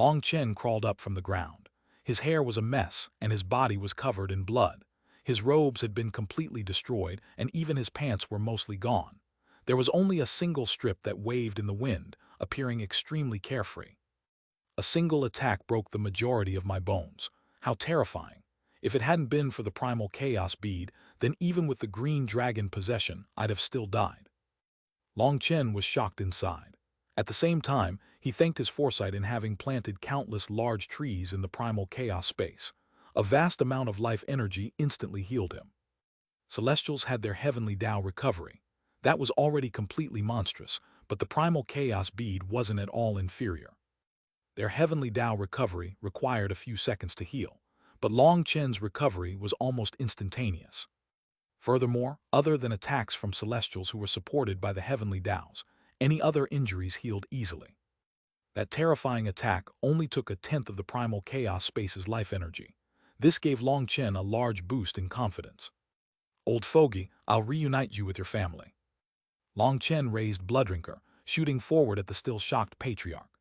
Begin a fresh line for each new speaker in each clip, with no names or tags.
Long Chen crawled up from the ground. His hair was a mess, and his body was covered in blood. His robes had been completely destroyed, and even his pants were mostly gone. There was only a single strip that waved in the wind, appearing extremely carefree. A single attack broke the majority of my bones. How terrifying. If it hadn't been for the primal chaos bead, then even with the green dragon possession, I'd have still died. Long Chen was shocked inside. At the same time, he thanked his foresight in having planted countless large trees in the primal chaos space. A vast amount of life energy instantly healed him. Celestials had their heavenly Tao recovery. That was already completely monstrous, but the primal chaos bead wasn't at all inferior. Their heavenly Tao recovery required a few seconds to heal, but Long Chen's recovery was almost instantaneous. Furthermore, other than attacks from Celestials who were supported by the heavenly Taos, any other injuries healed easily. That terrifying attack only took a tenth of the primal chaos space's life energy. This gave Long Chen a large boost in confidence. Old fogey, I'll reunite you with your family. Long Chen raised Blooddrinker, shooting forward at the still shocked patriarch.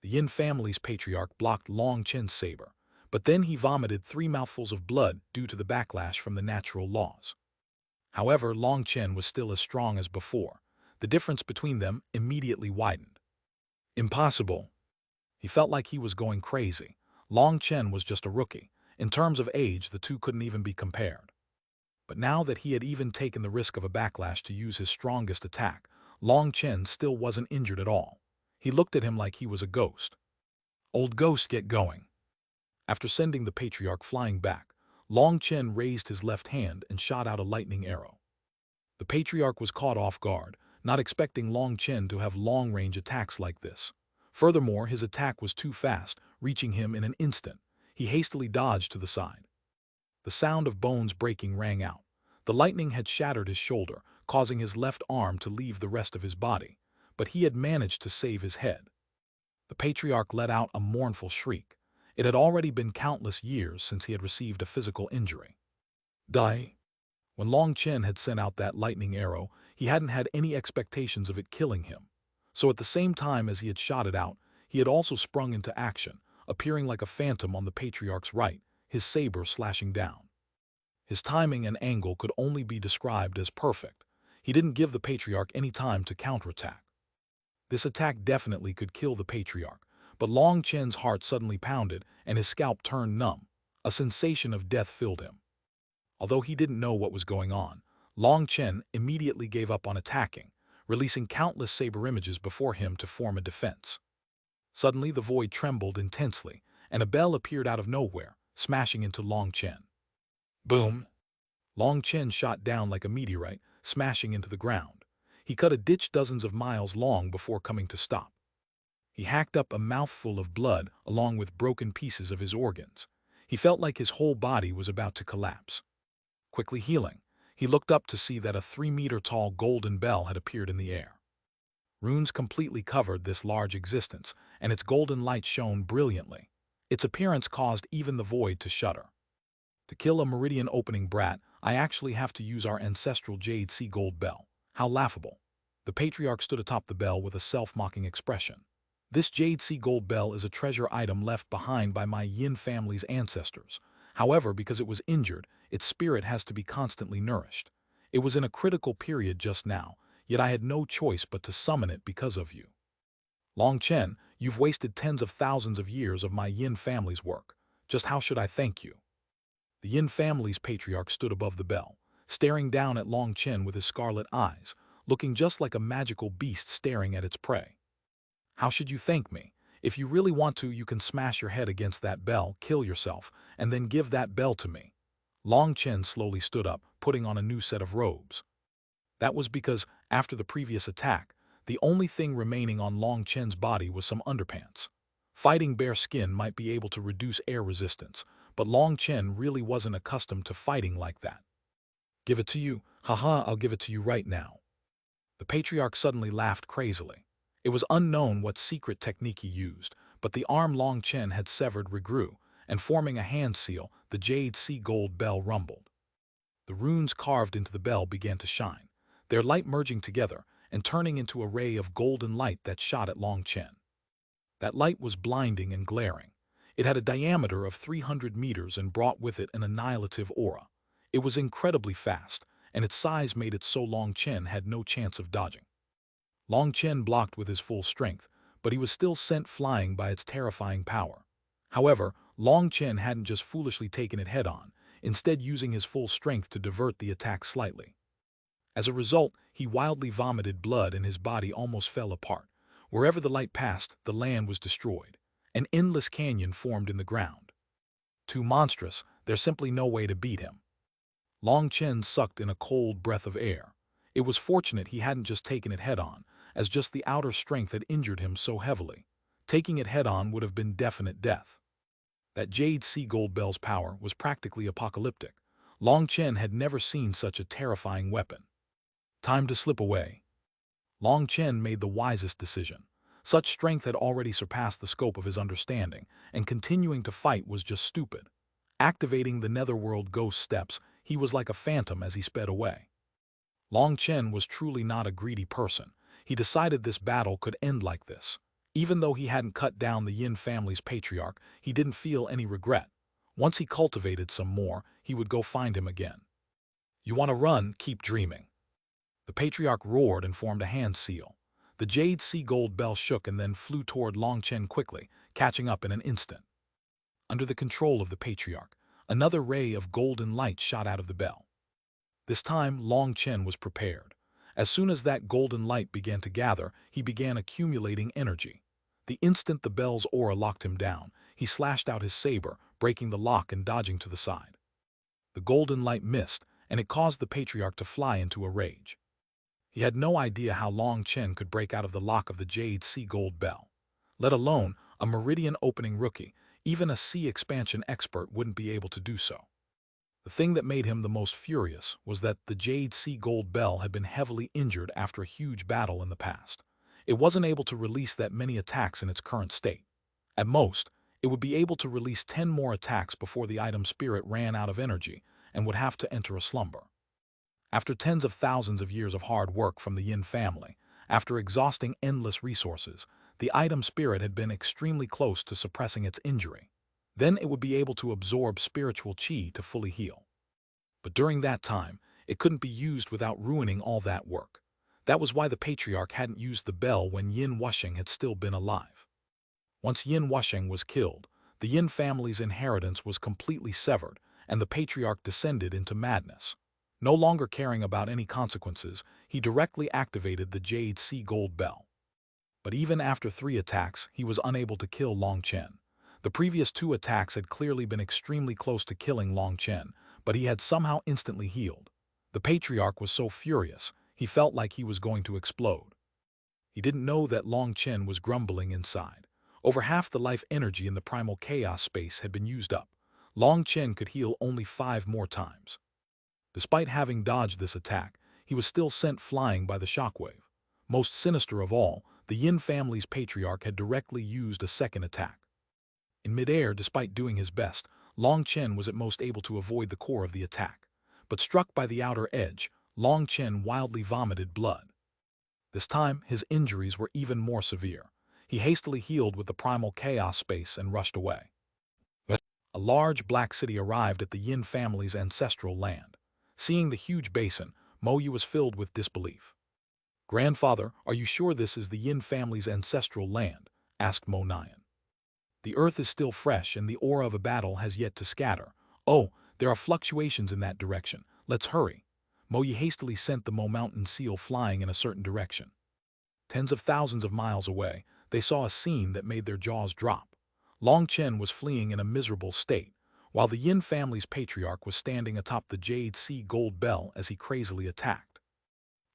The Yin family's patriarch blocked Long Chen's saber, but then he vomited 3 mouthfuls of blood due to the backlash from the natural laws. However, Long Chen was still as strong as before. The difference between them immediately widened. Impossible. He felt like he was going crazy. Long Chen was just a rookie. In terms of age, the two couldn't even be compared. But now that he had even taken the risk of a backlash to use his strongest attack, Long Chen still wasn't injured at all. He looked at him like he was a ghost. Old ghost, get going. After sending the patriarch flying back, Long Chen raised his left hand and shot out a lightning arrow. The patriarch was caught off guard, not expecting Long Chen to have long-range attacks like this. Furthermore, his attack was too fast, reaching him in an instant. He hastily dodged to the side. The sound of bones breaking rang out. The lightning had shattered his shoulder, causing his left arm to leave the rest of his body, but he had managed to save his head. The patriarch let out a mournful shriek. It had already been countless years since he had received a physical injury. Die. When Long Chen had sent out that lightning arrow, he hadn't had any expectations of it killing him. So at the same time as he had shot it out, he had also sprung into action, appearing like a phantom on the patriarch's right, his saber slashing down. His timing and angle could only be described as perfect. He didn't give the patriarch any time to counterattack. This attack definitely could kill the patriarch, but Long Chen's heart suddenly pounded and his scalp turned numb. A sensation of death filled him. Although he didn't know what was going on, Long Chen immediately gave up on attacking, releasing countless saber images before him to form a defense. Suddenly the void trembled intensely, and a bell appeared out of nowhere, smashing into Long Chen. Boom! Long Chen shot down like a meteorite, smashing into the ground. He cut a ditch dozens of miles long before coming to stop. He hacked up a mouthful of blood along with broken pieces of his organs. He felt like his whole body was about to collapse. Quickly healing, he looked up to see that a 3-meter-tall golden bell had appeared in the air. Runes completely covered this large existence, and its golden light shone brilliantly. Its appearance caused even the void to shudder. To kill a meridian-opening brat, I actually have to use our ancestral Jade Sea Gold bell. How laughable. The patriarch stood atop the bell with a self-mocking expression. This Jade Sea Gold bell is a treasure item left behind by my Yin family's ancestors. However, because it was injured, its spirit has to be constantly nourished. It was in a critical period just now, yet I had no choice but to summon it because of you. Long Chen, you've wasted tens of thousands of years of my Yin family's work. Just how should I thank you? The Yin family's patriarch stood above the bell, staring down at Long Chen with his scarlet eyes, looking just like a magical beast staring at its prey. How should you thank me? If you really want to, you can smash your head against that bell, kill yourself, and then give that bell to me. Long Chen slowly stood up, putting on a new set of robes. That was because, after the previous attack, the only thing remaining on Long Chen's body was some underpants. Fighting bare skin might be able to reduce air resistance, but Long Chen really wasn't accustomed to fighting like that. Give it to you, haha, I'll give it to you right now. The patriarch suddenly laughed crazily. It was unknown what secret technique he used, but the arm Long Chen had severed regrew, and forming a hand seal, the Jade Sea Gold bell rumbled. The runes carved into the bell began to shine, their light merging together and turning into a ray of golden light that shot at Long Chen. That light was blinding and glaring. It had a diameter of 300 meters and brought with it an annihilative aura. It was incredibly fast, and its size made it so Long Chen had no chance of dodging. Long Chen blocked with his full strength, but he was still sent flying by its terrifying power. However, Long Chen hadn't just foolishly taken it head-on, instead using his full strength to divert the attack slightly. As a result, he wildly vomited blood and his body almost fell apart. Wherever the light passed, the land was destroyed. An endless canyon formed in the ground. Too monstrous, there's simply no way to beat him. Long Chen sucked in a cold breath of air. It was fortunate he hadn't just taken it head-on, as just the outer strength had injured him so heavily. Taking it head-on would have been definite death. That Jade Sea Gold Bell's power was practically apocalyptic. Long Chen had never seen such a terrifying weapon. Time to slip away. Long Chen made the wisest decision. Such strength had already surpassed the scope of his understanding, and continuing to fight was just stupid. Activating the netherworld ghost steps, he was like a phantom as he sped away. Long Chen was truly not a greedy person. He decided this battle could end like this. Even though he hadn't cut down the Yin family's patriarch, he didn't feel any regret. Once he cultivated some more, he would go find him again. You want to run, keep dreaming. The patriarch roared and formed a hand seal. The Jade Sea Gold Bell shook and then flew toward Long Chen quickly, catching up in an instant. Under the control of the patriarch, another ray of golden light shot out of the bell. This time, Long Chen was prepared. As soon as that golden light began to gather, he began accumulating energy. The instant the bell's aura locked him down, he slashed out his saber, breaking the lock and dodging to the side. The golden light missed, and it caused the patriarch to fly into a rage. He had no idea how Long Chen could break out of the lock of the Jade Sea Gold Bell. Let alone a meridian-opening rookie, even a sea expansion expert wouldn't be able to do so. The thing that made him the most furious was that the Jade Sea Gold Bell had been heavily injured after a huge battle in the past. It wasn't able to release that many attacks in its current state. At most, it would be able to release 10 more attacks before the item spirit ran out of energy and would have to enter a slumber. After tens of thousands of years of hard work from the Yin family, after exhausting endless resources, the item spirit had been extremely close to suppressing its injury. Then it would be able to absorb spiritual qi to fully heal. But during that time, it couldn't be used without ruining all that work. That was why the patriarch hadn't used the bell when Yin Wusheng had still been alive. Once Yin Wusheng was killed, the Yin family's inheritance was completely severed, and the patriarch descended into madness. No longer caring about any consequences, he directly activated the Jade Sea Gold Bell. But even after 3 attacks, he was unable to kill Long Chen. The previous 2 attacks had clearly been extremely close to killing Long Chen, but he had somehow instantly healed. The patriarch was so furious, he felt like he was going to explode. He didn't know that Long Chen was grumbling inside. Over half the life energy in the primal chaos space had been used up. Long Chen could heal only 5 more times. Despite having dodged this attack, he was still sent flying by the shockwave. Most sinister of all, the Yin family's patriarch had directly used a second attack. In midair, despite doing his best, Long Chen was at most able to avoid the core of the attack. But struck by the outer edge, Long Chen wildly vomited blood. This time, his injuries were even more severe. He hastily healed with the primal chaos space and rushed away. A large black city arrived at the Yin family's ancestral land. Seeing the huge basin, Mo Yu was filled with disbelief. "Grandfather, are you sure this is the Yin family's ancestral land?" asked Mo Nian. "The earth is still fresh and the aura of a battle has yet to scatter. Oh, there are fluctuations in that direction. Let's hurry." Mo Yu hastily sent the Mo Mountain seal flying in a certain direction. Tens of thousands of miles away, they saw a scene that made their jaws drop. Long Chen was fleeing in a miserable state, while the Yin family's patriarch was standing atop the Jade Sea Gold Bell as he crazily attacked.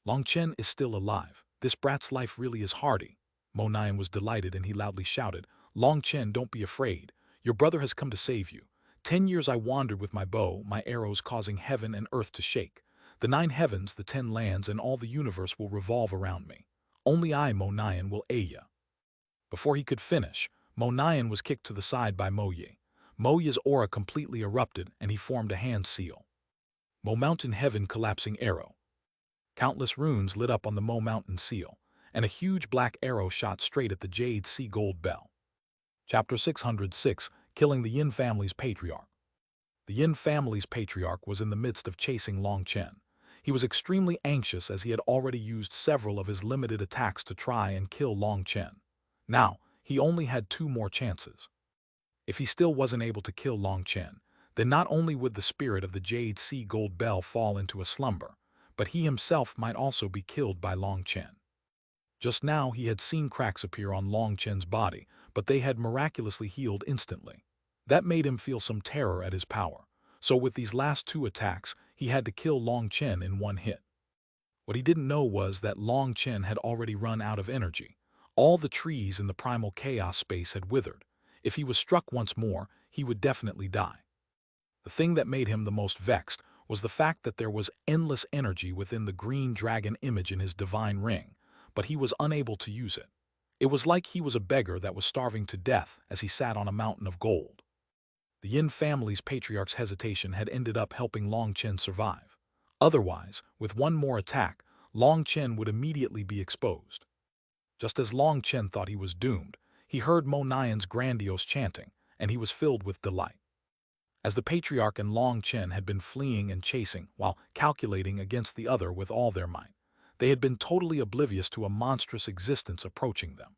"Long Chen is still alive. This brat's life really is hardy." Mo Nian was delighted and he loudly shouted, "Long Chen, don't be afraid. Your brother has come to save you. 10 years I wandered with my bow, my arrows causing heaven and earth to shake. The 9 heavens, the 10 lands, and all the universe will revolve around me. Only I, Mo Nian, will aid ya." Before he could finish, Mo Nian was kicked to the side by Mo Ye. Mo Ye's aura completely erupted and he formed a hand seal. Mo Mountain Heaven Collapsing Arrow. Countless runes lit up on the Mo Mountain seal, and a huge black arrow shot straight at the Jade Sea Gold Bell. Chapter 606, Killing the Yin Family's Patriarch. The Yin family's patriarch was in the midst of chasing Long Chen. He was extremely anxious as he had already used several of his limited attacks to try and kill Long Chen. Now, he only had 2 more chances. If he still wasn't able to kill Long Chen, then not only would the spirit of the Jade Sea Gold Bell fall into a slumber, but he himself might also be killed by Long Chen. Just now he had seen cracks appear on Long Chen's body, but they had miraculously healed instantly. That made him feel some terror at his power. So with these last 2 attacks, he had to kill Long Chen in one hit. What he didn't know was that Long Chen had already run out of energy. All the trees in the primal chaos space had withered. If he was struck once more, he would definitely die. The thing that made him the most vexed was the fact that there was endless energy within the green dragon image in his divine ring, but he was unable to use it. It was like he was a beggar that was starving to death as he sat on a mountain of gold. The Yin family's patriarch's hesitation had ended up helping Long Chen survive. Otherwise, with one more attack, Long Chen would immediately be exposed. Just as Long Chen thought he was doomed, he heard Mo Nian's grandiose chanting, and he was filled with delight. As the patriarch and Long Chen had been fleeing and chasing while calculating against the other with all their might, they had been totally oblivious to a monstrous existence approaching them.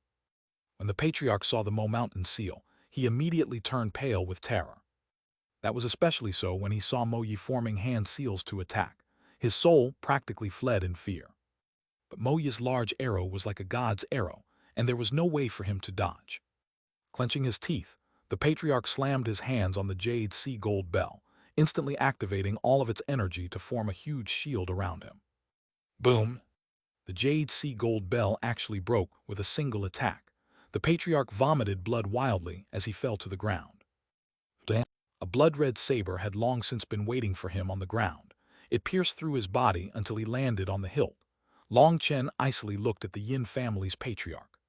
When the patriarch saw the Mo Mountain seal, he immediately turned pale with terror. That was especially so when he saw Mo Yi forming hand seals to attack. His soul practically fled in fear. But Mo Yi's large arrow was like a god's arrow, and there was no way for him to dodge. Clenching his teeth, the patriarch slammed his hands on the Jade Sea Gold Bell, instantly activating all of its energy to form a huge shield around him. Boom! The Jade Sea Gold Bell actually broke with a single attack. The patriarch vomited blood wildly as he fell to the ground. A blood-red saber had long since been waiting for him on the ground. It pierced through his body until he landed on the hilt. Long Chen icily looked at the Yin family's patriarch.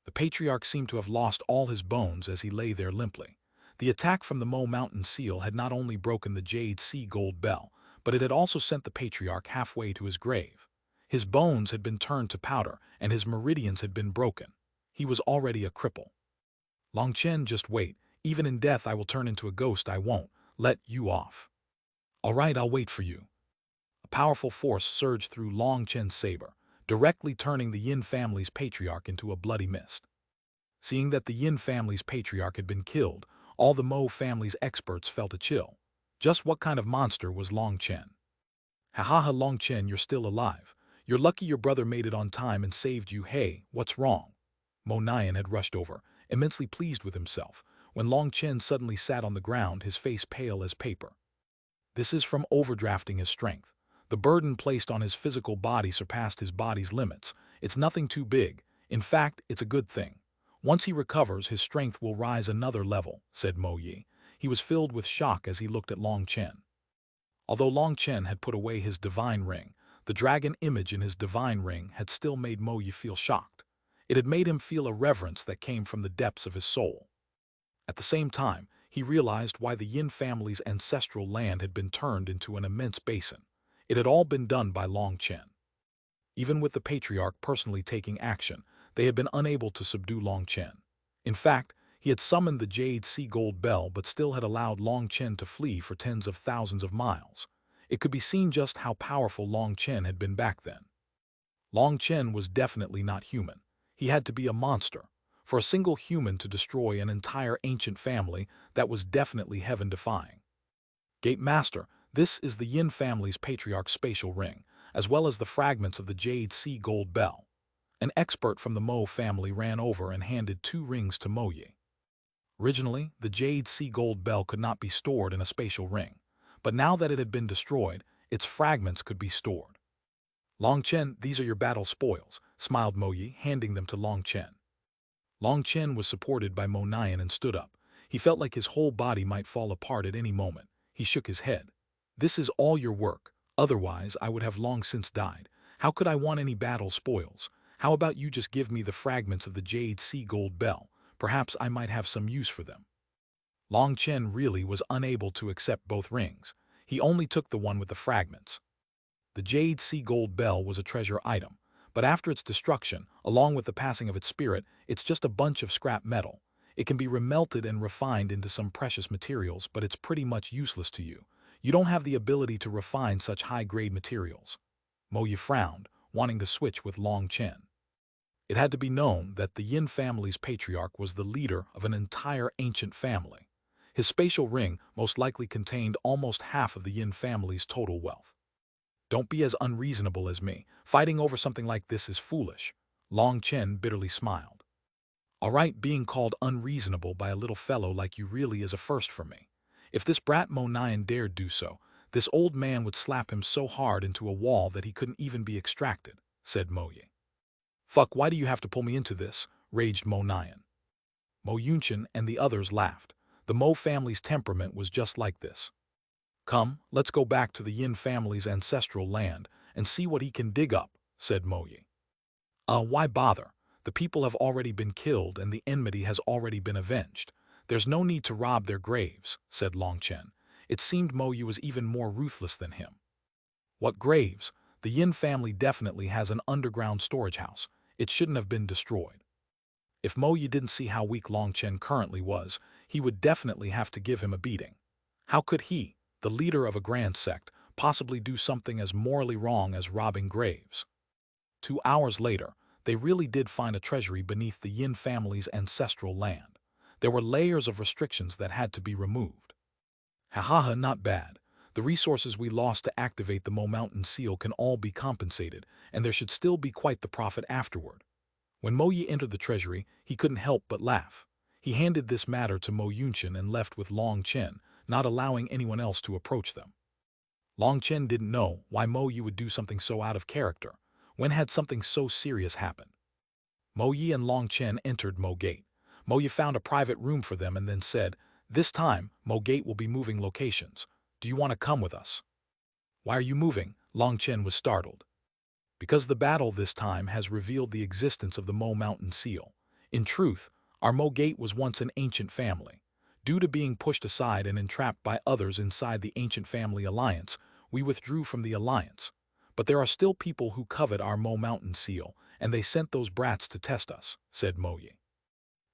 The patriarch seemed to have lost all his bones as he lay there limply. The attack from the Mo Mountain seal had not only broken the Jade Sea Gold Bell, but it had also sent the patriarch halfway to his grave. His bones had been turned to powder, and his meridians had been broken. He was already a cripple. Long Chen, just wait. Even in death I will turn into a ghost. I won't let you off. All right, I'll wait for you. A powerful force surged through Long Chen's saber, directly turning the Yin family's patriarch into a bloody mist. Seeing that the Yin family's patriarch had been killed, all the Mo family's experts felt a chill. Just what kind of monster was Long Chen? Ha ha ha, Long Chen, you're still alive. You're lucky your brother made it on time and saved you. Hey, what's wrong? Mo Nian had rushed over, immensely pleased with himself, when Long Chen suddenly sat on the ground, his face pale as paper. This is from overdrafting his strength. The burden placed on his physical body surpassed his body's limits. It's nothing too big. In fact, it's a good thing. Once he recovers, his strength will rise another level, said Mo Yi. He was filled with shock as he looked at Long Chen. Although Long Chen had put away his divine ring, the dragon image in his divine ring had still made Mo Yi feel shocked. It had made him feel a reverence that came from the depths of his soul. At the same time, he realized why the Yin family's ancestral land had been turned into an immense basin. It had all been done by Long Chen. Even with the patriarch personally taking action, they had been unable to subdue Long Chen. In fact, he had summoned the Jade Sea Gold Bell but still had allowed Long Chen to flee for tens of thousands of miles. It could be seen just how powerful Long Chen had been back then. Long Chen was definitely not human. He had to be a monster. For a single human to destroy an entire ancient family, that was definitely heaven-defying. Gate Master, this is the Yin family's patriarch's spatial ring, as well as the fragments of the Jade Sea Gold Bell. An expert from the Mo family ran over and handed 2 rings to Mo Yi. Originally, the Jade Sea Gold Bell could not be stored in a spatial ring, but now that it had been destroyed, its fragments could be stored. Long Chen, these are your battle spoils, smiled Mo Yi, handing them to Long Chen. Long Chen was supported by Mo Nian and stood up. He felt like his whole body might fall apart at any moment. He shook his head. This is all your work. Otherwise, I would have long since died. How could I want any battle spoils? How about you just give me the fragments of the Jade Sea Gold Bell? Perhaps I might have some use for them. Long Chen really was unable to accept both rings. He only took the one with the fragments. The Jade Sea Gold Bell was a treasure item, but after its destruction, along with the passing of its spirit, it's just a bunch of scrap metal. It can be remelted and refined into some precious materials, but it's pretty much useless to you. You don't have the ability to refine such high-grade materials. Mo Yi frowned, wanting to switch with Long Chen. It had to be known that the Yin family's patriarch was the leader of an entire ancient family. His spatial ring most likely contained almost half of the Yin family's total wealth. Don't be as unreasonable as me. Fighting over something like this is foolish. Long Chen bitterly smiled. All right, being called unreasonable by a little fellow like you really is a first for me. If this brat Mo Nian dared do so, this old man would slap him so hard into a wall that he couldn't even be extracted, said Mo Yi. Fuck, why do you have to pull me into this? Raged Mo Nian. Mo Yunshan and the others laughed. The Mo family's temperament was just like this. Come, let's go back to the Yin family's ancestral land and see what he can dig up, said Mo Yi. Why bother? The people have already been killed and the enmity has already been avenged. There's no need to rob their graves, said Long Chen. It seemed Mo Yi was even more ruthless than him. What graves? The Yin family definitely has an underground storage house. It shouldn't have been destroyed. If Mo Yi didn't see how weak Long Chen currently was, he would definitely have to give him a beating. How could he, the leader of a grand sect, possibly do something as morally wrong as robbing graves? 2 hours later, they really did find a treasury beneath the Yin family's ancestral land. There were layers of restrictions that had to be removed. Ha, not bad. The resources we lost to activate the Mo Mountain seal can all be compensated, and there should still be quite the profit afterward. When Mo Yi entered the treasury, he couldn't help but laugh. He handed this matter to Mo Yunshan and left with Long Chen, not allowing anyone else to approach them. Long Chen didn't know why Mo Yi would do something so out of character. When had something so serious happened? Mo Yi and Long Chen entered Mo Gate. Mo Yi found a private room for them and then said, "This time, Mo Gate will be moving locations. Do you want to come with us?" "Why are you moving?" Long Chen was startled. "Because the battle this time has revealed the existence of the Mo Mountain seal. In truth, our Mo Gate was once an ancient family. Due to being pushed aside and entrapped by others inside the ancient family alliance, we withdrew from the alliance. But there are still people who covet our Mo Mountain seal, and they sent those brats to test us," said Mo Yi.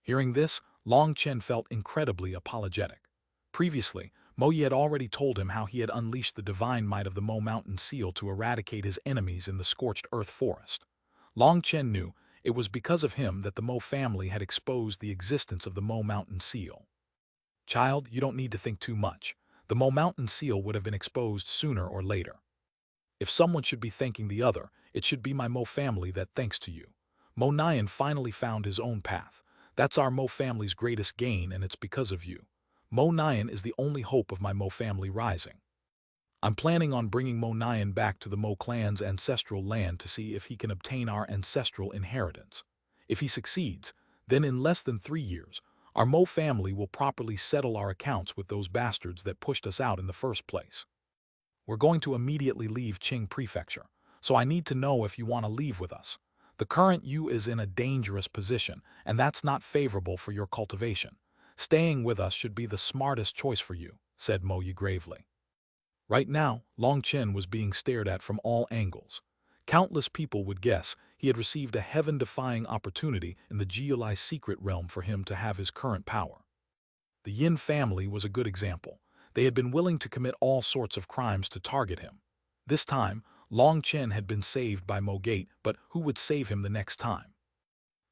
Hearing this, Long Chen felt incredibly apologetic. Previously, Mo Yi had already told him how he had unleashed the divine might of the Mo Mountain seal to eradicate his enemies in the scorched earth forest. Long Chen knew it was because of him that the Mo family had exposed the existence of the Mo Mountain seal. "Child, you don't need to think too much. The Mo Mountain seal would have been exposed sooner or later. If someone should be thanking the other, it should be my Mo family that thanks to you. Mo Nian finally found his own path. That's our Mo family's greatest gain, and it's because of you. Mo Nian is the only hope of my Mo family rising. I'm planning on bringing Mo Nian back to the Mo clan's ancestral land to see if he can obtain our ancestral inheritance. If he succeeds, then in less than 3 years, our Mo family will properly settle our accounts with those bastards that pushed us out in the first place. We're going to immediately leave Qing Prefecture, so I need to know if you want to leave with us. The current you is in a dangerous position, and that's not favorable for your cultivation. Staying with us should be the smartest choice for you," said Mo Yi gravely. Right now, Long Chen was being stared at from all angles. Countless people would guess he had received a heaven-defying opportunity in the Geolai secret realm for him to have his current power. The Yin family was a good example. They had been willing to commit all sorts of crimes to target him. This time, Long Chen had been saved by Mo Gate, but who would save him the next time?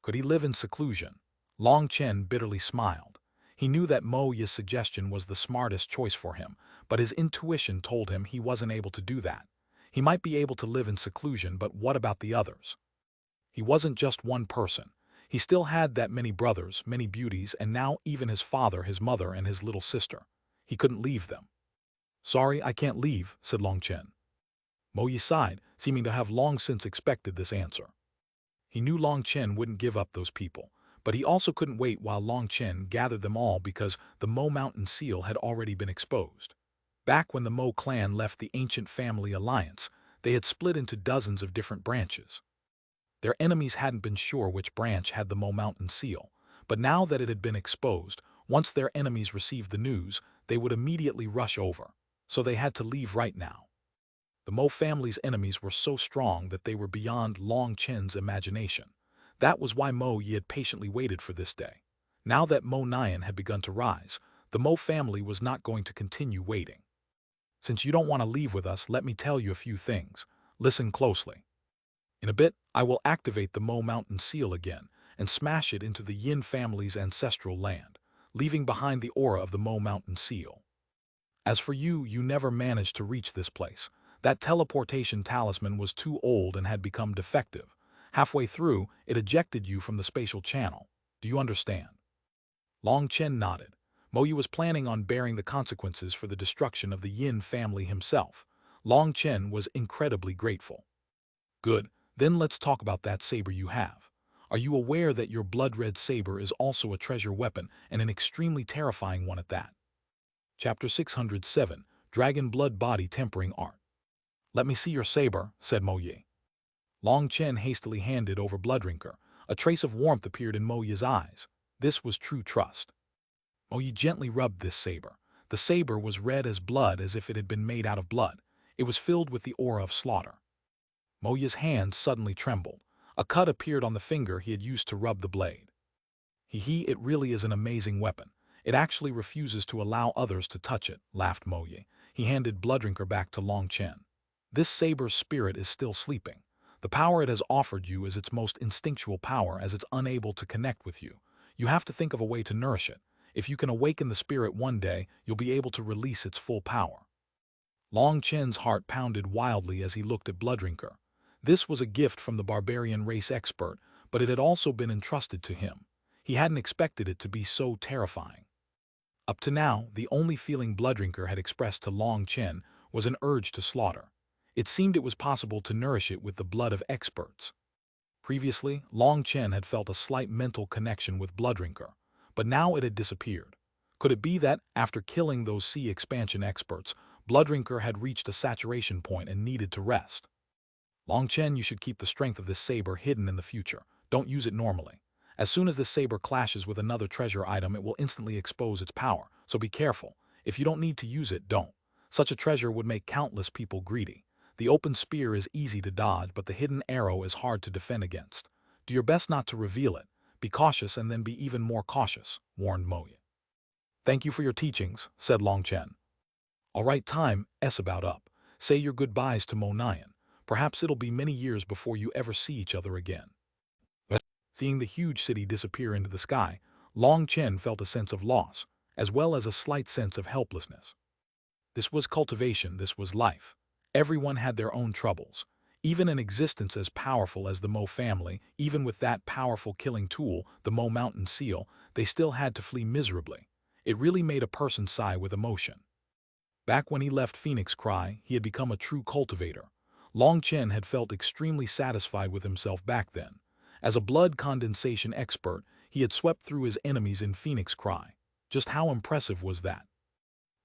Could he live in seclusion? Long Chen bitterly smiled. He knew that Mo Yi's suggestion was the smartest choice for him, but his intuition told him he wasn't able to do that. He might be able to live in seclusion, but what about the others? He wasn't just one person. He still had that many brothers, many beauties, and now even his father, his mother, and his little sister. He couldn't leave them. "Sorry, I can't leave," said Long Chen. Mo Yi sighed, seeming to have long since expected this answer. He knew Long Chen wouldn't give up those people, but he also couldn't wait while Long Chen gathered them all because the Mo Mountain seal had already been exposed. Back when the Mo clan left the ancient family alliance, they had split into dozens of different branches. Their enemies hadn't been sure which branch had the Mo Mountain seal, but now that it had been exposed, once their enemies received the news, they would immediately rush over, so they had to leave right now. The Mo family's enemies were so strong that they were beyond Long Chen's imagination. That was why Mo Yi had patiently waited for this day. Now that Mo Nyan had begun to rise, the Mo family was not going to continue waiting. Since you don't want to leave with us, let me tell you a few things. Listen closely. In a bit, I will activate the Mo Mountain Seal again and smash it into the Yin family's ancestral land, leaving behind the aura of the Mo Mountain Seal. As for you, you never managed to reach this place. That teleportation talisman was too old and had become defective. Halfway through, it ejected you from the spatial channel. Do you understand? Long Chen nodded. Mo Yu was planning on bearing the consequences for the destruction of the Yin family himself. Long Chen was incredibly grateful. Good, then let's talk about that saber you have. Are you aware that your blood-red saber is also a treasure weapon and an extremely terrifying one at that? Chapter 607, Dragon Blood Body Tempering Art. Let me see your saber, said Mo Yi. Long Chen hastily handed over Bloodrinker. A trace of warmth appeared in Mo Yi's eyes. This was true trust. Mo Yi gently rubbed this saber. The saber was red as blood, as if it had been made out of blood. It was filled with the aura of slaughter. Mo Yi's hand suddenly trembled. A cut appeared on the finger he had used to rub the blade. It really is an amazing weapon. It actually refuses to allow others to touch it, laughed Mo Yi. He handed Bloodrinker back to Long Chen. This saber's spirit is still sleeping. The power it has offered you is its most instinctual power, as it's unable to connect with you. You have to think of a way to nourish it. If you can awaken the spirit one day, you'll be able to release its full power. Long Chen's heart pounded wildly as he looked at Bloodrinker. This was a gift from the barbarian race expert, but it had also been entrusted to him. He hadn't expected it to be so terrifying. Up to now, the only feeling Bloodrinker had expressed to Long Chen was an urge to slaughter. It seemed it was possible to nourish it with the blood of experts. Previously, Long Chen had felt a slight mental connection with Bloodrinker, but now it had disappeared. Could it be that, after killing those sea expansion experts, Bloodrinker had reached a saturation point and needed to rest? Long Chen, you should keep the strength of this saber hidden in the future. Don't use it normally. As soon as this saber clashes with another treasure item, it will instantly expose its power, so be careful. If you don't need to use it, don't. Such a treasure would make countless people greedy. The open spear is easy to dodge, but the hidden arrow is hard to defend against. Do your best not to reveal it. Be cautious and then be even more cautious, warned Mo Yi. Thank you for your teachings, said Long Chen. All right, time is about up. Say your goodbyes to Mo Nyan. Perhaps it'll be many years before you ever see each other again. Seeing the huge city disappear into the sky, Long Chen felt a sense of loss, as well as a slight sense of helplessness. This was cultivation, this was life. Everyone had their own troubles. Even an existence as powerful as the Mo family, even with that powerful killing tool, the Mo Mountain Seal, they still had to flee miserably. It really made a person sigh with emotion. Back when he left Phoenix Cry, he had become a true cultivator. Long Chen had felt extremely satisfied with himself back then. As a blood condensation expert, he had swept through his enemies in Phoenix Cry. Just how impressive was that?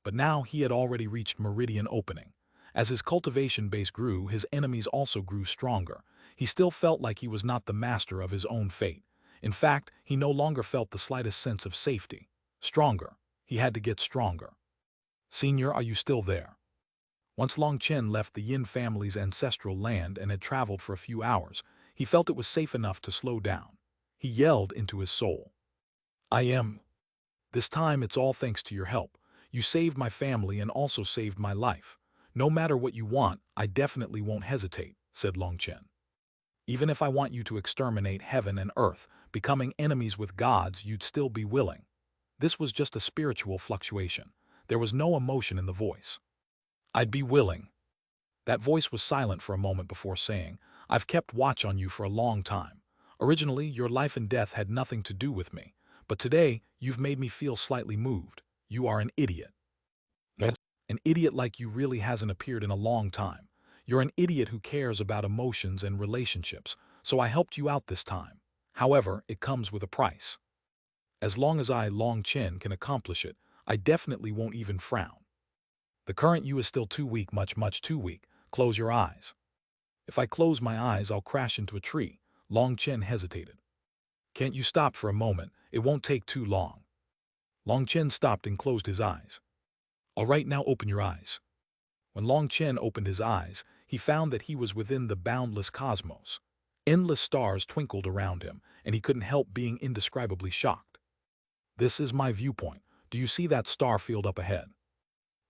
But now he had already reached Meridian Opening. As his cultivation base grew, his enemies also grew stronger. He still felt like he was not the master of his own fate. In fact, he no longer felt the slightest sense of safety. Stronger. He had to get stronger. Senior, are you still there? Once Long Chen left the Yin family's ancestral land and had traveled for a few hours, he felt it was safe enough to slow down. He yelled into his soul. I am. This time it's all thanks to your help. You saved my family and also saved my life. No matter what you want, I definitely won't hesitate, said Long Chen. Even if I want you to exterminate heaven and earth, becoming enemies with gods, you'd still be willing. This was just a spiritual fluctuation. There was no emotion in the voice. I'd be willing. That voice was silent for a moment before saying, I've kept watch on you for a long time. Originally, your life and death had nothing to do with me, but today, you've made me feel slightly moved. You are an idiot. An idiot like you really hasn't appeared in a long time. You're an idiot who cares about emotions and relationships, so I helped you out this time. However, it comes with a price. As long as I, Long Chen, can accomplish it, I definitely won't even frown. The current you is still too weak, much too weak. Close your eyes. If I close my eyes, I'll crash into a tree. Long Chen hesitated. Can't you stop for a moment? It won't take too long. Long Chen stopped and closed his eyes. All right, now open your eyes. When Long Chen opened his eyes, he found that he was within the boundless cosmos. Endless stars twinkled around him, and he couldn't help being indescribably shocked. This is my viewpoint. Do you see that star field up ahead?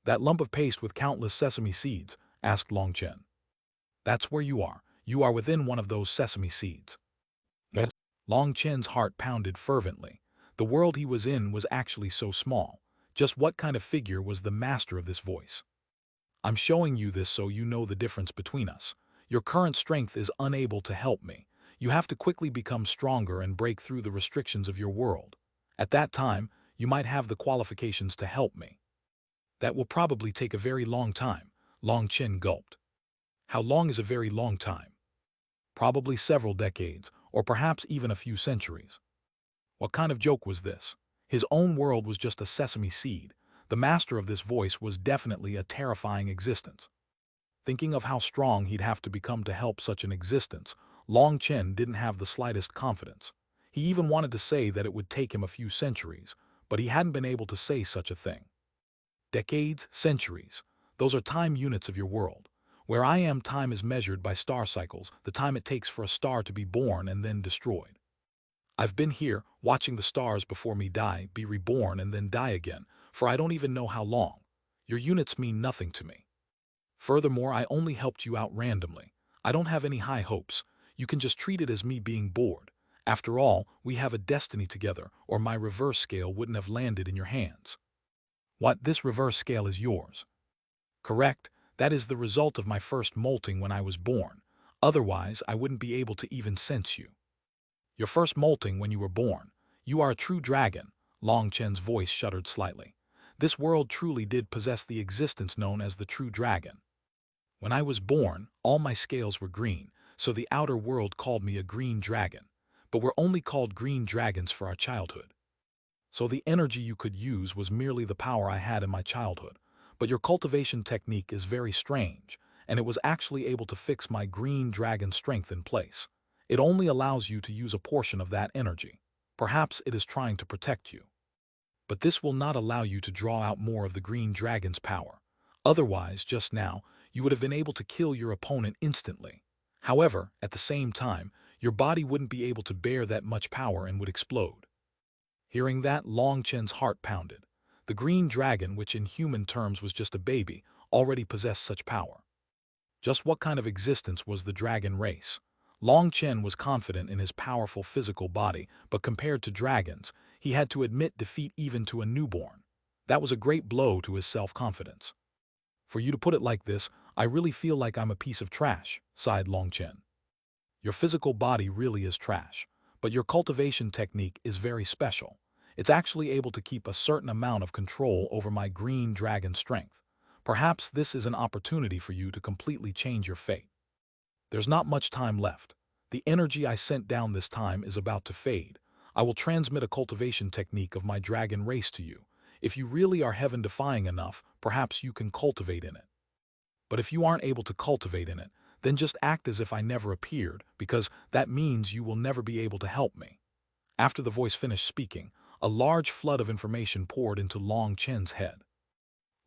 That lump of paste with countless sesame seeds? Asked Long Chen. That's where you are. You are within one of those sesame seeds. Yes. Long Chen's heart pounded fervently. The world he was in was actually so small. Just what kind of figure was the master of this voice? I'm showing you this so you know the difference between us. Your current strength is unable to help me. You have to quickly become stronger and break through the restrictions of your world. At that time, you might have the qualifications to help me. That will probably take a very long time. Long Chen gulped. How long is a very long time? Probably several decades, or perhaps even a few centuries. What kind of joke was this? His own world was just a sesame seed. The master of this voice was definitely a terrifying existence. Thinking of how strong he'd have to become to help such an existence, Long Chen didn't have the slightest confidence. He even wanted to say that it would take him a few centuries, but he hadn't been able to say such a thing. Decades, centuries, those are time units of your world. Where I am, time is measured by star cycles, the time it takes for a star to be born and then destroyed. I've been here, watching the stars before me die, be reborn and then die again, for I don't even know how long. Your units mean nothing to me. Furthermore, I only helped you out randomly. I don't have any high hopes. You can just treat it as me being bored. After all, we have a destiny together, or my reverse scale wouldn't have landed in your hands. What, this reverse scale is yours? Correct, that is the result of my first molting when I was born. Otherwise, I wouldn't be able to even sense you. Your first molting when you were born. You are a true dragon. Long Chen's voice shuddered slightly. This world truly did possess the existence known as the true dragon. When I was born, all my scales were green, so the outer world called me a green dragon. But we're only called green dragons for our childhood. So the energy you could use was merely the power I had in my childhood. But your cultivation technique is very strange, and it was actually able to fix my green dragon strength in place. It only allows you to use a portion of that energy. Perhaps it is trying to protect you. But this will not allow you to draw out more of the green dragon's power. Otherwise, just now, you would have been able to kill your opponent instantly. However, at the same time, your body wouldn't be able to bear that much power and would explode. Hearing that, Long Chen's heart pounded. The green dragon, which in human terms was just a baby, already possessed such power. Just what kind of existence was the dragon race? Long Chen was confident in his powerful physical body, but compared to dragons, he had to admit defeat even to a newborn. That was a great blow to his self-confidence. For you to put it like this, I really feel like I'm a piece of trash, sighed Long Chen. Your physical body really is trash, but your cultivation technique is very special. It's actually able to keep a certain amount of control over my green dragon strength. Perhaps this is an opportunity for you to completely change your fate. There's not much time left. The energy I sent down this time is about to fade. I will transmit a cultivation technique of my dragon race to you. If you really are heaven-defying enough, perhaps you can cultivate in it. But if you aren't able to cultivate in it, then just act as if I never appeared, because that means you will never be able to help me. After the voice finished speaking, a large flood of information poured into Long Chen's head.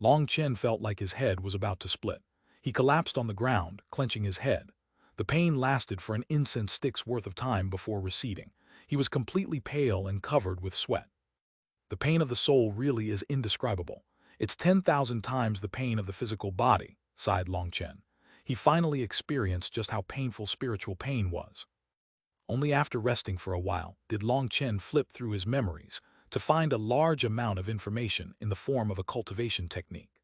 Long Chen felt like his head was about to split. He collapsed on the ground, clenching his head. The pain lasted for an incense stick's worth of time before receding. He was completely pale and covered with sweat. The pain of the soul really is indescribable. It's 10,000 times the pain of the physical body, sighed Long Chen. He finally experienced just how painful spiritual pain was. Only after resting for a while did Long Chen flip through his memories to find a large amount of information in the form of a cultivation technique.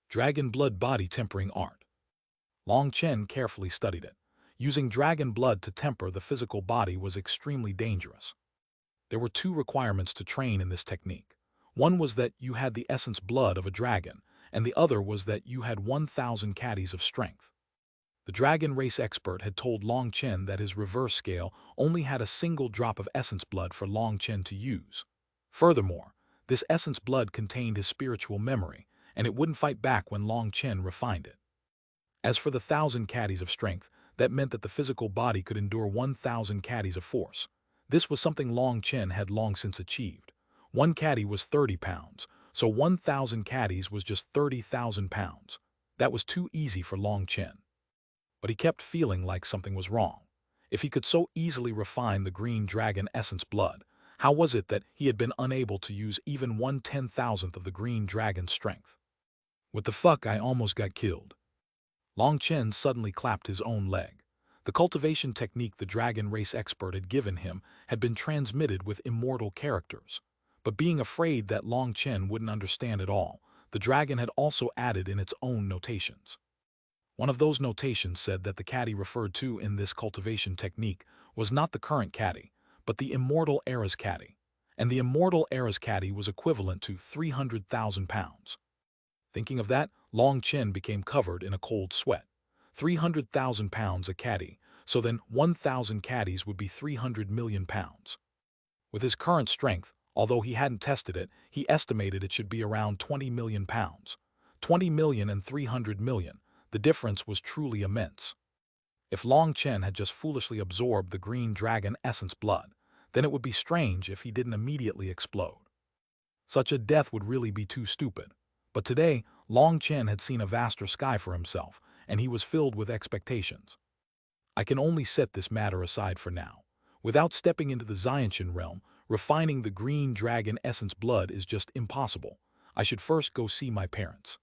Dragon blood body tempering art. Long Chen carefully studied it. Using dragon blood to temper the physical body was extremely dangerous. There were two requirements to train in this technique. One was that you had the essence blood of a dragon, and the other was that you had 1,000 caddies of strength. The dragon race expert had told Long Chen that his reverse scale only had a single drop of essence blood for Long Chen to use. Furthermore, this essence blood contained his spiritual memory, and it wouldn't fight back when Long Chen refined it. As for the 1,000 caddies of strength, that meant that the physical body could endure 1,000 caddies of force. This was something Long Chen had long since achieved. One caddy was 30 pounds, so 1,000 caddies was just 30,000 pounds. That was too easy for Long Chen. But he kept feeling like something was wrong. If he could so easily refine the green dragon essence blood, How was it that he had been unable to use even 1/10,000th of the green dragon's strength? What the fuck, I almost got killed. Long Chen suddenly clapped his own leg. The cultivation technique the dragon race expert had given him had been transmitted with immortal characters. But being afraid that Long Chen wouldn't understand it all, the dragon had also added in its own notations. One of those notations said that the caddy referred to in this cultivation technique was not the current caddy, but the immortal era's caddy. And the immortal era's caddy was equivalent to 300,000 pounds. Thinking of that, Long Chen became covered in a cold sweat. 300,000 pounds a caddy, so then 1,000 caddies would be 300 million pounds. With his current strength, although he hadn't tested it, he estimated it should be around 20 million pounds. 20 million and 300 million, the difference was truly immense. If Long Chen had just foolishly absorbed the green dragon essence blood, then it would be strange if he didn't immediately explode. Such a death would really be too stupid. But today, Long Chen had seen a vaster sky for himself, and he was filled with expectations. I can only set this matter aside for now. Without stepping into the Xiantian realm, refining the green dragon essence blood is just impossible. I should first go see my parents.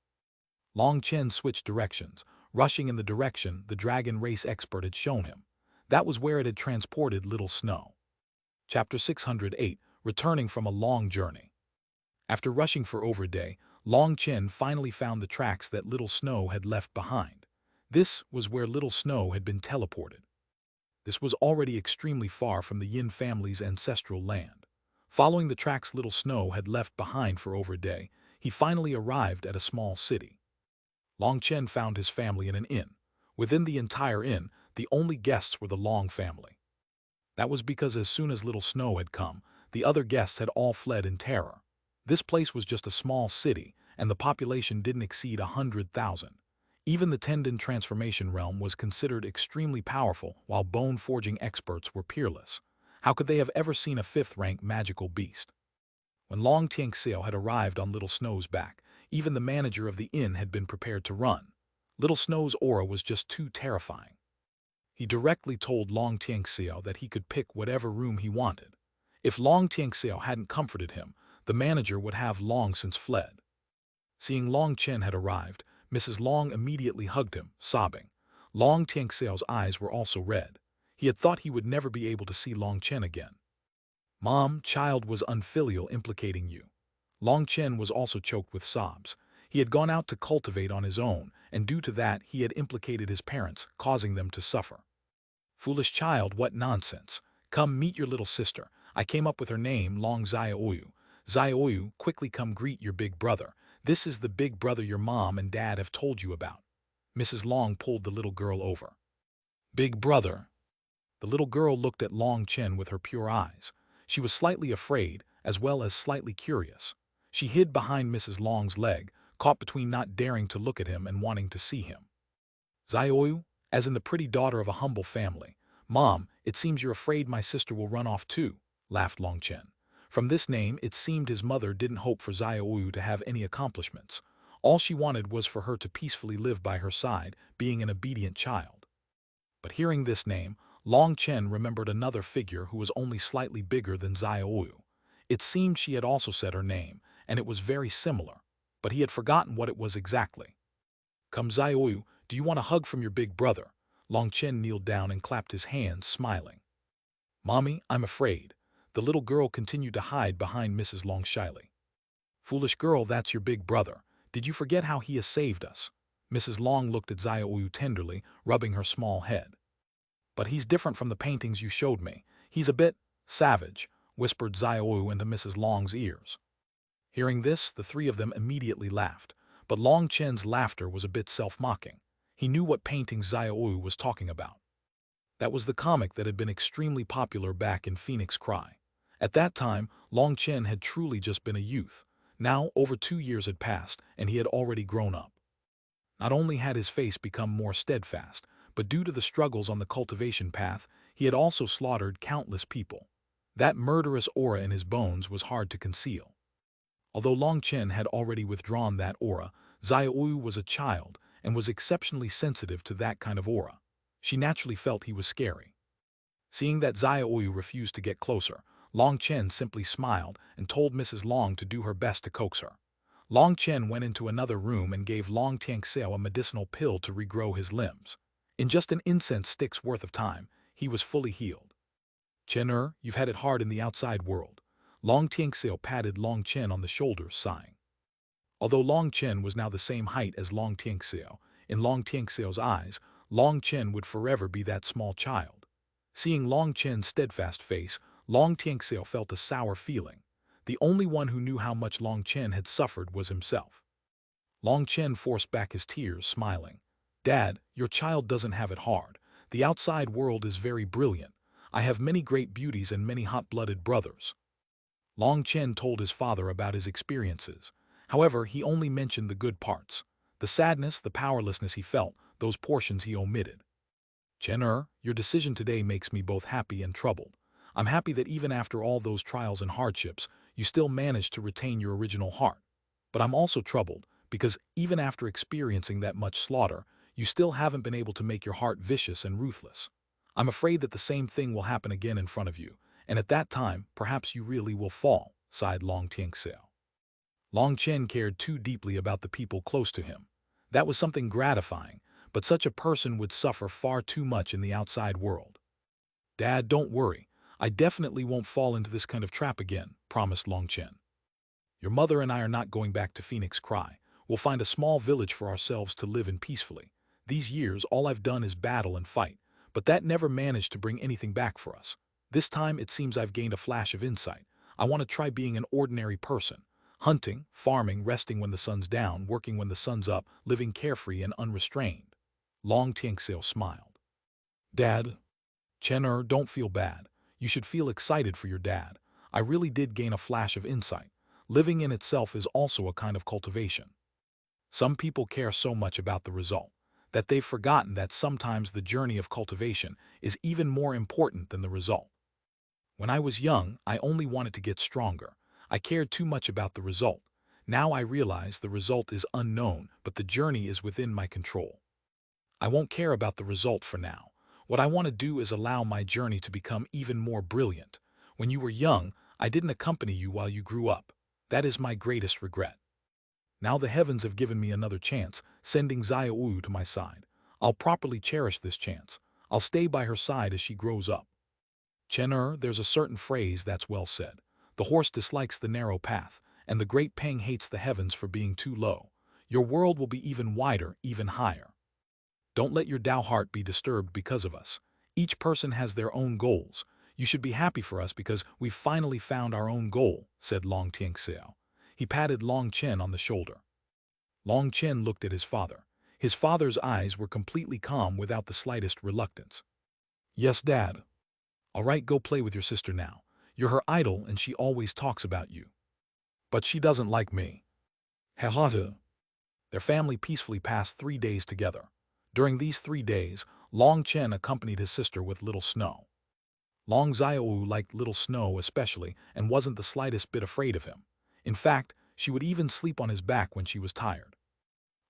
Long Chen switched directions, rushing in the direction the dragon race expert had shown him. That was where it had transported Little Snow. Chapter 608, Returning from a Long Journey. After rushing for over a day, Long Chen finally found the tracks that Little Snow had left behind. This was where Little Snow had been teleported. This was already extremely far from the Yin family's ancestral land. Following the tracks Little Snow had left behind for over a day, he finally arrived at a small city. Long Chen found his family in an inn. Within the entire inn, the only guests were the Long family. That was because as soon as Little Snow had come, the other guests had all fled in terror. This place was just a small city, and the population didn't exceed 100,000. Even the Tendon transformation realm was considered extremely powerful, while bone-forging experts were peerless. How could they have ever seen a 5th-rank magical beast? When Long Tianxiao had arrived on Little Snow's back, even the manager of the inn had been prepared to run. Little Snow's aura was just too terrifying. He directly told Long Tianxiao that he could pick whatever room he wanted. If Long Tianxiao hadn't comforted him, the manager would have long since fled. Seeing Long Chen had arrived, Mrs. Long immediately hugged him, sobbing. Long Tianxiao's eyes were also red. He had thought he would never be able to see Long Chen again. Mom, child was unfilial, implicating you. Long Chen was also choked with sobs. He had gone out to cultivate on his own, and due to that he had implicated his parents, causing them to suffer. Foolish child, what nonsense. Come meet your little sister. I came up with her name, Long Xiaoyu. Xiaoyu, quickly come greet your big brother. This is the big brother your mom and dad have told you about. Mrs. Long pulled the little girl over. Big brother. The little girl looked at Long Chen with her pure eyes. She was slightly afraid, as well as slightly curious. She hid behind Mrs. Long's leg, caught between not daring to look at him and wanting to see him. Xiaoyu, as in the pretty daughter of a humble family. Mom, it seems you're afraid my sister will run off too, laughed Long Chen. From this name, it seemed his mother didn't hope for Xiaoyu to have any accomplishments. All she wanted was for her to peacefully live by her side, being an obedient child. But hearing this name, Long Chen remembered another figure who was only slightly bigger than Xiaoyu. It seemed she had also said her name, and it was very similar, but he had forgotten what it was exactly. Come Xiaoyu, do you want a hug from your big brother? Long Chen kneeled down and clapped his hands, smiling. Mommy, I'm afraid. The little girl continued to hide behind Mrs. Long shyly. Foolish girl, that's your big brother. Did you forget how he has saved us? Mrs. Long looked at Xiaoyu tenderly, rubbing her small head. But he's different from the paintings you showed me. He's a bit savage, whispered Xiaoyu into Mrs. Long's ears. Hearing this, the three of them immediately laughed, but Long Chen's laughter was a bit self-mocking. He knew what paintings Xiaoyu was talking about. That was the comic that had been extremely popular back in Phoenix Cry. At that time, Long Chen had truly just been a youth. Now, over 2 years had passed, and he had already grown up. Not only had his face become more steadfast, but due to the struggles on the cultivation path, he had also slaughtered countless people. That murderous aura in his bones was hard to conceal. Although Long Chen had already withdrawn that aura, Xiaoyu was a child and was exceptionally sensitive to that kind of aura. She naturally felt he was scary. Seeing that Xiaoyu refused to get closer, Long Chen simply smiled and told Mrs. Long to do her best to coax her. Long Chen went into another room and gave Long Tianxiao a medicinal pill to regrow his limbs. In just an incense stick's worth of time, he was fully healed. Chen, you've had it hard in the outside world. Long Tianxiao patted Long Chen on the shoulders, sighing. Although Long Chen was now the same height as Long Tianxiao, in Long Tianxiao's eyes, Long Chen would forever be that small child. Seeing Long Chen's steadfast face, Long Tianxiao felt a sour feeling. The only one who knew how much Long Chen had suffered was himself. Long Chen forced back his tears, smiling. Dad, your child doesn't have it hard. The outside world is very brilliant. I have many great beauties and many hot-blooded brothers. Long Chen told his father about his experiences. However, he only mentioned the good parts. The sadness, the powerlessness he felt, those portions he omitted. Chen, your decision today makes me both happy and troubled. I'm happy that even after all those trials and hardships, you still managed to retain your original heart. But I'm also troubled, because even after experiencing that much slaughter, you still haven't been able to make your heart vicious and ruthless. I'm afraid that the same thing will happen again in front of you, and at that time, perhaps you really will fall, sighed Long Tianxiao. Long Chen cared too deeply about the people close to him. That was something gratifying, but such a person would suffer far too much in the outside world. Dad, don't worry. I definitely won't fall into this kind of trap again, promised Long Chen. Your mother and I are not going back to Phoenix Cry. We'll find a small village for ourselves to live in peacefully. These years, all I've done is battle and fight, but that never managed to bring anything back for us. This time, it seems I've gained a flash of insight. I want to try being an ordinary person. Hunting, farming, resting when the sun's down, working when the sun's up, living carefree and unrestrained. Long Tianxiao smiled. Dad, Chen, don't feel bad. You should feel excited for your dad. I really did gain a flash of insight. Living in itself is also a kind of cultivation. Some people care so much about the result that they've forgotten that sometimes the journey of cultivation is even more important than the result. When I was young, I only wanted to get stronger. I cared too much about the result. Now I realize the result is unknown, but the journey is within my control. I won't care about the result for now. What I want to do is allow my journey to become even more brilliant. When you were young, I didn't accompany you while you grew up. That is my greatest regret. Now the heavens have given me another chance, sending Xiaoyu to my side. I'll properly cherish this chance. I'll stay by her side as she grows up. Chen, there's a certain phrase that's well said. The horse dislikes the narrow path, and the great Peng hates the heavens for being too low. Your world will be even wider, even higher. Don't let your Tao heart be disturbed because of us. Each person has their own goals. You should be happy for us because we've finally found our own goal, said Long Tianxiao. He patted Long Chen on the shoulder. Long Chen looked at his father. His father's eyes were completely calm without the slightest reluctance. Yes, Dad. All right, go play with your sister now. You're her idol and she always talks about you. But she doesn't like me. Their family peacefully passed 3 days together. During these 3 days, Long Chen accompanied his sister with Little Snow. Long Xiaoyu liked Little Snow especially and wasn't the slightest bit afraid of him. In fact, she would even sleep on his back when she was tired.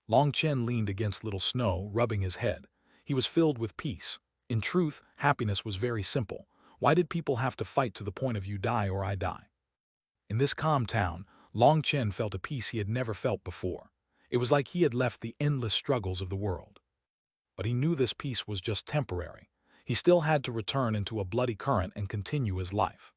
Long Chen leaned against Little Snow, rubbing his head. He was filled with peace. In truth, happiness was very simple. Why did people have to fight to the point of you die or I die? In this calm town, Long Chen felt a peace he had never felt before. It was like he had left the endless struggles of the world. But he knew this peace was just temporary. He still had to return into a bloody current and continue his life.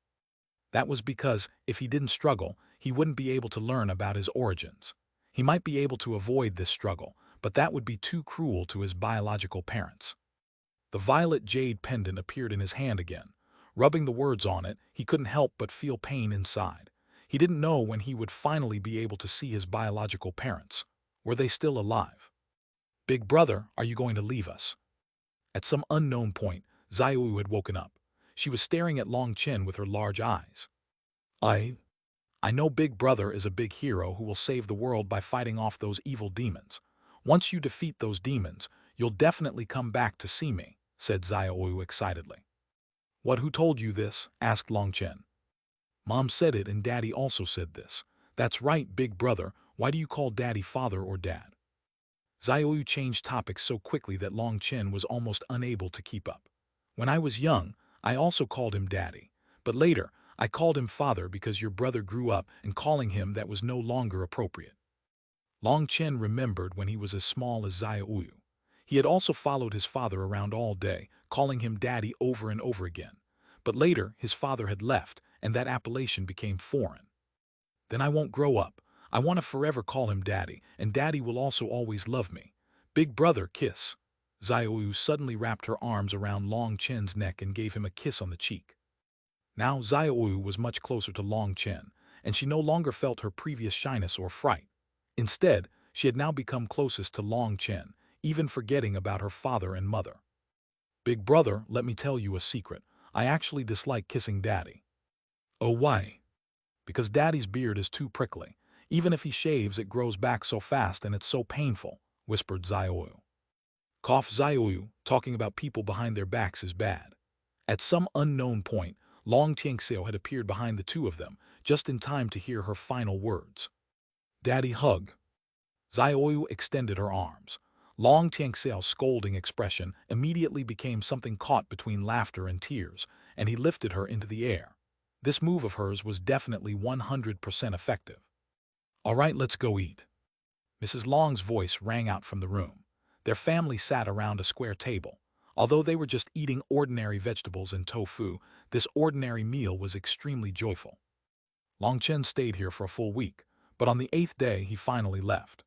That was because, if he didn't struggle, he wouldn't be able to learn about his origins. He might be able to avoid this struggle, but that would be too cruel to his biological parents. The violet jade pendant appeared in his hand again. Rubbing the words on it, he couldn't help but feel pain inside. He didn't know when he would finally be able to see his biological parents. Were they still alive? Big brother, are you going to leave us? At some unknown point, Xiaoyu had woken up. She was staring at Long Chen with her large eyes. I know Big Brother is a big hero who will save the world by fighting off those evil demons. Once you defeat those demons, you'll definitely come back to see me, said Xiaoyu excitedly. What, who told you this? Asked Long Chen. Mom said it and Daddy also said this. That's right, Big Brother. Why do you call Daddy father or dad? Xiaoyu changed topics so quickly that Long Chen was almost unable to keep up. When I was young, I also called him Daddy. But later, I called him father because your brother grew up, and calling him that was no longer appropriate. Long Chen remembered when he was as small as Xiaoyu. He had also followed his father around all day, calling him daddy over and over again. But later, his father had left, and that appellation became foreign. Then I won't grow up. I want to forever call him daddy, and daddy will also always love me. Big brother, kiss. Xiaoyu suddenly wrapped her arms around Long Chen's neck and gave him a kiss on the cheek. Now Xiaoyu was much closer to Long Chen, and she no longer felt her previous shyness or fright. Instead, she had now become closest to Long Chen, even forgetting about her father and mother. Big brother, let me tell you a secret. I actually dislike kissing daddy. Oh, why? Because daddy's beard is too prickly. Even if he shaves, it grows back so fast and it's so painful, whispered Xiaoyu. Cough. Xiaoyu, talking about people behind their backs is bad. At some unknown point, Long Tianxiao had appeared behind the two of them, just in time to hear her final words. Daddy hug. Xiaoyu extended her arms. Long Tianxiao's scolding expression immediately became something caught between laughter and tears, and he lifted her into the air. This move of hers was definitely 100% effective. All right, let's go eat. Mrs. Long's voice rang out from the room. Their family sat around a square table. Although they were just eating ordinary vegetables and tofu, this ordinary meal was extremely joyful. Long Chen stayed here for a full week, but on the 8th day he finally left.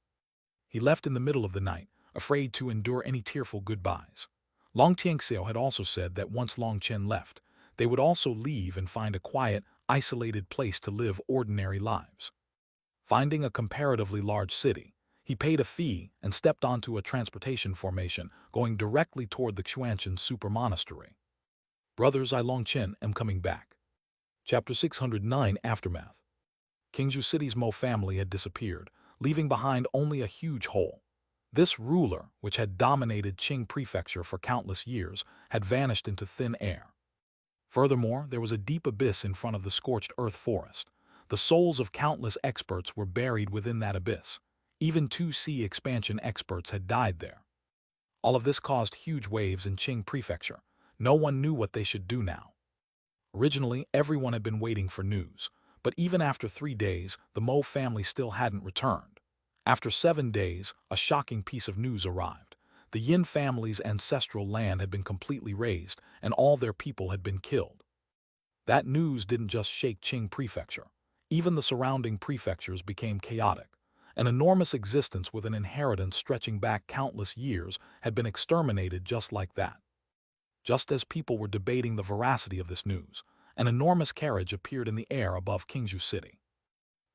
He left in the middle of the night, afraid to endure any tearful goodbyes. Long Tianxiao had also said that once Long Chen left, they would also leave and find a quiet, isolated place to live ordinary lives. Finding a comparatively large city, he paid a fee and stepped onto a transportation formation going directly toward the Xuanhuan super monastery. Brothers, I Long Chen am coming back. Chapter 609 Aftermath. Qingzhou City's Mo family had disappeared, leaving behind only a huge hole. This ruler, which had dominated Qing Prefecture for countless years, had vanished into thin air. Furthermore, there was a deep abyss in front of the scorched earth forest. The souls of countless experts were buried within that abyss. Even 2C expansion experts had died there. All of this caused huge waves in Qing Prefecture. No one knew what they should do now. Originally, everyone had been waiting for news, but even after 3 days, the Mo family still hadn't returned. After 7 days, a shocking piece of news arrived. The Yin family's ancestral land had been completely razed, and all their people had been killed. That news didn't just shake Qing Prefecture. Even the surrounding prefectures became chaotic. An enormous existence with an inheritance stretching back countless years had been exterminated just like that. Just as people were debating the veracity of this news, an enormous carriage appeared in the air above Qingzhou City.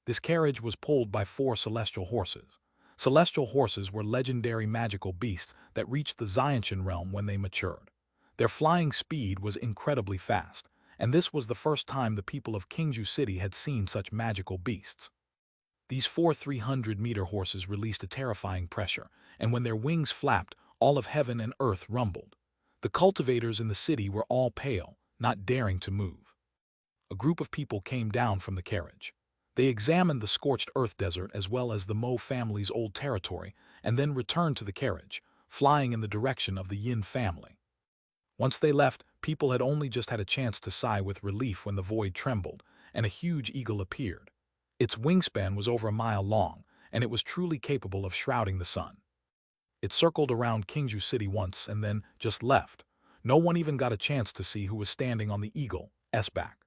This carriage was pulled by 4 celestial horses. Celestial horses were legendary magical beasts that reached the Xiantian realm when they matured. Their flying speed was incredibly fast, and this was the first time the people of Qingzhou City had seen such magical beasts. These 4 300-meter horses released a terrifying pressure, and when their wings flapped, all of heaven and earth rumbled. The cultivators in the city were all pale, not daring to move. A group of people came down from the carriage. They examined the scorched earth desert as well as the Mo family's old territory, and then returned to the carriage, flying in the direction of the Yin family. Once they left, people had only just had a chance to sigh with relief when the void trembled, and a huge eagle appeared. Its wingspan was over a mile long, and it was truly capable of shrouding the sun. It circled around Qingzhou City once and then just left. No one even got a chance to see who was standing on the eagle's back.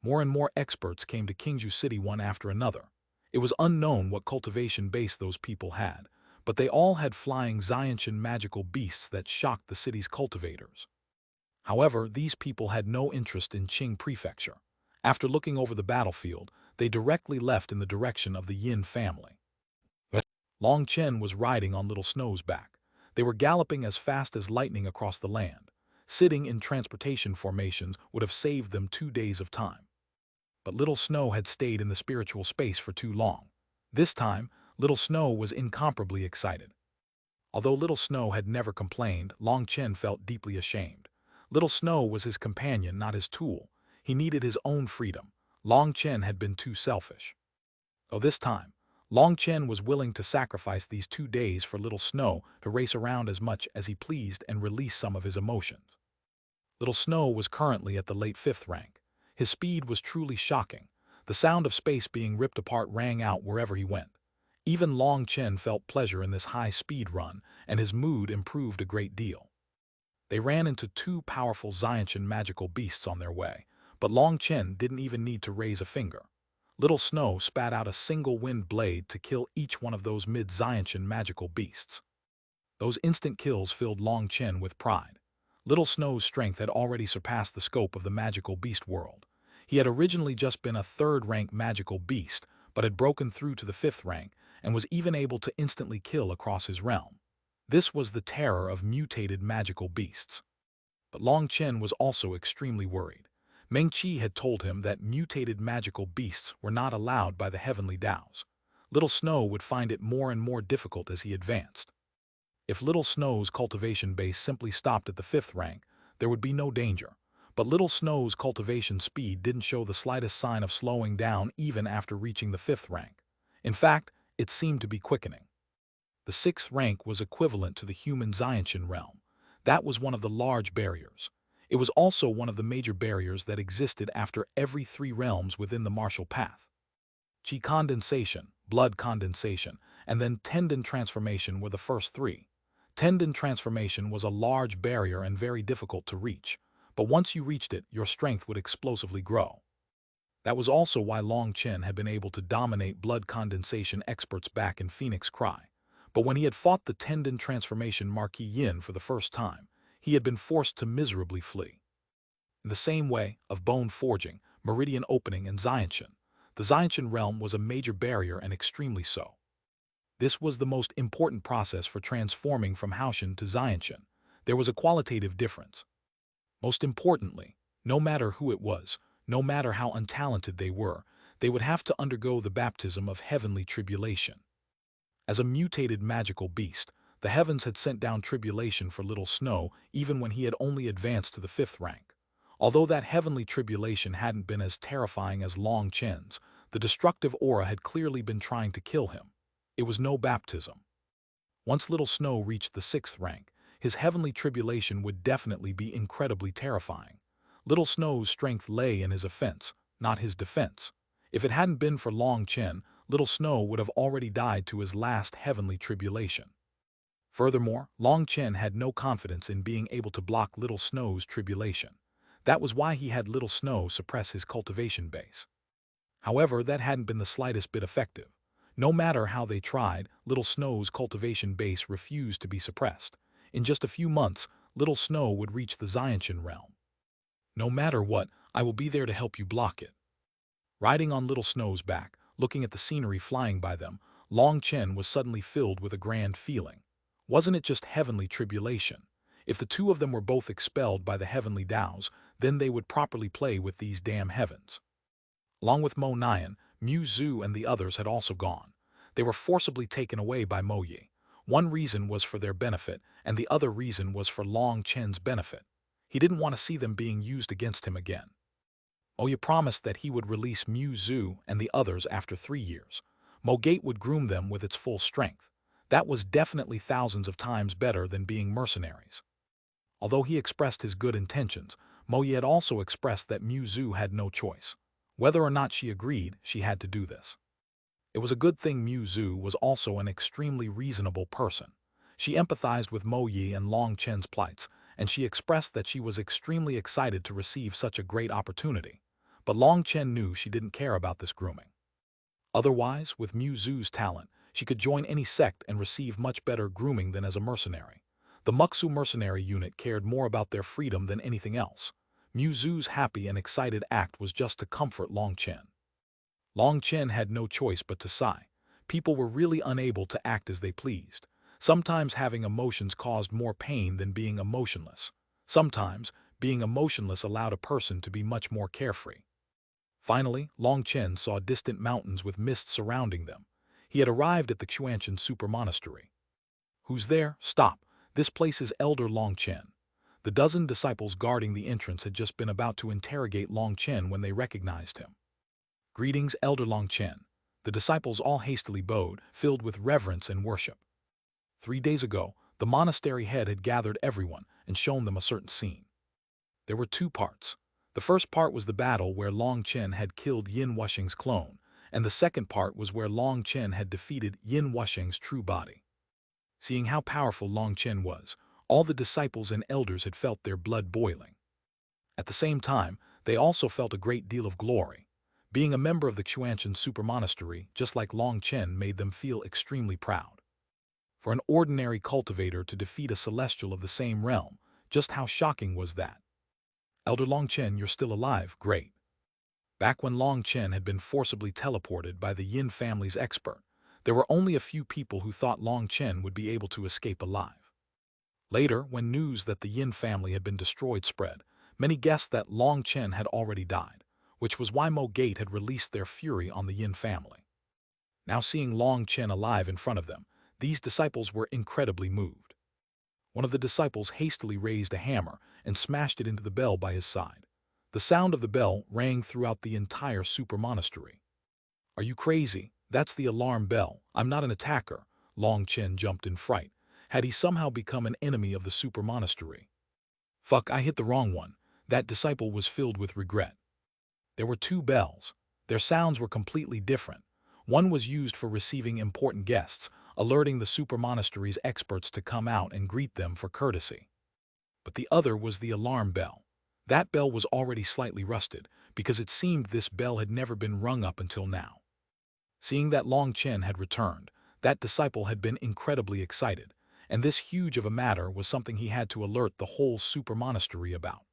More and more experts came to Qingzhou City one after another. It was unknown what cultivation base those people had, but they all had flying Xiantian magical beasts that shocked the city's cultivators. However, these people had no interest in Qing Prefecture. After looking over the battlefield, they directly left in the direction of the Yin family. Long Chen was riding on Little Snow's back. They were galloping as fast as lightning across the land. Sitting in transportation formations would have saved them 2 days of time. But Little Snow had stayed in the spiritual space for too long. This time, Little Snow was incomparably excited. Although Little Snow had never complained, Long Chen felt deeply ashamed. Little Snow was his companion, not his tool. He needed his own freedom. Long Chen had been too selfish. Though this time, Long Chen was willing to sacrifice these 2 days for Little Snow to race around as much as he pleased and release some of his emotions. Little Snow was currently at the late 5th rank. His speed was truly shocking. The sound of space being ripped apart rang out wherever he went. Even Long Chen felt pleasure in this high-speed run, and his mood improved a great deal. They ran into two powerful Xiantian magical beasts on their way, but Long Chen didn't even need to raise a finger. Little Snow spat out a single wind blade to kill each one of those mid-Xiantian magical beasts. Those instant kills filled Long Chen with pride. Little Snow's strength had already surpassed the scope of the magical beast world. He had originally just been a third-rank magical beast, but had broken through to the fifth rank and was even able to instantly kill across his realm. This was the terror of mutated magical beasts. But Long Chen was also extremely worried. Meng Qi had told him that mutated magical beasts were not allowed by the heavenly Taos. Little Snow would find it more and more difficult as he advanced. If Little Snow's cultivation base simply stopped at the fifth rank, there would be no danger. But Little Snow's cultivation speed didn't show the slightest sign of slowing down even after reaching the fifth rank. In fact, it seemed to be quickening. The sixth rank was equivalent to the human Xiantian realm. That was one of the large barriers. It was also one of the major barriers that existed after every three realms within the martial path. Qi condensation, blood condensation, and then tendon transformation were the first three. Tendon transformation was a large barrier and very difficult to reach, but once you reached it, your strength would explosively grow. That was also why Long Chen had been able to dominate blood condensation experts back in Phoenix Cry. But when he had fought the tendon transformation Marquis Yin for the first time, he had been forced to miserably flee. In the same way of bone forging, meridian opening, and Xiantian, the Xiantian realm was a major barrier and extremely so. This was the most important process for transforming from Haoshan to Xiantian. There was a qualitative difference. Most importantly, no matter who it was, no matter how untalented they would have to undergo the baptism of heavenly tribulation. As a mutated magical beast, the heavens had sent down tribulation for Little Snow even when he had only advanced to the fifth rank. Although that heavenly tribulation hadn't been as terrifying as Long Chen's, the destructive aura had clearly been trying to kill him. It was no baptism. Once Little Snow reached the sixth rank, his heavenly tribulation would definitely be incredibly terrifying. Little Snow's strength lay in his offense, not his defense. If it hadn't been for Long Chen, Little Snow would have already died to his last heavenly tribulation. Furthermore, Long Chen had no confidence in being able to block Little Snow's tribulation. That was why he had Little Snow suppress his cultivation base. However, that hadn't been the slightest bit effective. No matter how they tried, Little Snow's cultivation base refused to be suppressed. In just a few months, Little Snow would reach the Xiantian realm. No matter what, I will be there to help you block it. Riding on Little Snow's back, looking at the scenery flying by them, Long Chen was suddenly filled with a grand feeling. Wasn't it just heavenly tribulation? If the two of them were both expelled by the heavenly Taos, then they would properly play with these damn heavens. Along with Mo Nian, Mu Zhu and the others had also gone. They were forcibly taken away by Mo Yi. One reason was for their benefit, and the other reason was for Long Chen's benefit. He didn't want to see them being used against him again. Mo Yi promised that he would release Mu Zhu and the others after 3 years. Mo Gate would groom them with its full strength. That was definitely thousands of times better than being mercenaries. Although he expressed his good intentions, Mo Yi had also expressed that Mu Zhu had no choice. Whether or not she agreed, she had to do this. It was a good thing Mu Zhu was also an extremely reasonable person. She empathized with Mo Yi and Long Chen's plights, and she expressed that she was extremely excited to receive such a great opportunity. But Long Chen knew she didn't care about this grooming. Otherwise, with Mu Zhu's talent, she could join any sect and receive much better grooming than as a mercenary. The Muxu mercenary unit cared more about their freedom than anything else. Mu Zhu's happy and excited act was just to comfort Long Chen. Long Chen had no choice but to sigh. People were really unable to act as they pleased. Sometimes having emotions caused more pain than being emotionless. Sometimes, being emotionless allowed a person to be much more carefree. Finally, Long Chen saw distant mountains with mist surrounding them. He had arrived at the Xuanhuan Super Monastery. "Who's there? Stop. This place is Elder Long Chen." The dozen disciples guarding the entrance had just been about to interrogate Long Chen when they recognized him. "Greetings, Elder Long Chen." The disciples all hastily bowed, filled with reverence and worship. 3 days ago, the monastery head had gathered everyone and shown them a certain scene. There were 2 parts. The first part was the battle where Long Chen had killed Yin Wusheng's clone, and the second part was where Long Chen had defeated Yin Wusheng's true body. Seeing how powerful Long Chen was, all the disciples and elders had felt their blood boiling. At the same time, they also felt a great deal of glory. Being a member of the Xuanhuan super monastery, just like Long Chen, made them feel extremely proud. For an ordinary cultivator to defeat a celestial of the same realm, just how shocking was that? Elder Long Chen, you're still alive, great. Back when Long Chen had been forcibly teleported by the Yin family's expert, there were only a few people who thought Long Chen would be able to escape alive. Later, when news that the Yin family had been destroyed spread, many guessed that Long Chen had already died, which was why Mo Gate had released their fury on the Yin family. Now seeing Long Chen alive in front of them, these disciples were incredibly moved. One of the disciples hastily raised a hammer and smashed it into the bell by his side. The sound of the bell rang throughout the entire super monastery. Are you crazy? That's the alarm bell. I'm not an attacker. Long Chen jumped in fright. Had he somehow become an enemy of the super monastery? Fuck, I hit the wrong one. That disciple was filled with regret. There were two bells. Their sounds were completely different. One was used for receiving important guests, alerting the super monastery's experts to come out and greet them for courtesy. But the other was the alarm bell. That bell was already slightly rusted, because it seemed this bell had never been rung up until now. Seeing that Long Chen had returned, that disciple had been incredibly excited, and this huge of a matter was something he had to alert the whole super monastery about.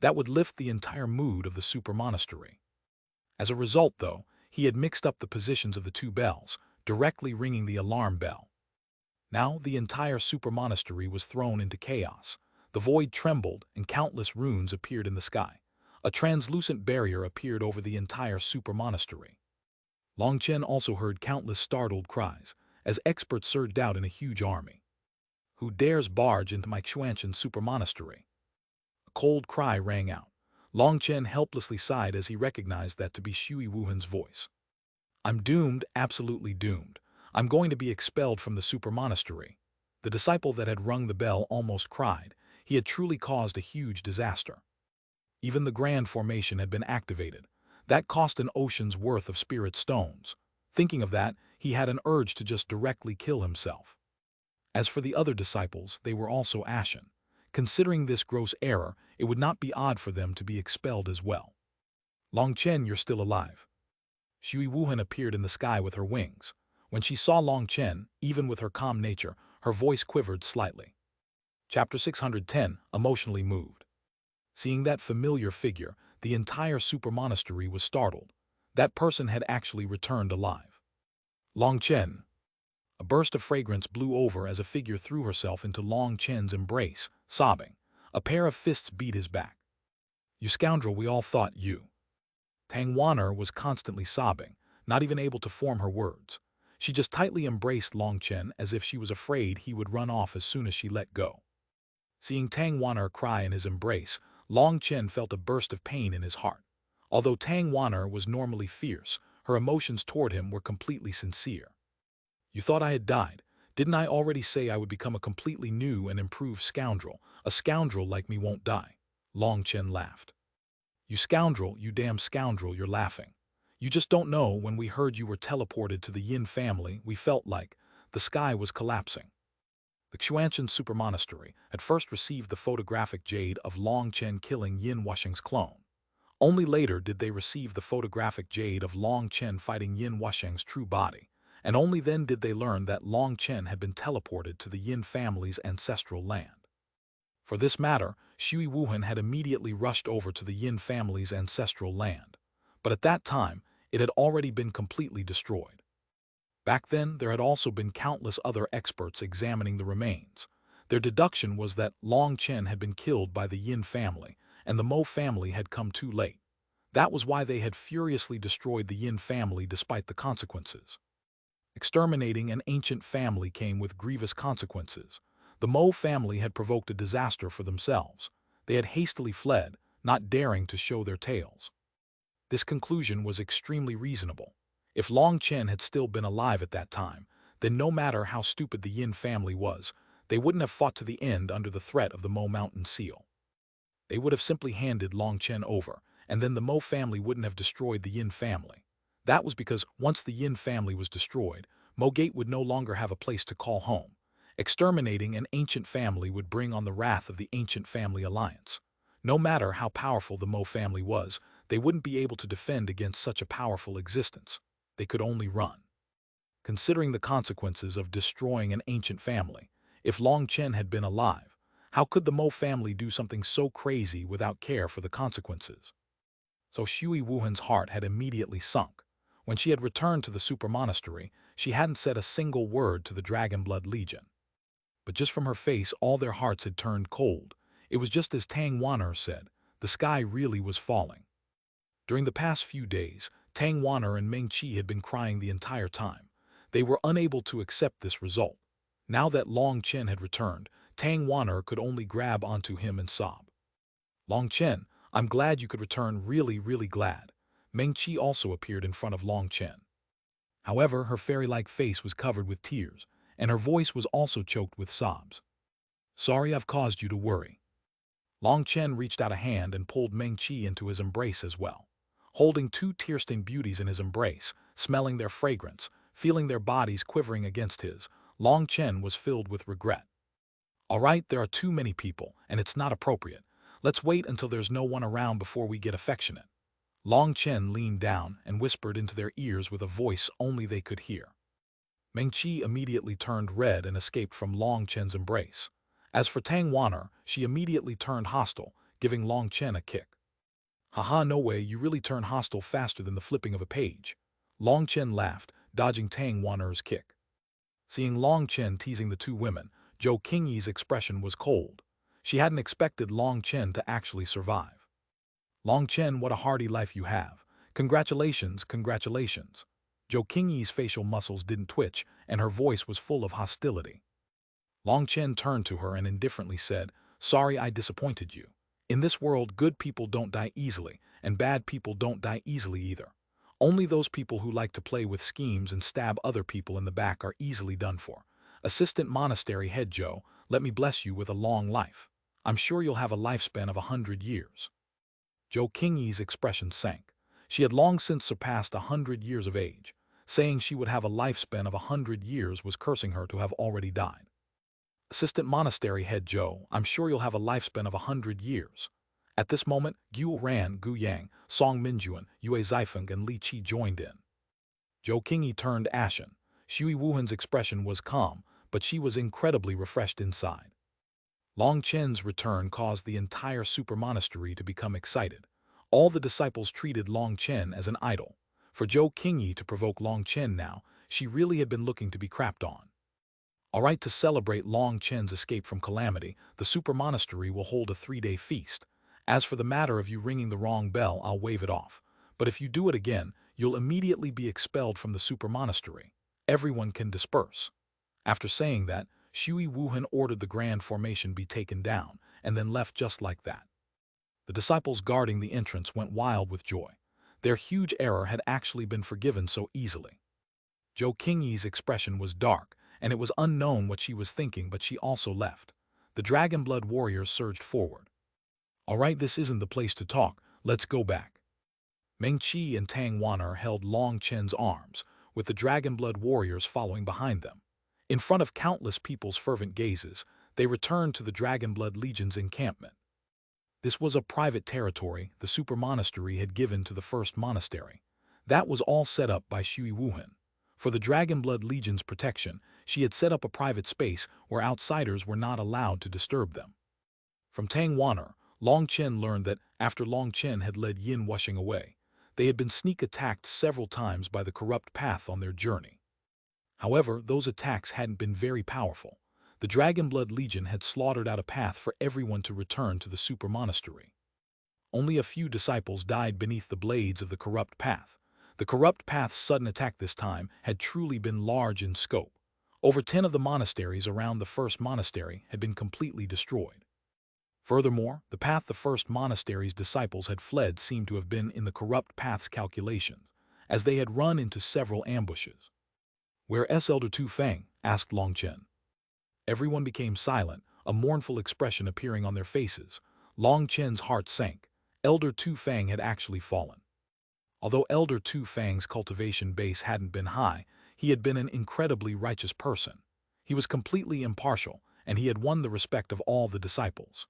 That would lift the entire mood of the super monastery. As a result, though, he had mixed up the positions of the two bells, directly ringing the alarm bell. Now the entire super monastery was thrown into chaos. The void trembled and countless runes appeared in the sky. A translucent barrier appeared over the entire super monastery. Long Chen also heard countless startled cries, as experts surged out in a huge army. Who dares barge into my Xuanhuan super monastery? A cold cry rang out. Long Chen helplessly sighed as he recognized that to be Xuanhuan's voice. I'm doomed, absolutely doomed. I'm going to be expelled from the super monastery. The disciple that had rung the bell almost cried. He had truly caused a huge disaster. Even the grand formation had been activated. That cost an ocean's worth of spirit stones. Thinking of that, he had an urge to just directly kill himself. As for the other disciples, they were also ashen. Considering this gross error, it would not be odd for them to be expelled as well. Long Chen, you're still alive. Xuanhuan appeared in the sky with her wings. When she saw Long Chen, even with her calm nature, her voice quivered slightly. Chapter 610, Emotionally Moved. Seeing that familiar figure, the entire super monastery was startled. That person had actually returned alive. Long Chen. A burst of fragrance blew over as a figure threw herself into Long Chen's embrace, sobbing. A pair of fists beat his back. You scoundrel, we all thought you. Xuanhuan was constantly sobbing, not even able to form her words. She just tightly embraced Long Chen as if she was afraid he would run off as soon as she let go. Seeing Xuanhuan cry in his embrace, Long Chen felt a burst of pain in his heart. Although Xuanhuan was normally fierce, her emotions toward him were completely sincere. You thought I had died. Didn't I already say I would become a completely new and improved scoundrel? A scoundrel like me won't die. Long Chen laughed. You scoundrel, you damn scoundrel, you're laughing. You just don't know, when we heard you were teleported to the Yin family, we felt like the sky was collapsing. The Xuanhuan super monastery had first received the photographic Jade of Long Chen killing Yin Wusheng's clone. Only later did they receive the photographic Jade of Long Chen fighting Yin Wusheng's true body, and only then did they learn that Long Chen had been teleported to the Yin family's ancestral land. For this matter, Xuanhuan had immediately rushed over to the Yin family's ancestral land, but at that time, it had already been completely destroyed. Back then, there had also been countless other experts examining the remains. Their deduction was that Long Chen had been killed by the Yin family, and the Mo family had come too late. That was why they had furiously destroyed the Yin family despite the consequences. Exterminating an ancient family came with grievous consequences. The Mo family had provoked a disaster for themselves. They had hastily fled, not daring to show their tails. This conclusion was extremely reasonable. If Long Chen had still been alive at that time, then no matter how stupid the Yin family was, they wouldn't have fought to the end under the threat of the Mo Mountain Seal. They would have simply handed Long Chen over, and then the Mo family wouldn't have destroyed the Yin family. That was because once the Yin family was destroyed, Mo Gate would no longer have a place to call home. Exterminating an ancient family would bring on the wrath of the ancient family alliance. No matter how powerful the Mo family was, they wouldn't be able to defend against such a powerful existence. They could only run. Considering the consequences of destroying an ancient family, if Long Chen had been alive, how could the Mo family do something so crazy without care for the consequences? So Shui Wuhan's heart had immediately sunk. When she had returned to the super monastery, she hadn't said a single word to the Dragonblood Legion. But just from her face, all their hearts had turned cold. It was just as Tang Wan'er said, the sky really was falling. During the past few days, Tang Wan'er and Meng Qi had been crying the entire time. They were unable to accept this result. Now that Long Chen had returned, Tang Wan'er could only grab onto him and sob. Long Chen, I'm glad you could return, really, really glad. Meng Qi also appeared in front of Long Chen. However, her fairy-like face was covered with tears, and her voice was also choked with sobs. Sorry I've caused you to worry. Long Chen reached out a hand and pulled Meng Qi into his embrace as well. Holding two tear-stained beauties in his embrace, smelling their fragrance, feeling their bodies quivering against his, Long Chen was filled with regret. All right, there are too many people, and it's not appropriate. Let's wait until there's no one around before we get affectionate. Long Chen leaned down and whispered into their ears with a voice only they could hear. Meng Qi immediately turned red and escaped from Long Chen's embrace. As for Tang Wan'er, she immediately turned hostile, giving Long Chen a kick. Haha, no way, you really turn hostile faster than the flipping of a page. Long Chen laughed, dodging Tang Wan'er's kick. Seeing Long Chen teasing the two women, Zhou Qingyi's expression was cold. She hadn't expected Long Chen to actually survive. Long Chen, what a hardy life you have. Congratulations, congratulations. Zhou Qingyi's facial muscles didn't twitch, and her voice was full of hostility. Long Chen turned to her and indifferently said, Sorry I disappointed you. In this world, good people don't die easily, and bad people don't die easily either. Only those people who like to play with schemes and stab other people in the back are easily done for. Assistant Monastery Head Zhou, let me bless you with a long life. I'm sure you'll have a lifespan of 100 years. Zhou Qingyi's expression sank. She had long since surpassed 100 years of age. Saying she would have a lifespan of 100 years was cursing her to have already died. Assistant Monastery Head Zhou, I'm sure you'll have a lifespan of 100 years. At this moment, Gu Ran, Gu Yang, Song Minjuan, Yue Zifeng, and Li Qi joined in. Zhou Qingyi turned ashen. Shui Wuhan's expression was calm, but she was incredibly refreshed inside. Long Chen's return caused the entire super monastery to become excited. All the disciples treated Long Chen as an idol. For Zhou Qingyi to provoke Long Chen now, she really had been looking to be crapped on. Alright, to celebrate Long Chen's escape from calamity, the super monastery will hold a 3-day feast. As for the matter of you ringing the wrong bell, I'll wave it off. But if you do it again, you'll immediately be expelled from the super monastery. Everyone can disperse. After saying that, Shui Wuhan ordered the grand formation be taken down, and then left just like that. The disciples guarding the entrance went wild with joy. Their huge error had actually been forgiven so easily. Zhou Qingyi's expression was dark, and it was unknown what she was thinking, but she also left. The Dragonblood warriors surged forward. Alright, this isn't the place to talk, let's go back. Meng Qi and Tang Wan'er held Long Chen's arms, with the Dragonblood warriors following behind them. In front of countless people's fervent gazes, they returned to the Dragonblood Legion's encampment. This was a private territory the super monastery had given to the first monastery. That was all set up by Shui Wuhan. For the Dragonblood Legion's protection, she had set up a private space where outsiders were not allowed to disturb them. From Tang Wan'er, Long Chen learned that after Long Chen had led Yin Wushing away, they had been sneak attacked several times by the corrupt path on their journey. However, those attacks hadn't been very powerful. The Dragonblood Legion had slaughtered out a path for everyone to return to the super monastery. Only a few disciples died beneath the blades of the corrupt path. The corrupt path's sudden attack this time had truly been large in scope. Over 10 of the monasteries around the first monastery had been completely destroyed. Furthermore, the path the first monastery's disciples had fled seemed to have been in the corrupt path's calculations, as they had run into several ambushes. "Where's Elder Tu Feng?" asked Long Chen. Everyone became silent, a mournful expression appearing on their faces. Long Chen's heart sank. Elder Tu Fang had actually fallen. Although Elder Tu Fang's cultivation base hadn't been high, he had been an incredibly righteous person. He was completely impartial, and he had won the respect of all the disciples.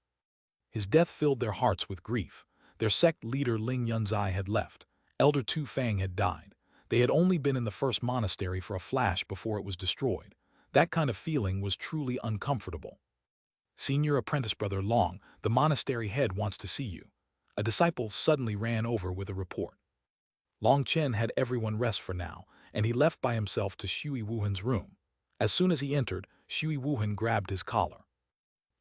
His death filled their hearts with grief. Their sect leader Ling Yunzai had left. Elder Tu Fang had died. They had only been in the first monastery for a flash before it was destroyed. That kind of feeling was truly uncomfortable. Senior apprentice brother Long, the monastery head wants to see you. A disciple suddenly ran over with a report. Long Chen had everyone rest for now, and he left by himself to Shui Wuhan's room. As soon as he entered, Shui Wuhan grabbed his collar.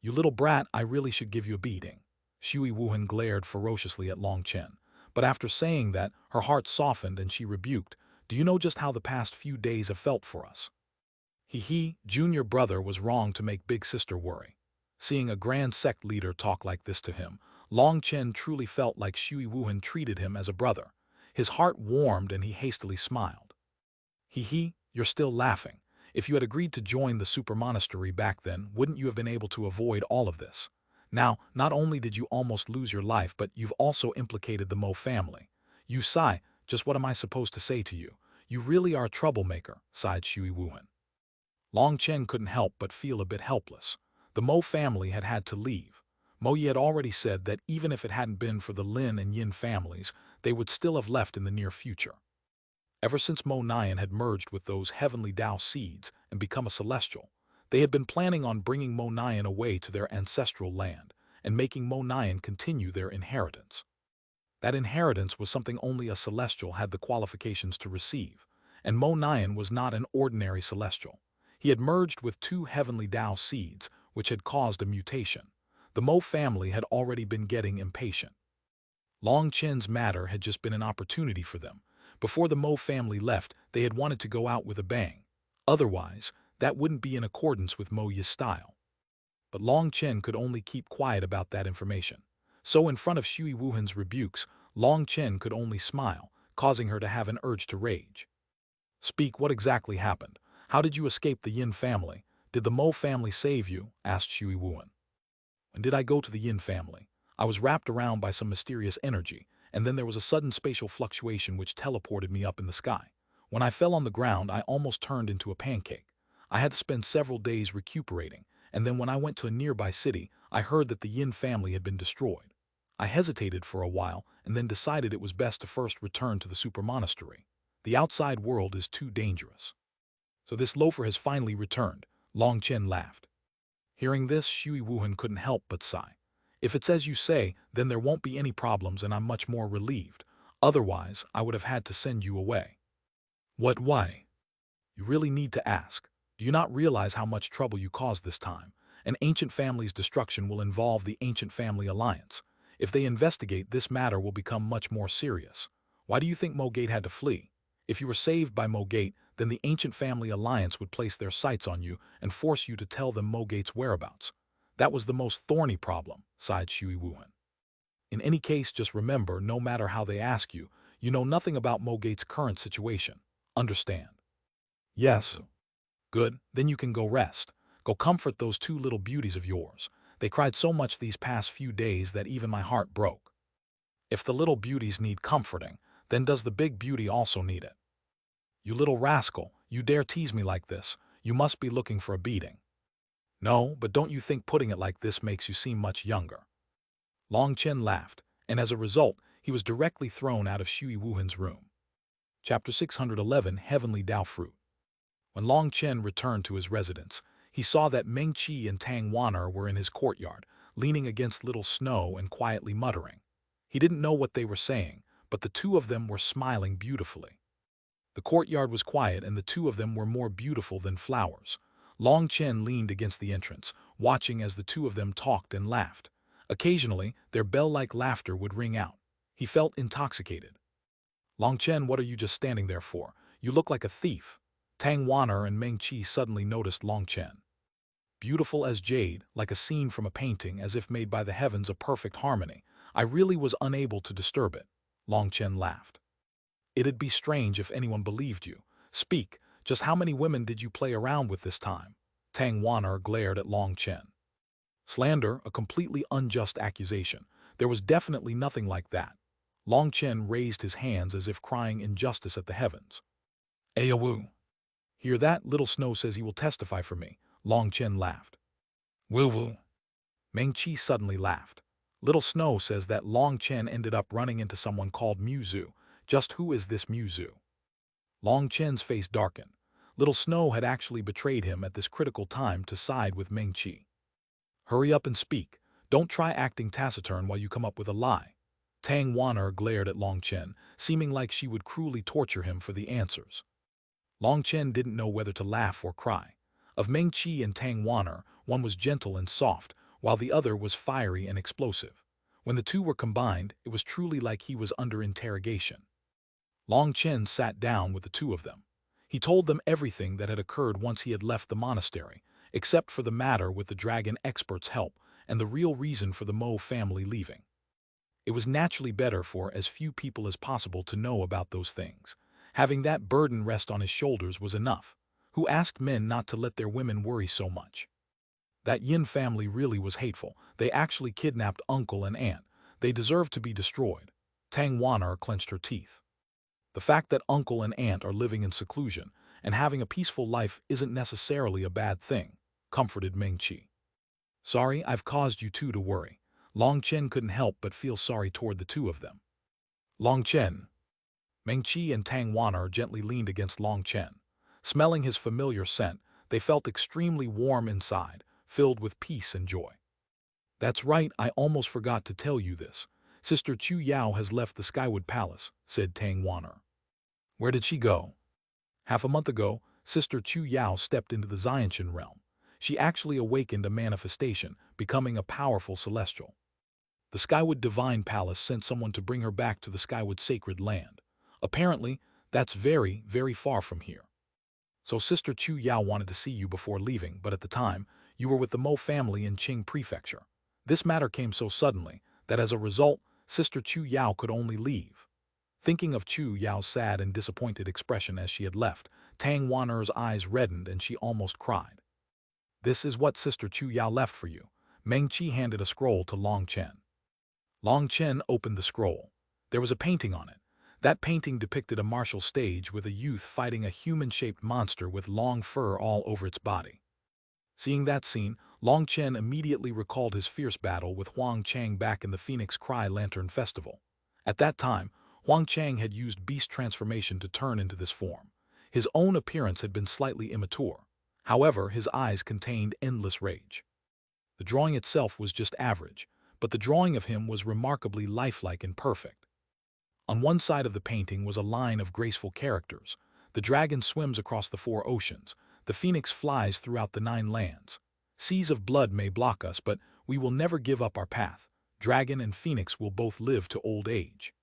"You little brat, I really should give you a beating." Shui Wuhan glared ferociously at Long Chen. But after saying that, her heart softened and she rebuked, "Do you know just how the past few days have felt for us?" Junior brother was wrong to make big sister worry. Seeing a grand sect leader talk like this to him, Long Chen truly felt like Shui Wuhan treated him as a brother. His heart warmed and he hastily smiled. You're still laughing. If you had agreed to join the super monastery back then, wouldn't you have been able to avoid all of this? Now, not only did you almost lose your life, but you've also implicated the Mo family. You sigh, just what am I supposed to say to you? You really are a troublemaker, sighed Shui Wuhan. Long Chen couldn't help but feel a bit helpless. The Mo family had had to leave. Mo Yi had already said that even if it hadn't been for the Lin and Yin families, they would still have left in the near future. Ever since Mo Nian had merged with those heavenly Tao seeds and become a celestial, they had been planning on bringing Mo Nian away to their ancestral land and making Mo Nian continue their inheritance. That inheritance was something only a celestial had the qualifications to receive, and Mo Nian was not an ordinary celestial. He had merged with two heavenly Tao seeds, which had caused a mutation. The Mo family had already been getting impatient. Long Chen's matter had just been an opportunity for them. Before the Mo family left, they had wanted to go out with a bang. Otherwise, that wouldn't be in accordance with Mo Yi's style. But Long Chen could only keep quiet about that information. So in front of Shui Wuhan's rebukes, Long Chen could only smile, causing her to have an urge to rage. "Speak, what exactly happened? How did you escape the Yin family? Did the Mo family save you?" asked Shui Wuhan. "When did I go to the Yin family? I was wrapped around by some mysterious energy, and then there was a sudden spatial fluctuation which teleported me up in the sky. When I fell on the ground, I almost turned into a pancake. I had to spend several days recuperating, and then when I went to a nearby city, I heard that the Yin family had been destroyed. I hesitated for a while and then decided it was best to first return to the super monastery. The outside world is too dangerous." "So this loafer has finally returned," Long Chen laughed. Hearing this, Shui Wuhan couldn't help but sigh. "If it's as you say, then there won't be any problems and I'm much more relieved. Otherwise, I would have had to send you away." "What, why?" "You really need to ask. Do you not realize how much trouble you caused this time? An ancient family's destruction will involve the ancient family alliance. If they investigate, this matter will become much more serious. Why do you think Mogate had to flee? If you were saved by Mogate, then the ancient family alliance would place their sights on you and force you to tell them Mogate's whereabouts. That was the most thorny problem," sighed Shui Wuhan. "In any case, just remember, no matter how they ask you, you know nothing about Mogate's current situation. Understand?" "Yes." "Good, then you can go rest. Go comfort those two little beauties of yours. They cried so much these past few days that even my heart broke." "If the little beauties need comforting, then does the big beauty also need it?" "You little rascal, you dare tease me like this. You must be looking for a beating." "No, but don't you think putting it like this makes you seem much younger?" Long Chen laughed, and as a result, he was directly thrown out of Shui Wuhan's room. Chapter 611, Heavenly Tao Fruit. When Long Chen returned to his residence, he saw that Meng Qi and Tang Wan'er were in his courtyard, leaning against little snow and quietly muttering. He didn't know what they were saying, but the two of them were smiling beautifully. The courtyard was quiet and the two of them were more beautiful than flowers. Long Chen leaned against the entrance, watching as the two of them talked and laughed. Occasionally, their bell-like laughter would ring out. He felt intoxicated. "Long Chen, what are you just standing there for? You look like a thief." Tang Wan'er and Meng Qi suddenly noticed Long Chen. Beautiful as jade, like a scene from a painting, as if made by the heavens, a perfect harmony. I really was unable to disturb it. Long Chen laughed. "It'd be strange if anyone believed you. Speak, just how many women did you play around with this time?" Tang Wan'er glared at Long Chen. Slander, a completely unjust accusation. There was definitely nothing like that. Long Chen raised his hands as if crying injustice at the heavens. Ayawu. Hear that? Little Snow says he will testify for me. Long Chen laughed. Woo-woo. Meng Qi suddenly laughed. Little Snow says that Long Chen ended up running into someone called Muzu. Just who is this Muzu? Long Chen's face darkened. Little Snow had actually betrayed him at this critical time to side with Meng Qi. Hurry up and speak. Don't try acting taciturn while you come up with a lie. Tang Wan'er glared at Long Chen, seeming like she would cruelly torture him for the answers. Long Chen didn't know whether to laugh or cry. Of Meng Qi and Tang Wan'er, one was gentle and soft, while the other was fiery and explosive. When the two were combined, it was truly like he was under interrogation. Long Chen sat down with the two of them. He told them everything that had occurred once he had left the monastery, except for the matter with the dragon expert's help and the real reason for the Mo family leaving. It was naturally better for as few people as possible to know about those things. Having that burden rest on his shoulders was enough. Who asked men not to let their women worry so much? That Yin family really was hateful. They actually kidnapped uncle and aunt. They deserved to be destroyed. Tang Wan'er clenched her teeth. The fact that uncle and aunt are living in seclusion and having a peaceful life isn't necessarily a bad thing, comforted Meng Qi. Sorry, I've caused you two to worry. Long Chen couldn't help but feel sorry toward the two of them. Long Chen. Meng Qi and Tang Wan'er gently leaned against Long Chen. Smelling his familiar scent, they felt extremely warm inside, filled with peace and joy. That's right, I almost forgot to tell you this. Sister Chu Yao has left the Skywood Palace, said Tang Wan'er. Where did she go? Half a month ago, Sister Chu Yao stepped into the Xianhuan realm. She actually awakened a manifestation, becoming a powerful celestial. The Skywood Divine Palace sent someone to bring her back to the Skywood Sacred Land. Apparently, that's very, very far from here. So Sister Chu Yao wanted to see you before leaving, but at the time, you were with the Mo family in Qing Prefecture. This matter came so suddenly that as a result, Sister Chu Yao could only leave. Thinking of Chu Yao's sad and disappointed expression as she had left, Tang Wan'er's eyes reddened and she almost cried. This is what Sister Chu Yao left for you. Meng Qi handed a scroll to Long Chen. Long Chen opened the scroll. There was a painting on it. That painting depicted a martial stage with a youth fighting a human-shaped monster with long fur all over its body. Seeing that scene, Long Chen immediately recalled his fierce battle with Huang Chang back in the Phoenix Cry Lantern Festival. At that time, Huang Chang had used beast transformation to turn into this form. His own appearance had been slightly immature. However, his eyes contained endless rage. The drawing itself was just average, but the drawing of him was remarkably lifelike and perfect. On one side of the painting was a line of graceful characters. The dragon swims across the 4 oceans. The phoenix flies throughout the 9 lands. Seas of blood may block us, but we will never give up our path. Dragon and phoenix will both live to old age.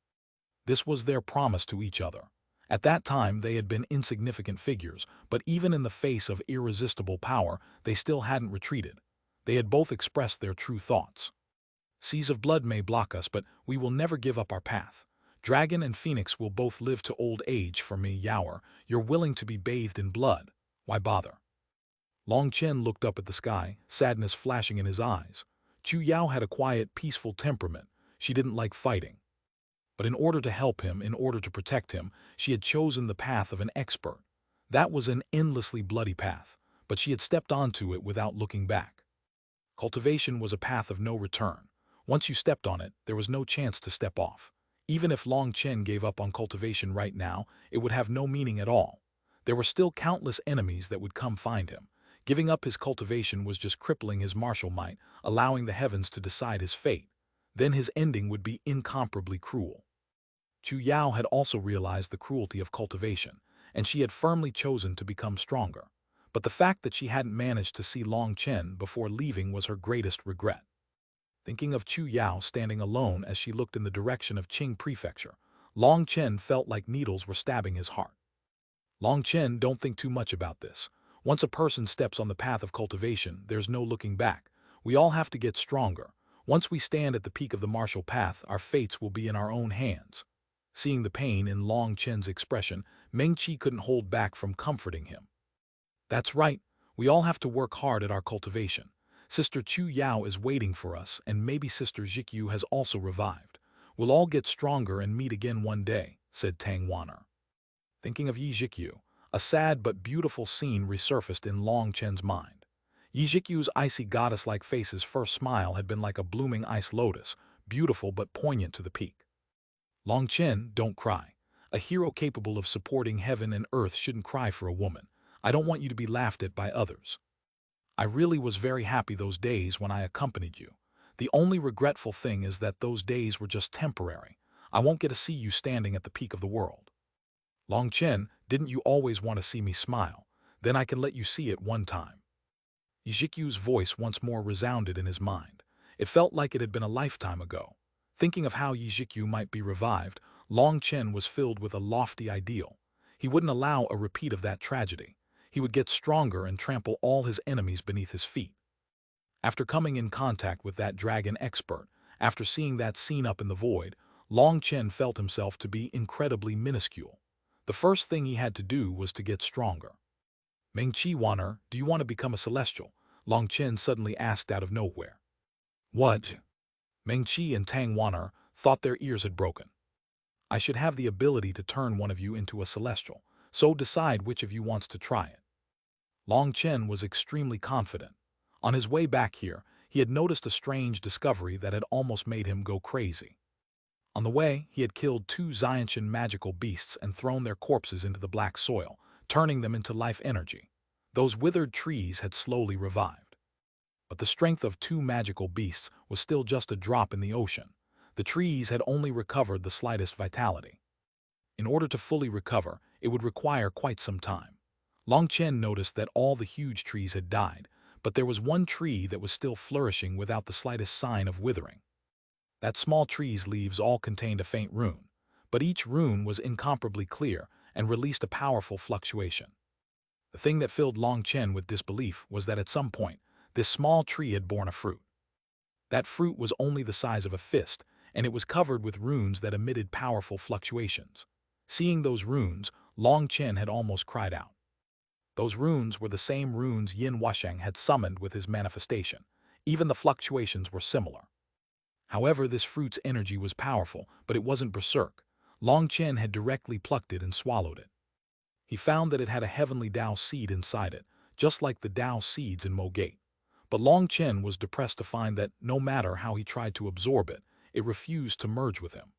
This was their promise to each other. At that time, they had been insignificant figures, but even in the face of irresistible power, they still hadn't retreated. They had both expressed their true thoughts. Seas of blood may block us, but we will never give up our path. Dragon and phoenix will both live to old age. For me, Yaoer, you're willing to be bathed in blood. Why bother? Long Chen looked up at the sky, sadness flashing in his eyes. Chu Yao had a quiet, peaceful temperament. She didn't like fighting. But in order to help him, in order to protect him, she had chosen the path of an expert. That was an endlessly bloody path, but she had stepped onto it without looking back. Cultivation was a path of no return. Once you stepped on it, there was no chance to step off. Even if Long Chen gave up on cultivation right now, it would have no meaning at all. There were still countless enemies that would come find him. Giving up his cultivation was just crippling his martial might, allowing the heavens to decide his fate. Then his ending would be incomparably cruel. Chu Yao had also realized the cruelty of cultivation, and she had firmly chosen to become stronger. But the fact that she hadn't managed to see Long Chen before leaving was her greatest regret. Thinking of Chu Yao standing alone as she looked in the direction of Qing Prefecture, Long Chen felt like needles were stabbing his heart. Long Chen, don't think too much about this. Once a person steps on the path of cultivation, there's no looking back. We all have to get stronger. Once we stand at the peak of the martial path, our fates will be in our own hands. Seeing the pain in Long Chen's expression, Meng Qi couldn't hold back from comforting him. That's right. We all have to work hard at our cultivation. Sister Chu Yao is waiting for us, and maybe Sister Jikyu has also revived. We'll all get stronger and meet again one day, said Tang Wanner. Thinking of Yi Jikyu, a sad but beautiful scene resurfaced in Long Chen's mind. Yi Jikyu's icy goddess-like face's first smile had been like a blooming ice lotus, beautiful but poignant to the peak. Long Chen, don't cry. A hero capable of supporting heaven and earth shouldn't cry for a woman. I don't want you to be laughed at by others. I really was very happy those days when I accompanied you. The only regretful thing is that those days were just temporary. I won't get to see you standing at the peak of the world. Long Chen, didn't you always want to see me smile? Then I can let you see it one time. Yijikyu's voice once more resounded in his mind. It felt like it had been a lifetime ago. Thinking of how Yijikyu might be revived, Long Chen was filled with a lofty ideal. He wouldn't allow a repeat of that tragedy. He would get stronger and trample all his enemies beneath his feet. After coming in contact with that dragon expert, after seeing that scene up in the void, Long Chen felt himself to be incredibly minuscule. The first thing he had to do was to get stronger. Meng-Chi Wanner, do you want to become a celestial? Long Chen suddenly asked out of nowhere. What? Meng-Chi and Tang Wanner thought their ears had broken. I should have the ability to turn one of you into a celestial, so decide which of you wants to try it. Long Chen was extremely confident. On his way back here, he had noticed a strange discovery that had almost made him go crazy. On the way, he had killed 2 Xiantian magical beasts and thrown their corpses into the black soil, turning them into life energy. Those withered trees had slowly revived. But the strength of 2 magical beasts was still just a drop in the ocean. The trees had only recovered the slightest vitality. In order to fully recover, it would require quite some time. Long Chen noticed that all the huge trees had died, but there was one tree that was still flourishing without the slightest sign of withering. That small tree's leaves all contained a faint rune, but each rune was incomparably clear and released a powerful fluctuation. The thing that filled Long Chen with disbelief was that at some point, this small tree had borne a fruit. That fruit was only the size of a fist, and it was covered with runes that emitted powerful fluctuations. Seeing those runes, Long Chen had almost cried out. Those runes were the same runes Yin Wusheng had summoned with his manifestation. Even the fluctuations were similar. However, this fruit's energy was powerful, but it wasn't berserk. Long Chen had directly plucked it and swallowed it. He found that it had a heavenly Dao seed inside it, just like the Dao seeds in Mogate. But Long Chen was depressed to find that no matter how he tried to absorb it, it refused to merge with him.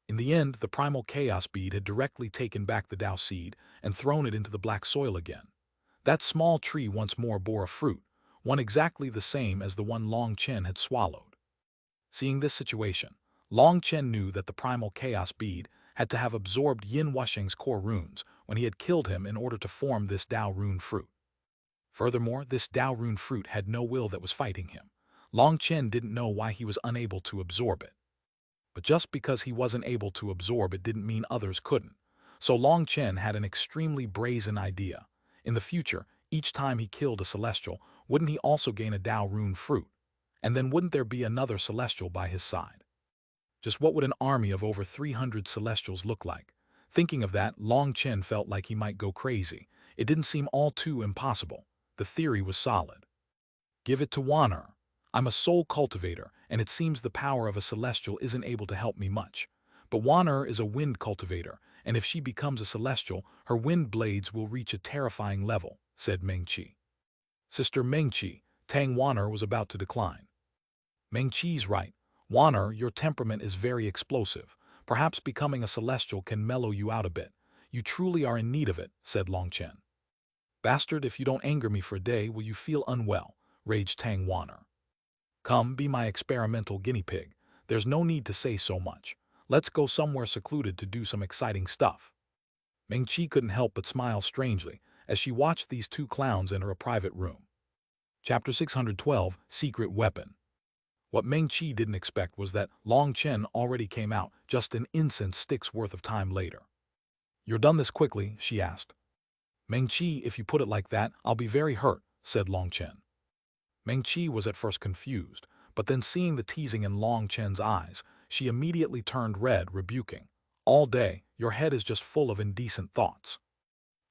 In the end, the primal chaos bead had directly taken back the Dao seed and thrown it into the black soil again. That small tree once more bore a fruit, one exactly the same as the one Long Chen had swallowed. Seeing this situation, Long Chen knew that the primal chaos bead had to have absorbed Yin Wusheng's core runes when he had killed him in order to form this Dao rune fruit. Furthermore, this Dao rune fruit had no will that was fighting him. Long Chen didn't know why he was unable to absorb it. But just because he wasn't able to absorb it didn't mean others couldn't. So Long Chen had an extremely brazen idea. In the future, each time he killed a celestial, wouldn't he also gain a Dao rune fruit? And then wouldn't there be another celestial by his side? Just what would an army of over 300 celestials look like? Thinking of that, Long Chen felt like he might go crazy. It didn't seem all too impossible. The theory was solid. Give it to Wanner. I'm a soul cultivator, and it seems the power of a celestial isn't able to help me much. But Wanner is a wind cultivator, and if she becomes a celestial, her wind blades will reach a terrifying level, said Meng-Chi. Sister Meng-Chi, Tang Wanner was about to decline. Meng-Chi's right. Wanner, your temperament is very explosive. Perhaps becoming a celestial can mellow you out a bit. You truly are in need of it, said Long Chen. Bastard, if you don't anger me for a day, will you feel unwell, raged Tang Wanner. Come, be my experimental guinea pig. There's no need to say so much. Let's go somewhere secluded to do some exciting stuff. Meng-Chi couldn't help but smile strangely as she watched these 2 clowns enter a private room. Chapter 612, Secret Weapon. What Meng-Chi didn't expect was that Long Chen already came out just an incense stick's worth of time later. You're done this quickly, she asked. Meng-Chi, if you put it like that, I'll be very hurt, said Long Chen. Meng-Chi was at first confused, but then seeing the teasing in Long Chen's eyes, she immediately turned red, rebuking. All day, your head is just full of indecent thoughts.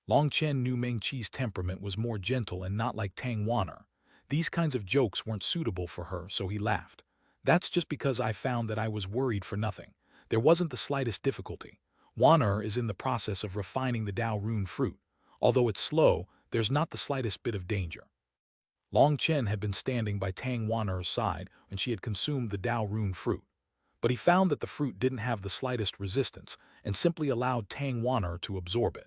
Long Chen knew Meng-Chi's temperament was more gentle and not like Tang Wanner. These kinds of jokes weren't suitable for her, so he laughed. That's just because I found that I was worried for nothing. There wasn't the slightest difficulty. Xuanhuan is in the process of refining the Dao Rune fruit. Although it's slow, there's not the slightest bit of danger. Long Chen had been standing by Tang Xuanhuan's side when she had consumed the Dao Rune fruit. But he found that the fruit didn't have the slightest resistance and simply allowed Tang Xuanhuan to absorb it.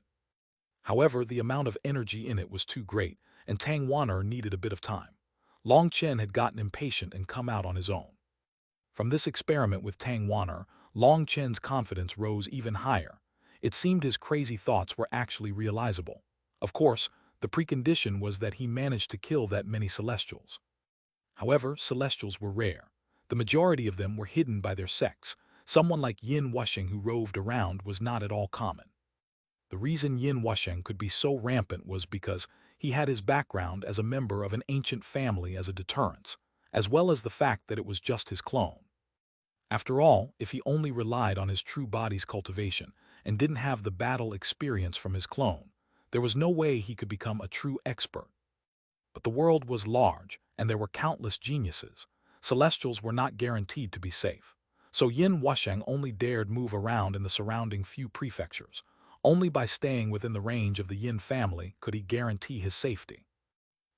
However, the amount of energy in it was too great, and Tang Xuanhuan needed a bit of time. Long Chen had gotten impatient and come out on his own. From this experiment with Tang Xuanhuan, Long Chen's confidence rose even higher. It seemed his crazy thoughts were actually realizable. Of course, the precondition was that he managed to kill that many Celestials. However, Celestials were rare. The majority of them were hidden by their sex. Someone like Yin Wusheng who roved around was not at all common. The reason Yin Wusheng could be so rampant was because he had his background as a member of an ancient family as a deterrence, as well as the fact that it was just his clone. After all, if he only relied on his true body's cultivation and didn't have the battle experience from his clone, there was no way he could become a true expert. But the world was large, and there were countless geniuses. Celestials were not guaranteed to be safe. So Yin Wusheng only dared move around in the surrounding few prefectures. Only by staying within the range of the Yin family could he guarantee his safety.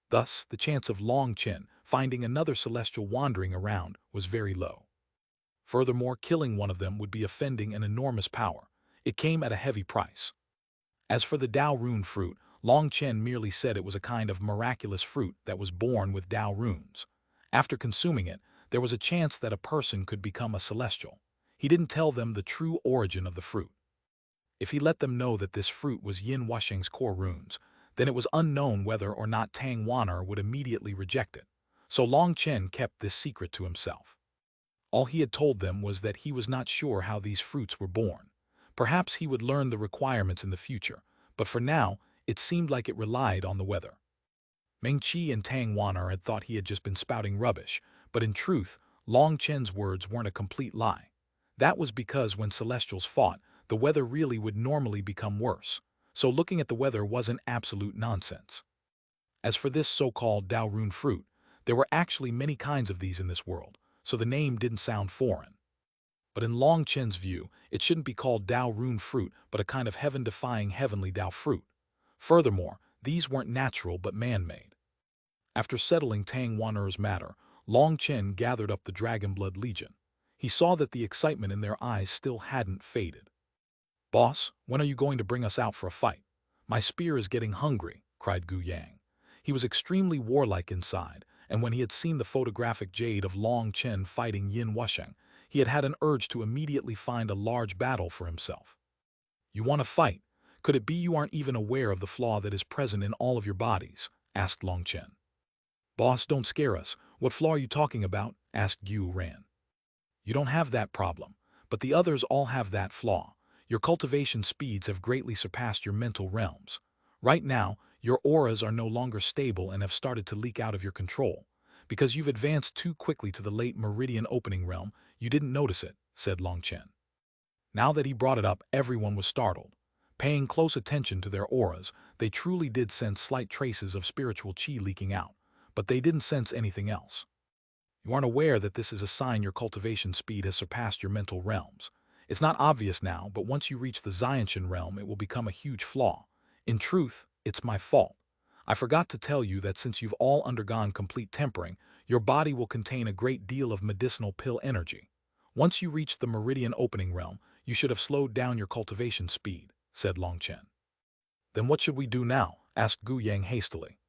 Thus, the chance of Long Chen finding another celestial wandering around was very low. Furthermore, killing one of them would be offending an enormous power. It came at a heavy price. As for the Dao Rune fruit, Long Chen merely said it was a kind of miraculous fruit that was born with Dao runes. After consuming it, there was a chance that a person could become a celestial. He didn't tell them the true origin of the fruit. If he let them know that this fruit was Yin Wusheng's core runes, then it was unknown whether or not Tang Xuanhuan would immediately reject it. So Long Chen kept this secret to himself. All he had told them was that he was not sure how these fruits were born. Perhaps he would learn the requirements in the future, but for now, it seemed like it relied on the weather. Meng Qi and Tang Xuanhuan had thought he had just been spouting rubbish, but in truth, Long Chen's words weren't a complete lie. That was because when Celestials fought, the weather really would normally become worse, so looking at the weather wasn't absolute nonsense. As for this so-called Dao Rune fruit, there were actually many kinds of these in this world, so the name didn't sound foreign. But in Long Chen's view, it shouldn't be called Dao Rune fruit, but a kind of heaven-defying heavenly Dao fruit. Furthermore, these weren't natural but man-made. After settling Tang Xuanhuan's matter, Long Chen gathered up the Dragon Blood Legion. He saw that the excitement in their eyes still hadn't faded. "Boss, when are you going to bring us out for a fight? My spear is getting hungry," cried Gu Yang. He was extremely warlike inside, and when he had seen the photographic Jade of Long Chen fighting Yin Wusheng, he had had an urge to immediately find a large battle for himself. "You want to fight? Could it be you aren't even aware of the flaw that is present in all of your bodies?" asked Long Chen. "Boss, don't scare us. What flaw are you talking about?" asked Gu Ran. "You don't have that problem, but the others all have that flaw. Your cultivation speeds have greatly surpassed your mental realms. Right now, your auras are no longer stable and have started to leak out of your control. Because you've advanced too quickly to the late meridian opening realm, you didn't notice it," said Long Chen. Now that he brought it up, everyone was startled. Paying close attention to their auras, they truly did sense slight traces of spiritual chi leaking out, but they didn't sense anything else. "You aren't aware that this is a sign your cultivation speed has surpassed your mental realms. It's not obvious now, but once you reach the Xiantian realm, it will become a huge flaw. In truth, it's my fault. I forgot to tell you that since you've all undergone complete tempering, your body will contain a great deal of medicinal pill energy. Once you reach the meridian opening realm, you should have slowed down your cultivation speed," said Long Chen. "Then what should we do now?" asked Gu Yang hastily.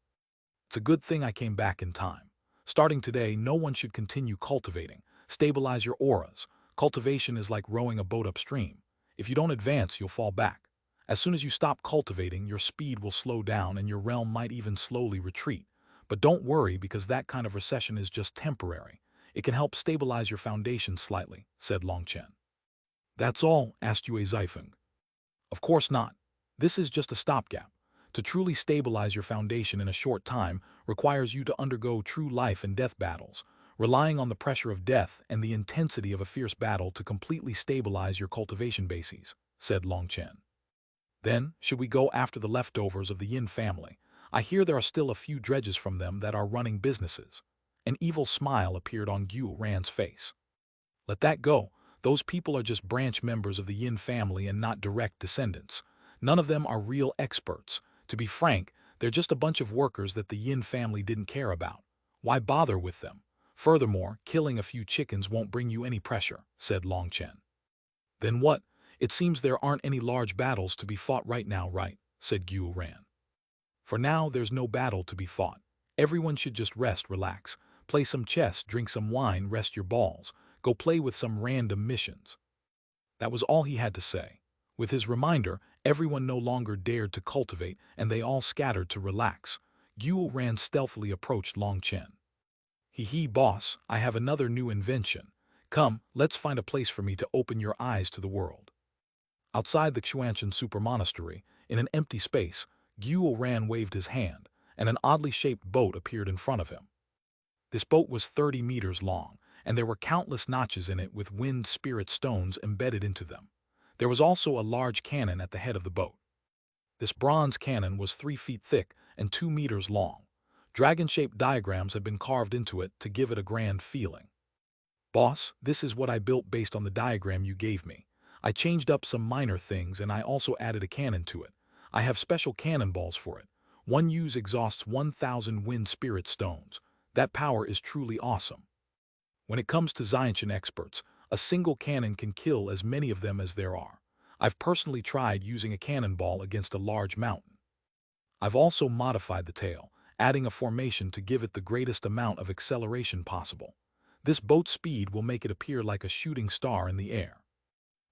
"It's a good thing I came back in time. Starting today, no one should continue cultivating. Stabilize your auras. Cultivation is like rowing a boat upstream. If you don't advance, you'll fall back. As soon as you stop cultivating, your speed will slow down and your realm might even slowly retreat. But don't worry because that kind of recession is just temporary. It can help stabilize your foundation slightly," said Long Chen. "That's all?" asked Yue Zifeng. "Of course not. This is just a stopgap. To truly stabilize your foundation in a short time requires you to undergo true life and death battles, relying on the pressure of death and the intensity of a fierce battle to completely stabilize your cultivation bases," said Long Chen. "Then, should we go after the leftovers of the Yin family? I hear there are still a few dredges from them that are running businesses." An evil smile appeared on Xuanhuan's face. "Let that go. Those people are just branch members of the Yin family and not direct descendants. None of them are real experts. To be frank, they're just a bunch of workers that the Yin family didn't care about. Why bother with them? Furthermore, killing a few chickens won't bring you any pressure," said Long Chen. "Then what? It seems there aren't any large battles to be fought right now, right?" said Xuanhuan. "For now, there's no battle to be fought. Everyone should just rest, relax, play some chess, drink some wine, rest your balls, go play with some random missions." That was all he had to say. With his reminder, everyone no longer dared to cultivate, and they all scattered to relax. Xuanhuan stealthily approached Long Chen. "Hee, boss, I have another new invention. Come, let's find a place for me to open your eyes to the world." Outside the Xuanhuan super monastery, in an empty space, Xuanhuan waved his hand, and an oddly shaped boat appeared in front of him. This boat was 30 meters long, and there were countless notches in it with wind spirit stones embedded into them. There was also a large cannon at the head of the boat. This bronze cannon was 3 feet thick and 2 meters long. Dragon-shaped diagrams had been carved into it to give it a grand feeling. "Boss, this is what I built based on the diagram you gave me. I changed up some minor things and I also added a cannon to it. I have special cannonballs for it. One use exhausts 1,000 wind spirit stones. That power is truly awesome. When it comes to Xiantian experts, a single cannon can kill as many of them as there are. I've personally tried using a cannonball against a large mountain. I've also modified the tail, adding a formation to give it the greatest amount of acceleration possible. This boat's speed will make it appear like a shooting star in the air.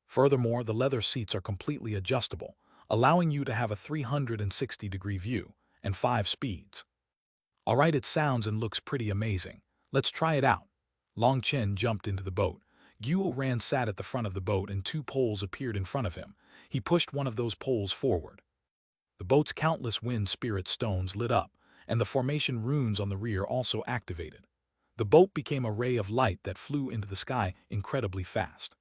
Furthermore, the leather seats are completely adjustable, allowing you to have a 360-degree view, and 5 speeds. Alright, it sounds and looks pretty amazing. Let's try it out." Long Chen jumped into the boat. Xuanhuan sat at the front of the boat and 2 poles appeared in front of him. He pushed one of those poles forward. The boat's countless wind spirit stones lit up, and the formation runes on the rear also activated. The boat became a ray of light that flew into the sky incredibly fast.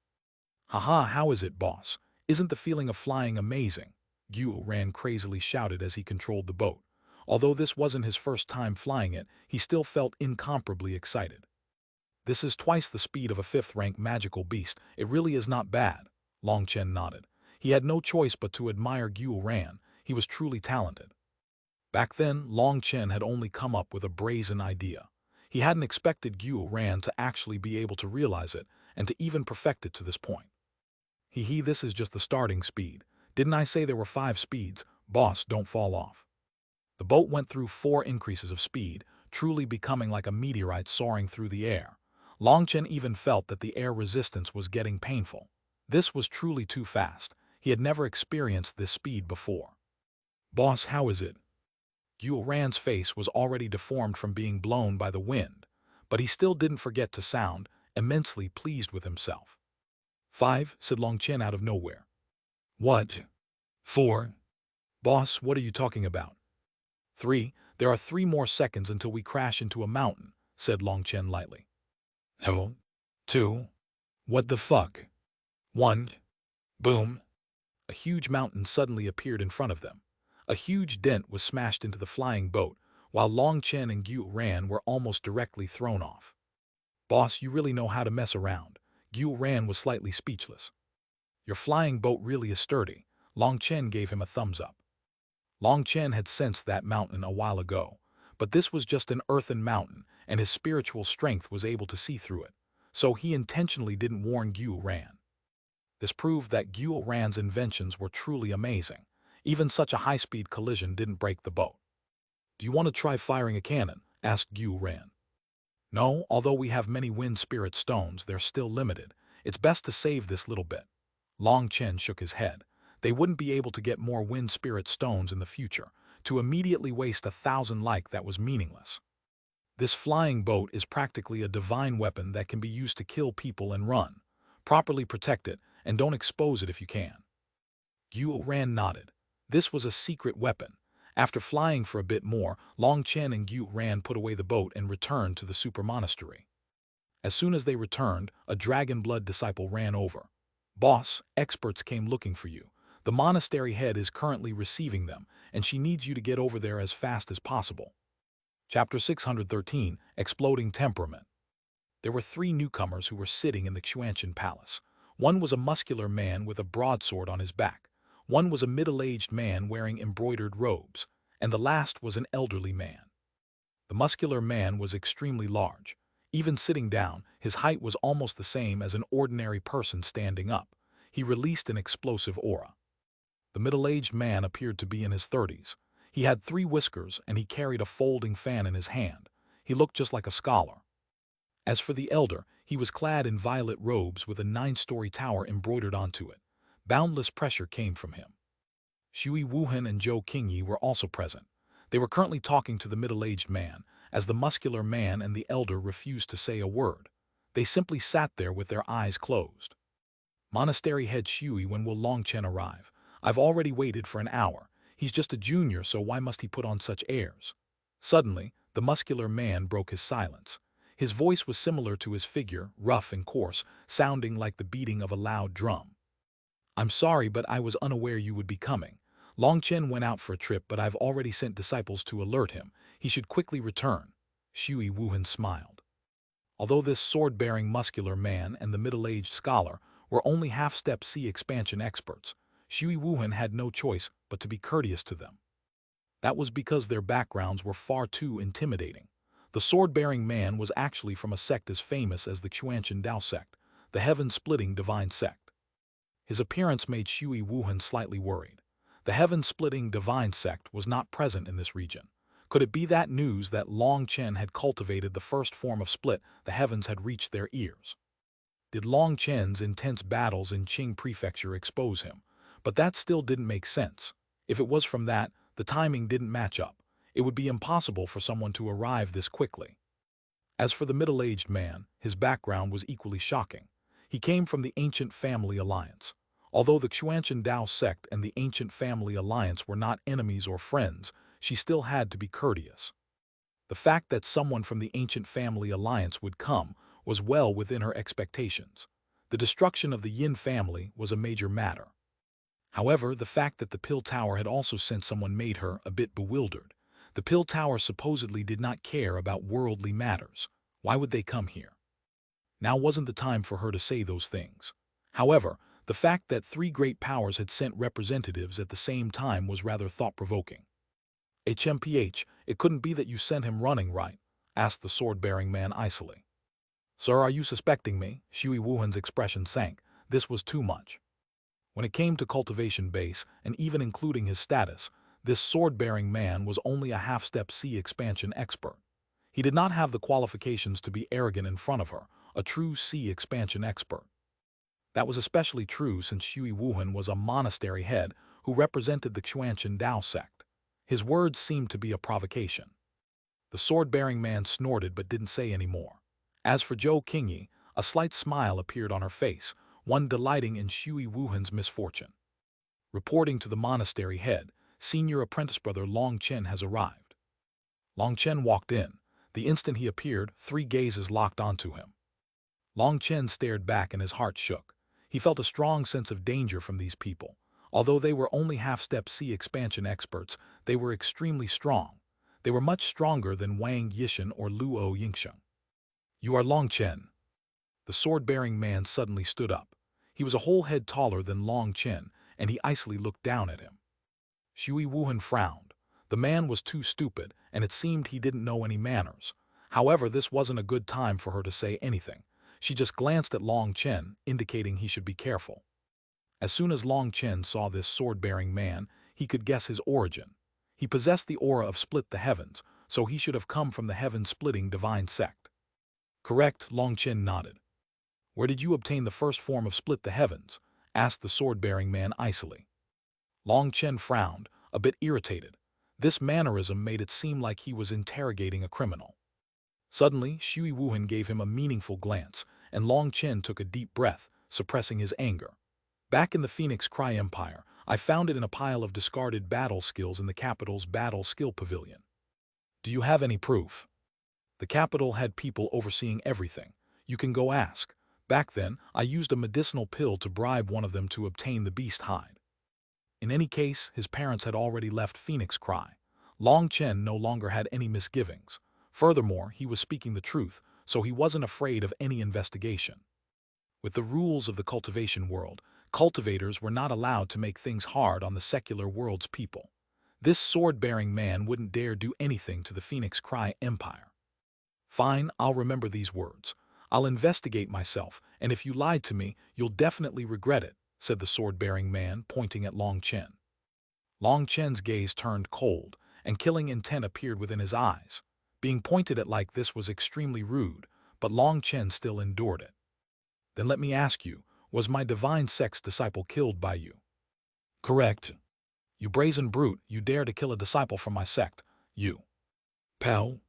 "Haha, how is it, boss? Isn't the feeling of flying amazing?" Xuanhuan crazily shouted as he controlled the boat. Although this wasn't his first time flying it, he still felt incomparably excited. "This is twice the speed of a 5th-rank magical beast. It really is not bad." Long Chen nodded. He had no choice but to admire Xuanhuan. He was truly talented. Back then, Long Chen had only come up with a brazen idea. He hadn't expected Xuanhuan to actually be able to realize it and to even perfect it to this point. This is just the starting speed. Didn't I say there were 5 speeds? Boss, don't fall off." The boat went through 4 increases of speed, truly becoming like a meteorite soaring through the air. Long Chen even felt that the air resistance was getting painful. This was truly too fast. He had never experienced this speed before. "Boss, how is it?" Xuanhuan's face was already deformed from being blown by the wind, but he still didn't forget to sound immensely pleased with himself. "5, said Long Chen out of nowhere. "What? 4? Boss, what are you talking about?" 3, there are 3 more seconds until we crash into a mountain, said Long Chen lightly. "No. 2. What the fuck? 1. Boom." A huge mountain suddenly appeared in front of them. A huge dent was smashed into the flying boat, while Long Chen and Xuanhuan were almost directly thrown off. "Boss, you really know how to mess around." Xuanhuan was slightly speechless. "Your flying boat really is sturdy." Long Chen gave him a thumbs up. Long Chen had sensed that mountain a while ago, but this was just an earthen mountain, and his spiritual strength was able to see through it, so he intentionally didn't warn Xuanhuan. This proved that Xuanhuan's inventions were truly amazing. Even such a high-speed collision didn't break the boat. "Do you want to try firing a cannon?" asked Xuanhuan. "No, although we have many wind spirit stones, they're still limited. It's best to save this little bit." Long Chen shook his head. They wouldn't be able to get more wind spirit stones in the future. To immediately waste 1,000 like that was meaningless. This flying boat is practically a divine weapon that can be used to kill people and run. Properly protect it, and don't expose it if you can. Xuanhuan nodded. This was a secret weapon. After flying for a bit more, Long Chen and Xuanhuan put away the boat and returned to the super monastery. As soon as they returned, a dragon blood disciple ran over. "Boss, experts came looking for you. The monastery head is currently receiving them, and she needs you to get over there as fast as possible. Chapter 613, Exploding Temperament. There were three newcomers who were sitting in the Xuanhuan palace. One was a muscular man with a broadsword on his back. One was a middle-aged man wearing embroidered robes, and the last was an elderly man. The muscular man was extremely large. Even sitting down, his height was almost the same as an ordinary person standing up. He released an explosive aura. The middle-aged man appeared to be in his 30s. He had 3 whiskers and he carried a folding fan in his hand. He looked just like a scholar. As for the elder, he was clad in violet robes with a 9-story tower embroidered onto it. Boundless pressure came from him. Xuanhuan and Zhou Qingyi were also present. They were currently talking to the middle-aged man, as the muscular man and the elder refused to say a word. They simply sat there with their eyes closed. Monastery head Shui, when will Long Chen arrive? I've already waited for an hour. He's just a junior, so why must he put on such airs? Suddenly, the muscular man broke his silence. His voice was similar to his figure, rough and coarse, sounding like the beating of a loud drum. I'm sorry, but I was unaware you would be coming. Long Chen went out for a trip, but I've already sent disciples to alert him. He should quickly return. Xuanhuan smiled. Although this sword-bearing muscular man and the middle-aged scholar were only half-step C expansion experts, Xuanhuan had no choice but to be courteous to them. That was because their backgrounds were far too intimidating. The sword-bearing man was actually from a sect as famous as the Xuanhuan Dao sect, the heaven-splitting divine sect. His appearance made Xuanhuan slightly worried. The heaven-splitting divine sect was not present in this region. Could it be that news that Long Chen had cultivated the first form of split the heavens had reached their ears? Did Long Chen's intense battles in Qing Prefecture expose him? But that still didn't make sense. If it was from that, the timing didn't match up. It would be impossible for someone to arrive this quickly. As for the middle-aged man, his background was equally shocking. He came from the Ancient Family Alliance. Although the Xuanhuan Dao sect and the Ancient Family Alliance were not enemies or friends, she still had to be courteous. The fact that someone from the Ancient Family Alliance would come was well within her expectations. The destruction of the Yin family was a major matter. However, the fact that the Pill Tower had also sent someone made her a bit bewildered. The Pill Tower supposedly did not care about worldly matters. Why would they come here? Now wasn't the time for her to say those things. However, the fact that 3 great powers had sent representatives at the same time was rather thought-provoking. HMPH, it couldn't be that you sent him running, right? Asked the sword-bearing man icily. Sir, are you suspecting me? Xuanhuan's expression sank. This was too much. When it came to cultivation base, and even including his status, this sword-bearing man was only a half-step C expansion expert. He did not have the qualifications to be arrogant in front of her, a true C expansion expert. That was especially true since Xuanhuan was a monastery head who represented the Xuanhuan Dao sect. His words seemed to be a provocation. The sword-bearing man snorted but didn't say any more. As for Zhou Qingyi, a slight smile appeared on her face, one delighting in Xuanhuan's misfortune. Reporting to the monastery head, senior apprentice brother Long Chen has arrived. Long Chen walked in. The instant he appeared, 3 gazes locked onto him. Long Chen stared back and his heart shook. He felt a strong sense of danger from these people. Although they were only half-step C expansion experts, they were extremely strong. They were much stronger than Wang Yishan or Luo Yingsheng. You are Long Chen. The sword-bearing man suddenly stood up. He was a whole head taller than Long Chen, and he icily looked down at him. Xuanhuan frowned. The man was too stupid, and it seemed he didn't know any manners. However, this wasn't a good time for her to say anything. She just glanced at Long Chen, indicating he should be careful. As soon as Long Chen saw this sword-bearing man, he could guess his origin. He possessed the aura of Split the Heavens, so he should have come from the heaven-splitting divine sect. Correct, Long Chen nodded. Where did you obtain the first form of Split the Heavens? Asked the sword-bearing man icily. Long Chen frowned, a bit irritated. This mannerism made it seem like he was interrogating a criminal. Suddenly, Xuanhuan gave him a meaningful glance, and Long Chen took a deep breath, suppressing his anger. Back in the Phoenix Cry Empire, I found it in a pile of discarded battle skills in the capital's battle skill pavilion. Do you have any proof? The capital had people overseeing everything. You can go ask. Back then, I used a medicinal pill to bribe one of them to obtain the beast hide. In any case, his parents had already left Phoenix Cry. Long Chen no longer had any misgivings. Furthermore, he was speaking the truth, so he wasn't afraid of any investigation. With the rules of the cultivation world, cultivators were not allowed to make things hard on the secular world's people. This sword-bearing man wouldn't dare do anything to the Phoenix Cry Empire. Fine, I'll remember these words. I'll investigate myself, and if you lied to me, you'll definitely regret it, said the sword-bearing man, pointing at Long Chen. Long Chen's gaze turned cold, and killing intent appeared within his eyes. Being pointed at like this was extremely rude, but Long Chen still endured it. Then let me ask you, was my divine sex disciple killed by you? Correct. You brazen brute, you dare to kill a disciple from my sect, you. Pal.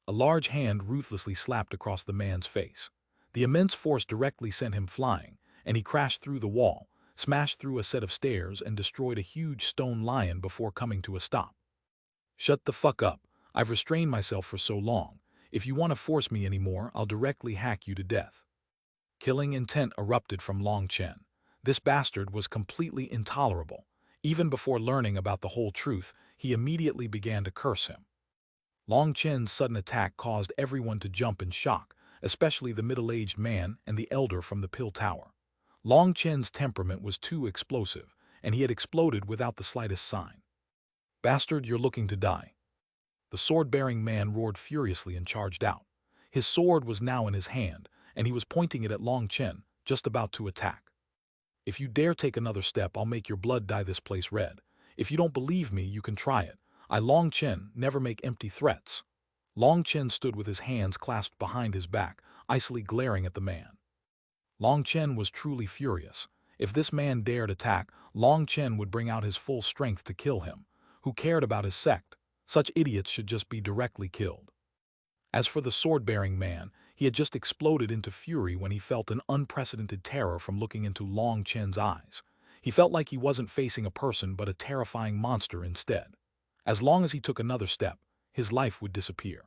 A large hand ruthlessly slapped across the man's face. The immense force directly sent him flying, and he crashed through the wall, smashed through a set of stairs, and destroyed a huge stone lion before coming to a stop. Shut the fuck up. I've restrained myself for so long. If you want to force me anymore, I'll directly hack you to death. Killing intent erupted from Long Chen. This bastard was completely intolerable. Even before learning about the whole truth, he immediately began to curse him. Long Chen's sudden attack caused everyone to jump in shock, especially the middle-aged man and the elder from the Pill Tower. Long Chen's temperament was too explosive, and he had exploded without the slightest sign. Bastard, you're looking to die. The sword-bearing man roared furiously and charged out. His sword was now in his hand, and he was pointing it at Long Chen, just about to attack. If you dare take another step, I'll make your blood dye this place red. If you don't believe me, you can try it. I, Long Chen, never make empty threats. Long Chen stood with his hands clasped behind his back, icily glaring at the man. Long Chen was truly furious. If this man dared attack, Long Chen would bring out his full strength to kill him. Who cared about his sect? Such idiots should just be directly killed. As for the sword-bearing man, he had just exploded into fury when he felt an unprecedented terror from looking into Long Chen's eyes. He felt like he wasn't facing a person but a terrifying monster instead. As long as he took another step, his life would disappear.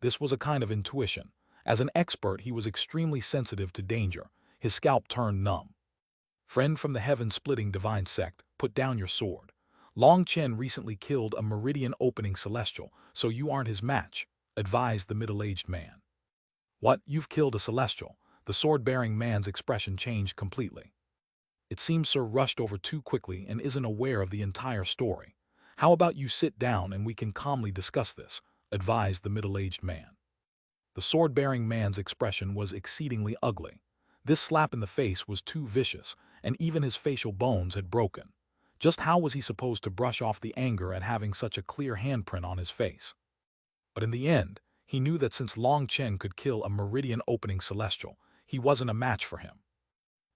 This was a kind of intuition. As an expert, he was extremely sensitive to danger. His scalp turned numb. Friend from the heaven-splitting divine sect, put down your sword. Long Chen recently killed a meridian-opening celestial, so you aren't his match, advised the middle-aged man. What? You've killed a celestial? The sword-bearing man's expression changed completely. It seems Sir rushed over too quickly and isn't aware of the entire story. How about you sit down and we can calmly discuss this, advised the middle-aged man. The sword-bearing man's expression was exceedingly ugly. This slap in the face was too vicious, and even his facial bones had broken. Just how was he supposed to brush off the anger at having such a clear handprint on his face? But in the end, he knew that since Long Chen could kill a meridian-opening celestial, he wasn't a match for him.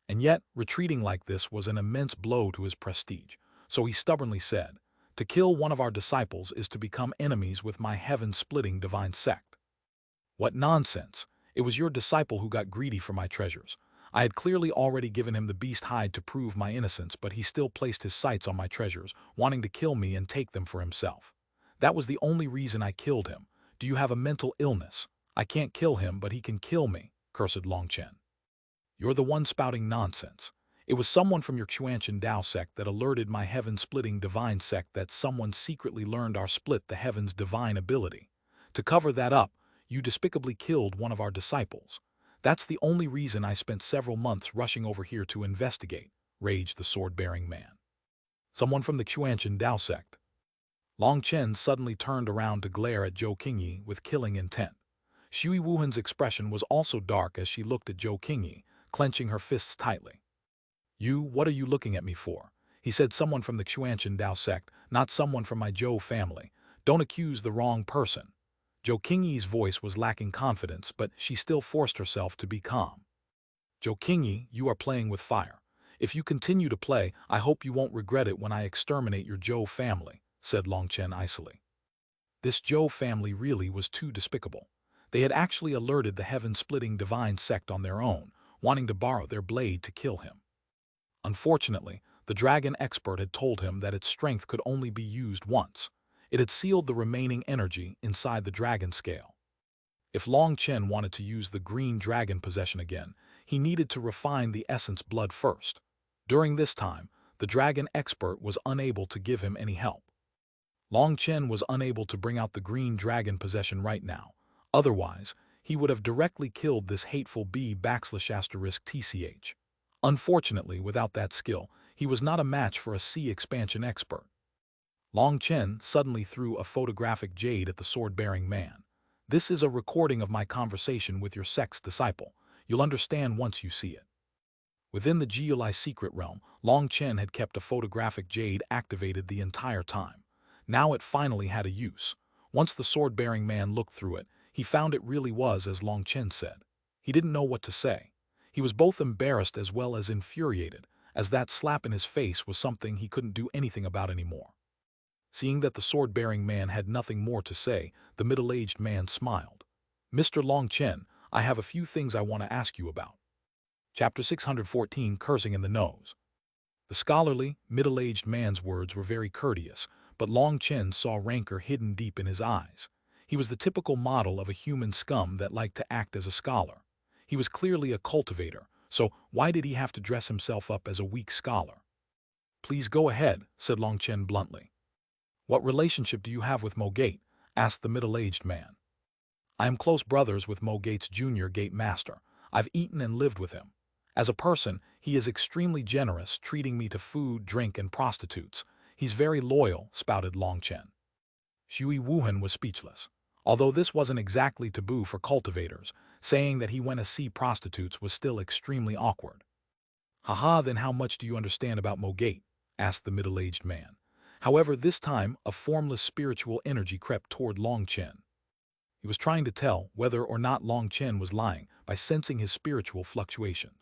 And yet, retreating like this was an immense blow to his prestige, so he stubbornly said, "To kill one of our disciples is to become enemies with my heaven-splitting divine sect." What nonsense! It was your disciple who got greedy for my treasures. I had clearly already given him the beast hide to prove my innocence, but he still placed his sights on my treasures, wanting to kill me and take them for himself. That was the only reason I killed him. Do you have a mental illness? I can't kill him, but he can kill me, cursed Long Chen. You're the one spouting nonsense. It was someone from your Xuanhuan Dao sect that alerted my heaven-splitting divine sect that someone secretly learned our split the heavens divine ability. To cover that up, you despicably killed one of our disciples. That's the only reason I spent several months rushing over here to investigate, raged the sword-bearing man. Someone from the Xuanhuan Dao sect. Long Chen suddenly turned around to glare at Zhou Qingyi with killing intent. Shui Wuhan's expression was also dark as she looked at Zhou Qingyi, clenching her fists tightly. What are you looking at me for? He said someone from the Xuanhuan Dao sect, not someone from my Zhou family. Don't accuse the wrong person. Zhou Qingyi's voice was lacking confidence, but she still forced herself to be calm. Zhou Qingyi, you are playing with fire. If you continue to play, I hope you won't regret it when I exterminate your Zhou family, said Long Chen icily. This Zhou family really was too despicable. They had actually alerted the heaven-splitting divine sect on their own, wanting to borrow their blade to kill him. Unfortunately, the dragon expert had told him that its strength could only be used once. It had sealed the remaining energy inside the dragon scale. If Long Chen wanted to use the green dragon possession again, he needed to refine the essence blood first. During this time, The dragon expert was unable to give him any help. Long Chen was unable to bring out the green dragon possession right now. Otherwise, he would have directly killed this hateful B\*TCH. Unfortunately, without that skill, he was not a match for a C expansion expert. Long Chen suddenly threw a photographic jade at the sword-bearing man. This is a recording of my conversation with your sex disciple. You'll understand once you see it. Within the Geolai secret realm, Long Chen had kept a photographic jade activated the entire time. Now it finally had a use. Once the sword-bearing man looked through it, he found it really was as Long Chen said. He didn't know what to say. He was both embarrassed as well as infuriated, as that slap in his face was something he couldn't do anything about anymore. Seeing that the sword-bearing man had nothing more to say, the middle-aged man smiled. "Mr. Long Chen, I have a few things I want to ask you about." Chapter 614, Cursing in the Nose. The scholarly, middle-aged man's words were very courteous, but Long Chen saw rancor hidden deep in his eyes. He was the typical model of a human scum that liked to act as a scholar. He was clearly a cultivator, so why did he have to dress himself up as a weak scholar? "Please go ahead," said Long Chen bluntly. "What relationship do you have with Mo Gate?" asked the middle-aged man. "I am close brothers with Mo Gate's junior gate master. I've eaten and lived with him. As a person, he is extremely generous, treating me to food, drink, and prostitutes. He's very loyal," spouted Long Chen. Xuanhuan was speechless. Although this wasn't exactly taboo for cultivators, saying that he went to see prostitutes was still extremely awkward. "Haha, then how much do you understand about Mo Gate?" asked the middle-aged man. However, this time, a formless spiritual energy crept toward Long Chen. He was trying to tell whether or not Long Chen was lying by sensing his spiritual fluctuations.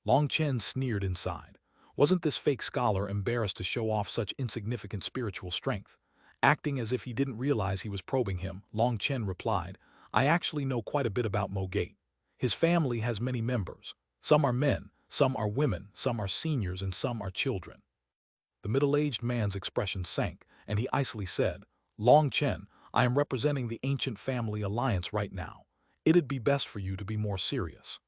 Long Chen sneered inside. Wasn't this fake scholar embarrassed to show off such insignificant spiritual strength? Acting as if he didn't realize he was probing him, Long Chen replied, "I actually know quite a bit about Mo Gate. His family has many members. Some are men, some are women, some are seniors, and some are children." The middle-aged man's expression sank, and he icily said, "Long Chen, I am representing the ancient family alliance right now. It'd be best for you to be more serious."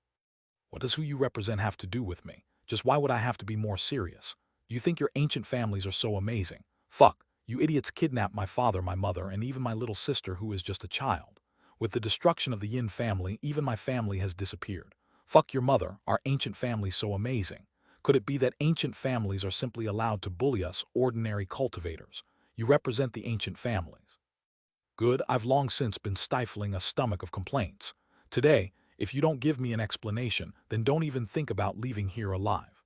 "What does who you represent have to do with me? Just why would I have to be more serious? You think your ancient families are so amazing? Fuck, you idiots kidnapped my father, my mother, and even my little sister who is just a child. With the destruction of the Yin family, even my family has disappeared. Fuck your mother, our ancient family's so amazing. Could it be that ancient families are simply allowed to bully us, ordinary cultivators? You represent the ancient families." "Good, I've long since been stifling a stomach of complaints. Today, if you don't give me an explanation, then don't even think about leaving here alive."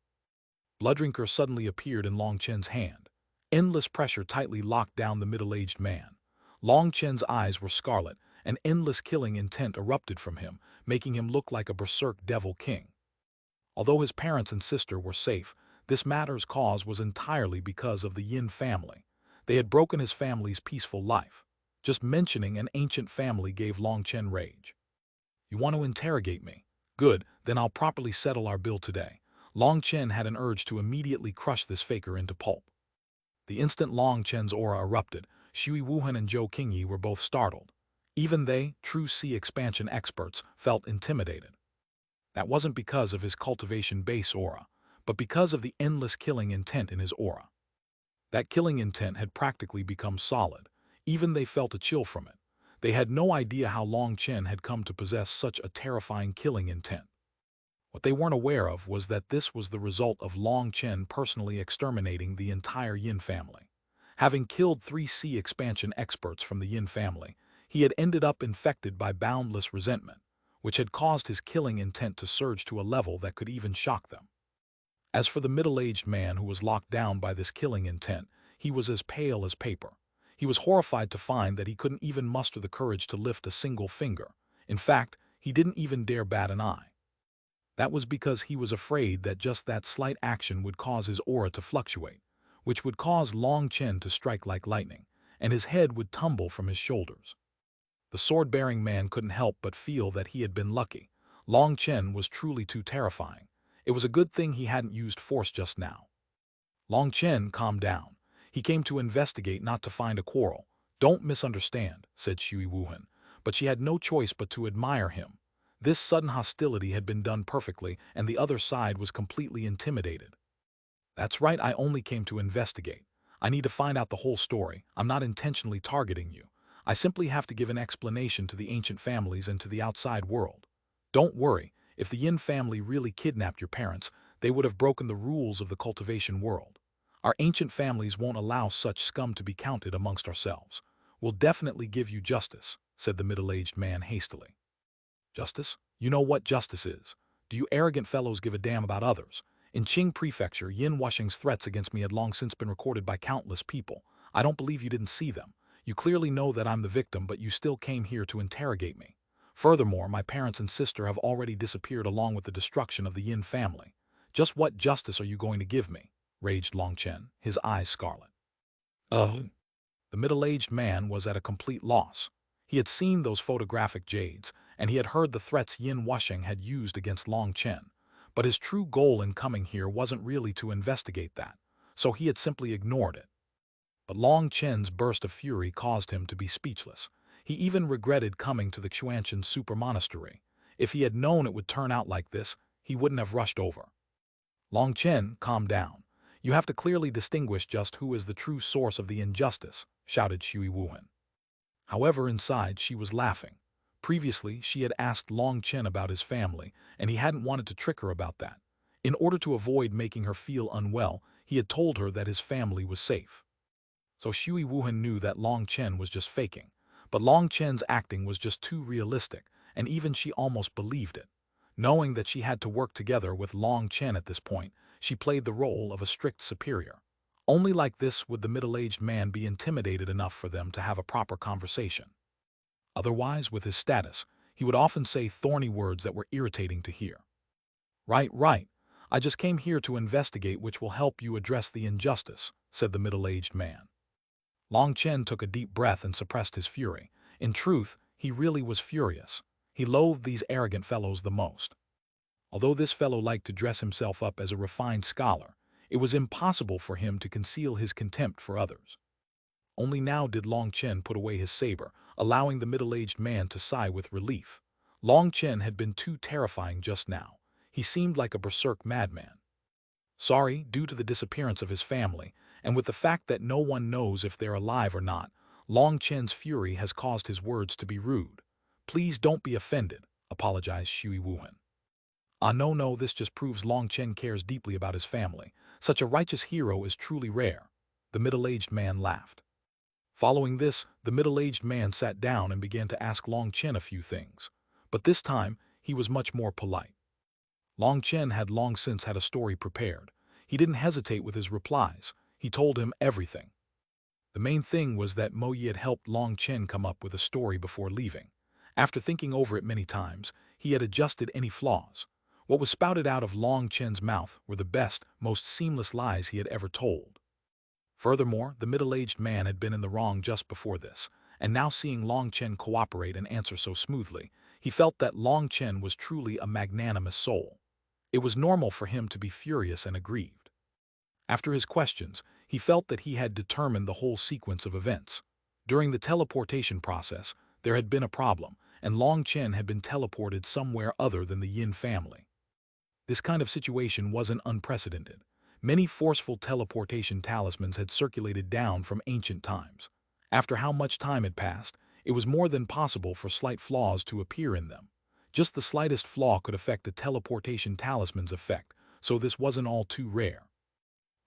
Blooddrinker suddenly appeared in Long Chen's hand. Endless pressure tightly locked down the middle-aged man. Long Chen's eyes were scarlet, and endless killing intent erupted from him, making him look like a berserk devil king. Although his parents and sister were safe, this matter's cause was entirely because of the Yin family. They had broken his family's peaceful life. Just mentioning an ancient family gave Long Chen rage. "You want to interrogate me? Good, then I'll properly settle our bill today." Long Chen had an urge to immediately crush this faker into pulp. The instant Long Chen's aura erupted, Shui Wuhan and Zhou Qingyi were both startled. Even they, true sea expansion experts, felt intimidated. That wasn't because of his cultivation base aura, but because of the endless killing intent in his aura. That killing intent had practically become solid. Even they felt a chill from it. They had no idea how Long Chen had come to possess such a terrifying killing intent. What they weren't aware of was that this was the result of Long Chen personally exterminating the entire Yin family. Having killed 3 sea expansion experts from the Yin family, he had ended up infected by boundless resentment, which had caused his killing intent to surge to a level that could even shock them. As for the middle-aged man who was locked down by this killing intent, he was as pale as paper. He was horrified to find that he couldn't even muster the courage to lift a single finger. In fact, he didn't even dare bat an eye. That was because he was afraid that just that slight action would cause his aura to fluctuate, which would cause Long Chen to strike like lightning, and his head would tumble from his shoulders. The sword-bearing man couldn't help but feel that he had been lucky. Long Chen was truly too terrifying. It was a good thing he hadn't used force just now. Long Chen calmed down. He came to investigate, not to find a quarrel. "Don't misunderstand," said Shui Wuhan, but she had no choice but to admire him. This sudden hostility had been done perfectly, and the other side was completely intimidated. That's right, I only came to investigate. I need to find out the whole story. I'm not intentionally targeting you. I simply have to give an explanation to the ancient families and to the outside world. Don't worry, if the Yin family really kidnapped your parents, they would have broken the rules of the cultivation world. Our ancient families won't allow such scum to be counted amongst ourselves. We'll definitely give you justice, said the middle-aged man hastily. Justice? You know what justice is. Do you arrogant fellows give a damn about others? In Qing Prefecture, Yin Wushing's threats against me had long since been recorded by countless people. I don't believe you didn't see them. You clearly know that I'm the victim, but you still came here to interrogate me. Furthermore, my parents and sister have already disappeared along with the destruction of the Yin family. Just what justice are you going to give me? Raged Long Chen, his eyes scarlet. The middle-aged man was at a complete loss. He had seen those photographic jades, and he had heard the threats Yin Wushing had used against Long Chen. But his true goal in coming here wasn't really to investigate that, so he had simply ignored it. But Long Chen's burst of fury caused him to be speechless. He even regretted coming to the Xuanhuan super monastery. If he had known it would turn out like this, he wouldn't have rushed over. Long Chen, calm down. You have to clearly distinguish just who is the true source of the injustice, shouted Xuanhuan. However, inside she was laughing. Previously, she had asked Long Chen about his family, and he hadn't wanted to trick her about that. In order to avoid making her feel unwell, he had told her that his family was safe. So Xuanhuan knew that Long Chen was just faking. But Long Chen's acting was just too realistic, and even she almost believed it. Knowing that she had to work together with Long Chen at this point, she played the role of a strict superior. Only like this would the middle-aged man be intimidated enough for them to have a proper conversation. Otherwise, with his status, he would often say thorny words that were irritating to hear. Right. I just came here to investigate, which will help you address the injustice, said the middle-aged man. Long Chen took a deep breath and suppressed his fury. In truth, he really was furious. He loathed these arrogant fellows the most. Although this fellow liked to dress himself up as a refined scholar, it was impossible for him to conceal his contempt for others. Only now did Long Chen put away his saber, allowing the middle-aged man to sigh with relief. Long Chen had been too terrifying just now. He seemed like a berserk madman. Sorry, due to the disappearance of his family, and with the fact that no one knows if they're alive or not, Long Chen's fury has caused his words to be rude. Please don't be offended, apologized Xuanhuan. No, this just proves Long Chen cares deeply about his family. Such a righteous hero is truly rare. The middle-aged man laughed. Following this, the middle-aged man sat down and began to ask Long Chen a few things. But this time, he was much more polite. Long Chen had long since had a story prepared. He didn't hesitate with his replies. He told him everything. The main thing was that Mo Yi had helped Long Chen come up with a story before leaving. After thinking over it many times, he had adjusted any flaws. What was spouted out of Long Chen's mouth were the best, most seamless lies he had ever told. Furthermore, the middle-aged man had been in the wrong just before this, and now seeing Long Chen cooperate and answer so smoothly, he felt that Long Chen was truly a magnanimous soul. It was normal for him to be furious and aggrieved. After his questions, he felt that he had determined the whole sequence of events. During the teleportation process, there had been a problem, and Long Chen had been teleported somewhere other than the Yin family. This kind of situation wasn't unprecedented. Many forceful teleportation talismans had circulated down from ancient times. After how much time had passed, it was more than possible for slight flaws to appear in them. Just the slightest flaw could affect a teleportation talisman's effect, so this wasn't all too rare.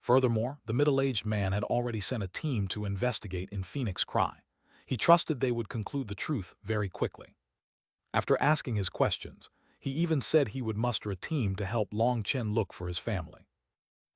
Furthermore, the middle-aged man had already sent a team to investigate in Phoenix Cry. He trusted they would conclude the truth very quickly. After asking his questions, he even said he would muster a team to help Long Chen look for his family.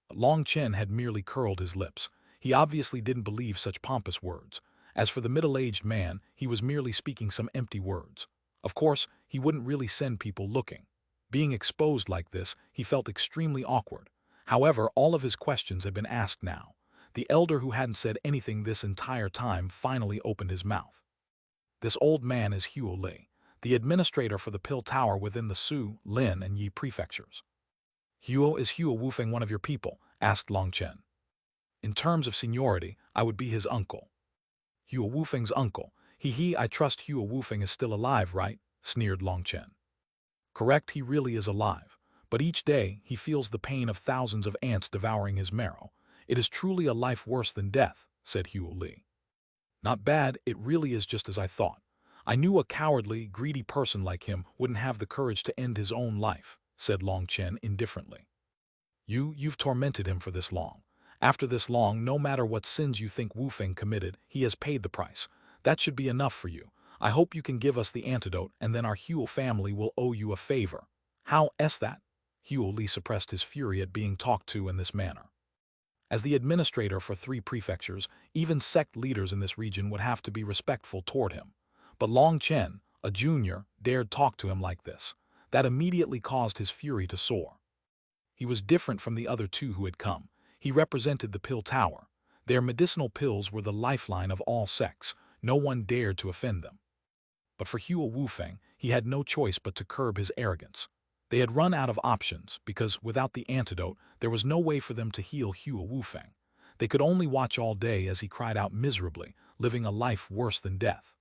But Long Chen had merely curled his lips. He obviously didn't believe such pompous words. As for the middle-aged man, he was merely speaking some empty words. Of course, he wouldn't really send people looking. Being exposed like this, he felt extremely awkward. However, all of his questions had been asked now. The elder who hadn't said anything this entire time finally opened his mouth. This old man is Huo Li, the administrator for the Pill Tower within the Su, Lin, and Yi prefectures. Is Huo Wufeng one of your people? Asked Long Chen. In terms of seniority, I would be his uncle. Huo Wufeng's uncle. I trust Huo Wufeng is still alive, right? Sneered Long Chen. Correct, he really is alive. But each day, he feels the pain of thousands of ants devouring his marrow. It is truly a life worse than death, said Li. Not bad, it really is just as I thought. I knew a cowardly, greedy person like him wouldn't have the courage to end his own life, said Long Chen indifferently. You've tormented him for this long. After this long, no matter what sins you think Wu Feng committed, he has paid the price. That should be enough for you. I hope you can give us the antidote, and then our Huo family will owe you a favor. How's that? Li suppressed his fury at being talked to in this manner. As the administrator for 3 prefectures, even sect leaders in this region would have to be respectful toward him. But Long Chen, a junior, dared talk to him like this. That immediately caused his fury to soar. He was different from the other 2 who had come. He represented the Pill Tower. Their medicinal pills were the lifeline of all sects. No one dared to offend them. But for Huo Wufeng, he had no choice but to curb his arrogance. They had run out of options because, without the antidote, there was no way for them to heal Huo Wufeng. They could only watch all day as he cried out miserably, living a life worse than death.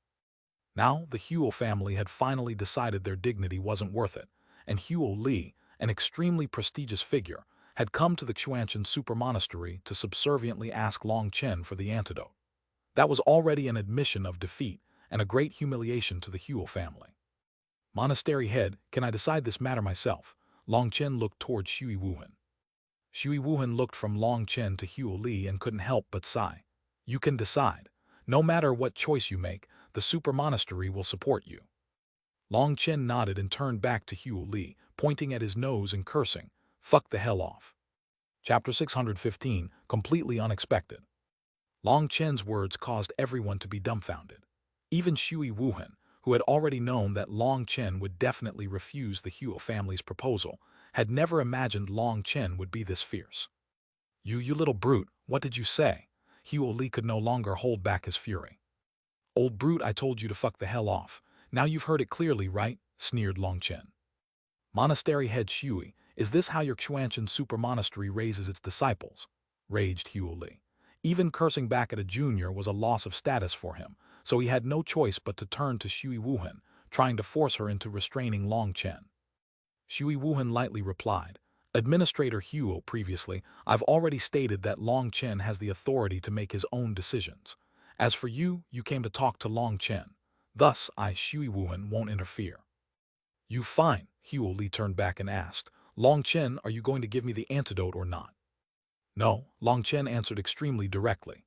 Now, the Huo family had finally decided their dignity wasn't worth it, and Huo Li, an extremely prestigious figure, had come to the Xuanhuan super monastery to subserviently ask Long Chen for the antidote. That was already an admission of defeat and a great humiliation to the Huo family. Monastery head, can I decide this matter myself? Long Chen looked toward Shui Wuhan. Shui Wuhan looked from Long Chen to Huo Li and couldn't help but sigh. You can decide. No matter what choice you make, the super monastery will support you. Long Chen nodded and turned back to Huo Li, pointing at his nose and cursing, "Fuck the hell off." Chapter 615, completely unexpected. Long Chen's words caused everyone to be dumbfounded. Even Shui Wuhan, who had already known that Long Chen would definitely refuse the Huo family's proposal, had never imagined Long Chen would be this fierce. You little brute, what did you say? Huo Li could no longer hold back his fury. Old brute, I told you to fuck the hell off. Now you've heard it clearly, right? Sneered Long Chen. Monastery head Shui, is this how your Xuanhuan super monastery raises its disciples? Raged Huo Li. Even cursing back at a junior was a loss of status for him, so he had no choice but to turn to Shui Wuhan, trying to force her into restraining Long Chen. Shui Wuhan lightly replied, Administrator Huo, previously, I've already stated that Long Chen has the authority to make his own decisions. As for you, you came to talk to Long Chen. Thus, I, Shui Wuhan, won't interfere. You fine, Huo Li turned back and asked, Long Chen, are you going to give me the antidote or not? No, Long Chen answered extremely directly.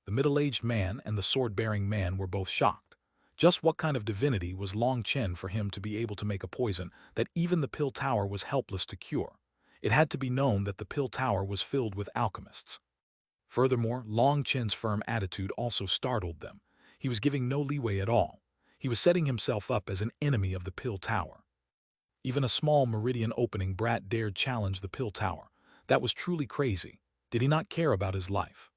The middle-aged man and the sword-bearing man were both shocked. Just what kind of divinity was Long Chen for him to be able to make a poison that even the Pill Tower was helpless to cure? It had to be known that the Pill Tower was filled with alchemists. Furthermore, Long Chen's firm attitude also startled them. He was giving no leeway at all. He was setting himself up as an enemy of the Pill Tower. Even a small meridian opening brat dared challenge the Pill Tower. That was truly crazy. Did he not care about his life?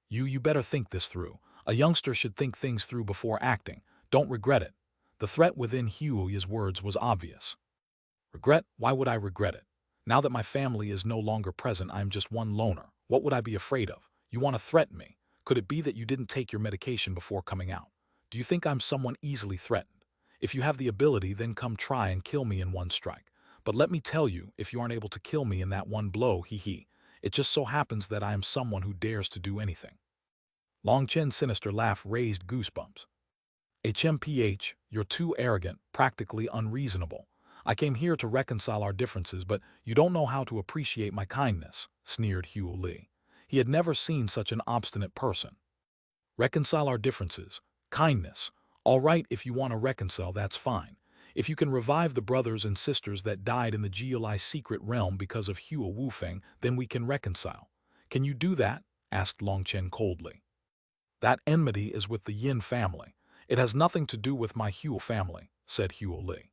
You better think this through. A youngster should think things through before acting. Don't regret it. The threat within Huo's words was obvious. Regret? Why would I regret it? Now that my family is no longer present, I am just one loner. What would I be afraid of? You want to threaten me? Could it be that you didn't take your medication before coming out? Do you think I'm someone easily threatened? If you have the ability, then come try and kill me in one strike. But let me tell you, if you aren't able to kill me in that one blow, it just so happens that I am someone who dares to do anything. Long Chen's sinister laugh raised goosebumps. HMPH, you're too arrogant, practically unreasonable. I came here to reconcile our differences, but you don't know how to appreciate my kindness, sneered Huo Li. He had never seen such an obstinate person. Reconcile our differences. Kindness. All right, if you want to reconcile, that's fine. If you can revive the brothers and sisters that died in the GLI secret realm because of Huo Wufeng, then we can reconcile. Can you do that? Asked Long Chen coldly. That enmity is with the Yin family. It has nothing to do with my Huo family, said Huo Li.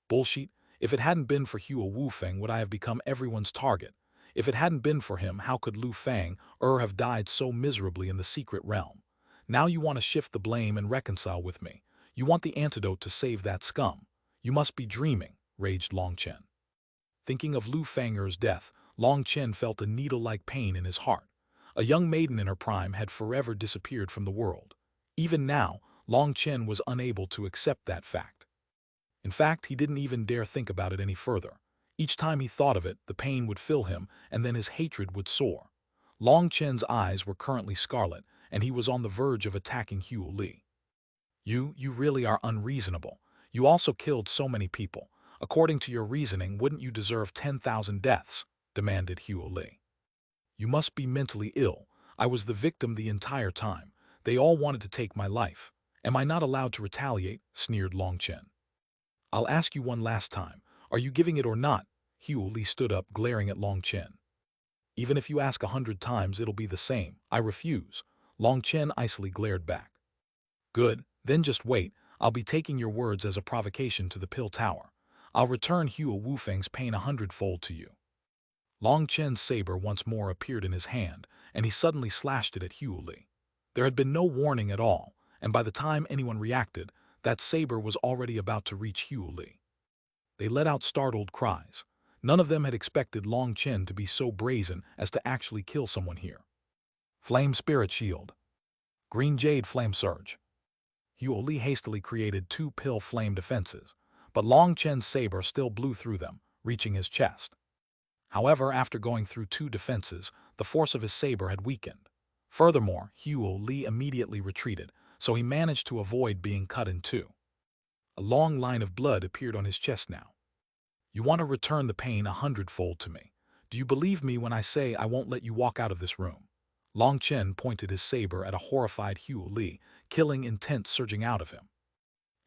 Bullshit. If it hadn't been for Huo Wufeng, would I have become everyone's target? If it hadn't been for him, how could Lu Fang have died so miserably in the secret realm? Now you want to shift the blame and reconcile with me. You want the antidote to save that scum. You must be dreaming, raged Long Chen. Thinking of Lu Fanger's death, Long Chen felt a needle-like pain in his heart. A young maiden in her prime had forever disappeared from the world. Even now, Long Chen was unable to accept that fact. In fact, he didn't even dare think about it any further. Each time he thought of it, the pain would fill him, and then his hatred would soar. Long Chen's eyes were currently scarlet, and he was on the verge of attacking Huo Li. You really are unreasonable. You also killed so many people. According to your reasoning, wouldn't you deserve 10,000 deaths? Demanded Huo Li. You must be mentally ill. I was the victim the entire time. They all wanted to take my life. Am I not allowed to retaliate? Sneered Long Chen. I'll ask you one last time. Are you giving it or not? Huo Li stood up, glaring at Long Chen. Even if you ask 100 times, it'll be the same. I refuse. Long Chen icily glared back. Good, then just wait. I'll be taking your words as a provocation to the Pill Tower. I'll return Huo Wufeng's pain 100-fold to you. Long Chen's saber once more appeared in his hand, and he suddenly slashed it at Huo Li. There had been no warning at all, and by the time anyone reacted, that saber was already about to reach Huo Li. They let out startled cries. None of them had expected Long Chen to be so brazen as to actually kill someone here. Flame Spirit Shield. Green Jade Flame Surge. Huo Li hastily created 2 pill flame defenses, but Long Chen's saber still blew through them, reaching his chest. However, after going through 2 defenses, the force of his saber had weakened. Furthermore, Huo Li immediately retreated, so he managed to avoid being cut in 2. A long line of blood appeared on his chest now. You want to return the pain 100-fold to me. Do you believe me when I say I won't let you walk out of this room? Long Chen pointed his saber at a horrified Huo Li, killing intent surging out of him.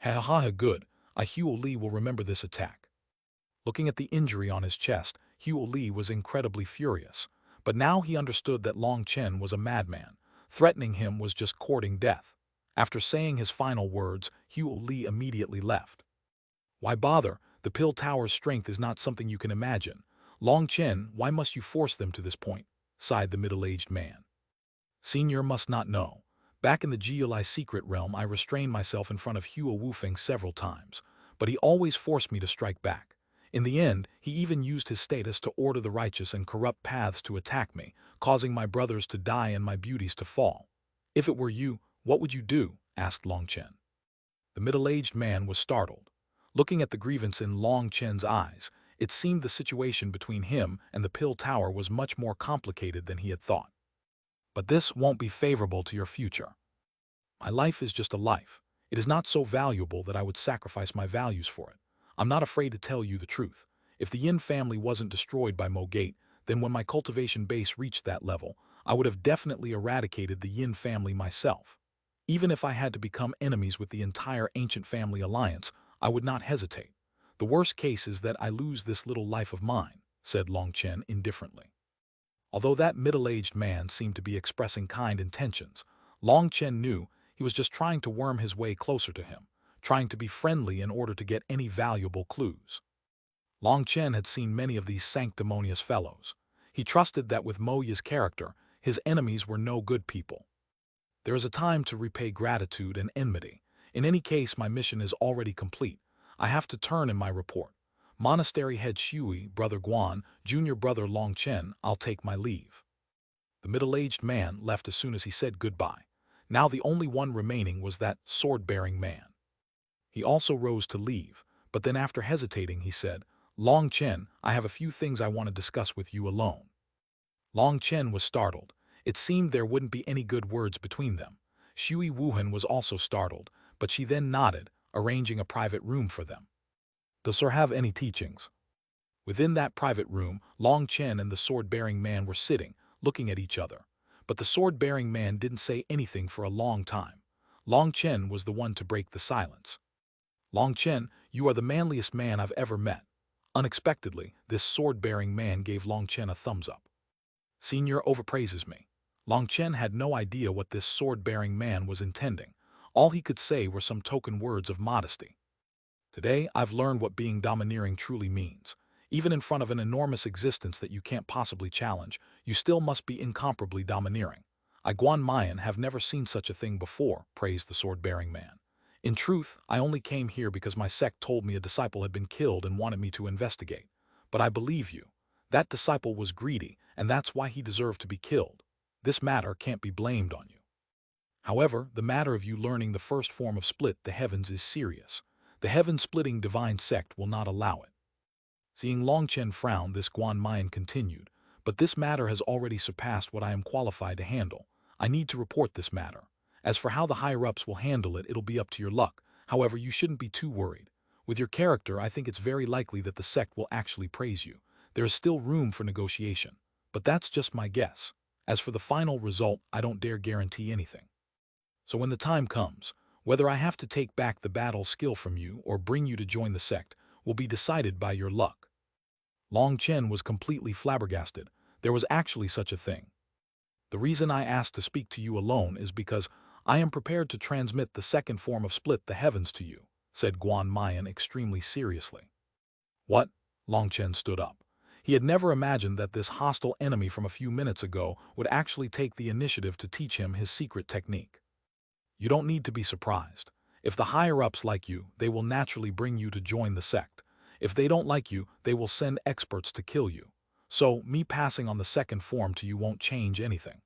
Ha ha ha, good. Huo Li will remember this attack. Looking at the injury on his chest, Huo Li was incredibly furious. But now he understood that Long Chen was a madman. Threatening him was just courting death. After saying his final words, Huo Li immediately left. Why bother? The Pill Tower's strength is not something you can imagine. Long Chen, why must you force them to this point? Sighed the middle-aged man. Senior must not know. Back in the GLI secret realm, I restrained myself in front of Huo Wufeng several times, but he always forced me to strike back. In the end, he even used his status to order the righteous and corrupt paths to attack me, causing my brothers to die and my beauties to fall. If it were you, what would you do? Asked Long Chen. The middle-aged man was startled. Looking at the grievance in Long Chen's eyes, it seemed the situation between him and the Pill Tower was much more complicated than he had thought. But this won't be favorable to your future. My life is just a life. It is not so valuable that I would sacrifice my values for it. I'm not afraid to tell you the truth. If the Yin family wasn't destroyed by Mo Gate, then when my cultivation base reached that level, I would have definitely eradicated the Yin family myself. Even if I had to become enemies with the entire ancient family alliance, I would not hesitate. The worst case is that I lose this little life of mine, said Long Chen indifferently. Although that middle-aged man seemed to be expressing kind intentions, Long Chen knew he was just trying to worm his way closer to him, trying to be friendly in order to get any valuable clues. Long Chen had seen many of these sanctimonious fellows. He trusted that with Mo Ye's character, his enemies were no good people. There is a time to repay gratitude and enmity. In any case, my mission is already complete. I have to turn in my report. Monastery head Shui, brother Guan, junior brother Long Chen, I'll take my leave. The middle-aged man left as soon as he said goodbye. Now the only one remaining was that sword-bearing man. He also rose to leave, but then after hesitating he said, Long Chen, I have a few things I want to discuss with you alone. Long Chen was startled. It seemed there wouldn't be any good words between them. Shui Wuhan was also startled, but she then nodded, arranging a private room for them. Does Sir have any teachings? Within that private room, Long Chen and the sword-bearing man were sitting, looking at each other. But the sword-bearing man didn't say anything for a long time. Long Chen was the one to break the silence. Long Chen, you are the manliest man I've ever met. Unexpectedly, this sword-bearing man gave Long Chen a thumbs up. Senior overpraises me. Long Chen had no idea what this sword-bearing man was intending. All he could say were some token words of modesty. Today, I've learned what being domineering truly means. Even in front of an enormous existence that you can't possibly challenge, you still must be incomparably domineering. I Guan Mayan have never seen such a thing before, praised the sword-bearing man. In truth, I only came here because my sect told me a disciple had been killed and wanted me to investigate. But I believe you. That disciple was greedy, and that's why he deserved to be killed. This matter can't be blamed on you. However, the matter of you learning the first form of split the heavens is serious. The heaven-splitting divine sect will not allow it. Seeing Long Chen frown, this Xuanhuan continued, "But this matter has already surpassed what I am qualified to handle. I need to report this matter. As for how the higher-ups will handle it, it'll be up to your luck. However, you shouldn't be too worried. With your character, I think it's very likely that the sect will actually praise you. There is still room for negotiation. But that's just my guess. As for the final result, I don't dare guarantee anything. So when the time comes, whether I have to take back the battle skill from you or bring you to join the sect will be decided by your luck." Long Chen was completely flabbergasted. There was actually such a thing. "The reason I asked to speak to you alone is because I am prepared to transmit the second form of split the heavens to you," said Xuanhuan extremely seriously. "What?" Long Chen stood up. He had never imagined that this hostile enemy from a few minutes ago would actually take the initiative to teach him his secret technique. "You don't need to be surprised. If the higher-ups like you, they will naturally bring you to join the sect. If they don't like you, they will send experts to kill you. So, me passing on the second form to you won't change anything.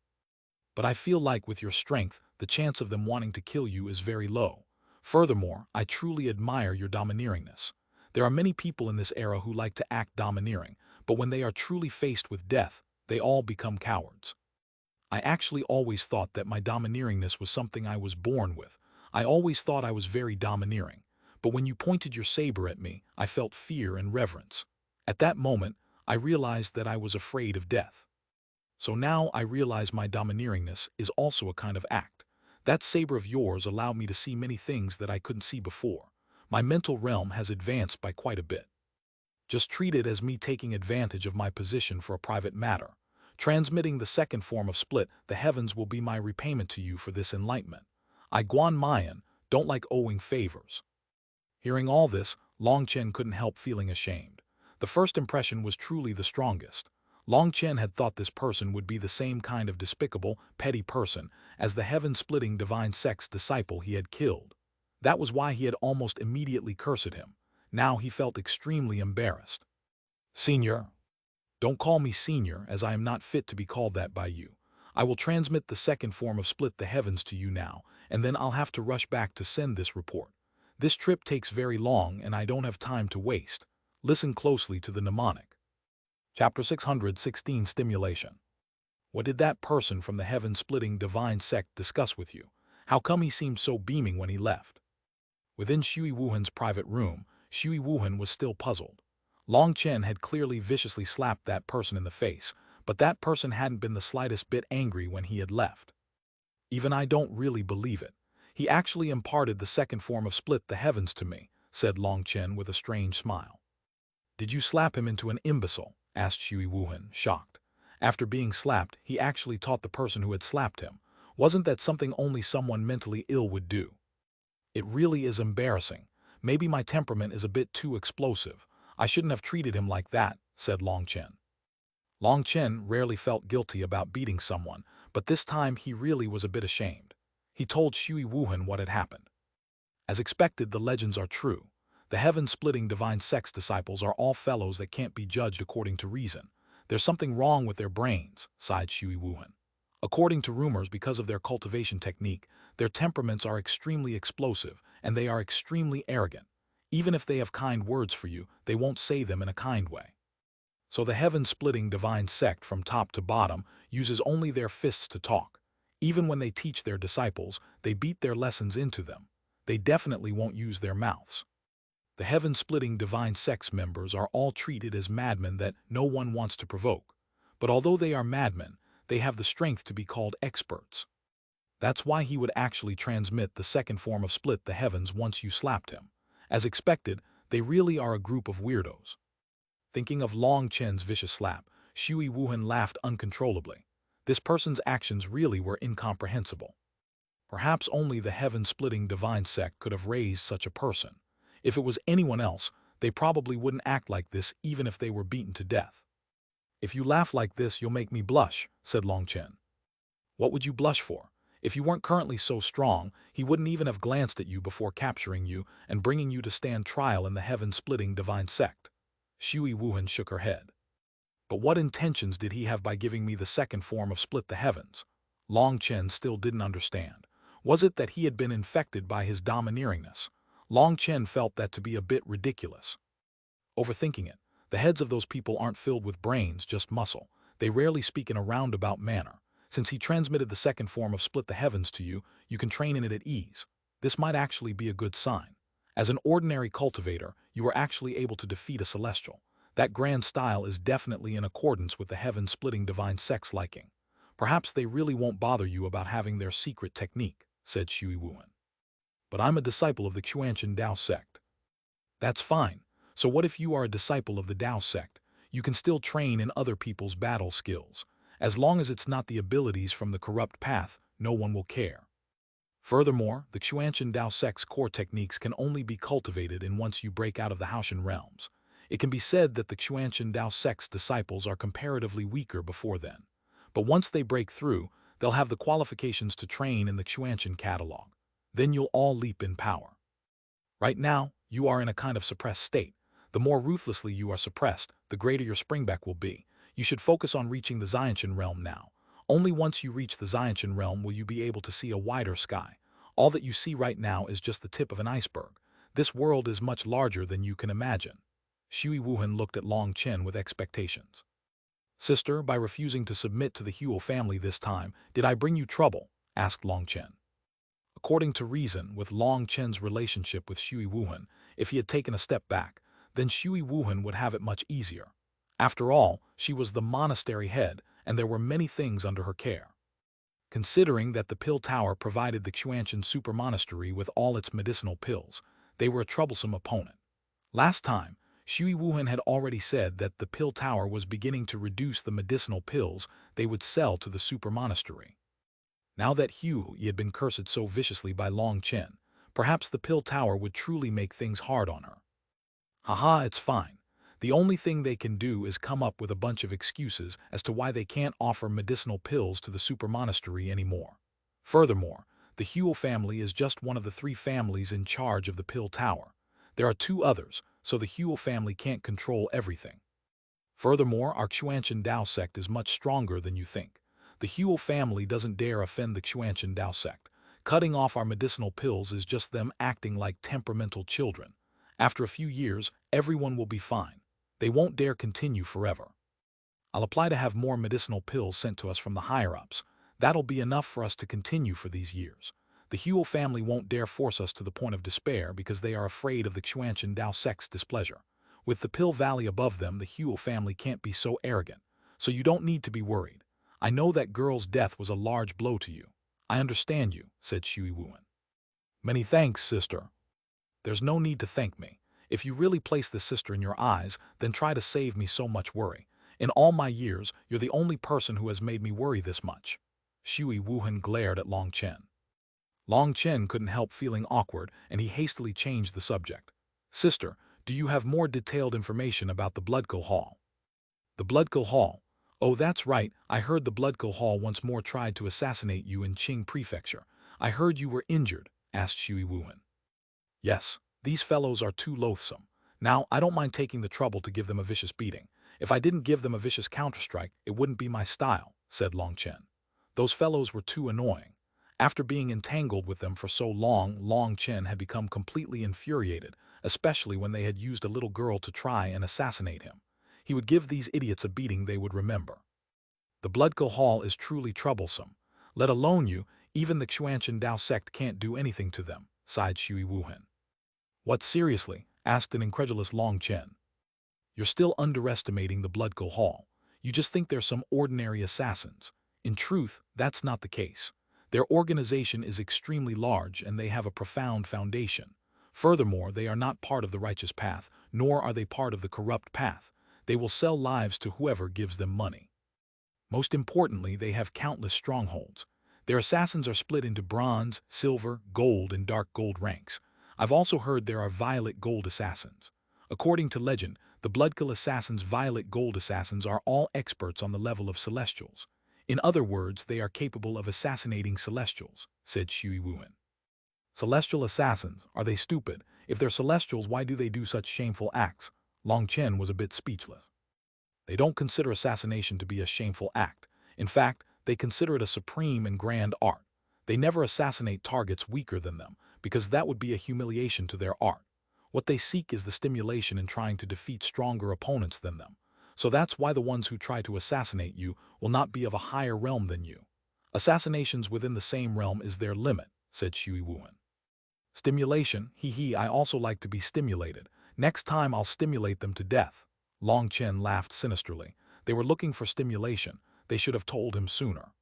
But I feel like with your strength, the chance of them wanting to kill you is very low. Furthermore, I truly admire your domineeringness. There are many people in this era who like to act domineering, but when they are truly faced with death, they all become cowards. I actually always thought that my domineeringness was something I was born with. I always thought I was very domineering. But when you pointed your saber at me, I felt fear and reverence. At that moment, I realized that I was afraid of death. So now I realize my domineeringness is also a kind of act. That saber of yours allowed me to see many things that I couldn't see before. My mental realm has advanced by quite a bit. Just treat it as me taking advantage of my position for a private matter. Transmitting the second form of split, the heavens will be my repayment to you for this enlightenment. I Xuanhuan don't like owing favors." Hearing all this, Long Chen couldn't help feeling ashamed. The first impression was truly the strongest. Long Chen had thought this person would be the same kind of despicable, petty person as the heaven-splitting divine sect's disciple he had killed. That was why he had almost immediately cursed him. Now he felt extremely embarrassed. "Senior, don't call me senior, as I am not fit to be called that by you. I will transmit the second form of split the heavens to you now, and then I'll have to rush back to send this report. This trip takes very long and I don't have time to waste. Listen closely to the mnemonic." Chapter 616 Stimulation. "What did that person from the heaven-splitting divine sect discuss with you? How come he seemed so beaming when he left?" Within Xuanhuan's private room, Xuanhuan was still puzzled. Long Chen had clearly viciously slapped that person in the face, but that person hadn't been the slightest bit angry when he had left. "Even I don't really believe it. He actually imparted the second form of split the heavens to me," said Long Chen with a strange smile. "Did you slap him into an imbecile?" asked Xuanhuan, shocked. After being slapped, he actually taught the person who had slapped him. Wasn't that something only someone mentally ill would do? "It really is embarrassing. Maybe my temperament is a bit too explosive. I shouldn't have treated him like that," said Long Chen. Long Chen rarely felt guilty about beating someone, but this time he really was a bit ashamed. He told Xuanhuan what had happened. As expected, the legends are true. The heaven-splitting divine sect's disciples are all fellows that can't be judged according to reason. There's something wrong with their brains, sighed Xuanhuan. According to rumors, because of their cultivation technique, their temperaments are extremely explosive and they are extremely arrogant. Even if they have kind words for you, they won't say them in a kind way. So the heaven-splitting divine sect from top to bottom uses only their fists to talk. Even when they teach their disciples, they beat their lessons into them. They definitely won't use their mouths. The heaven-splitting divine sect's members are all treated as madmen that no one wants to provoke. But although they are madmen, they have the strength to be called experts. That's why he would actually transmit the second form of split the heavens once you slapped him. As expected, they really are a group of weirdos. Thinking of Long Chen's vicious slap, Xuanhuan laughed uncontrollably. This person's actions really were incomprehensible. Perhaps only the heaven-splitting divine sect could have raised such a person. If it was anyone else, they probably wouldn't act like this even if they were beaten to death. "If you laugh like this, you'll make me blush," said Long Chen. "What would you blush for? If you weren't currently so strong, he wouldn't even have glanced at you before capturing you and bringing you to stand trial in the heaven-splitting divine sect." Xuanhuan shook her head. "But what intentions did he have by giving me the second form of split the heavens?" Long Chen still didn't understand. Was it that he had been infected by his domineeringness? Long Chen felt that to be a bit ridiculous. Overthinking it, The heads of those people aren't filled with brains, just muscle. They rarely speak in a roundabout manner. Since he transmitted the second form of split the heavens to you, you can train in it at ease. This might actually be a good sign. As an ordinary cultivator, you are actually able to defeat a celestial. That grand style is definitely in accordance with the heaven-splitting divine sex liking. Perhaps they really won't bother you about having their secret technique, said Xuanhuan. But I'm a disciple of the Xuanhuan Dao sect. That's fine. So what if you are a disciple of the Dao sect? You can still train in other people's battle skills. As long as it's not the abilities from the corrupt path, no one will care. Furthermore, the Xuanhuan Dao sect's core techniques can only be cultivated in once you break out of the Haoshan realms. It can be said that the Xuanhuan Dao sect's disciples are comparatively weaker before then. But once they break through, they'll have the qualifications to train in the Xuanhuan catalog. Then you'll all leap in power. Right now, you are in a kind of suppressed state. The more ruthlessly you are suppressed, the greater your springback will be. You should focus on reaching the Xuanhuan realm now. Only once you reach the Xuanhuan realm will you be able to see a wider sky. All that you see right now is just the tip of an iceberg. This world is much larger than you can imagine. Xuanhuan looked at Long Chen with expectations. Sister, by refusing to submit to the Huo family this time, did I bring you trouble? Asked Long Chen. According to reason, with Long Chen's relationship with Xuanhuan, if he had taken a step back, then Xuanhuan would have it much easier. After all, she was the monastery head, and there were many things under her care. Considering that the pill tower provided the Xuanhuan super monastery with all its medicinal pills, they were a troublesome opponent. Last time, Xuanhuan had already said that the pill tower was beginning to reduce the medicinal pills they would sell to the super monastery. Now that Hu had been cursed so viciously by Long Chen, perhaps the pill tower would truly make things hard on her. Haha, it's fine. The only thing they can do is come up with a bunch of excuses as to why they can't offer medicinal pills to the super monastery anymore. Furthermore, the Huo family is just one of the 3 families in charge of the pill tower. There are 2 others, so the Huo family can't control everything. Furthermore, our Xuanhuan Dao sect is much stronger than you think. The Huo family doesn't dare offend the Xuanhuan Dao sect. Cutting off our medicinal pills is just them acting like temperamental children. After a few years, everyone will be fine. They won't dare continue forever. I'll apply to have more medicinal pills sent to us from the higher-ups. That'll be enough for us to continue for these years. The Huo family won't dare force us to the point of despair because they are afraid of the Xuanhuan Dao sect's displeasure. With the pill valley above them, the Huo family can't be so arrogant. So you don't need to be worried. I know that girl's death was a large blow to you. I understand you, said Xuanhuan. Many thanks, sister. There's no need to thank me. If you really place this sister in your eyes, then try to save me so much worry. In all my years, you're the only person who has made me worry this much. Xuanhuan glared at Long Chen. Long Chen couldn't help feeling awkward, and he hastily changed the subject. Sister, do you have more detailed information about the Bloodkill Hall? The Bloodkill Hall? Oh, that's right, I heard the Bloodkill Hall once more tried to assassinate you in Qing Prefecture. I heard you were injured, asked Xuanhuan. Yes, these fellows are too loathsome. Now, I don't mind taking the trouble to give them a vicious beating. If I didn't give them a vicious counterstrike, it wouldn't be my style, said Long Chen. Those fellows were too annoying. After being entangled with them for so long, Long Chen had become completely infuriated, especially when they had used a little girl to try and assassinate him. He would give these idiots a beating they would remember. The Bloodkill Hall is truly troublesome. Let alone you, even the Xuanhuan Dao sect can't do anything to them, sighed Xuanhuan. What, seriously? Asked an incredulous Long Chen. You're still underestimating the Bloodkill Hall. You just think they're some ordinary assassins. In truth, that's not the case. Their organization is extremely large and they have a profound foundation. Furthermore, they are not part of the righteous path, nor are they part of the corrupt path. They will sell lives to whoever gives them money. Most importantly, they have countless strongholds. Their assassins are split into bronze, silver, gold, and dark gold ranks. I've also heard there are violet gold assassins. According to legend, the Bloodkill assassins' violet gold assassins are all experts on the level of celestials. In other words, they are capable of assassinating celestials, said Xuanhuan. Celestial assassins, are they stupid? If they're celestials, why do they do such shameful acts? Long Chen was a bit speechless. They don't consider assassination to be a shameful act. In fact, they consider it a supreme and grand art. They never assassinate targets weaker than them, because that would be a humiliation to their art. What they seek is the stimulation in trying to defeat stronger opponents than them. So that's why the ones who try to assassinate you will not be of a higher realm than you. Assassinations within the same realm is their limit, said Xuanhuan. Stimulation, hee, I also like to be stimulated. Next time I'll stimulate them to death. Long Chen laughed sinisterly. They were looking for stimulation. They should have told him sooner.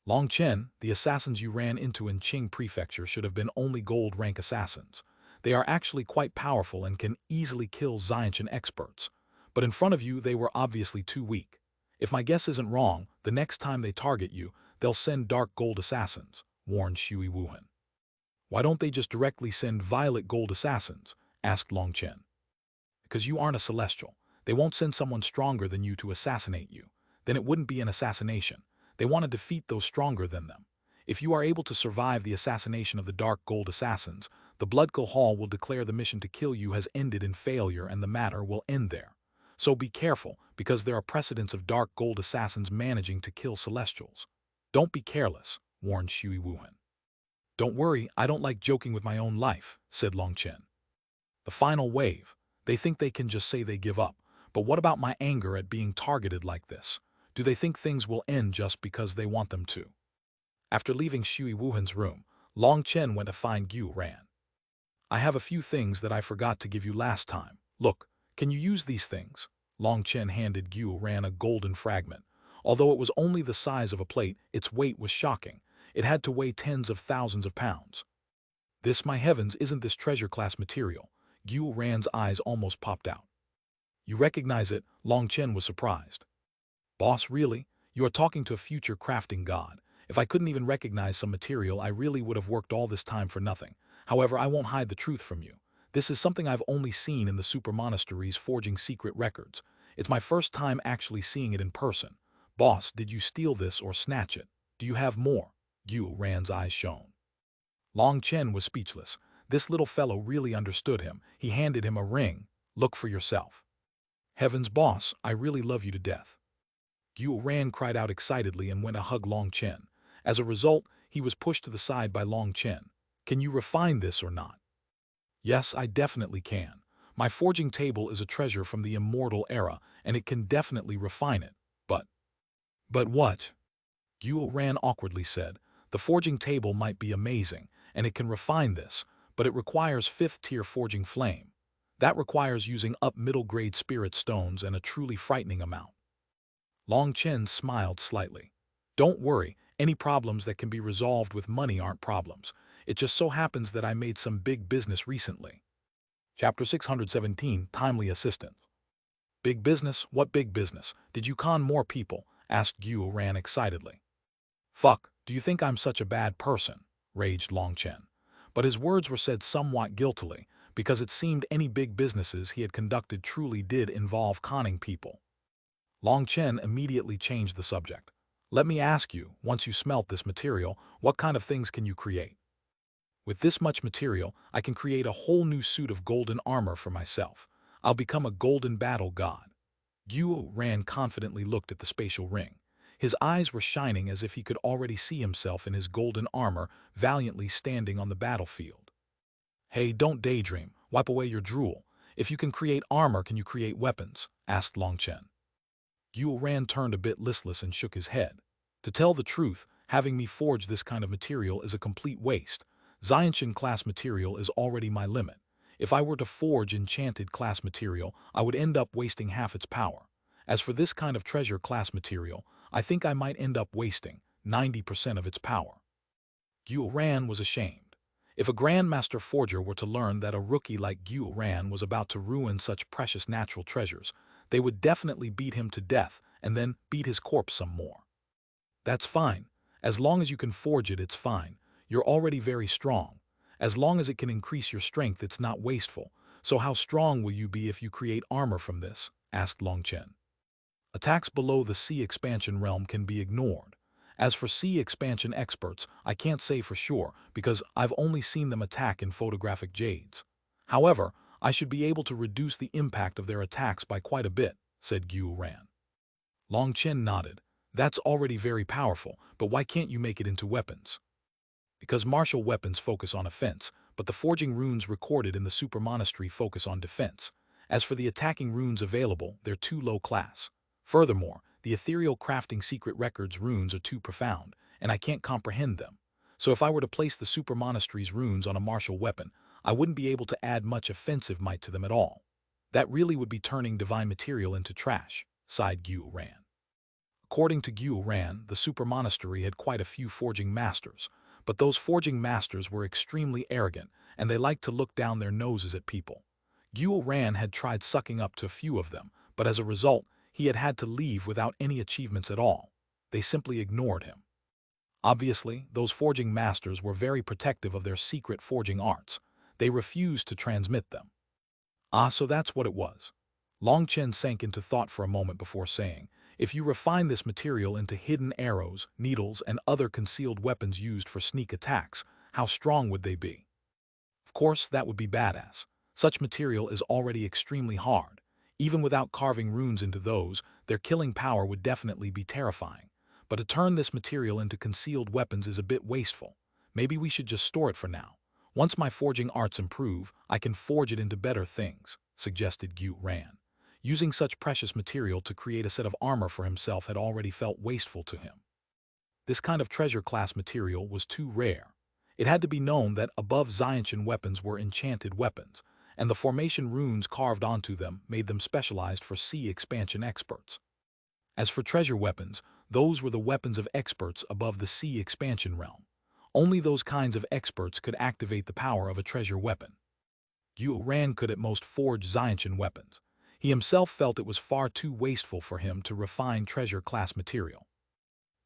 Long Chen, the assassins you ran into in Qing Prefecture should have been only gold rank assassins. They are actually quite powerful and can easily kill Xuanhuan experts. But in front of you they were obviously too weak. If my guess isn't wrong, the next time they target you, they'll send dark gold assassins, warned Xuanhuan. Why don't they just directly send violet gold assassins? Asked Long Chen. Because you aren't a celestial. They won't send someone stronger than you to assassinate you. Then it wouldn't be an assassination. They want to defeat those stronger than them. If you are able to survive the assassination of the dark gold assassins, the Bloodkill Hall will declare the mission to kill you has ended in failure and the matter will end there. So be careful, because there are precedents of dark gold assassins managing to kill celestials. Don't be careless, warned Xuanhuan. Don't worry, I don't like joking with my own life, said Long Chen. The final wave. They think they can just say they give up. But what about my anger at being targeted like this? Do they think things will end just because they want them to? After leaving Xuanhuan's room, Long Chen went to find Xuanhuan. I have a few things that I forgot to give you last time. Look, can you use these things? Long Chen handed Xuanhuan a golden fragment. Although it was only the size of a plate, its weight was shocking. It had to weigh tens of thousands of pounds. This, my heavens, isn't this treasure class material? Xuanhuan's eyes almost popped out. You recognize it? Long Chen was surprised. Boss, really? You are talking to a future crafting god. If I couldn't even recognize some material, I really would have worked all this time for nothing. However, I won't hide the truth from you. This is something I've only seen in the super monasteries forging secret records. It's my first time actually seeing it in person. Boss, did you steal this or snatch it? Do you have more? Xuanhuan's eyes shone. Long Chen was speechless. This little fellow really understood him. He handed him a ring. Look for yourself. Heavens, boss, I really love you to death. Xuanhuan cried out excitedly and went to hug Long Chen. As a result, he was pushed to the side by Long Chen. Can you refine this or not? Yes, I definitely can. My forging table is a treasure from the immortal era, and it can definitely refine it. But what? Xuanhuan awkwardly said. The forging table might be amazing, and it can refine this, but it requires 5th-tier forging flame. That requires using up middle-grade spirit stones and a truly frightening amount. Long Chen smiled slightly. Don't worry, any problems that can be resolved with money aren't problems. It just so happens that I made some big business recently. Chapter 617, Timely Assistance. Big business? What big business? Did you con more people? Asked Xuanhuan excitedly. Fuck, do you think I'm such a bad person? Raged Long Chen. But his words were said somewhat guiltily, because it seemed any big businesses he had conducted truly did involve conning people. Long Chen immediately changed the subject. Let me ask you, once you smelt this material, what kind of things can you create? With this much material, I can create a whole new suit of golden armor for myself. I'll become a golden battle god. Xuanhuan confidently looked at the spatial ring. His eyes were shining as if he could already see himself in his golden armor, valiantly standing on the battlefield. Hey, don't daydream. Wipe away your drool. If you can create armor, can you create weapons? Asked Long Chen. Xuanhuan turned a bit listless and shook his head. To tell the truth, having me forge this kind of material is a complete waste. Xuanhuan class material is already my limit. If I were to forge enchanted class material, I would end up wasting half its power. As for this kind of treasure class material, I think I might end up wasting 90% of its power. Xuanhuan was ashamed. If a Grandmaster Forger were to learn that a rookie like Xuanhuan was about to ruin such precious natural treasures, they would definitely beat him to death and then beat his corpse some more. That's fine. As long as you can forge it, it's fine. You're already very strong. As long as it can increase your strength, it's not wasteful. So how strong will you be if you create armor from this? Asked Long Chen. Attacks below the sea expansion realm can be ignored. As for sea expansion experts, I can't say for sure because I've only seen them attack in photographic jades. However, I should be able to reduce the impact of their attacks by quite a bit, said Xuanhuan. Long Chen nodded. That's already very powerful, but why can't you make it into weapons? Because martial weapons focus on offense, but the forging runes recorded in the super monastery focus on defense. As for the attacking runes available, they're too low class. Furthermore, the ethereal crafting secret records runes are too profound, and I can't comprehend them. So if I were to place the super monastery's runes on a martial weapon, I wouldn't be able to add much offensive might to them at all. That really would be turning divine material into trash, sighed Xuanhuan. According to Xuanhuan, the super monastery had quite a few forging masters, but those forging masters were extremely arrogant, and they liked to look down their noses at people. Xuanhuan had tried sucking up to a few of them, but as a result, he had to leave without any achievements at all. They simply ignored him. Obviously, those forging masters were very protective of their secret forging arts. They refused to transmit them. Ah, so that's what it was. Long Chen sank into thought for a moment before saying, if you refine this material into hidden arrows, needles, and other concealed weapons used for sneak attacks, how strong would they be? Of course, that would be badass. Such material is already extremely hard. Even without carving runes into those, their killing power would definitely be terrifying. But to turn this material into concealed weapons is a bit wasteful. Maybe we should just store it for now. Once my forging arts improve, I can forge it into better things, suggested Xuanhuan. Using such precious material to create a set of armor for himself had already felt wasteful to him. This kind of treasure-class material was too rare. It had to be known that above Xuanhuan weapons were enchanted weapons, and the formation runes carved onto them made them specialized for sea expansion experts. As for treasure weapons, those were the weapons of experts above the sea expansion realm. Only those kinds of experts could activate the power of a treasure weapon. Xuanhuan could at most forge Xuanhuan weapons. He himself felt it was far too wasteful for him to refine treasure-class material.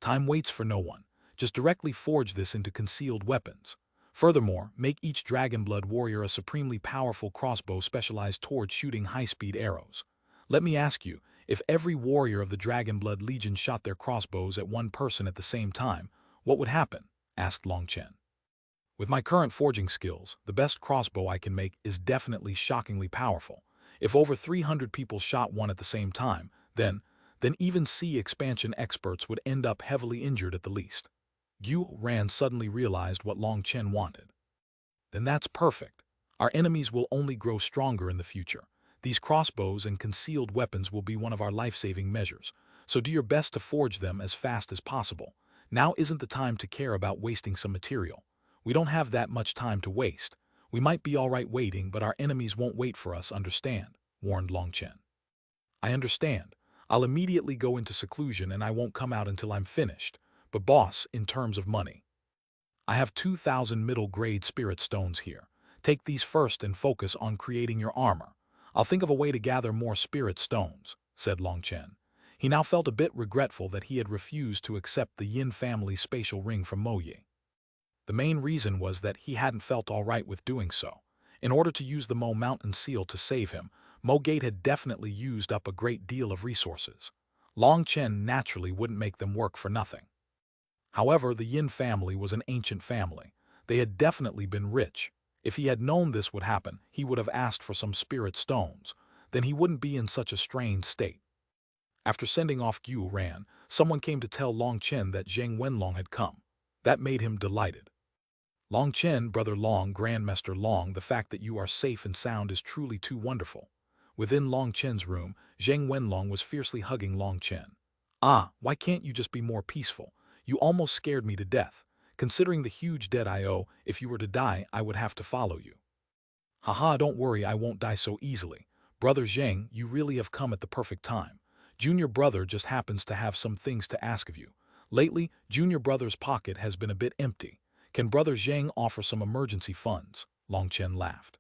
Time waits for no one. Just directly forge this into concealed weapons. Furthermore, make each Dragonblood warrior a supremely powerful crossbow specialized toward shooting high-speed arrows. Let me ask you, if every warrior of the Dragonblood Legion shot their crossbows at one person at the same time, what would happen? Asked Long Chen. With my current forging skills, the best crossbow I can make is definitely shockingly powerful. If over 300 people shot one at the same time, then even sea expansion experts would end up heavily injured at the least. Xuanhuan suddenly realized what Long Chen wanted. Then that's perfect. Our enemies will only grow stronger in the future. These crossbows and concealed weapons will be one of our life-saving measures, so do your best to forge them as fast as possible. Now isn't the time to care about wasting some material. We don't have that much time to waste. We might be all right waiting, but our enemies won't wait for us, understand? Warned Long Chen. I understand. I'll immediately go into seclusion and I won't come out until I'm finished. But boss, in terms of money, I have 2,000 middle-grade spirit stones here. Take these first and focus on creating your armor. I'll think of a way to gather more spirit stones, said Long Chen. He now felt a bit regretful that he had refused to accept the Yin family's spatial ring from Mo Ye. The main reason was that he hadn't felt all right with doing so. In order to use the Mo Mountain seal to save him, Mo Gate had definitely used up a great deal of resources. Long Chen naturally wouldn't make them work for nothing. However, the Yin family was an ancient family. They had definitely been rich. If he had known this would happen, he would have asked for some spirit stones. Then he wouldn't be in such a strained state. After sending off Xuanhuan, someone came to tell Long Chen that Zheng Wenlong had come. That made him delighted. Long Chen, Brother Long, Grandmaster Long, the fact that you are safe and sound is truly too wonderful. Within Long Chen's room, Zheng Wenlong was fiercely hugging Long Chen. Ah, why can't you just be more peaceful? You almost scared me to death. Considering the huge debt I owe, if you were to die, I would have to follow you. Haha, don't worry, I won't die so easily. Brother Zheng, you really have come at the perfect time. Junior Brother just happens to have some things to ask of you. Lately, Junior Brother's pocket has been a bit empty. Can Brother Zheng offer some emergency funds? Long Chen laughed.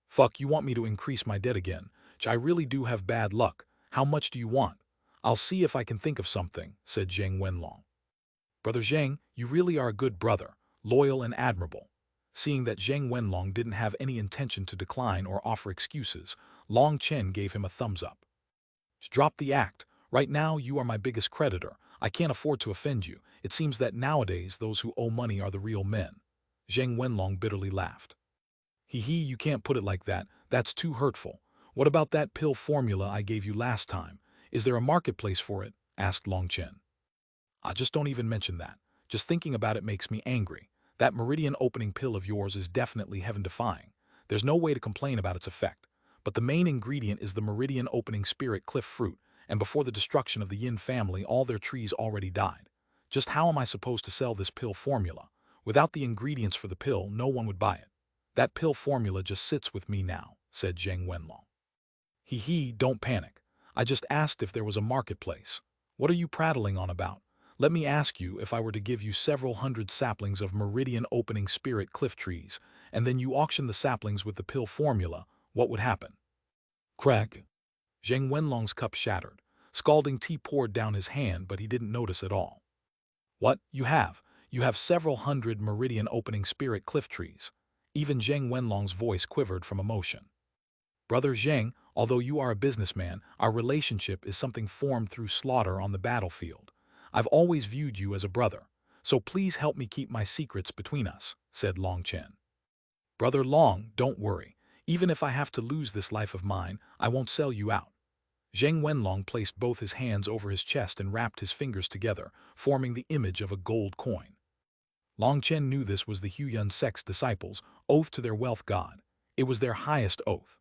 Fuck, you want me to increase my debt again? I really do have bad luck. How much do you want? I'll see if I can think of something, said Zheng Wenlong. Brother Zheng, you really are a good brother, loyal and admirable. Seeing that Zheng Wenlong didn't have any intention to decline or offer excuses, Long Chen gave him a thumbs up. Drop the act. Right now, you are my biggest creditor. I can't afford to offend you. It seems that nowadays those who owe money are the real men. Zheng Wenlong bitterly laughed. Hee hee, you can't put it like that. That's too hurtful. What about that pill formula I gave you last time? Is there a marketplace for it? Asked Long Chen. Just don't even mention that. Just thinking about it makes me angry. That meridian opening pill of yours is definitely heaven-defying. There's no way to complain about its effect. But the main ingredient is the meridian opening spirit cliff fruit, and before the destruction of the Yin family, all their trees already died. Just how am I supposed to sell this pill formula? Without the ingredients for the pill, no one would buy it. That pill formula just sits with me now, said Zheng Wenlong. Hee, don't panic. I just asked if there was a marketplace. What are you prattling on about? Let me ask you, if I were to give you several hundred saplings of meridian opening spirit cliff trees, and then you auction the saplings with the pill formula, what would happen? Crack. Zheng Wenlong's cup shattered. Scalding tea poured down his hand, but he didn't notice at all. What? You have? You have several hundred meridian opening spirit cliff trees. Even Zheng Wenlong's voice quivered from emotion. Brother Zheng, although you are a businessman, our relationship is something formed through slaughter on the battlefield. I've always viewed you as a brother, so please help me keep my secrets between us, said Long Chen. Brother Long, don't worry. Even if I have to lose this life of mine, I won't sell you out. Zheng Wenlong placed both his hands over his chest and wrapped his fingers together, forming the image of a gold coin. Long Chen knew this was the Huyan sect's disciples' oath to their wealth god. It was their highest oath.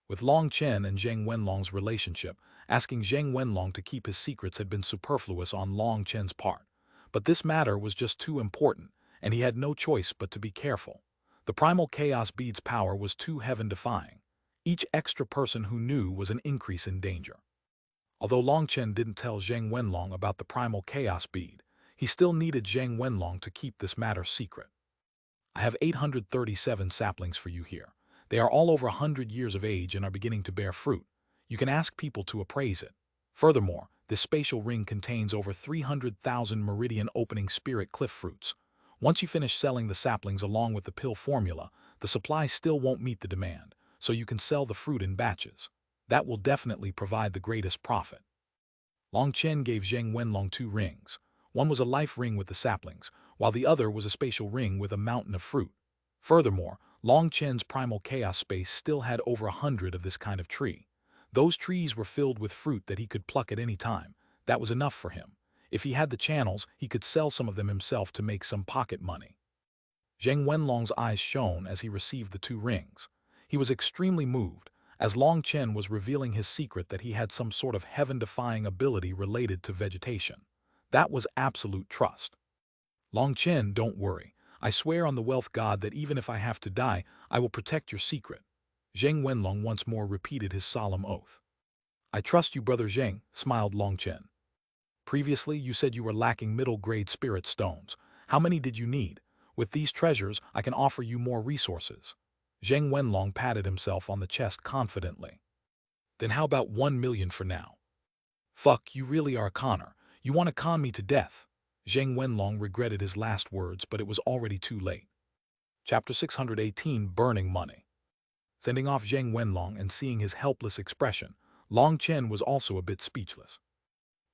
With Long Chen and Zheng Wenlong's relationship, asking Zheng Wenlong to keep his secrets had been superfluous on Long Chen's part. But this matter was just too important, and he had no choice but to be careful. The primal chaos bead's power was too heaven-defying. Each extra person who knew was an increase in danger. Although Long Chen didn't tell Zheng Wenlong about the primal chaos bead, he still needed Zheng Wenlong to keep this matter secret. I have 837 saplings for you here. They are all over 100 years of age and are beginning to bear fruit. You can ask people to appraise it. Furthermore, this spatial ring contains over 300,000 meridian opening spirit cliff fruits. Once you finish selling the saplings along with the pill formula, the supply still won't meet the demand, so you can sell the fruit in batches. That will definitely provide the greatest profit. Long Chen gave Zheng Wenlong 2 rings. One was a life ring with the saplings, while the other was a spatial ring with a mountain of fruit. Furthermore, Long Chen's primal chaos space still had over 100 of this kind of tree. Those trees were filled with fruit that he could pluck at any time. That was enough for him. If he had the channels, he could sell some of them himself to make some pocket money. Zheng Wenlong's eyes shone as he received the 2 rings. He was extremely moved, as Long Chen was revealing his secret that he had some sort of heaven-defying ability related to vegetation. That was absolute trust. Long Chen, don't worry. I swear on the wealth god that even if I have to die, I will protect your secret. Zheng Wenlong once more repeated his solemn oath. I trust you, Brother Zheng, smiled Long Chen. Previously, you said you were lacking middle-grade spirit stones. How many did you need? With these treasures, I can offer you more resources. Zheng Wenlong patted himself on the chest confidently. Then how about 1 million for now? Fuck, you really are a conner. You want to con me to death. Zheng Wenlong regretted his last words, but it was already too late. Chapter 618, Burning Money. Sending off Zheng Wenlong and seeing his helpless expression, Long Chen was also a bit speechless.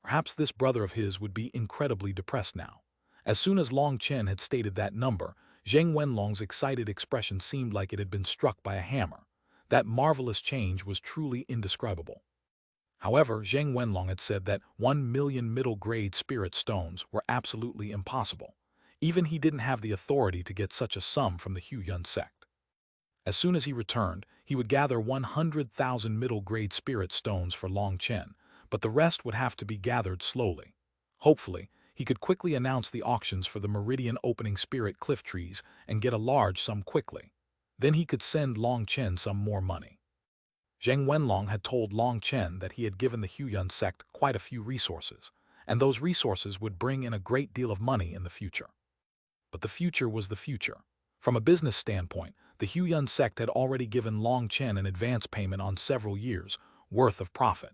Perhaps this brother of his would be incredibly depressed now. As soon as Long Chen had stated that number, Zheng Wenlong's excited expression seemed like it had been struck by a hammer. That marvelous change was truly indescribable. However, Zheng Wenlong had said that 1 million middle-grade spirit stones were absolutely impossible. Even he didn't have the authority to get such a sum from the Huyan sect. As soon as he returned, he would gather 100,000 middle-grade spirit stones for Long Chen, but the rest would have to be gathered slowly. Hopefully, he could quickly announce the auctions for the meridian opening spirit cliff trees and get a large sum quickly. Then he could send Long Chen some more money. Zheng Wenlong had told Long Chen that he had given the Huyan sect quite a few resources, and those resources would bring in a great deal of money in the future. But the future was the future. From a business standpoint, the Huyan sect had already given Long Chen an advance payment on several years' worth of profit.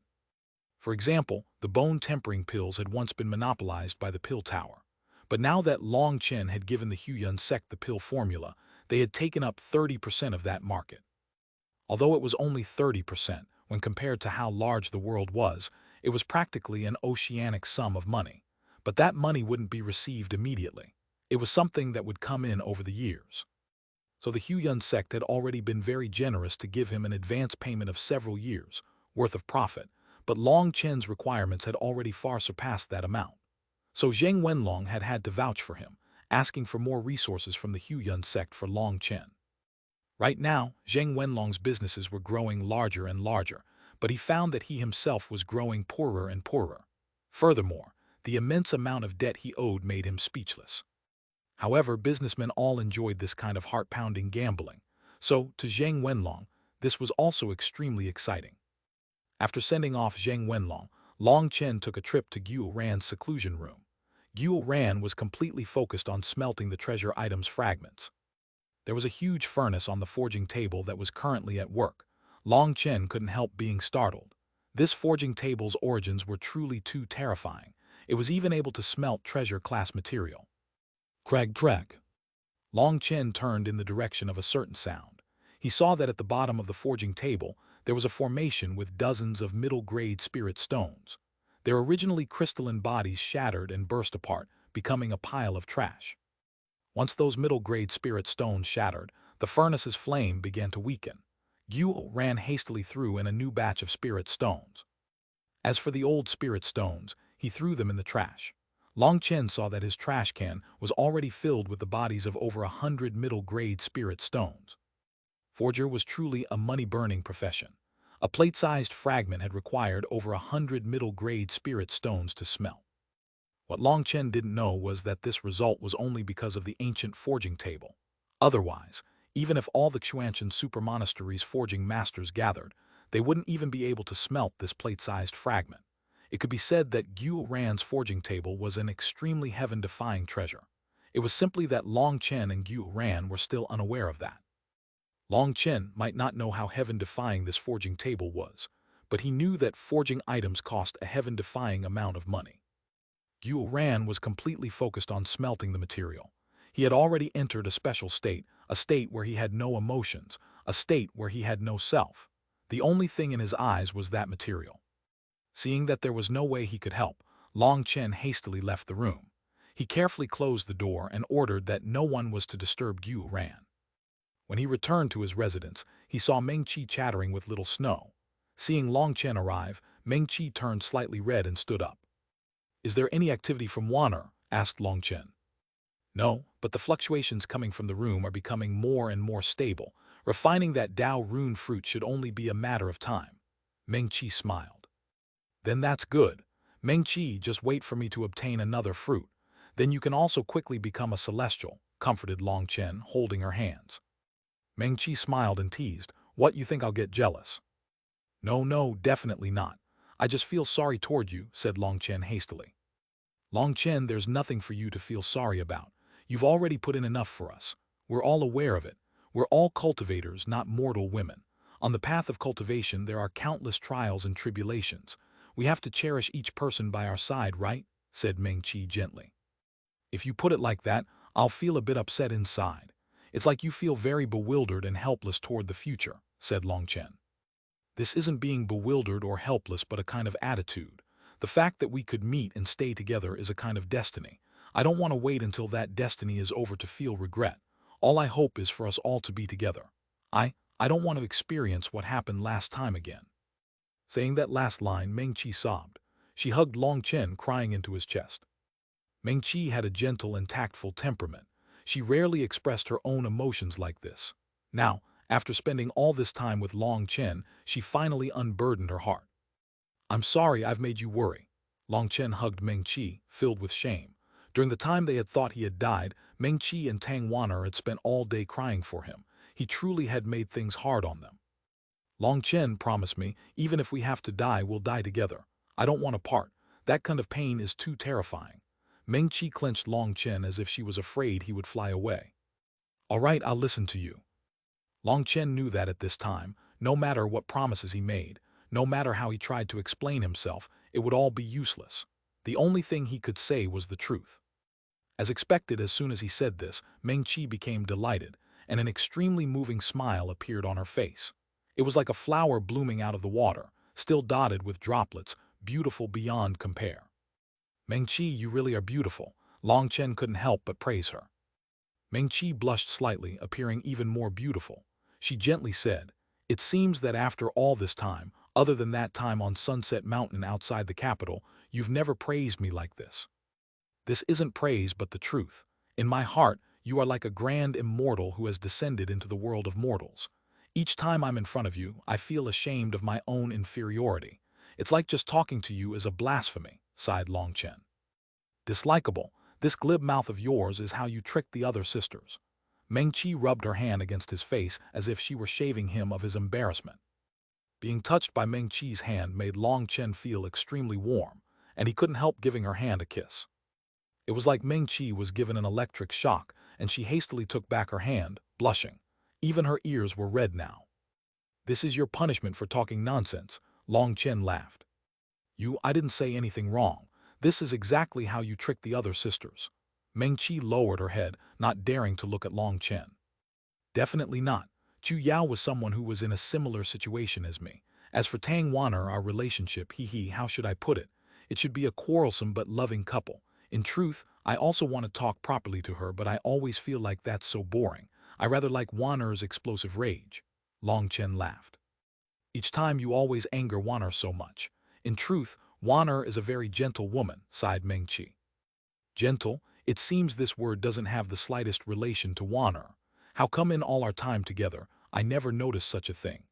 For example, the bone-tempering pills had once been monopolized by the pill tower. But now that Long Chen had given the Huyan sect the pill formula, they had taken up 30% of that market. Although it was only 30%, when compared to how large the world was, it was practically an oceanic sum of money. But that money wouldn't be received immediately. It was something that would come in over the years. So the Huyan sect had already been very generous to give him an advance payment of several years' worth of profit, but Long Chen's requirements had already far surpassed that amount. So Zheng Wenlong had to vouch for him, asking for more resources from the Huiyun sect for Long Chen. Right now, Zheng Wenlong's businesses were growing larger and larger, but he found that he himself was growing poorer and poorer. Furthermore, the immense amount of debt he owed made him speechless. However, businessmen all enjoyed this kind of heart-pounding gambling, so, to Zheng Wenlong, this was also extremely exciting. After sending off Zheng Wenlong, Long Chen took a trip to Guo Ran's seclusion room. Guo Ran was completely focused on smelting the treasure item's fragments. There was a huge furnace on the forging table that was currently at work. Long Chen couldn't help being startled. This forging table's origins were truly too terrifying. It was even able to smelt treasure-class material. Crack. Long Chen turned in the direction of a certain sound. He saw that at the bottom of the forging table, there was a formation with dozens of middle-grade spirit stones. Their originally crystalline bodies shattered and burst apart, becoming a pile of trash. Once those middle-grade spirit stones shattered, the furnace's flame began to weaken. Guo ran hastily through in a new batch of spirit stones. As for the old spirit stones, he threw them in the trash. Long Chen saw that his trash can was already filled with the bodies of over 100 middle-grade spirit stones. Forger was truly a money-burning profession. A plate-sized fragment had required over 100 middle-grade spirit stones to smelt. What Long Chen didn't know was that this result was only because of the ancient forging table. Otherwise, even if all the Xuanhuan super monastery's forging masters gathered, they wouldn't even be able to smelt this plate-sized fragment. It could be said that Guo Ran's forging table was an extremely heaven-defying treasure. It was simply that Long Chen and Guo Ran were still unaware of that. Long Chen might not know how heaven-defying this forging table was, but he knew that forging items cost a heaven-defying amount of money. Guo Ran was completely focused on smelting the material. He had already entered a special state, a state where he had no emotions, a state where he had no self. The only thing in his eyes was that material. Seeing that there was no way he could help, Long Chen hastily left the room. He carefully closed the door and ordered that no one was to disturb Guo Ran. When he returned to his residence, he saw Meng Qi chattering with Little Snow. Seeing Long Chen arrive, Meng Qi turned slightly red and stood up. "Is there any activity from Wan'er?" asked Long Chen. "No, but the fluctuations coming from the room are becoming more and more stable. Refining that Dao rune fruit should only be a matter of time." Meng Qi smiled. "Then that's good. Meng Qi, just wait for me to obtain another fruit. Then you can also quickly become a celestial," comforted Long Chen, holding her hands. Meng Qi smiled and teased, "What, you think I'll get jealous?" No, definitely not. I just feel sorry toward you," said Long Chen hastily. "Long Chen, there's nothing for you to feel sorry about. You've already put in enough for us. We're all aware of it. We're all cultivators, not mortal women. On the path of cultivation, there are countless trials and tribulations. We have to cherish each person by our side, right?" said Meng Qi gently. "If you put it like that, I'll feel a bit upset inside. It's like you feel very bewildered and helpless toward the future," said Long Chen. "This isn't being bewildered or helpless but a kind of attitude. The fact that we could meet and stay together is a kind of destiny. I don't want to wait until that destiny is over to feel regret. All I hope is for us all to be together. I don't want to experience what happened last time again." Saying that last line, Meng Qi sobbed. She hugged Long Chen, crying into his chest. Meng Qi had a gentle and tactful temperament. She rarely expressed her own emotions like this. Now, after spending all this time with Long Chen, she finally unburdened her heart. "I'm sorry I've made you worry." Long Chen hugged Meng Qi, filled with shame. During the time they had thought he had died, Meng Qi and Tang Wan'er had spent all day crying for him. He truly had made things hard on them. "Long Chen, promise me, even if we have to die, we'll die together. I don't want to part. That kind of pain is too terrifying." Meng Qi clenched Long Chen as if she was afraid he would fly away. "All right, I'll listen to you." Long Chen knew that at this time, no matter what promises he made, no matter how he tried to explain himself, it would all be useless. The only thing he could say was the truth. As expected, as soon as he said this, Meng Qi became delighted, and an extremely moving smile appeared on her face. It was like a flower blooming out of the water, still dotted with droplets, beautiful beyond compare. "Meng Qi, you really are beautiful." Long Chen couldn't help but praise her. Meng Qi blushed slightly, appearing even more beautiful. She gently said, "It seems that after all this time, other than that time on Sunset Mountain outside the capital, you've never praised me like this." "This isn't praise but the truth. In my heart, you are like a grand immortal who has descended into the world of mortals. Each time I'm in front of you, I feel ashamed of my own inferiority. It's like just talking to you is a blasphemy, sighed Long Chen. Dislikable, this glib mouth of yours is how you trick the other sisters. Meng Qi rubbed her hand against his face as if she were shaving him of his embarrassment. Being touched by Meng Qi's hand made Long Chen feel extremely warm, and he couldn't help giving her hand a kiss. It was like Meng Qi was given an electric shock, and she hastily took back her hand, blushing. Even her ears were red now. This is your punishment for talking nonsense, Long Chen laughed. I didn't say anything wrong. This is exactly how you trick the other sisters. Meng Qi lowered her head, not daring to look at Long Chen. Definitely not. Chu Yao was someone who was in a similar situation as me. As for Tang Wan'er, our relationship, how should I put it? It should be a quarrelsome but loving couple. In truth, I also want to talk properly to her, but I always feel like that's so boring. I rather like Wan'er's explosive rage. Long Chen laughed. Each time you always anger Wan'er so much. In truth, Wan'er is a very gentle woman, sighed Meng Qi. Gentle? It seems this word doesn't have the slightest relation to Wan'er. How come in all our time together, I never noticed such a thing?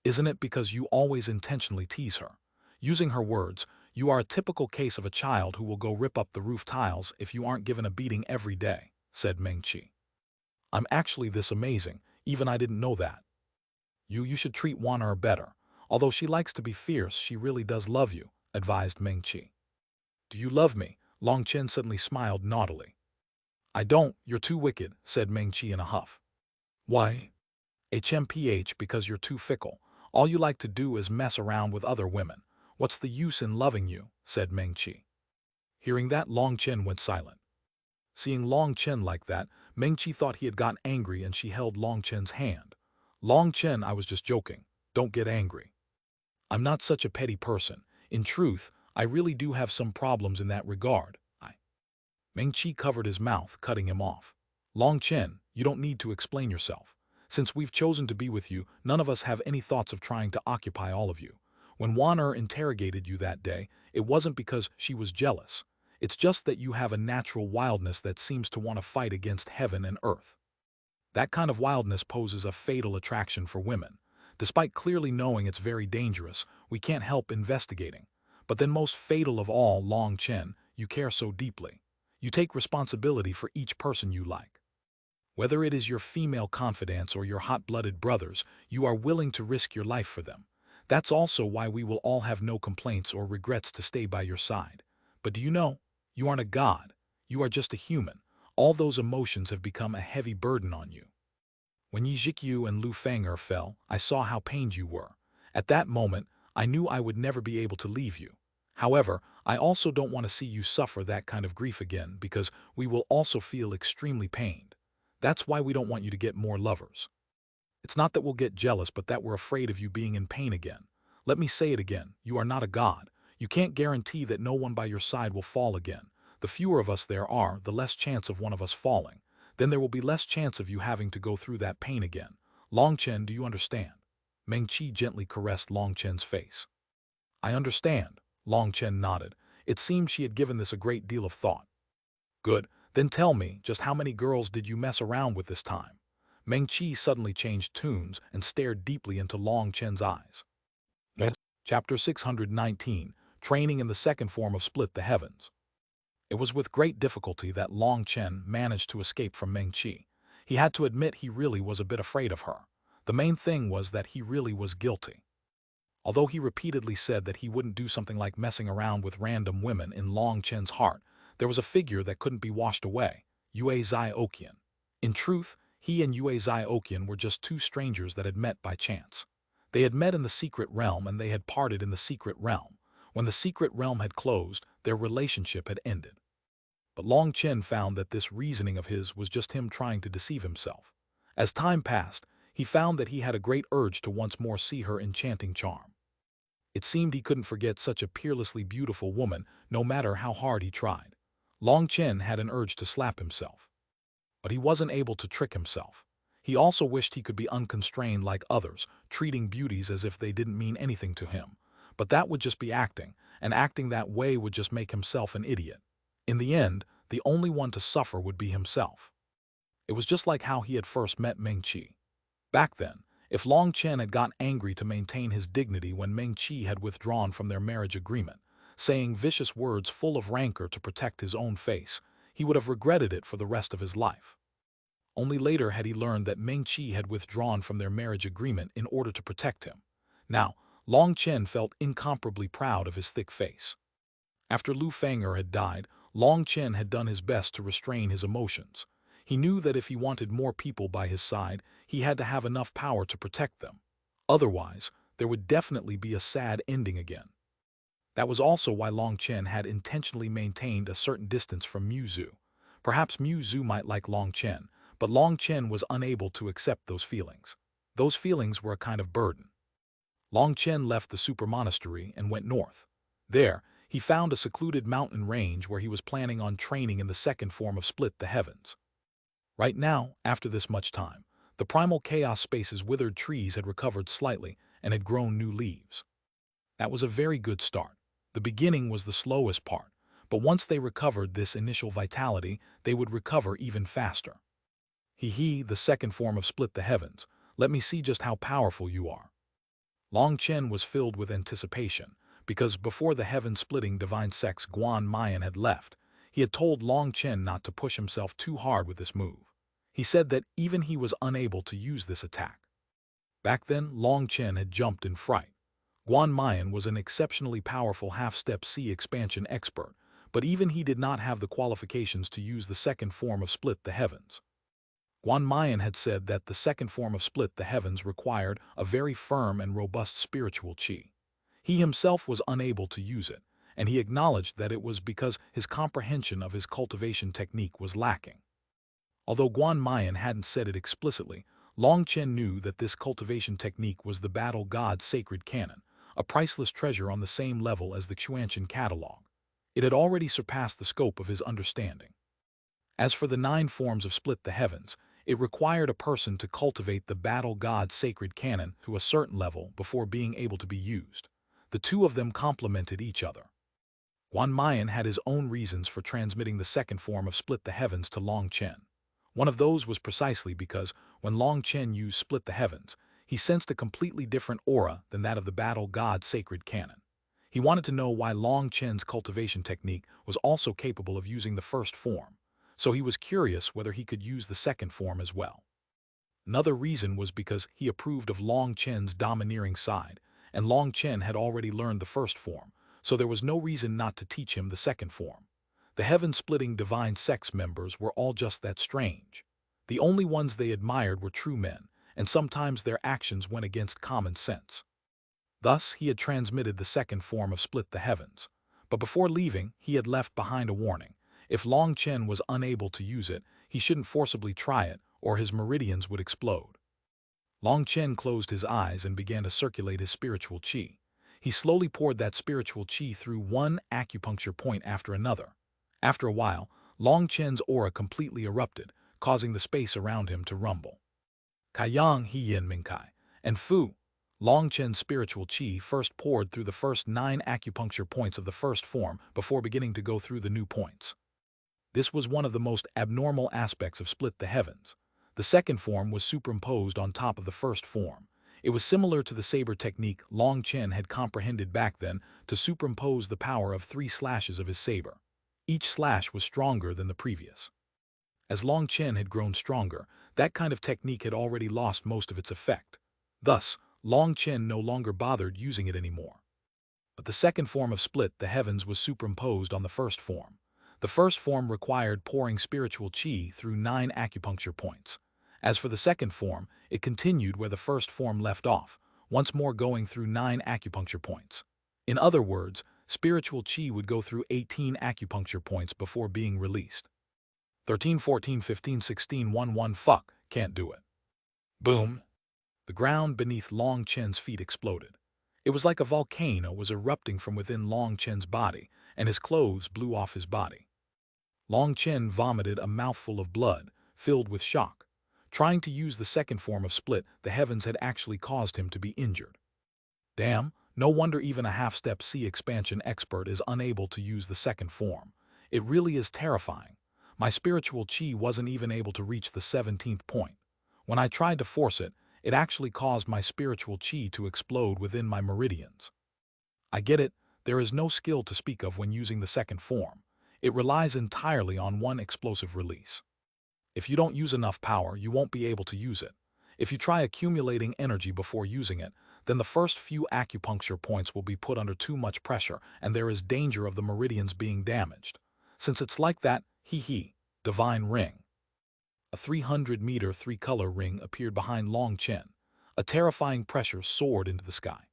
Isn't it because you always intentionally tease her? Using her words, you are a typical case of a child who will go rip up the roof tiles if you aren't given a beating every day, said Meng Qi. I'm actually this amazing, even I didn't know that. You should treat Wan'er better. Although she likes to be fierce, she really does love you, advised Meng Qi. Do you love me? Long Chen suddenly smiled naughtily. I don't, you're too wicked, said Meng Qi in a huff. Why? HMPH, because you're too fickle. All you like to do is mess around with other women. What's the use in loving you? Said Meng Qi. Hearing that, Long Chen went silent. Seeing Long Chen like that, Meng Qi thought he had gotten angry and she held Long Chen's hand. Long Chen, I was just joking. Don't get angry. I'm not such a petty person. In truth, I really do have some problems in that regard. Meng Qi covered his mouth, cutting him off. Long Chen, you don't need to explain yourself. Since we've chosen to be with you, none of us have any thoughts of trying to occupy all of you. When Wan'er interrogated you that day, it wasn't because she was jealous. It's just that you have a natural wildness that seems to want to fight against heaven and earth. That kind of wildness poses a fatal attraction for women. Despite clearly knowing it's very dangerous, we can't help investigating. But then most fatal of all, Long Chen, you care so deeply. You take responsibility for each person you like. Whether it is your female confidants or your hot-blooded brothers, you are willing to risk your life for them. That's also why we will all have no complaints or regrets to stay by your side. But do you know, you aren't a god. You are just a human. All those emotions have become a heavy burden on you. When Yi Zhikyu and Lu Feng'er fell, I saw how pained you were. At that moment, I knew I would never be able to leave you. However, I also don't want to see you suffer that kind of grief again because we will also feel extremely pained. That's why we don't want you to get more lovers. It's not that we'll get jealous, but that we're afraid of you being in pain again. Let me say it again, you are not a god. You can't guarantee that no one by your side will fall again. The fewer of us there are, the less chance of one of us falling. Then there will be less chance of you having to go through that pain again. Long Chen, do you understand? Meng Qi gently caressed Long Chen's face. I understand. Long Chen nodded. It seemed she had given this a great deal of thought. Good. Then tell me, just how many girls did you mess around with this time? Meng Qi suddenly changed tunes and stared deeply into Long Chen's eyes. Chapter 619, Training in the Second Form of Split the Heavens. It was with great difficulty that Long Chen managed to escape from Meng Qi. He had to admit he really was a bit afraid of her. The main thing was that he really was guilty. Although he repeatedly said that he wouldn't do something like messing around with random women, in Long Chen's heart, there was a figure that couldn't be washed away, Yue Zai Oqian. In truth, he and Yue Zai Oqian were just two strangers that had met by chance. They had met in the secret realm and they had parted in the secret realm. When the secret realm had closed, their relationship had ended. But Long Chen found that this reasoning of his was just him trying to deceive himself. As time passed, he found that he had a great urge to once more see her enchanting charm. It seemed he couldn't forget such a peerlessly beautiful woman, no matter how hard he tried. Long Chen had an urge to slap himself. But he wasn't able to trick himself. He also wished he could be unconstrained like others, treating beauties as if they didn't mean anything to him. But that would just be acting, and acting that way would just make himself an idiot. In the end, the only one to suffer would be himself. It was just like how he had first met Meng Qi. Back then, if Long Chen had gotten angry to maintain his dignity when Meng Qi had withdrawn from their marriage agreement, saying vicious words full of rancor to protect his own face, he would have regretted it for the rest of his life. Only later had he learned that Meng Qi had withdrawn from their marriage agreement in order to protect him. Now, Long Chen felt incomparably proud of his thick face. After Lu Fang'er had died, Long Chen had done his best to restrain his emotions. He knew that if he wanted more people by his side, he had to have enough power to protect them. Otherwise, there would definitely be a sad ending again. That was also why Long Chen had intentionally maintained a certain distance from Mu Zhu. Perhaps Mu Zhu might like Long Chen, but Long Chen was unable to accept those feelings. Those feelings were a kind of burden. Long Chen left the super monastery and went north. There, he found a secluded mountain range where he was planning on training in the second form of Split the Heavens. Right now, after this much time, the primal chaos space's withered trees had recovered slightly and had grown new leaves. That was a very good start. The beginning was the slowest part, but once they recovered this initial vitality, they would recover even faster. The second form of Split the Heavens. Let me see just how powerful you are. Long Chen was filled with anticipation, because before the heaven-splitting divine sex Xuanhuan had left, he had told Long Chen not to push himself too hard with this move. He said that even he was unable to use this attack. Back then, Long Chen had jumped in fright. Xuanhuan was an exceptionally powerful half-step C expansion expert, but even he did not have the qualifications to use the second form of Split the Heavens. Xuanhuan had said that the second form of Split the Heavens required a very firm and robust spiritual qi. He himself was unable to use it, and he acknowledged that it was because his comprehension of his cultivation technique was lacking. Although Xuanhuan hadn't said it explicitly, Long Chen knew that this cultivation technique was the battle god's sacred canon, a priceless treasure on the same level as the Xuanhuan catalog. It had already surpassed the scope of his understanding. As for the 9 forms of Split the Heavens, it required a person to cultivate the battle god's sacred canon to a certain level before being able to be used. The two of them complemented each other. Xuanhuan had his own reasons for transmitting the second form of Split the Heavens to Long Chen. One of those was precisely because, when Long Chen used Split the Heavens, he sensed a completely different aura than that of the battle god's sacred canon. He wanted to know why Long Chen's cultivation technique was also capable of using the first form, so he was curious whether he could use the second form as well. Another reason was because he approved of Long Chen's domineering side, and Long Chen had already learned the first form, so there was no reason not to teach him the second form. The heaven-splitting divine sex members were all just that strange. The only ones they admired were true men, and sometimes their actions went against common sense. Thus, he had transmitted the second form of Split the Heavens. But before leaving, he had left behind a warning. If Long Chen was unable to use it, he shouldn't forcibly try it, or his meridians would explode. Long Chen closed his eyes and began to circulate his spiritual qi. He slowly poured that spiritual qi through one acupuncture point after another. After a while, Long Chen's aura completely erupted, causing the space around him to rumble. Kaiyang Hiyin Minkai and Fu. Long Chen's spiritual qi first poured through the first 9 acupuncture points of the first form before beginning to go through the new points. This was one of the most abnormal aspects of Split the Heavens. The second form was superimposed on top of the first form. It was similar to the saber technique Long Chen had comprehended back then to superimpose the power of 3 slashes of his saber. Each slash was stronger than the previous. As Long Chen had grown stronger, that kind of technique had already lost most of its effect. Thus, Long Chen no longer bothered using it anymore. But the second form of Split the Heavens was superimposed on the first form. The first form required pouring spiritual qi through 9 acupuncture points. As for the second form, it continued where the first form left off, once more going through 9 acupuncture points. In other words, spiritual qi would go through 18 acupuncture points before being released. 13, 14, 15, 16, 1, fuck, can't do it. Boom! The ground beneath Long Chen's feet exploded. It was like a volcano was erupting from within Long Chen's body, and his clothes blew off his body. Long Chen vomited a mouthful of blood, filled with shock. Trying to use the second form of Split the Heavens had actually caused him to be injured. Damn, no wonder even a half-step C expansion expert is unable to use the second form. It really is terrifying. My spiritual chi wasn't even able to reach the 17th point. When I tried to force it, it actually caused my spiritual chi to explode within my meridians. I get it, there is no skill to speak of when using the second form. It relies entirely on one explosive release. If you don't use enough power, you won't be able to use it. If you try accumulating energy before using it, then the first few acupuncture points will be put under too much pressure and there is danger of the meridians being damaged. Since it's like that, divine ring. A 300-meter three-color ring appeared behind Long Chen. A terrifying pressure soared into the sky.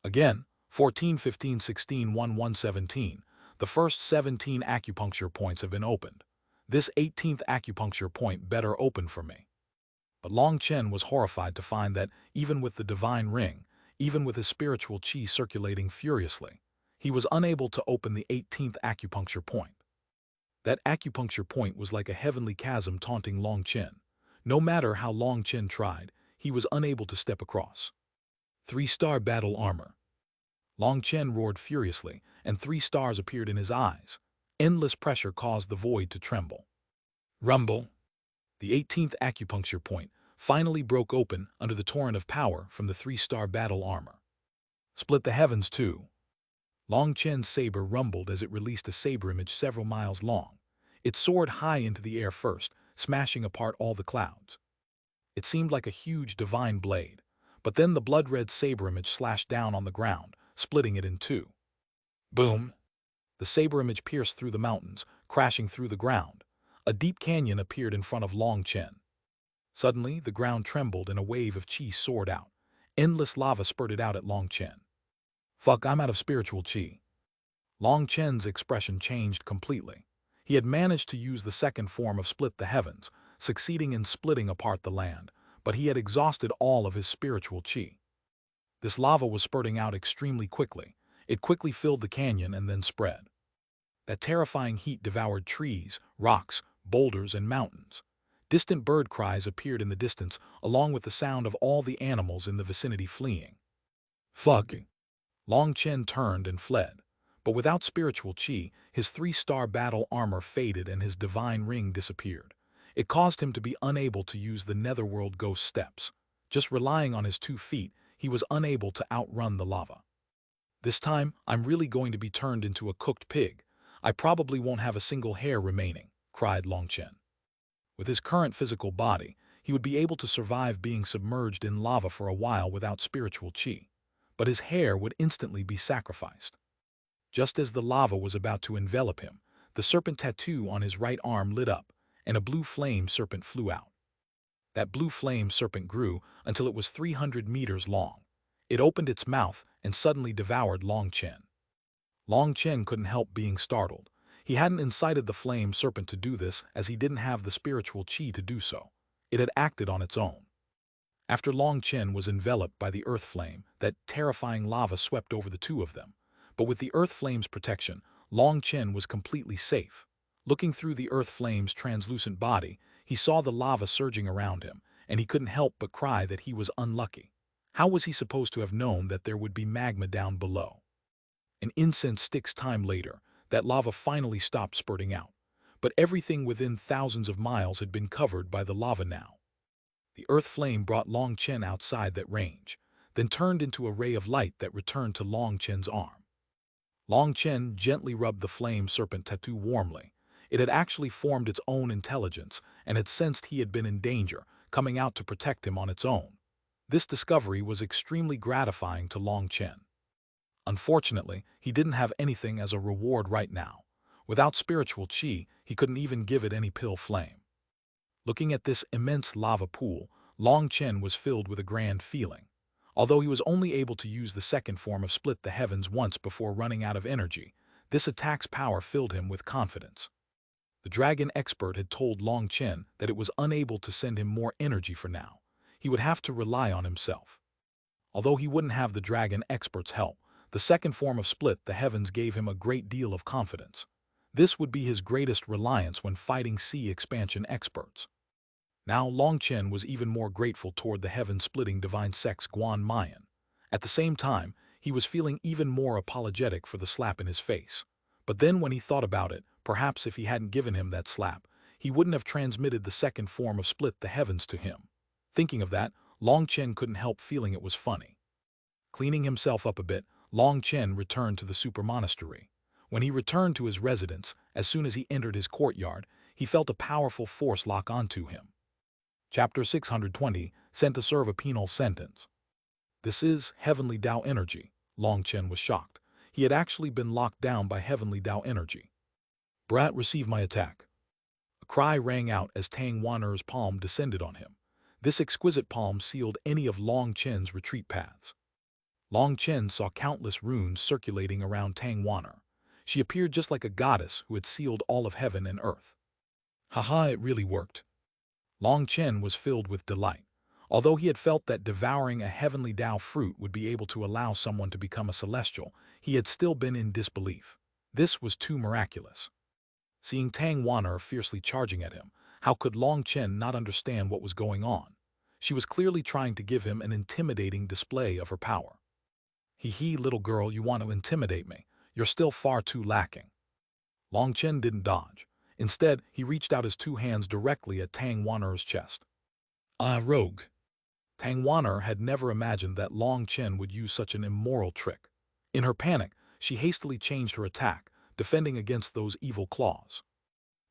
Again, 14, 15, 16, 1, 1, 17, the first 17 acupuncture points have been opened. This 18th acupuncture point better open for me. But Long Chen was horrified to find that, even with the divine ring, even with his spiritual chi circulating furiously, he was unable to open the 18th acupuncture point. That acupuncture point was like a heavenly chasm taunting Long Chen. No matter how Long Chen tried, he was unable to step across. 3-star battle armor. Long Chen roared furiously, and 3 stars appeared in his eyes. Endless pressure caused the void to tremble. Rumble. The 18th acupuncture point finally broke open under the torrent of power from the 3-star battle armor. Split the heavens too. Long Chen's saber rumbled as it released a saber image several miles long. It soared high into the air first, smashing apart all the clouds. It seemed like a huge divine blade, but then the blood-red saber image slashed down on the ground, splitting it in two. Boom! The saber image pierced through the mountains, crashing through the ground. A deep canyon appeared in front of Long Chen. Suddenly, the ground trembled and a wave of chi soared out. Endless lava spurted out at Long Chen. Fuck, I'm out of spiritual chi. Long Chen's expression changed completely. He had managed to use the second form of split the heavens, succeeding in splitting apart the land, but he had exhausted all of his spiritual chi. This lava was spurting out extremely quickly. It quickly filled the canyon and then spread. That terrifying heat devoured trees, rocks, boulders, and mountains. Distant bird cries appeared in the distance, along with the sound of all the animals in the vicinity fleeing. Fuck! Long Chen turned and fled. But without spiritual chi, his 3-star battle armor faded and his divine ring disappeared. It caused him to be unable to use the netherworld ghost steps. Just relying on his 2 feet, he was unable to outrun the lava. This time, I'm really going to be turned into a cooked pig. I probably won't have a single hair remaining, cried Long Chen. With his current physical body, he would be able to survive being submerged in lava for a while without spiritual chi. But his hair would instantly be sacrificed. Just as the lava was about to envelop him, the serpent tattoo on his right arm lit up, and a blue flame serpent flew out. That blue flame serpent grew until it was 300 meters long. It opened its mouth and suddenly devoured Long Chen. Long Chen couldn't help being startled. He hadn't incited the flame serpent to do this as he didn't have the spiritual chi to do so. It had acted on its own. After Long Chen was enveloped by the earth flame, that terrifying lava swept over the two of them. But with the earth flame's protection, Long Chen was completely safe. Looking through the earth flame's translucent body, he saw the lava surging around him, and he couldn't help but cry that he was unlucky. How was he supposed to have known that there would be magma down below? An incense stick's time later, that lava finally stopped spurting out. But everything within thousands of miles had been covered by the lava now. The earth flame brought Long Chen outside that range, then turned into a ray of light that returned to Long Chen's arm. Long Chen gently rubbed the flame serpent tattoo warmly. It had actually formed its own intelligence and had sensed he had been in danger, coming out to protect him on its own. This discovery was extremely gratifying to Long Chen. Unfortunately, he didn't have anything as a reward right now. Without spiritual chi, he couldn't even give it any pill flame. Looking at this immense lava pool, Long Chen was filled with a grand feeling. Although he was only able to use the second form of split the heavens once before running out of energy, this attack's power filled him with confidence. The dragon expert had told Long Chen that it was unable to send him more energy for now. He would have to rely on himself. Although he wouldn't have the dragon expert's help, the second form of split the heavens gave him a great deal of confidence. This would be his greatest reliance when fighting sea expansion experts. Now Long Chen was even more grateful toward the heaven-splitting divine sex Xuanhuan. At the same time, he was feeling even more apologetic for the slap in his face. But then when he thought about it, Perhaps if he hadn't given him that slap, he wouldn't have transmitted the second form of split the heavens to him. Thinking of that, Long Chen couldn't help feeling it was funny. Cleaning himself up a bit, Long Chen returned to the super monastery. When he returned to his residence, as soon as he entered his courtyard, he felt a powerful force lock onto him. Chapter 620, Sent to serve a penal sentence. This is heavenly Tao energy. Long Chen was shocked. He had actually been locked down by heavenly Tao energy. Brat, receive my attack. A cry rang out as Tang Wan'er's palm descended on him. This exquisite palm sealed any of Long Chen's retreat paths. Long Chen saw countless runes circulating around Tang Wan'er. She appeared just like a goddess who had sealed all of heaven and earth. Haha, it really worked. Long Chen was filled with delight. Although he had felt that devouring a heavenly Tao fruit would be able to allow someone to become a celestial, he had still been in disbelief. This was too miraculous. Seeing Tang Wan'er fiercely charging at him, how could Long Chen not understand what was going on? She was clearly trying to give him an intimidating display of her power. Hee, little girl, you want to intimidate me. You're still far too lacking. Long Chen didn't dodge. Instead, he reached out his two hands directly at Tang Wan'er's chest. Ah, rogue. Tang Wan'er had never imagined that Long Chen would use such an immoral trick. In her panic, she hastily changed her attack, defending against those evil claws.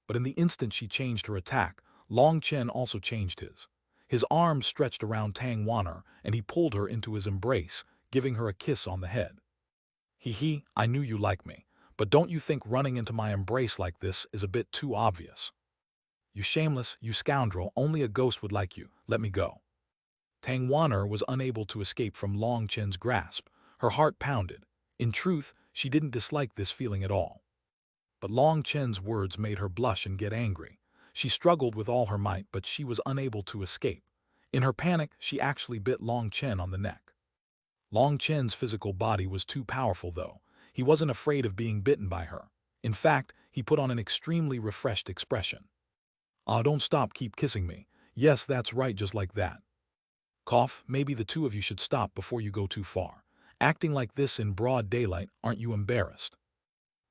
But in the instant she changed her attack, Long Chen also changed his. His arms stretched around Tang Wan'er, and he pulled her into his embrace, giving her a kiss on the head. Hee, I knew you liked me, but don't you think running into my embrace like this is a bit too obvious? You shameless, you scoundrel, only a ghost would like you. Let me go. Tang Wan'er was unable to escape from Long Chen's grasp. Her heart pounded. In truth, she didn't dislike this feeling at all. But Long Chen's words made her blush and get angry. She struggled with all her might, but she was unable to escape. In her panic, she actually bit Long Chen on the neck. Long Chen's physical body was too powerful, though. He wasn't afraid of being bitten by her. In fact, he put on an extremely refreshed expression. Ah, don't stop, keep kissing me. Yes, that's right, just like that. Cough, maybe the two of you should stop before you go too far. Acting like this in broad daylight, aren't you embarrassed?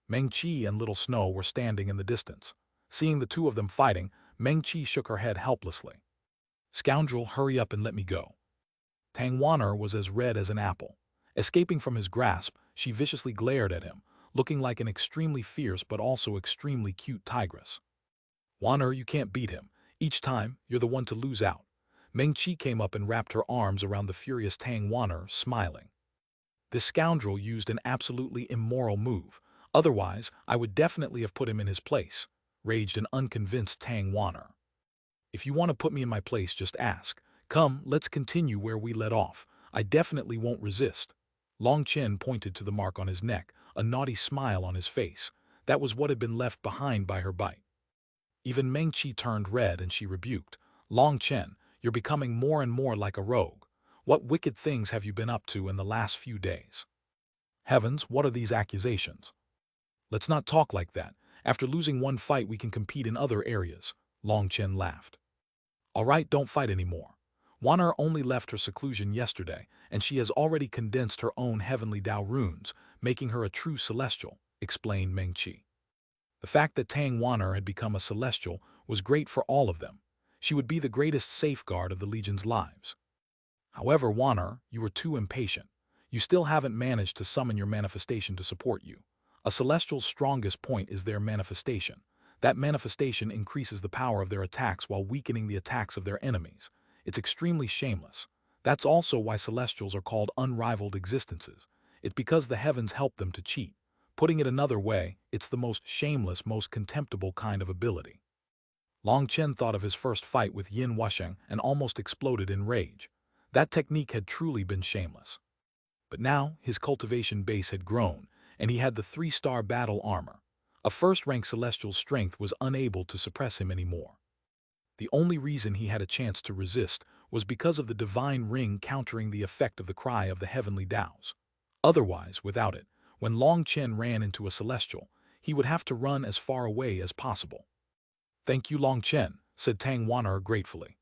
Meng Qi and Little Snow were standing in the distance. Seeing the two of them fighting, Meng Qi shook her head helplessly. Scoundrel, hurry up and let me go. Tang Wan'er was as red as an apple. Escaping from his grasp, she viciously glared at him, looking like an extremely fierce but also extremely cute tigress. Wan'er, you can't beat him. Each time, you're the one to lose out. Meng Qi came up and wrapped her arms around the furious Tang Wan'er, smiling. This scoundrel used an absolutely immoral move. Otherwise, I would definitely have put him in his place, raged an unconvinced Tang Wan'er. If you want to put me in my place, just ask. Come, let's continue where we let off. I definitely won't resist. Long Chen pointed to the mark on his neck, a naughty smile on his face. That was what had been left behind by her bite. Even Meng Qi turned red and she rebuked. Long Chen, you're becoming more and more like a rogue. What wicked things have you been up to in the last few days? Heavens, what are these accusations? Let's not talk like that. After losing one fight, we can compete in other areas. Long Chen laughed. All right, don't fight anymore. Wan'er only left her seclusion yesterday, and she has already condensed her own heavenly Tao runes, making her a true celestial, explained Meng Qi. The fact that Tang Wan'er had become a celestial was great for all of them. She would be the greatest safeguard of the Legion's lives. However, Wan'er, you were too impatient. You still haven't managed to summon your manifestation to support you. A celestial's strongest point is their manifestation. That manifestation increases the power of their attacks while weakening the attacks of their enemies. It's extremely shameless. That's also why celestials are called unrivaled existences. It's because the heavens help them to cheat. Putting it another way, it's the most shameless, most contemptible kind of ability. Long Chen thought of his first fight with Yin Wusheng and almost exploded in rage. That technique had truly been shameless. But now, his cultivation base had grown, and he had the 3-star battle armor. A first-rank celestial's strength was unable to suppress him anymore. The only reason he had a chance to resist was because of the divine ring countering the effect of the cry of the heavenly Taos. Otherwise, without it, when Long Chen ran into a celestial, he would have to run as far away as possible. Thank you, Long Chen, said Tang Wan'er gratefully.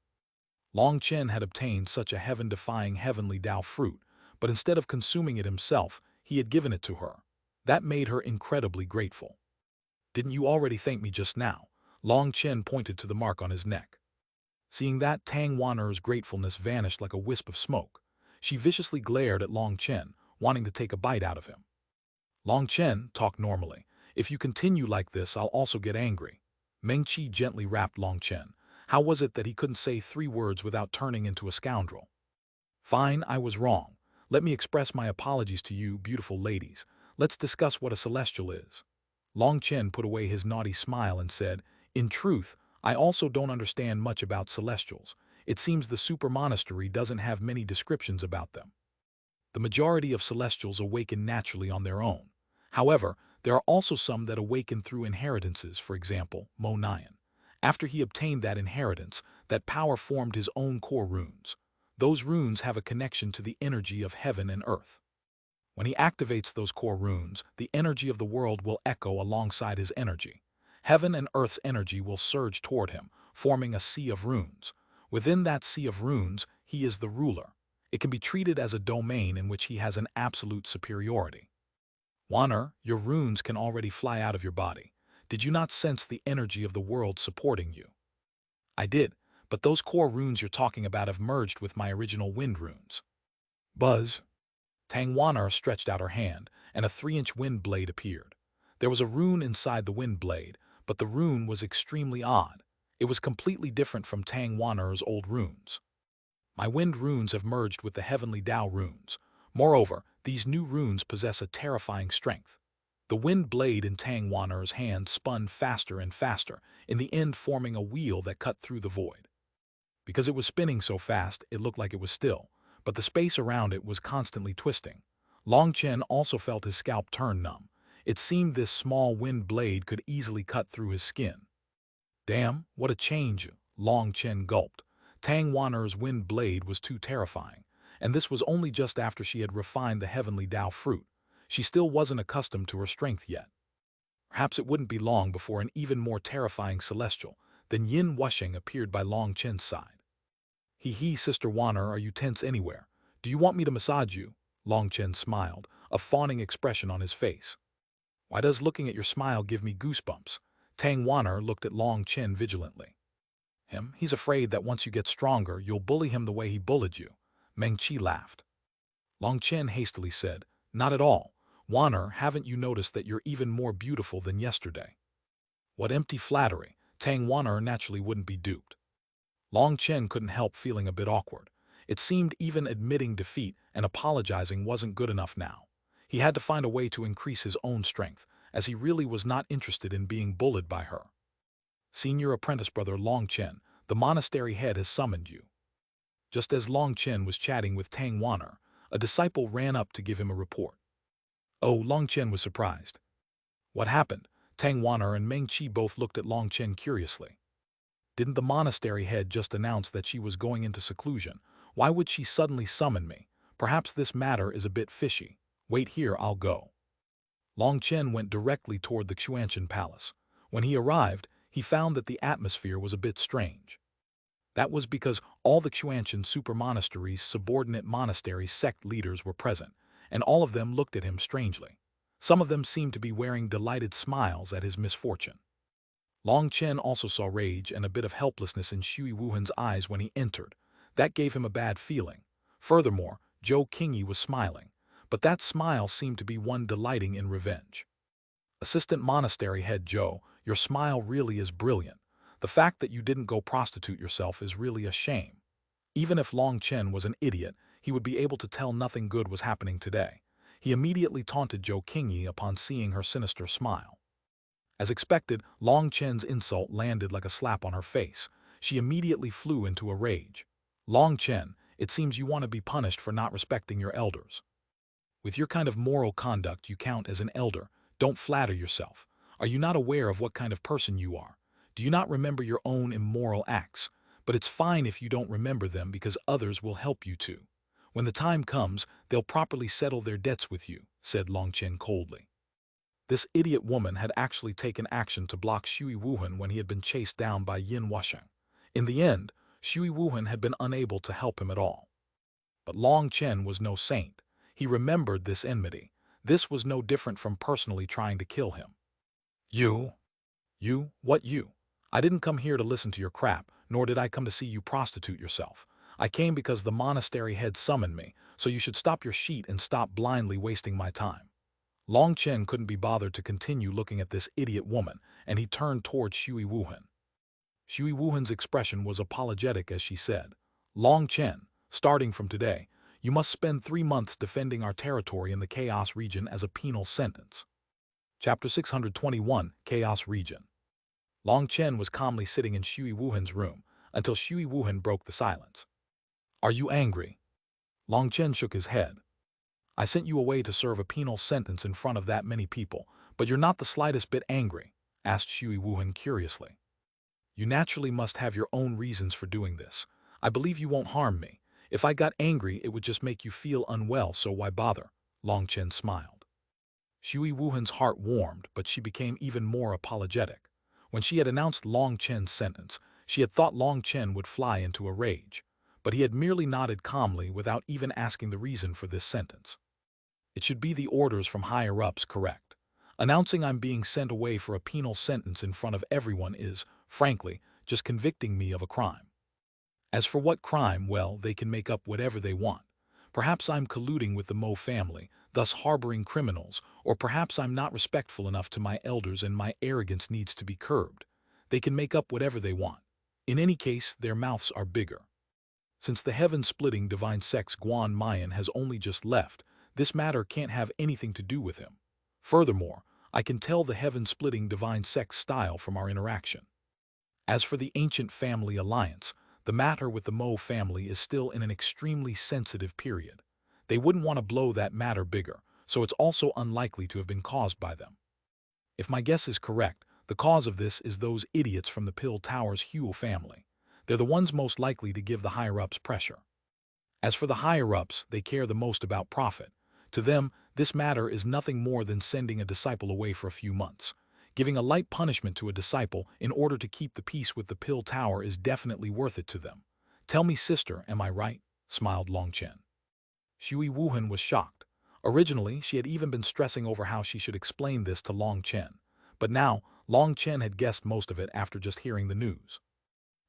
Long Chen had obtained such a heaven-defying heavenly Tao fruit, but instead of consuming it himself, he had given it to her. That made her incredibly grateful. Didn't you already thank me just now? Long Chen pointed to the mark on his neck. Seeing that, Tang Wan'er's gratefulness vanished like a wisp of smoke. She viciously glared at Long Chen, wanting to take a bite out of him. Long Chen, talk normally. If you continue like this, I'll also get angry. Meng Qi gently rapped Long Chen. How was it that he couldn't say 3 words without turning into a scoundrel? Fine, I was wrong. Let me express my apologies to you, beautiful ladies. Let's discuss what a celestial is. Long Chen put away his naughty smile and said, in truth, I also don't understand much about celestials. It seems the super monastery doesn't have many descriptions about them. The majority of celestials awaken naturally on their own. However, there are also some that awaken through inheritances, for example, Mo Nian. After he obtained that inheritance, that power formed his own core runes. Those runes have a connection to the energy of heaven and earth. When he activates those core runes, the energy of the world will echo alongside his energy. Heaven and earth's energy will surge toward him, forming a sea of runes. Within that sea of runes, he is the ruler. It can be treated as a domain in which he has an absolute superiority. Wan'er, your runes can already fly out of your body. Did you not sense the energy of the world supporting you? I did, but those core runes you're talking about have merged with my original wind runes. Buzz. Tang Wan'er stretched out her hand, and a 3-inch wind blade appeared. There was a rune inside the wind blade, but the rune was extremely odd. It was completely different from Tang Wan'er's old runes. My wind runes have merged with the heavenly Tao runes. Moreover, these new runes possess a terrifying strength. The wind blade in Tang Wan'er's hand spun faster and faster, in the end forming a wheel that cut through the void. Because it was spinning so fast, it looked like it was still, but the space around it was constantly twisting. Long Chen also felt his scalp turn numb. It seemed this small wind blade could easily cut through his skin. Damn, what a change, Long Chen gulped. Tang Wan'er's wind blade was too terrifying, and this was only just after she had refined the heavenly Tao fruit. She still wasn't accustomed to her strength yet. Perhaps it wouldn't be long before an even more terrifying celestial than Yin Wusheng appeared by Long Chen's side. Hee, Sister Wan'er, are you tense anywhere? Do you want me to massage you? Long Chen smiled, a fawning expression on his face. Why does looking at your smile give me goosebumps? Tang Wan'er looked at Long Chen vigilantly. He's afraid that once you get stronger, you'll bully him the way he bullied you. Meng Qi laughed. Long Chen hastily said, not at all. Wan'er, haven't you noticed that you're even more beautiful than yesterday? What empty flattery. Tang Wan'er naturally wouldn't be duped. Long Chen couldn't help feeling a bit awkward. It seemed even admitting defeat and apologizing wasn't good enough now. He had to find a way to increase his own strength, as he really was not interested in being bullied by her. Senior apprentice brother Long Chen, the monastery head has summoned you. Just as Long Chen was chatting with Tang Wan'er, a disciple ran up to give him a report. Oh, Long Chen was surprised. What happened? Tang Wan'er and Meng Qi both looked at Long Chen curiously. Didn't the monastery head just announce that she was going into seclusion? Why would she suddenly summon me? Perhaps this matter is a bit fishy. Wait here, I'll go. Long Chen went directly toward the Xuanhuan palace. When he arrived, he found that the atmosphere was a bit strange. That was because all the Xuanhuan super monasteries' subordinate monastery sect leaders were present, and all of them looked at him strangely. Some of them seemed to be wearing delighted smiles at his misfortune. Long Chen also saw rage and a bit of helplessness in Xuanhuan's eyes when he entered. That gave him a bad feeling. Furthermore, Zhou Qingyi was smiling, but that smile seemed to be one delighting in revenge. Assistant Monastery Head Zhou, your smile really is brilliant. The fact that you didn't go prostitute yourself is really a shame. Even if Long Chen was an idiot, he would be able to tell nothing good was happening today. He immediately taunted Zhou Qingyi upon seeing her sinister smile. As expected, Long Chen's insult landed like a slap on her face. She immediately flew into a rage. Long Chen, it seems you want to be punished for not respecting your elders. With your kind of moral conduct, you count as an elder. Don't flatter yourself. Are you not aware of what kind of person you are? Do you not remember your own immoral acts? But it's fine if you don't remember them because others will help you to. When the time comes, they'll properly settle their debts with you, said Long Chen coldly. This idiot woman had actually taken action to block Xuanhuan when he had been chased down by Yin Wusheng. In the end, Xuanhuan had been unable to help him at all. But Long Chen was no saint. He remembered this enmity. This was no different from personally trying to kill him. You? You? What you? I didn't come here to listen to your crap, nor did I come to see you prostitute yourself. I came because the monastery head summoned me, so you should stop your sheet and stop blindly wasting my time. Long Chen couldn't be bothered to continue looking at this idiot woman, and he turned toward Xuanhuan. Xuanhuan's expression was apologetic as she said, Long Chen, starting from today, you must spend 3 months defending our territory in the Chaos region as a penal sentence. Chapter 621, Chaos Region. Long Chen was calmly sitting in Xuanhuan's room until Xuanhuan broke the silence. Are you angry? Long Chen shook his head. I sent you away to serve a penal sentence in front of that many people, but you're not the slightest bit angry, asked Xuanhuan curiously. You naturally must have your own reasons for doing this. I believe you won't harm me. If I got angry, it would just make you feel unwell, so why bother? Long Chen smiled. Xuanhuan's heart warmed, but she became even more apologetic. When she had announced Long Chen's sentence, she had thought Long Chen would fly into a rage, but he had merely nodded calmly without even asking the reason for this sentence. It should be the orders from higher-ups, correct? Announcing I'm being sent away for a penal sentence in front of everyone is, frankly, just convicting me of a crime. As for what crime, well, they can make up whatever they want. Perhaps I'm colluding with the Mo family, thus harboring criminals, or perhaps I'm not respectful enough to my elders and my arrogance needs to be curbed. They can make up whatever they want. In any case, their mouths are bigger. Since the heaven-splitting divine sex Xuanhuan has only just left, this matter can't have anything to do with him. Furthermore, I can tell the heaven-splitting divine sex style from our interaction. As for the ancient family alliance, the matter with the Mo family is still in an extremely sensitive period. They wouldn't want to blow that matter bigger, so it's also unlikely to have been caused by them. If my guess is correct, the cause of this is those idiots from the Pill Tower's Hue family. They're the ones most likely to give the higher-ups pressure. As for the higher-ups, they care the most about profit. To them, this matter is nothing more than sending a disciple away for a few months. Giving a light punishment to a disciple in order to keep the peace with the Pill Tower is definitely worth it to them. Tell me, sister, am I right? Smiled Long Chen. Xuanhuan was shocked. Originally, she had even been stressing over how she should explain this to Long Chen. But now, Long Chen had guessed most of it after just hearing the news.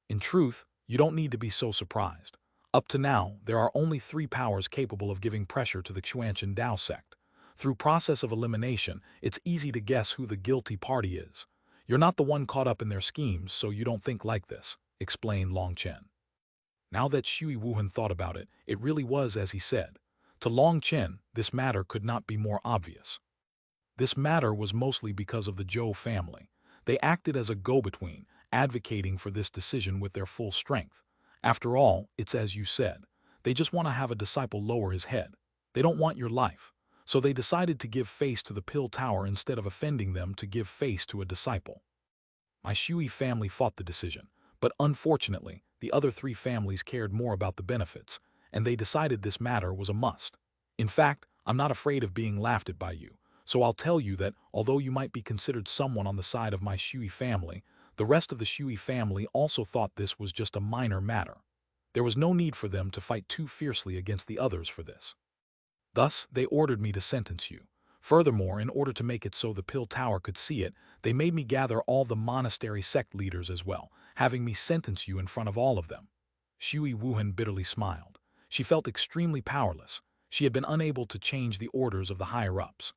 In truth, you don't need to be so surprised. Up to now, there are only 3 powers capable of giving pressure to the Xuanhuan Dao sect. Through process of elimination, it's easy to guess who the guilty party is. You're not the one caught up in their schemes, so you don't think like this, explained Long Chen. Now that Xuanhuan thought about it, it really was as he said. To Long Chen, this matter could not be more obvious. This matter was mostly because of the Zhou family. They acted as a go-between, advocating for this decision with their full strength. After all, it's as you said. They just want to have a disciple lower his head. They don't want your life. So they decided to give face to the Pill Tower instead of offending them to give face to a disciple. My Shui family fought the decision, but unfortunately, the other 3 families cared more about the benefits, and they decided this matter was a must. In fact, I'm not afraid of being laughed at by you, so I'll tell you that although you might be considered someone on the side of my Shui family, the rest of the Shui family also thought this was just a minor matter. There was no need for them to fight too fiercely against the others for this. Thus, they ordered me to sentence you. Furthermore, in order to make it so the Pill Tower could see it, they made me gather all the monastery sect leaders as well, having me sentence you in front of all of them. Xuanhuan bitterly smiled. She felt extremely powerless. She had been unable to change the orders of the higher-ups.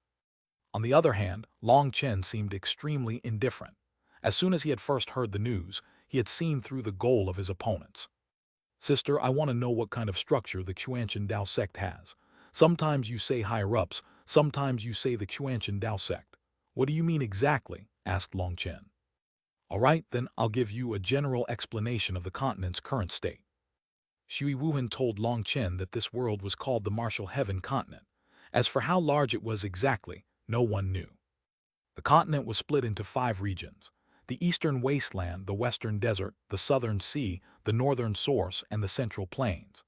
On the other hand, Long Chen seemed extremely indifferent. As soon as he had first heard the news, he had seen through the goal of his opponents. Sister, I want to know what kind of structure the Xuanhuan Dao sect has. Sometimes you say higher-ups, sometimes you say the Xuanhuan Dao sect. What do you mean exactly? Asked Long Chen. All right, then I'll give you a general explanation of the continent's current state. Xuanhuan told Long Chen that this world was called the Martial Heaven continent. As for how large it was exactly, no one knew. The continent was split into 5 regions: the eastern wasteland, the western desert, the southern sea, the northern source, and the central plains.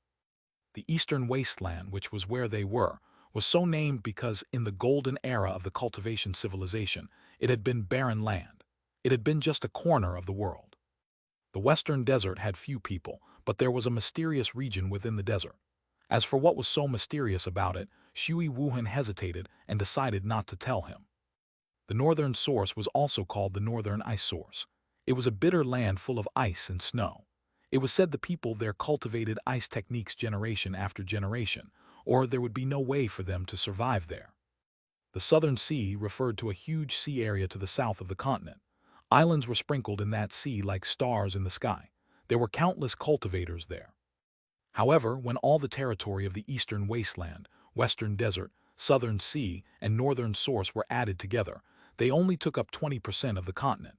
The eastern wasteland, which was where they were, was so named because in the golden era of the cultivation civilization, it had been barren land. It had been just a corner of the world. The western desert had few people, but there was a mysterious region within the desert. As for what was so mysterious about it, Xuanhuan hesitated and decided not to tell him. The northern source was also called the northern ice source. It was a bitter land full of ice and snow. It was said the people there cultivated ice techniques generation after generation, or there would be no way for them to survive there. The Southern Sea referred to a huge sea area to the south of the continent. Islands were sprinkled in that sea like stars in the sky. There were countless cultivators there. However, when all the territory of the eastern wasteland, western desert, southern sea, and northern source were added together, they only took up 20% of the continent.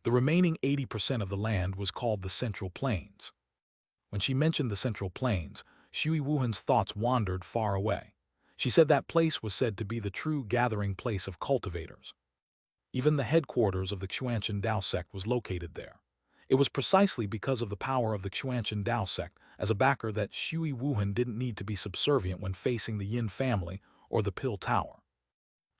The remaining 80% of the land was called the Central Plains. When she mentioned the Central Plains, Xuanhuan's thoughts wandered far away. She said that place was said to be the true gathering place of cultivators. Even the headquarters of the Xuanhuan Dao sect was located there. It was precisely because of the power of the Xuanhuan Dao sect as a backer that Xuanhuan didn't need to be subservient when facing the Yin family or the Pill Tower.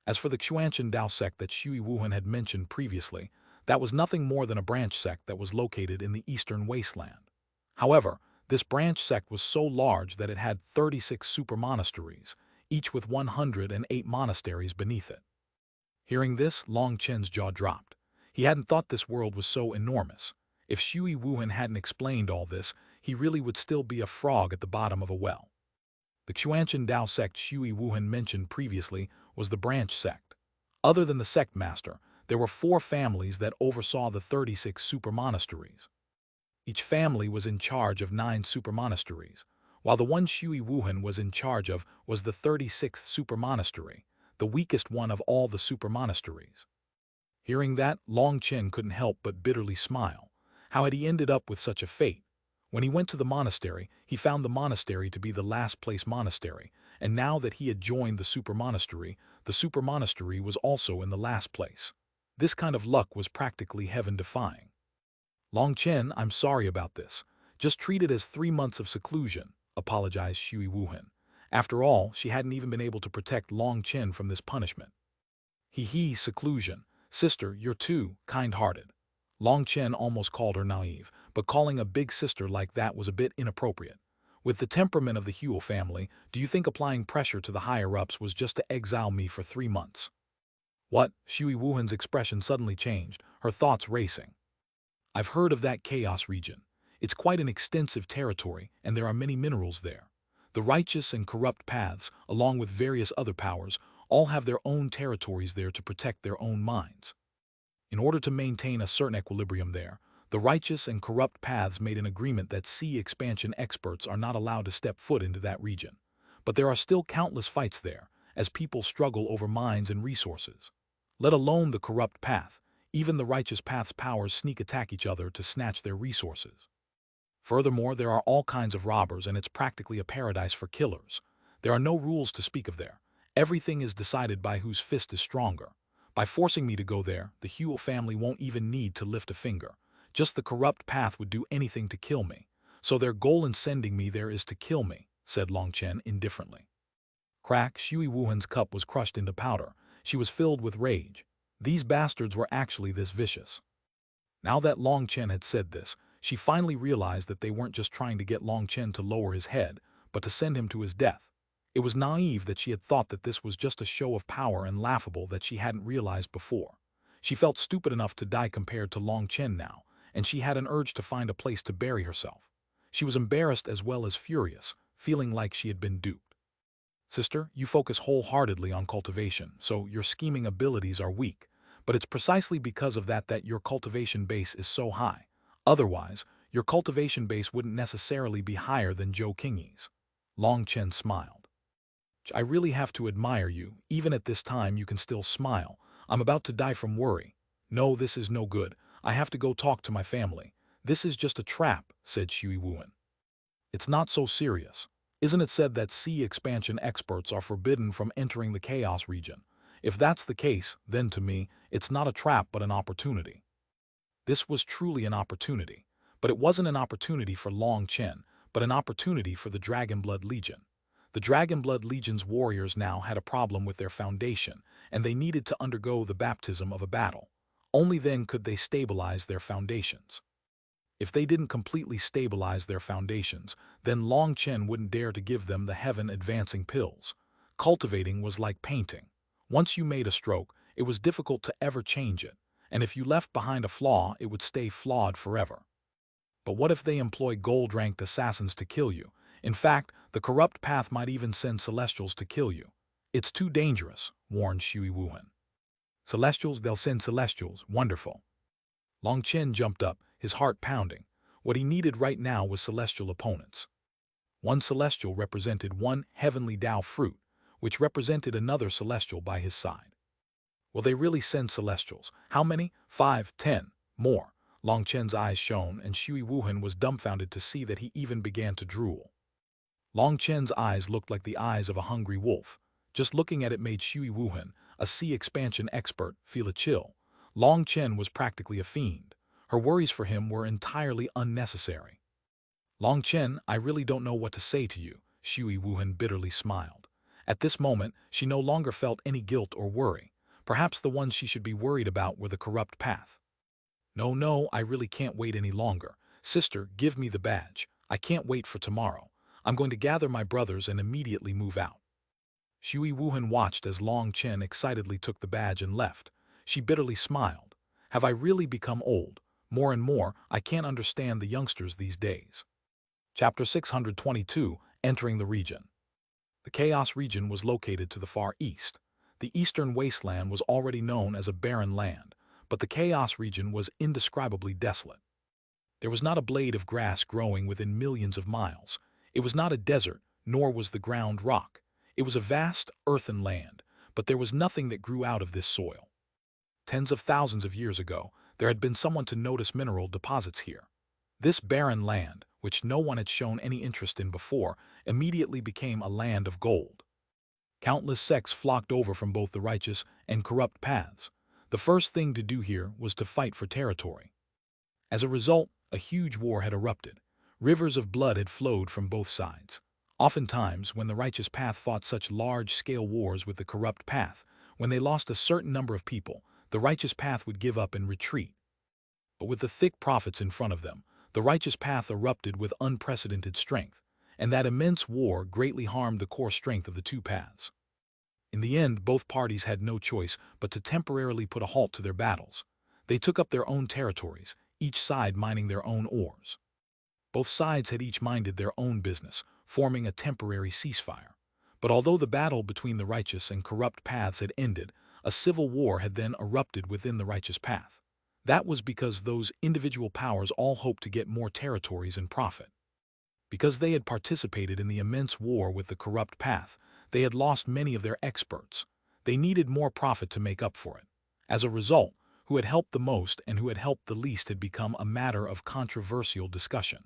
As for the Xuanhuan Dao sect that Xuanhuan had mentioned previously, that was nothing more than a branch sect that was located in the eastern wasteland. However, this branch sect was so large that it had 36 super monasteries, each with 108 monasteries beneath it. Hearing this, Long Chen's jaw dropped. He hadn't thought this world was so enormous. If Xuanhuan hadn't explained all this, he really would still be a frog at the bottom of a well. The Xuanhuan Dao sect Xuanhuan mentioned previously was the branch sect. Other than the sect master, there were 4 families that oversaw the 36 super monasteries. Each family was in charge of 9 super monasteries, while the one Xuanhuan was in charge of was the 36th super monastery, the weakest one of all the super monasteries. Hearing that, Long Chen couldn't help but bitterly smile. How had he ended up with such a fate? When he went to the monastery, he found the monastery to be the last place monastery, and now that he had joined the super monastery was also in the last place. This kind of luck was practically heaven-defying. Long Chen, I'm sorry about this. Just treat it as 3 months of seclusion, apologized Xuanhuan. After all, she hadn't even been able to protect Long Chen from this punishment. Seclusion. Sister, you're too kind-hearted. Long Chen almost called her naive, but calling a big sister like that was a bit inappropriate. With the temperament of the Huel family, do you think applying pressure to the higher-ups was just to exile me for 3 months? What? Xuanhuan's expression suddenly changed, her thoughts racing. I've heard of that chaos region. It's quite an extensive territory, and there are many minerals there. The righteous and corrupt paths, along with various other powers, all have their own territories there to protect their own minds. In order to maintain a certain equilibrium there, the righteous and corrupt paths made an agreement that sea expansion experts are not allowed to step foot into that region. But there are still countless fights there, as people struggle over mines and resources. Let alone the corrupt path, even the righteous path's powers sneak attack each other to snatch their resources. Furthermore, there are all kinds of robbers, and it's practically a paradise for killers. There are no rules to speak of there. Everything is decided by whose fist is stronger. By forcing me to go there, the Huel family won't even need to lift a finger. Just the corrupt path would do anything to kill me. So their goal in sending me there is to kill me, said Long Chen indifferently. Crack, Xuanhuan's cup was crushed into powder. She was filled with rage. These bastards were actually this vicious. Now that Long Chen had said this, she finally realized that they weren't just trying to get Long Chen to lower his head, but to send him to his death. It was naive that she had thought that this was just a show of power, and laughable that she hadn't realized before. She felt stupid enough to die compared to Long Chen now, and she had an urge to find a place to bury herself. She was embarrassed as well as furious, feeling like she had been duped. Sister, you focus wholeheartedly on cultivation, so your scheming abilities are weak. But it's precisely because of that your cultivation base is so high. Otherwise, your cultivation base wouldn't necessarily be higher than Zhou Qingyi's. Long Chen smiled. I really have to admire you. Even at this time you can still smile. I'm about to die from worry. No, this is no good. I have to go talk to my family. This is just a trap, said Xuanhuan. It's not so serious. Isn't it said that sea expansion experts are forbidden from entering the chaos region? If that's the case, then to me, it's not a trap but an opportunity. This was truly an opportunity. But it wasn't an opportunity for Long Chen, but an opportunity for the Dragonblood Legion. The Dragonblood Legion's warriors now had a problem with their foundation, and they needed to undergo the baptism of a battle. Only then could they stabilize their foundations. If they didn't completely stabilize their foundations, then Long Chen wouldn't dare to give them the heaven-advancing pills. Cultivating was like painting. Once you made a stroke, It was difficult to ever change it, and if you left behind a flaw, it would stay flawed forever. But what if they employ gold-ranked assassins to kill you? In fact, the corrupt path might even send celestials to kill you. It's too dangerous, warned Xuanhuan. Celestials, they'll send celestials. Wonderful. Long Chen jumped up, his heart pounding. What he needed right now was celestial opponents. One celestial represented one heavenly Tao fruit, which represented another celestial by his side. Will they really send celestials? How many? 5, 10, more. Long Chen's eyes shone, and Xuanhuan was dumbfounded to see that he even began to drool. Long Chen's eyes looked like the eyes of a hungry wolf. Just looking at it made Xuanhuan, a sea expansion expert, feel a chill. Long Chen was practically a fiend. Her worries for him were entirely unnecessary. Long Chen, I really don't know what to say to you, Xuanhuan bitterly smiled. At this moment, she no longer felt any guilt or worry. Perhaps the ones she should be worried about were the corrupt path. No, I really can't wait any longer. Sister, give me the badge. I can't wait for tomorrow. I'm going to gather my brothers and immediately move out. Xuanhuan watched as Long Chen excitedly took the badge and left. She bitterly smiled. Have I really become old? More and more, I can't understand the youngsters these days. Chapter 622, Entering the Region. The Chaos region was located to the far east. The eastern wasteland was already known as a barren land, but the Chaos region was indescribably desolate. There was not a blade of grass growing within millions of miles. It was not a desert, nor was the ground rock. It was a vast, earthen land, but there was nothing that grew out of this soil. Tens of thousands of years ago, there had been someone to notice mineral deposits here. This barren land, which no one had shown any interest in before, immediately became a land of gold. Countless sects flocked over from both the righteous and corrupt paths. The first thing to do here was to fight for territory. As a result, a huge war had erupted. Rivers of blood had flowed from both sides. Oftentimes, when the righteous path fought such large-scale wars with the corrupt path, when they lost a certain number of people, the righteous path would give up and retreat. But with the thick profits in front of them, the righteous path erupted with unprecedented strength, and that immense war greatly harmed the core strength of the two paths. In the end, both parties had no choice but to temporarily put a halt to their battles. They took up their own territories, each side mining their own ores. Both sides had each minded their own business, forming a temporary ceasefire. But although the battle between the righteous and corrupt paths had ended, a civil war had then erupted within the righteous path. That was because those individual powers all hoped to get more territories and profit. Because they had participated in the immense war with the corrupt path, they had lost many of their experts. They needed more profit to make up for it. As a result, who had helped the most and who had helped the least had become a matter of controversial discussion.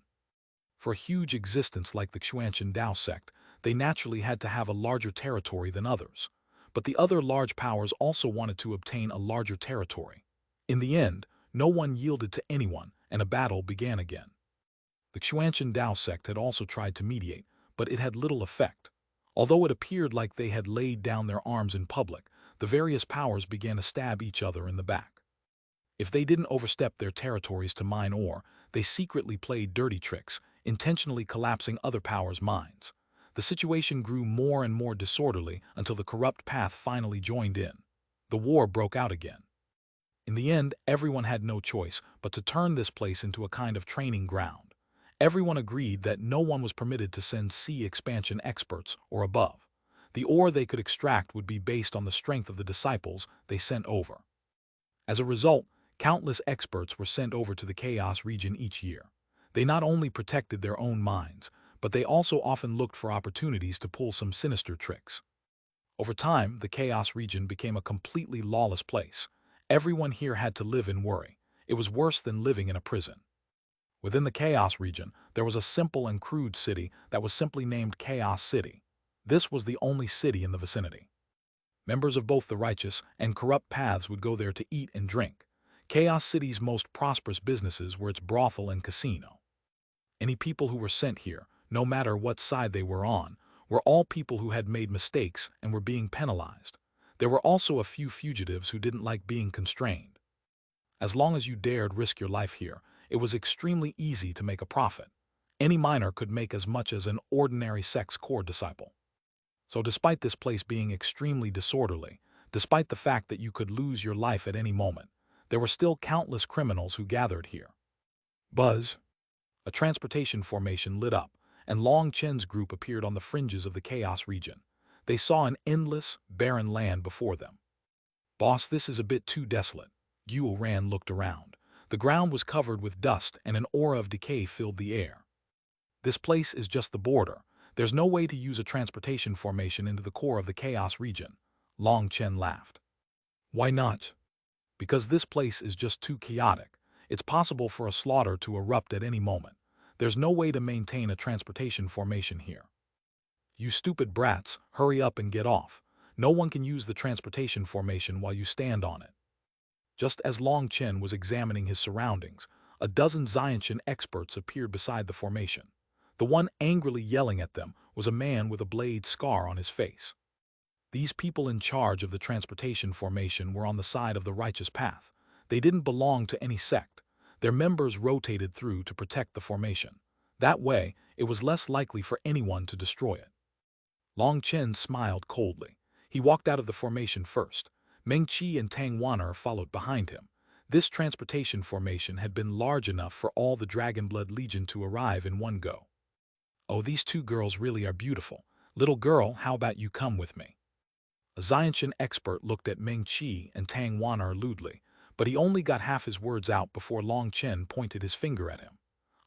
For a huge existence like the Xuanhuan Dao sect, they naturally had to have a larger territory than others. But the other large powers also wanted to obtain a larger territory. In the end, no one yielded to anyone, and a battle began again. The Xuanhuan Dao sect had also tried to mediate, but it had little effect. Although it appeared like they had laid down their arms in public, the various powers began to stab each other in the back. If they didn't overstep their territories to mine ore, they secretly played dirty tricks, intentionally collapsing other powers' mines. The situation grew more and more disorderly until the corrupt path finally joined in. The war broke out again. In the end, everyone had no choice but to turn this place into a kind of training ground. Everyone agreed that no one was permitted to send sea expansion experts or above. The ore they could extract would be based on the strength of the disciples they sent over. As a result, countless experts were sent over to the Chaos region each year. They not only protected their own mines, but they also often looked for opportunities to pull some sinister tricks. Over time, the Chaos region became a completely lawless place. Everyone here had to live in worry. It was worse than living in a prison. Within the Chaos region, there was a simple and crude city that was simply named Chaos City. This was the only city in the vicinity. Members of both the righteous and corrupt paths would go there to eat and drink. Chaos City's most prosperous businesses were its brothel and casino. Any people who were sent here, no matter what side they were on, were all people who had made mistakes and were being penalized. There were also a few fugitives who didn't like being constrained. As long as you dared risk your life here, it was extremely easy to make a profit. Any miner could make as much as an ordinary sect's core disciple. So despite this place being extremely disorderly, Despite the fact that you could lose your life at any moment, there were still countless criminals who gathered here. Buzz. A transportation formation lit up, and Long Chen's group appeared on the fringes of the chaos region. They saw an endless, barren land before them. Boss, this is a bit too desolate. Xuanhuan looked around. The ground was covered with dust and an aura of decay filled the air. This place is just the border. There's no way to use a transportation formation into the core of the chaos region. Long Chen laughed. Why not? Because this place is just too chaotic. It's possible for a slaughter to erupt at any moment. There's no way to maintain a transportation formation here. You stupid brats, hurry up and get off. No one can use the transportation formation while you stand on it. Just as Long Chen was examining his surroundings, a dozen Xuanhuan experts appeared beside the formation. The one angrily yelling at them was a man with a blade scar on his face. These people in charge of the transportation formation were on the side of the righteous path. They didn't belong to any sect. Their members rotated through to protect the formation. That way, it was less likely for anyone to destroy it. Long Chen smiled coldly. He walked out of the formation first. Meng Qi and Tang Wan'er followed behind him. This transportation formation had been large enough for all the Dragonblood Legion to arrive in one go. Oh, these two girls really are beautiful. Little girl, how about you come with me? A Xuanhuan expert looked at Meng Qi and Tang Wan'er lewdly, but he only got half his words out before Long Chen pointed his finger at him.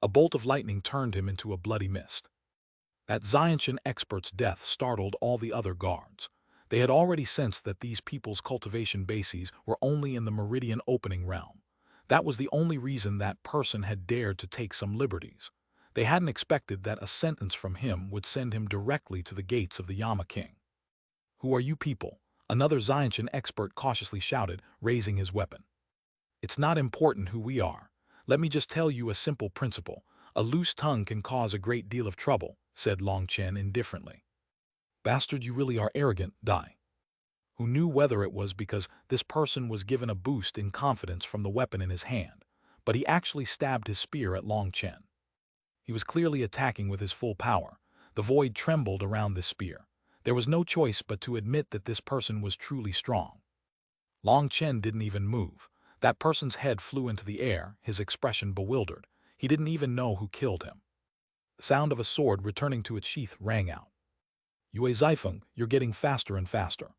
A bolt of lightning turned him into a bloody mist. That Xuanhuan expert's death startled all the other guards. They had already sensed that these people's cultivation bases were only in the meridian opening realm. That was the only reason that person had dared to take some liberties. They hadn't expected that a sentence from him would send him directly to the gates of the Yama King. Who are you people? Another Xuanhuan expert cautiously shouted, raising his weapon. It's not important who we are. Let me just tell you a simple principle. A loose tongue can cause a great deal of trouble, said Long Chen indifferently. Bastard, you really are arrogant, Dai. Who knew whether it was because this person was given a boost in confidence from the weapon in his hand, but he actually stabbed his spear at Long Chen. He was clearly attacking with his full power. The void trembled around this spear. There was no choice but to admit that this person was truly strong. Long Chen didn't even move. That person's head flew into the air, his expression bewildered. He didn't even know who killed him. The sound of a sword returning to its sheath rang out. Yue Zifeng, you're getting faster and faster.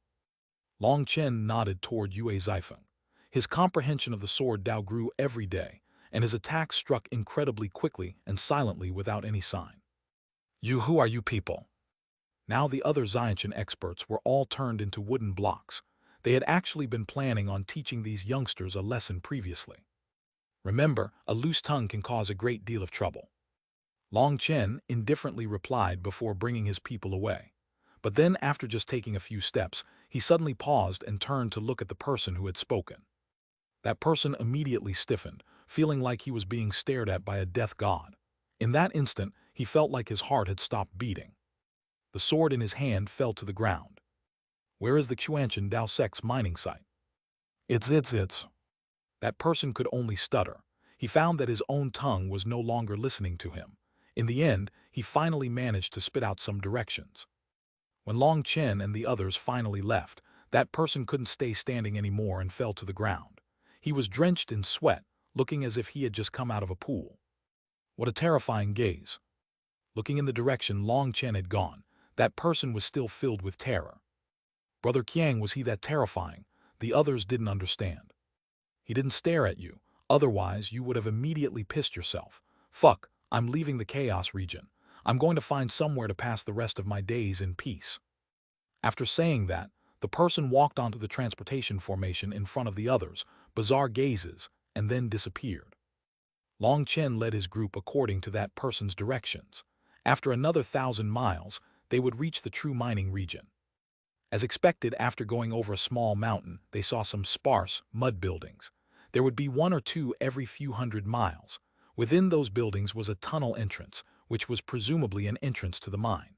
Long Chen nodded toward Yue Zifeng. His comprehension of the sword Dao grew every day, and his attacks struck incredibly quickly and silently without any sign. Who are you people? Now the other Xuanhuan experts were all turned into wooden blocks. They had actually been planning on teaching these youngsters a lesson previously. Remember, a loose tongue can cause a great deal of trouble. Long Chen indifferently replied before bringing his people away. But then, after just taking a few steps, he suddenly paused and turned to look at the person who had spoken. That person immediately stiffened, feeling like he was being stared at by a death god. In that instant, he felt like his heart had stopped beating. The sword in his hand fell to the ground. Where is the Xuanhuan Dao Sect's mining site? It's. That person could only stutter. He found that his own tongue was no longer listening to him. In the end, he finally managed to spit out some directions. When Long Chen and the others finally left, that person couldn't stay standing anymore and fell to the ground. He was drenched in sweat, looking as if he had just come out of a pool. What a terrifying gaze. Looking in the direction Long Chen had gone, that person was still filled with terror. Brother Qiang, was he that terrifying? The others didn't understand. He didn't stare at you, otherwise you would have immediately pissed yourself. Fuck, I'm leaving the chaos region. I'm going to find somewhere to pass the rest of my days in peace. After saying that, the person walked onto the transportation formation in front of the others, bizarre gazes, and then disappeared. Long Chen led his group according to that person's directions. After another 1,000 miles, they would reach the true mining region. As expected, after going over a small mountain, they saw some sparse, mud buildings. There would be one or two every few hundred miles. Within those buildings was a tunnel entrance, which was presumably an entrance to the mine.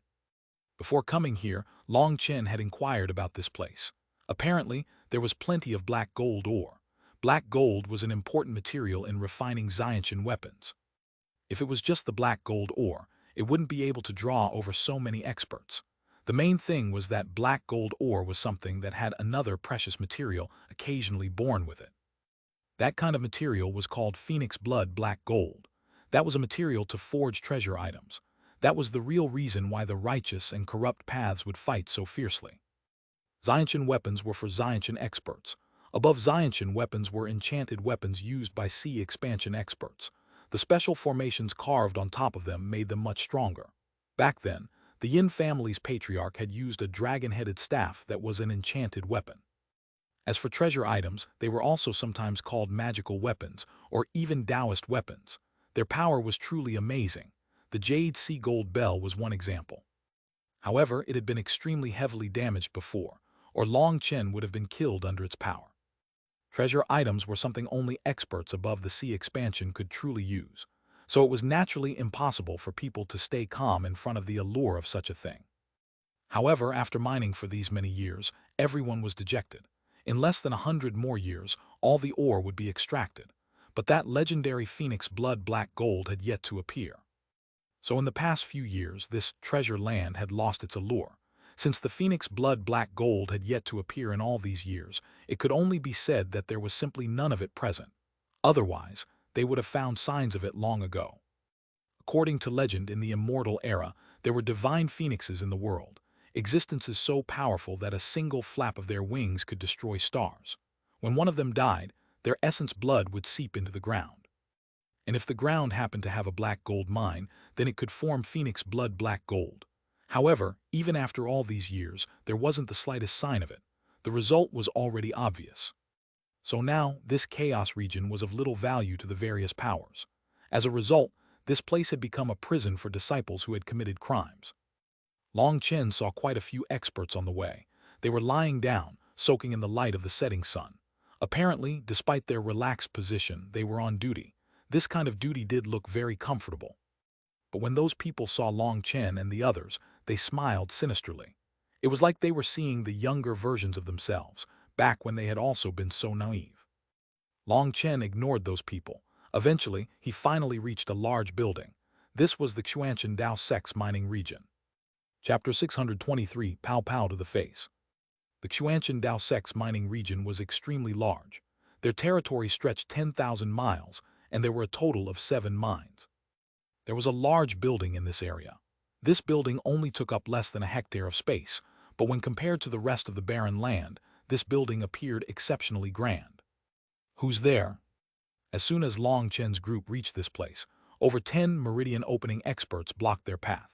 Before coming here, Long Chen had inquired about this place. Apparently, there was plenty of black gold ore. Black gold was an important material in refining Xuanhuan weapons. If it was just the black gold ore, it wouldn't be able to draw over so many experts. The main thing was that black gold ore was something that had another precious material occasionally born with it. That kind of material was called phoenix blood black gold. That was a material to forge treasure items. That was the real reason why the righteous and corrupt paths would fight so fiercely. Xiantian weapons were for Xiantian experts. Above Xiantian weapons were enchanted weapons used by sea expansion experts. The special formations carved on top of them made them much stronger. Back then, the Yin family's patriarch had used a dragon-headed staff that was an enchanted weapon. As for treasure items, they were also sometimes called magical weapons, or even Taoist weapons. Their power was truly amazing. The Jade sea gold bell was one example. However, it had been extremely heavily damaged before, or Long Chen would have been killed under its power. Treasure items were something only experts above the sea expansion could truly use, so it was naturally impossible for people to stay calm in front of the allure of such a thing. However, after mining for these many years, everyone was dejected. In less than 100 more years, all the ore would be extracted, but that legendary phoenix blood black gold had yet to appear. So in the past few years, this treasure land had lost its allure. Since the phoenix blood black gold had yet to appear in all these years, it could only be said that there was simply none of it present. Otherwise, they would have found signs of it long ago. According to legend, in the immortal era, there were divine phoenixes in the world, existences so powerful that a single flap of their wings could destroy stars. When one of them died, their essence blood would seep into the ground. And if the ground happened to have a black gold mine, then it could form phoenix blood black gold. However, even after all these years, there wasn't the slightest sign of it. The result was already obvious. So now, this chaos region was of little value to the various powers. As a result, this place had become a prison for disciples who had committed crimes. Long Chen saw quite a few experts on the way. They were lying down, soaking in the light of the setting sun. Apparently, despite their relaxed position, they were on duty. This kind of duty did look very comfortable. But when those people saw Long Chen and the others, they smiled sinisterly. It was like they were seeing the younger versions of themselves, back when they had also been so naive. Long Chen ignored those people. Eventually, he finally reached a large building. This was the Xuanhuan Dao Sex mining region. Chapter 623, Pow Pow to the Face. The Xuanhuan Dao Sex mining region was extremely large. Their territory stretched 10,000 miles, and there were a total of 7 mines. There was a large building in this area. This building only took up less than a hectare of space, but when compared to the rest of the barren land, this building appeared exceptionally grand. Who's there? As soon as Long Chen's group reached this place, over 10 meridian opening experts blocked their path.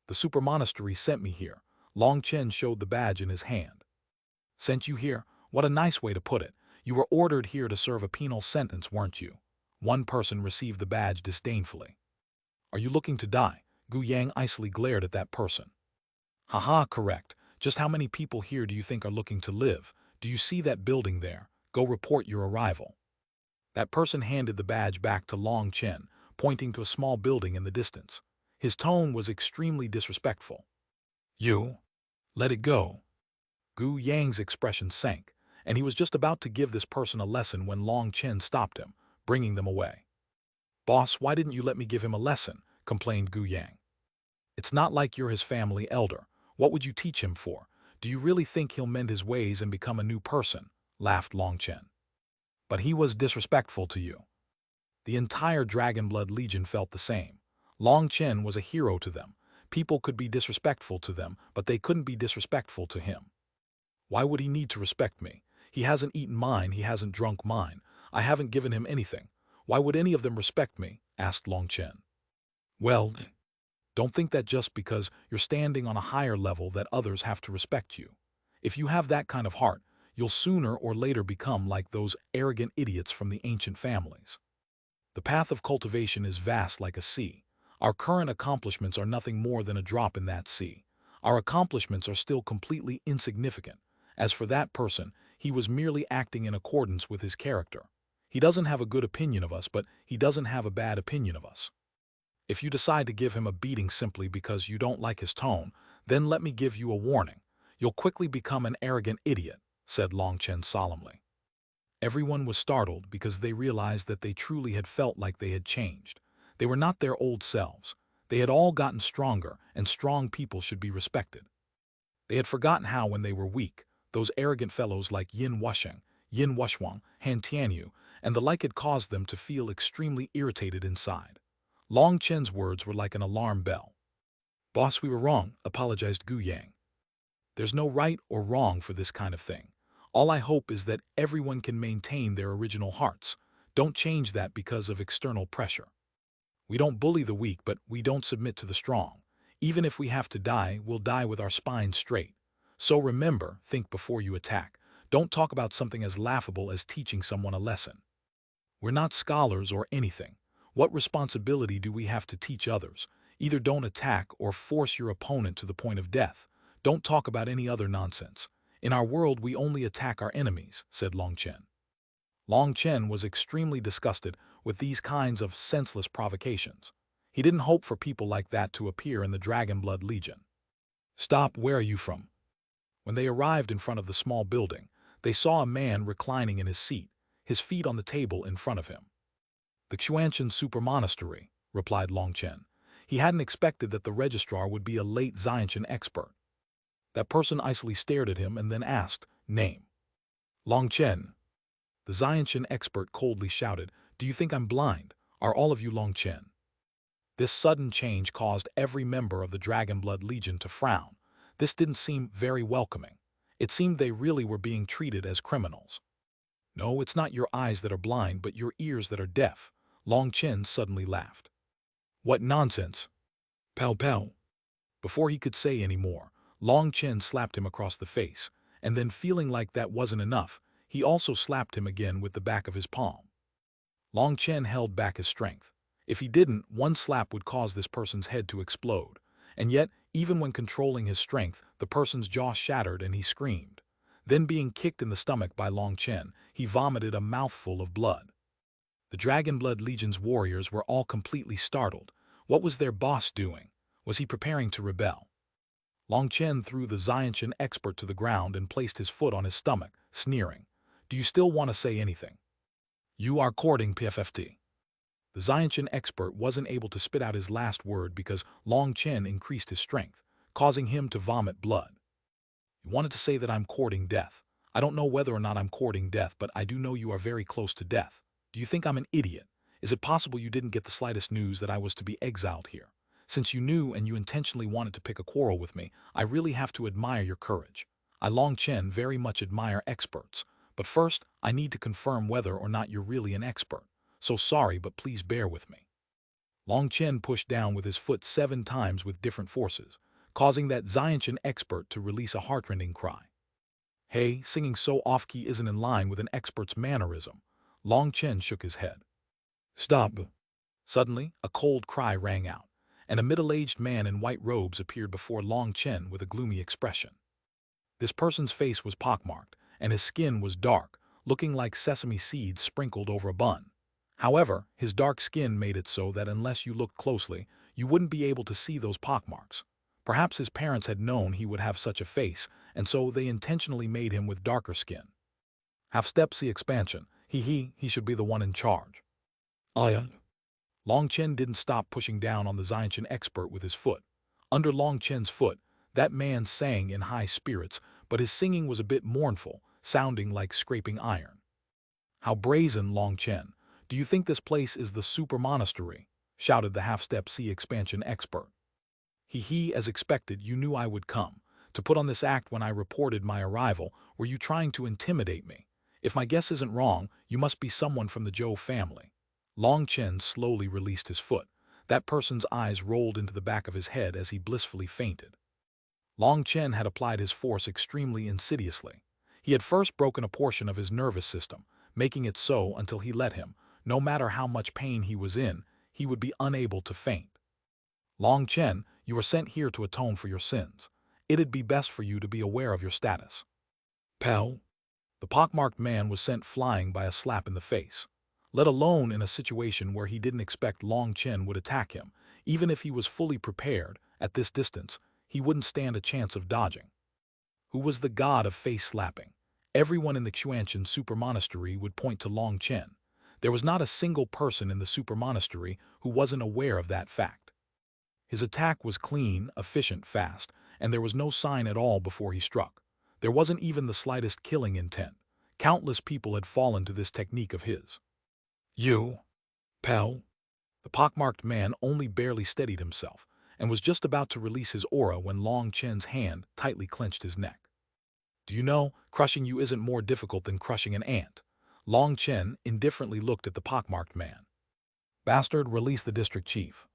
The super monastery sent me here. Long Chen showed the badge in his hand. Sent you here? What a nice way to put it. You were ordered here to serve a penal sentence, weren't you? One person received the badge disdainfully. Are you looking to die? Gu Yang icily glared at that person. Haha, correct. Just how many people here do you think are looking to live? Do you see that building there? Go report your arrival. That person handed the badge back to Long Chen, pointing to a small building in the distance. His tone was extremely disrespectful. You? Let it go. Gu Yang's expression sank, and he was just about to give this person a lesson when Long Chen stopped him, bringing them away. Boss, why didn't you let me give him a lesson? Complained Gu Yang. It's not like you're his family elder. What would you teach him for? Do you really think he'll mend his ways and become a new person? Laughed Long Chen. But he was disrespectful to you. The entire Dragonblood Legion felt the same. Long Chen was a hero to them. People could be disrespectful to them, but they couldn't be disrespectful to him. Why would he need to respect me? He hasn't eaten mine, he hasn't drunk mine. I haven't given him anything. Why would any of them respect me? Asked Long Chen. Well, don't think that just because you're standing on a higher level that others have to respect you. If you have that kind of heart, you'll sooner or later become like those arrogant idiots from the ancient families. The path of cultivation is vast like a sea. Our current accomplishments are nothing more than a drop in that sea. Our accomplishments are still completely insignificant. As for that person, he was merely acting in accordance with his character. He doesn't have a good opinion of us, but he doesn't have a bad opinion of us. If you decide to give him a beating simply because you don't like his tone, then let me give you a warning. You'll quickly become an arrogant idiot, said Long Chen solemnly. Everyone was startled because they realized that they truly had felt like they had changed. They were not their old selves. They had all gotten stronger, and strong people should be respected. They had forgotten how, when they were weak, those arrogant fellows like Yin Wushhuang, Han Tianyu, and the like had caused them to feel extremely irritated inside. Long Chen's words were like an alarm bell. "Boss, we were wrong," apologized Gu Yang. "There's no right or wrong for this kind of thing. All I hope is that everyone can maintain their original hearts. Don't change that because of external pressure. We don't bully the weak, but we don't submit to the strong. Even if we have to die, we'll die with our spines straight. So remember, think before you attack. Don't talk about something as laughable as teaching someone a lesson. We're not scholars or anything. What responsibility do we have to teach others? Either don't attack or force your opponent to the point of death. Don't talk about any other nonsense. In our world, we only attack our enemies," said Long Chen. Long Chen was extremely disgusted with these kinds of senseless provocations. He didn't hope for people like that to appear in the Dragon Blood Legion. "Stop, where are you from?" When they arrived in front of the small building, they saw a man reclining in his seat, his feet on the table in front of him. "The Xuanhuan Super Monastery," replied Long Chen. He hadn't expected that the registrar would be a late Xiantian expert. That person icily stared at him and then asked, "Name?" "Long Chen." The Xiantian expert coldly shouted, "Do you think I'm blind? Are all of you Long Chen?" This sudden change caused every member of the Dragon Blood Legion to frown. This didn't seem very welcoming. It seemed they really were being treated as criminals. "No, it's not your eyes that are blind, but your ears that are deaf." Long Chen suddenly laughed. "What nonsense! Pow pow!" Before he could say any more, Long Chen slapped him across the face, and then, feeling like that wasn't enough, he also slapped him again with the back of his palm. Long Chen held back his strength. If he didn't, one slap would cause this person's head to explode. And yet, even when controlling his strength, the person's jaw shattered and he screamed. Then, being kicked in the stomach by Long Chen, he vomited a mouthful of blood. The Dragon Blood Legion's warriors were all completely startled. What was their boss doing? Was he preparing to rebel? Long Chen threw the Xiantian expert to the ground and placed his foot on his stomach, sneering. "Do you still want to say anything? You are courting PFFT." The Xiantian expert wasn't able to spit out his last word because Long Chen increased his strength, causing him to vomit blood. "You wanted to say that I'm courting death. I don't know whether or not I'm courting death, but I do know you are very close to death. Do you think I'm an idiot? Is it possible you didn't get the slightest news that I was to be exiled here? Since you knew and you intentionally wanted to pick a quarrel with me, I really have to admire your courage. I, Long Chen, very much admire experts. But first, I need to confirm whether or not you're really an expert. So sorry, but please bear with me." Long Chen pushed down with his foot 7 times with different forces, causing that Xiantian expert to release a heartrending cry. "Hey, singing so off-key isn't in line with an expert's mannerism." Long Chen shook his head. "Stop." Suddenly, a cold cry rang out, and a middle-aged man in white robes appeared before Long Chen with a gloomy expression. This person's face was pockmarked, and his skin was dark, looking like sesame seeds sprinkled over a bun. However, his dark skin made it so that unless you looked closely, you wouldn't be able to see those pockmarks. Perhaps his parents had known he would have such a face, and so they intentionally made him with darker skin. Half-step C expansion. He should be the one in charge. Long Chen didn't stop pushing down on the Xiantian expert with his foot. Under Long Chen's foot, that man sang in high spirits, but his singing was a bit mournful, sounding like scraping iron. "How brazen, Long Chen! Do you think this place is the Super Monastery?" shouted the half-step C expansion expert. As expected, you knew I would come. To put on this act when I reported my arrival, were you trying to intimidate me? If my guess isn't wrong, you must be someone from the Zhou family." Long Chen slowly released his foot. That person's eyes rolled into the back of his head as he blissfully fainted. Long Chen had applied his force extremely insidiously. He had first broken a portion of his nervous system, making it so until he let him, no matter how much pain he was in, he would be unable to faint. "Long Chen, you were sent here to atone for your sins. It'd be best for you to be aware of your status." Pow! The pockmarked man was sent flying by a slap in the face. Let alone in a situation where he didn't expect Long Chen would attack him. Even if he was fully prepared, at this distance, he wouldn't stand a chance of dodging. Who was the god of face-slapping? Everyone in the Xuanhuan Super Monastery would point to Long Chen. There was not a single person in the Super Monastery who wasn't aware of that fact. His attack was clean, efficient, fast, and there was no sign at all before he struck. There wasn't even the slightest killing intent. Countless people had fallen to this technique of his. You, pal? The pockmarked man only barely steadied himself, and was just about to release his aura when Long Chen's hand tightly clenched his neck. Do you know, crushing you isn't more difficult than crushing an ant? Long Chen indifferently looked at the pockmarked man. Bastard, release the district chief.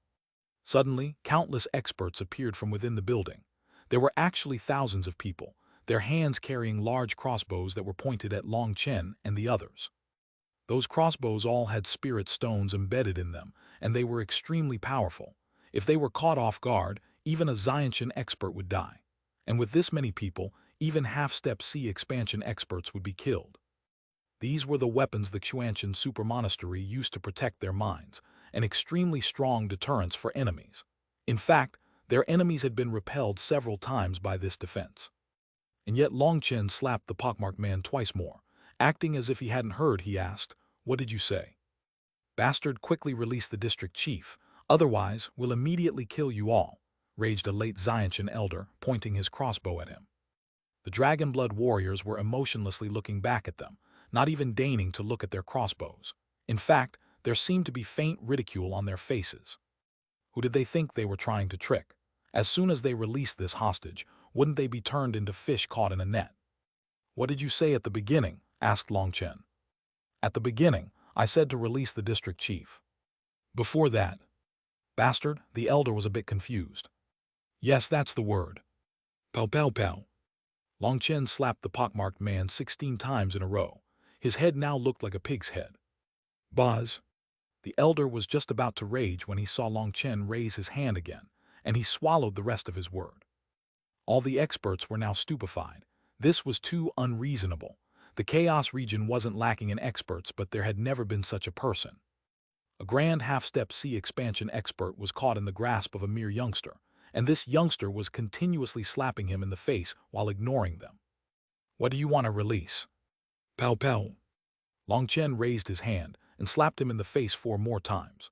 Suddenly, countless experts appeared from within the building. There were actually thousands of people, their hands carrying large crossbows that were pointed at Long Chen and the others. Those crossbows all had spirit stones embedded in them, and they were extremely powerful. If they were caught off guard, even a Xiantian expert would die. And with this many people, even half-step C expansion experts would be killed. These were the weapons the Xuanhuan super monastery used to protect their minds, an extremely strong deterrence for enemies. In fact, their enemies had been repelled several times by this defense. And yet Long Chen slapped the pockmarked man twice more. Acting as if he hadn't heard, he asked, "What did you say?" "Bastard, quickly release the district chief, otherwise we'll immediately kill you all," raged a late Xiantian elder, pointing his crossbow at him. The dragon blood warriors were emotionlessly looking back at them, not even deigning to look at their crossbows. In fact, there seemed to be faint ridicule on their faces. Who did they think they were trying to trick? As soon as they released this hostage, wouldn't they be turned into fish caught in a net? "What did you say at the beginning?" asked Long Chen. "At the beginning, I said to release the district chief." "Before that?" "Bastard," the elder was a bit confused. "Yes, that's the word." "Pow pow pow." Long Chen slapped the pockmarked man 16 times in a row. His head now looked like a pig's head. "Boz." The elder was just about to rage when he saw Long Chen raise his hand again, and he swallowed the rest of his word. All the experts were now stupefied. This was too unreasonable. The Chaos region wasn't lacking in experts, but there had never been such a person. A grand half-step C expansion expert was caught in the grasp of a mere youngster, and this youngster was continuously slapping him in the face while ignoring them. "What do you want to release?" "Pow pow." Long Chen raised his hand and slapped him in the face 4 more times.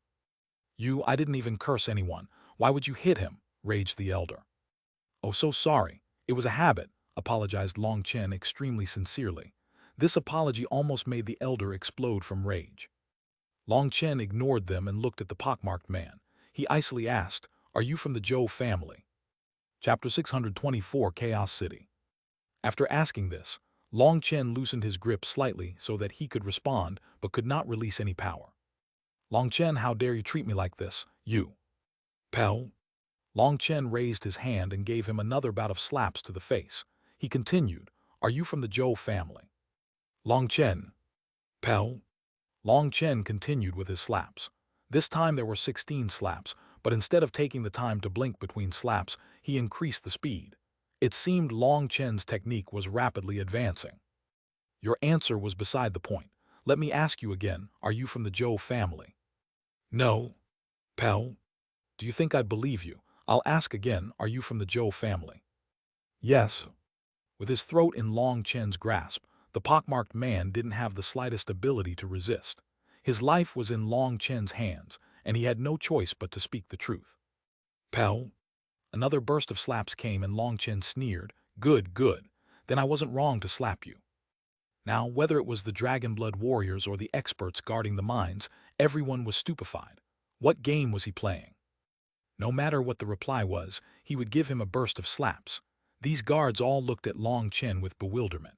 I didn't even curse anyone. Why would you hit him?" raged the elder. "Oh, so sorry. It was a habit," apologized Long Chen extremely sincerely. This apology almost made the elder explode from rage. Long Chen ignored them and looked at the pockmarked man. He icily asked, "Are you from the Zhou family?" Chapter 624, Chaos City. After asking this, Long Chen loosened his grip slightly so that he could respond but could not release any power. "Long Chen, how dare you treat me like this, you?" "Pal?" Long Chen raised his hand and gave him another bout of slaps to the face. He continued, "Are you from the Zhou family?" "Long Chen." "Pal?" Long Chen continued with his slaps. This time there were 16 slaps, but instead of taking the time to blink between slaps, he increased the speed. It seemed Long Chen's technique was rapidly advancing. "Your answer was beside the point. Let me ask you again, are you from the Zhou family?" "No." "Pal?" "Do you think I'd believe you? I'll ask again, are you from the Zhou family?" "Yes." With his throat in Long Chen's grasp, the pockmarked man didn't have the slightest ability to resist. His life was in Long Chen's hands, and he had no choice but to speak the truth. "Pal?" Another burst of slaps came and Long Chen sneered, "Good, good. Then I wasn't wrong to slap you." Now, whether it was the dragon blood warriors or the experts guarding the mines, everyone was stupefied. What game was he playing? No matter what the reply was, he would give him a burst of slaps. These guards all looked at Long Chen with bewilderment.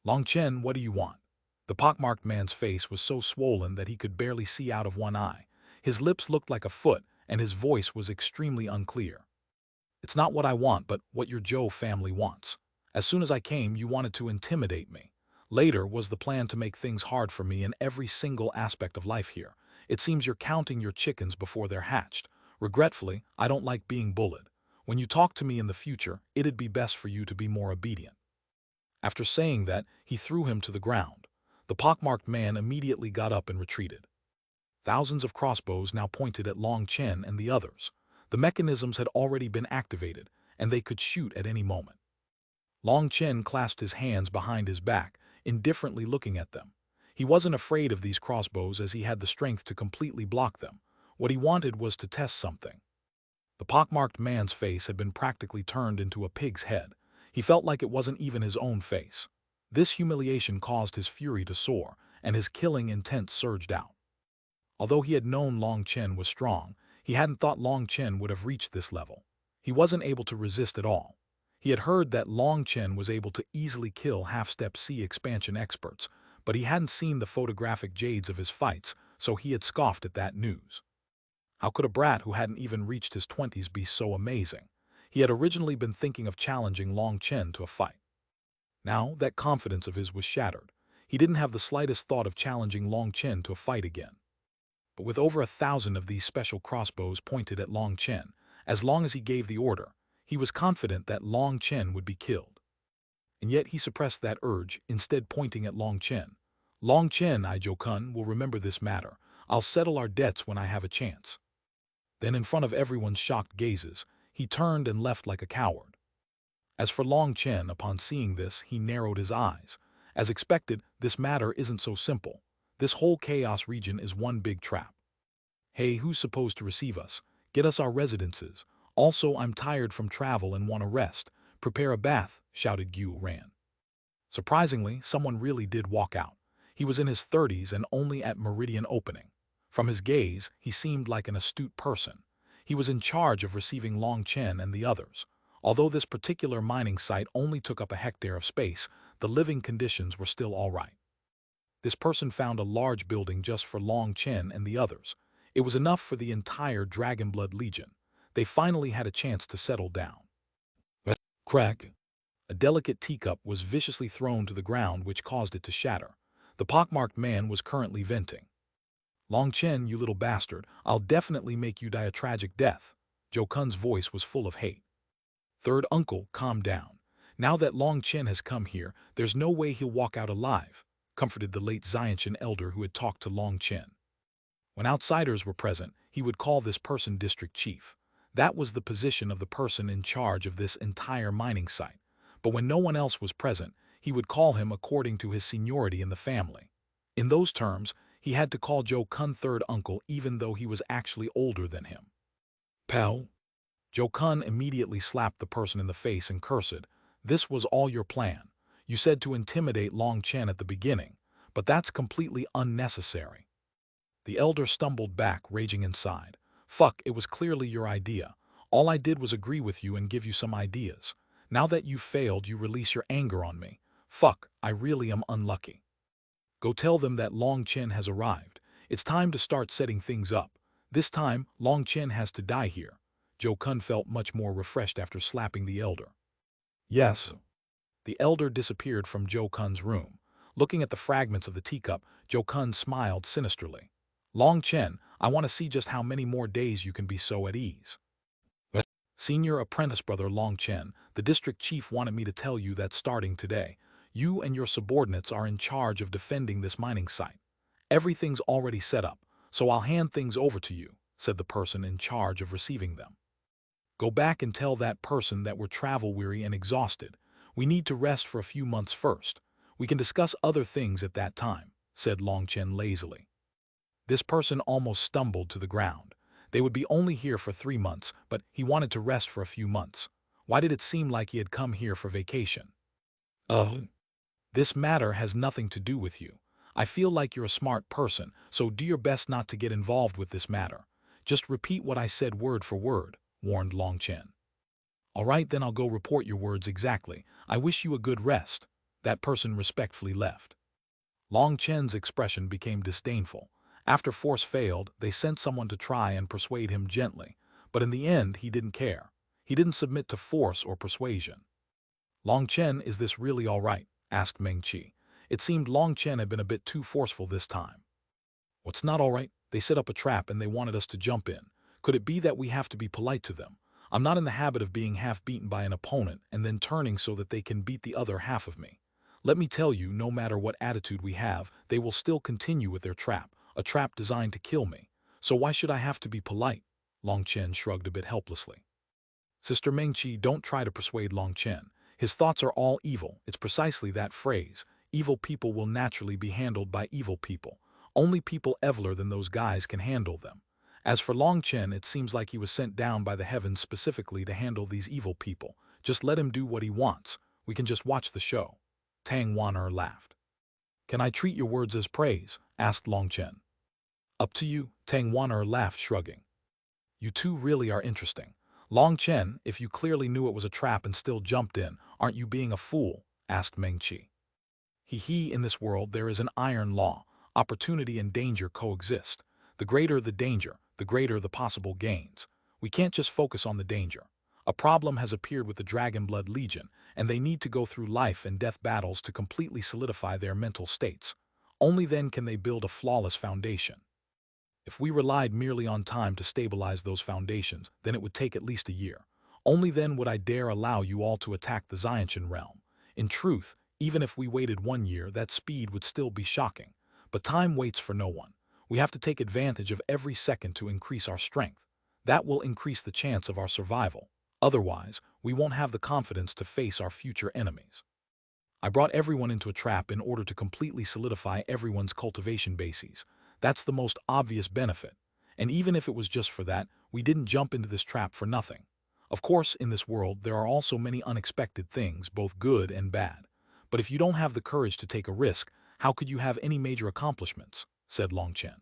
"Long Chen, what do you want?" The pockmarked man's face was so swollen that he could barely see out of one eye. His lips looked like a foot, and his voice was extremely unclear. "It's not what I want, but what your Zhou family wants. As soon as I came, you wanted to intimidate me. Later was the plan to make things hard for me in every single aspect of life here. It seems you're counting your chickens before they're hatched. Regretfully, I don't like being bullied. When you talk to me in the future, it'd be best for you to be more obedient." After saying that, he threw him to the ground. The pockmarked man immediately got up and retreated. Thousands of crossbows now pointed at Long Chen and the others. The mechanisms had already been activated, and they could shoot at any moment. Long Chen clasped his hands behind his back, indifferently looking at them. He wasn't afraid of these crossbows as he had the strength to completely block them. What he wanted was to test something. The pockmarked man's face had been practically turned into a pig's head. He felt like it wasn't even his own face. This humiliation caused his fury to soar, and his killing intent surged out. Although he had known Long Chen was strong, he hadn't thought Long Chen would have reached this level. He wasn't able to resist at all. He had heard that Long Chen was able to easily kill half-step C expansion experts, but he hadn't seen the photographic Jades of his fights, so he had scoffed at that news. How could a brat who hadn't even reached his 20s be so amazing? He had originally been thinking of challenging Long Chen to a fight. Now that confidence of his was shattered. He didn't have the slightest thought of challenging Long Chen to a fight again. But with over 1,000 of these special crossbows pointed at Long Chen, as long as he gave the order, he was confident that Long Chen would be killed. And yet he suppressed that urge, instead pointing at Long Chen. Long Chen, Kun will remember this matter. I'll settle our debts when I have a chance. Then in front of everyone's shocked gazes, he turned and left like a coward. As for Long Chen, upon seeing this, he narrowed his eyes. As expected, this matter isn't so simple. This whole chaos region is one big trap. Hey, who's supposed to receive us? Get us our residences. Also, I'm tired from travel and want to rest. Prepare a bath, shouted Xuanhuan. Surprisingly, someone really did walk out. He was in his 30s and only at meridian opening. From his gaze, he seemed like an astute person. He was in charge of receiving Long Chen and the others. Although this particular mining site only took up a hectare of space, the living conditions were still all right. This person found a large building just for Long Chen and the others. It was enough for the entire Dragonblood Legion. They finally had a chance to settle down. Crack! A delicate teacup was viciously thrown to the ground, which caused it to shatter. The pockmarked man was currently venting. Long Chen, you little bastard, I'll definitely make you die a tragic death. Zhou Kun's voice was full of hate. Third uncle, calm down. Now that Long Chen has come here, there's no way he'll walk out alive, comforted the late Xuanhuan elder who had talked to Long Chen. When outsiders were present, he would call this person district chief. That was the position of the person in charge of this entire mining site. But when no one else was present, he would call him according to his seniority in the family. In those terms, he had to call Zhou Kun third uncle even though he was actually older than him. Pal? Zhou Kun immediately slapped the person in the face and cursed. This was all your plan. You said to intimidate Long Chen at the beginning, but that's completely unnecessary. The elder stumbled back, raging inside. Fuck, it was clearly your idea. All I did was agree with you and give you some ideas. Now that you've failed, you release your anger on me. Fuck, I really am unlucky. Go tell them that Long Chen has arrived. It's time to start setting things up. This time, Long Chen has to die here. Zhou Kun felt much more refreshed after slapping the elder. Yes. The elder disappeared from Zhou Kun's room. Looking at the fragments of the teacup, Zhou Kun smiled sinisterly. Long Chen, I want to see just how many more days you can be so at ease. What? Senior apprentice brother Long Chen, the district chief wanted me to tell you that starting today, you and your subordinates are in charge of defending this mining site. Everything's already set up, so I'll hand things over to you, said the person in charge of receiving them. Go back and tell that person that we're travel-weary and exhausted. We need to rest for a few months first. We can discuss other things at that time, said Long Chen lazily. This person almost stumbled to the ground. They would be only here for 3 months, but he wanted to rest for a few months. Why did it seem like he had come here for vacation? This matter has nothing to do with you. I feel like you're a smart person, so do your best not to get involved with this matter. Just repeat what I said word for word, warned Long Chen. All right, then I'll go report your words exactly. I wish you a good rest. That person respectfully left. Long Chen's expression became disdainful. After force failed, they sent someone to try and persuade him gently, but in the end he didn't care. He didn't submit to force or persuasion. Long Chen, is this really all right? Asked Meng Qi. It seemed Long Chen had been a bit too forceful this time. What's not all right? They set up a trap and they wanted us to jump in. Could it be that we have to be polite to them? I'm not in the habit of being half beaten by an opponent and then turning so that they can beat the other half of me. Let me tell you, no matter what attitude we have, they will still continue with their trap, a trap designed to kill me. So why should I have to be polite? Long Chen shrugged a bit helplessly. Sister Meng Qi, don't try to persuade Long Chen. His thoughts are all evil. It's precisely that phrase. Evil people will naturally be handled by evil people. Only people eviler than those guys can handle them. As for Long Chen, it seems like he was sent down by the heavens specifically to handle these evil people. Just let him do what he wants. We can just watch the show. Tang Wan'er laughed. Can I treat your words as praise? Asked Long Chen. Up to you, Tang Wan'er laughed, shrugging. You two really are interesting. Long Chen, if you clearly knew it was a trap and still jumped in, aren't you being a fool? Asked Meng Qi. In this world there is an iron law. Opportunity and danger coexist. The greater the danger, the greater the possible gains. We can't just focus on the danger. A problem has appeared with the Dragonblood Legion, and they need to go through life and death battles to completely solidify their mental states. Only then can they build a flawless foundation. If we relied merely on time to stabilize those foundations, then it would take at least a year. Only then would I dare allow you all to attack the Xiantian realm. In truth, even if we waited 1 year, that speed would still be shocking. But time waits for no one. We have to take advantage of every second to increase our strength. That will increase the chance of our survival. Otherwise, we won't have the confidence to face our future enemies. I brought everyone into a trap in order to completely solidify everyone's cultivation bases. That's the most obvious benefit. And even if it was just for that, we didn't jump into this trap for nothing. Of course, in this world, there are also many unexpected things, both good and bad. But if you don't have the courage to take a risk, how could you have any major accomplishments? Said Long Chen.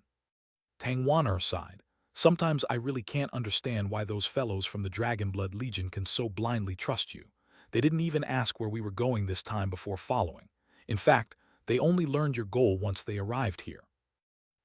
Tang Wan'er sighed. Sometimes I really can't understand why those fellows from the Dragonblood Legion can so blindly trust you. They didn't even ask where we were going this time before following. In fact, they only learned your goal once they arrived here.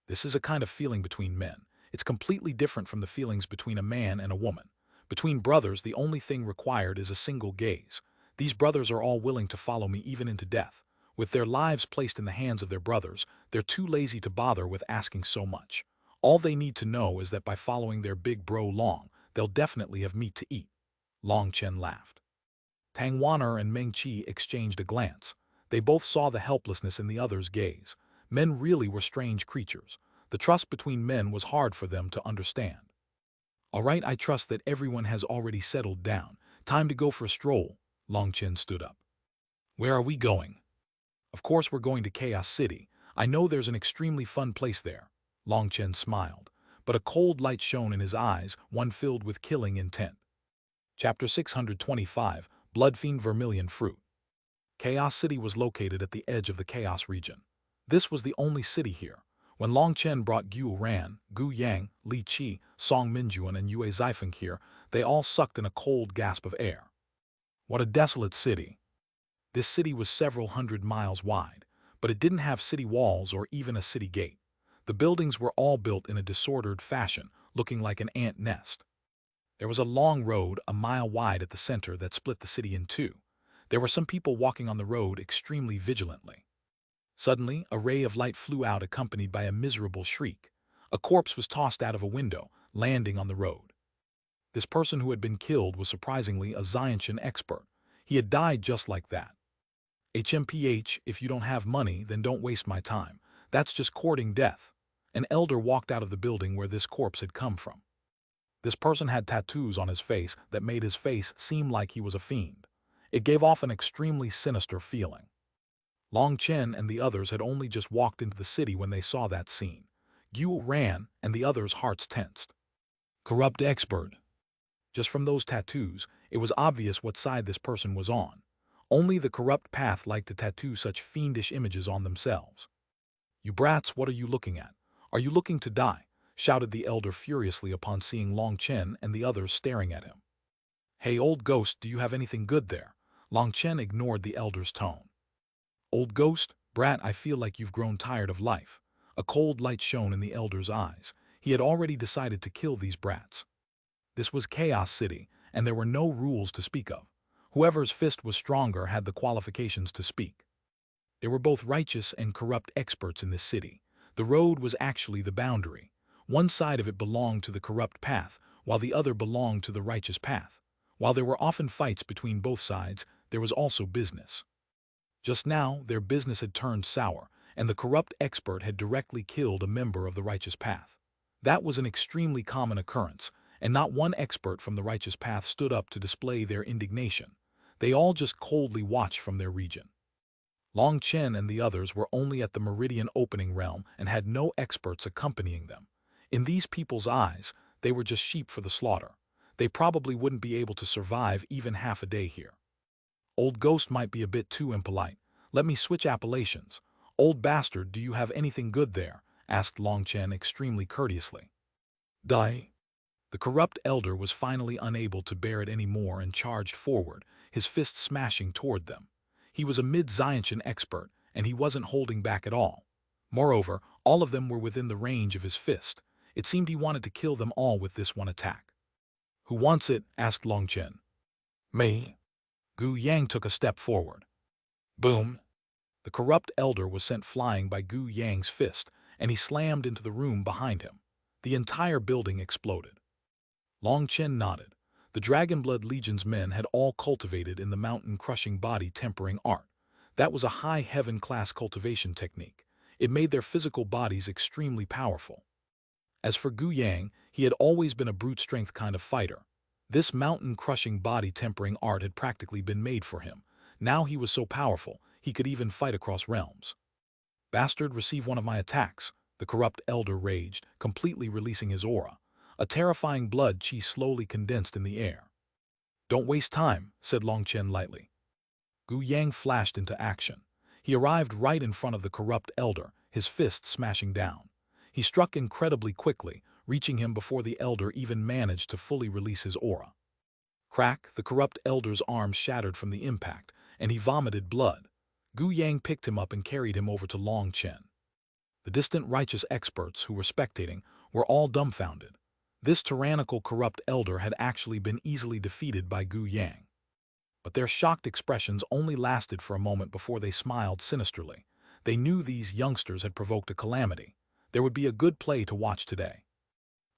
This is a kind of feeling between men. It's completely different from the feelings between a man and a woman. Between brothers, the only thing required is a single gaze. These brothers are all willing to follow me even into death. With their lives placed in the hands of their brothers, they're too lazy to bother with asking so much. All they need to know is that by following their big bro Long, they'll definitely have meat to eat. Long Chen laughed. Tang Wan'er and Meng Qi exchanged a glance. They both saw the helplessness in the other's gaze. Men really were strange creatures. The trust between men was hard for them to understand. All right, I trust that everyone has already settled down. Time to go for a stroll. Long Chen stood up. Where are we going? Of course we're going to Chaos City. I know there's an extremely fun place there. Long Chen smiled, but a cold light shone in his eyes, one filled with killing intent. Chapter 625, Bloodfiend Vermilion Fruit. Chaos City was located at the edge of the Chaos region. This was the only city here. When Long Chen brought Gu Ran, Gu Yang, Li Qi, Song Minjuan, and Yue Zifeng here, they all sucked in a cold gasp of air. What a desolate city. This city was several hundred miles wide, but it didn't have city walls or even a city gate. The buildings were all built in a disordered fashion, looking like an ant nest. There was a long road, a mile wide at the center, that split the city in two. There were some people walking on the road extremely vigilantly. Suddenly, a ray of light flew out accompanied by a miserable shriek. A corpse was tossed out of a window, landing on the road. This person who had been killed was surprisingly a Xiantian expert. He had died just like that. HMPH, if you don't have money, then don't waste my time. That's just courting death. An elder walked out of the building where this corpse had come from. This person had tattoos on his face that made his face seem like he was a fiend. It gave off an extremely sinister feeling. Long Chen and the others had only just walked into the city when they saw that scene. Gu ran, and the others' hearts tensed. Corrupt expert. Just from those tattoos, it was obvious what side this person was on. Only the corrupt path liked to tattoo such fiendish images on themselves. You brats, what are you looking at? Are you looking to die? Shouted the elder furiously upon seeing Long Chen and the others staring at him. Hey, old ghost, do you have anything good there? Long Chen ignored the elder's tone. Old ghost, brat, I feel like you've grown tired of life. A cold light shone in the elder's eyes. He had already decided to kill these brats. This was Chaos City, and there were no rules to speak of. Whoever's fist was stronger had the qualifications to speak. There were both righteous and corrupt experts in this city. The road was actually the boundary. One side of it belonged to the corrupt path, while the other belonged to the righteous path. While there were often fights between both sides, there was also business. Just now, their business had turned sour, and the corrupt expert had directly killed a member of the righteous path. That was an extremely common occurrence, and not one expert from the righteous path stood up to display their indignation. They all just coldly watched from their region. Long Chen and the others were only at the Meridian opening realm and had no experts accompanying them. In these people's eyes, they were just sheep for the slaughter. They probably wouldn't be able to survive even half a day here. Old Ghost might be a bit too impolite. Let me switch appellations. Old bastard, do you have anything good there? Asked Long Chen extremely courteously. Die. The corrupt elder was finally unable to bear it any more and charged forward, his fist smashing toward them. He was a mid-Xiantian expert, and he wasn't holding back at all. Moreover, all of them were within the range of his fist. It seemed he wanted to kill them all with this one attack. Who wants it? Asked Long Chen. Me. Gu Yang took a step forward. Boom. The corrupt elder was sent flying by Gu Yang's fist, and he slammed into the room behind him. The entire building exploded. Long Chen nodded. The Dragonblood Legion's men had all cultivated in the mountain-crushing body-tempering art. That was a high heaven-class cultivation technique. It made their physical bodies extremely powerful. As for Gu Yang, he had always been a brute-strength kind of fighter. This mountain-crushing body-tempering art had practically been made for him. Now he was so powerful, he could even fight across realms. Bastard, receive one of my attacks, the corrupt elder raged, completely releasing his aura. A terrifying blood chi slowly condensed in the air. Don't waste time, said Long Chen lightly. Gu Yang flashed into action. He arrived right in front of the corrupt elder, his fist smashing down. He struck incredibly quickly, reaching him before the elder even managed to fully release his aura. Crack, the corrupt elder's arm shattered from the impact, and he vomited blood. Gu Yang picked him up and carried him over to Long Chen. The distant righteous experts who were spectating were all dumbfounded. This tyrannical corrupt elder had actually been easily defeated by Gu Yang. But their shocked expressions only lasted for a moment before they smiled sinisterly. They knew these youngsters had provoked a calamity. There would be a good play to watch today.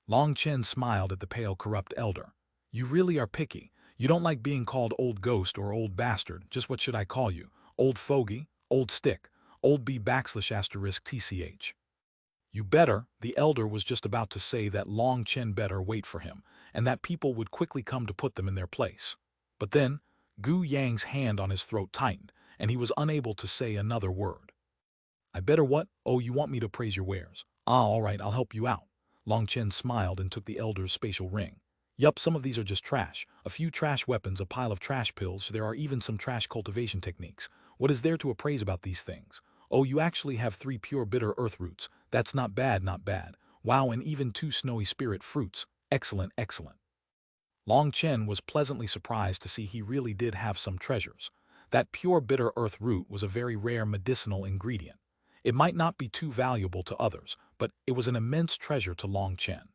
Long Chen smiled at the pale corrupt elder. You really are picky. You don't like being called old ghost or old bastard. Just what should I call you? Old fogey? Old stick? Old b \** tch. You better, the elder was just about to say that Long Chen better wait for him, and that people would quickly come to put them in their place. But then, Gu Yang's hand on his throat tightened, and he was unable to say another word. I better what? Oh, you want me to praise your wares? Ah, all right, I'll help you out. Long Chen smiled and took the elder's spatial ring. Yup, some of these are just trash. A few trash weapons, a pile of trash pills, there are even some trash cultivation techniques. What is there to appraise about these things? Oh, you actually have 3 pure bitter earth roots. That's not bad, not bad. Wow, and even 2 snowy spirit fruits. Excellent, excellent. Long Chen was pleasantly surprised to see he really did have some treasures. That pure bitter earth root was a very rare medicinal ingredient. It might not be too valuable to others, but it was an immense treasure to Long Chen.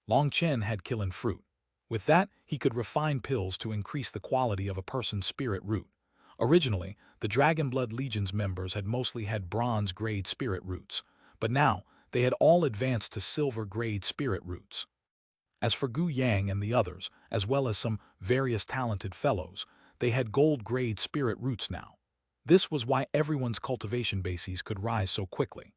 Long Chen had killing fruit. With that, he could refine pills to increase the quality of a person's spirit root. Originally, the Dragonblood Legion's members had mostly had bronze-grade spirit roots, but now they had all advanced to silver-grade spirit roots. As for Gu Yang and the others, as well as some various talented fellows, they had gold-grade spirit roots now. This was why everyone's cultivation bases could rise so quickly.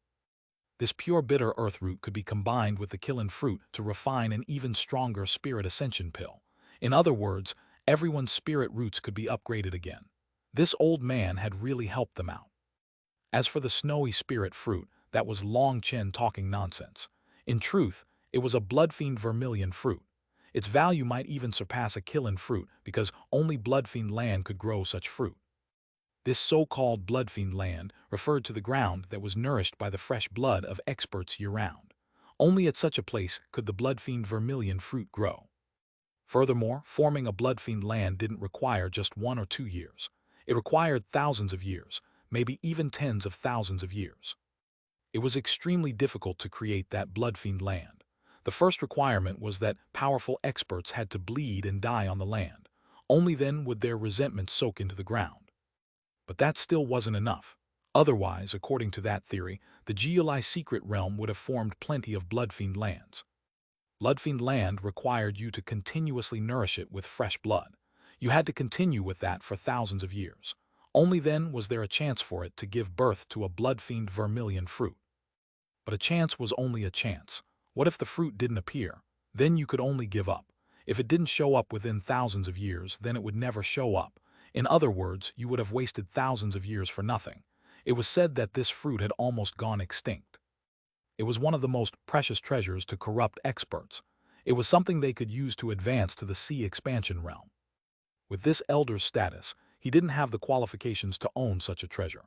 This pure bitter earth root could be combined with the killing fruit to refine an even stronger spirit ascension pill. In other words, everyone's spirit roots could be upgraded again. This old man had really helped them out. As for the snowy spirit fruit, that was Long Chen talking nonsense. In truth, it was a bloodfiend vermilion fruit. Its value might even surpass a killing fruit because only bloodfiend land could grow such fruit. This so-called bloodfiend land referred to the ground that was nourished by the fresh blood of experts year-round. Only at such a place could the bloodfiend vermilion fruit grow. Furthermore, forming a bloodfiend land didn't require just 1 or 2 years. It required thousands of years, maybe even tens of thousands of years. It was extremely difficult to create that bloodfiend land. The first requirement was that powerful experts had to bleed and die on the land. Only then would their resentment soak into the ground. But that still wasn't enough. Otherwise, according to that theory, the Geolai secret realm would have formed plenty of bloodfiend lands. Bloodfiend land required you to continuously nourish it with fresh blood. You had to continue with that for thousands of years. Only then was there a chance for it to give birth to a bloodfiend vermilion fruit. But a chance was only a chance. What if the fruit didn't appear? Then you could only give up. If it didn't show up within thousands of years, then it would never show up. In other words, you would have wasted thousands of years for nothing. It was said that this fruit had almost gone extinct. It was one of the most precious treasures to corrupt experts. It was something they could use to advance to the sea expansion realm. With this elder's status, he didn't have the qualifications to own such a treasure.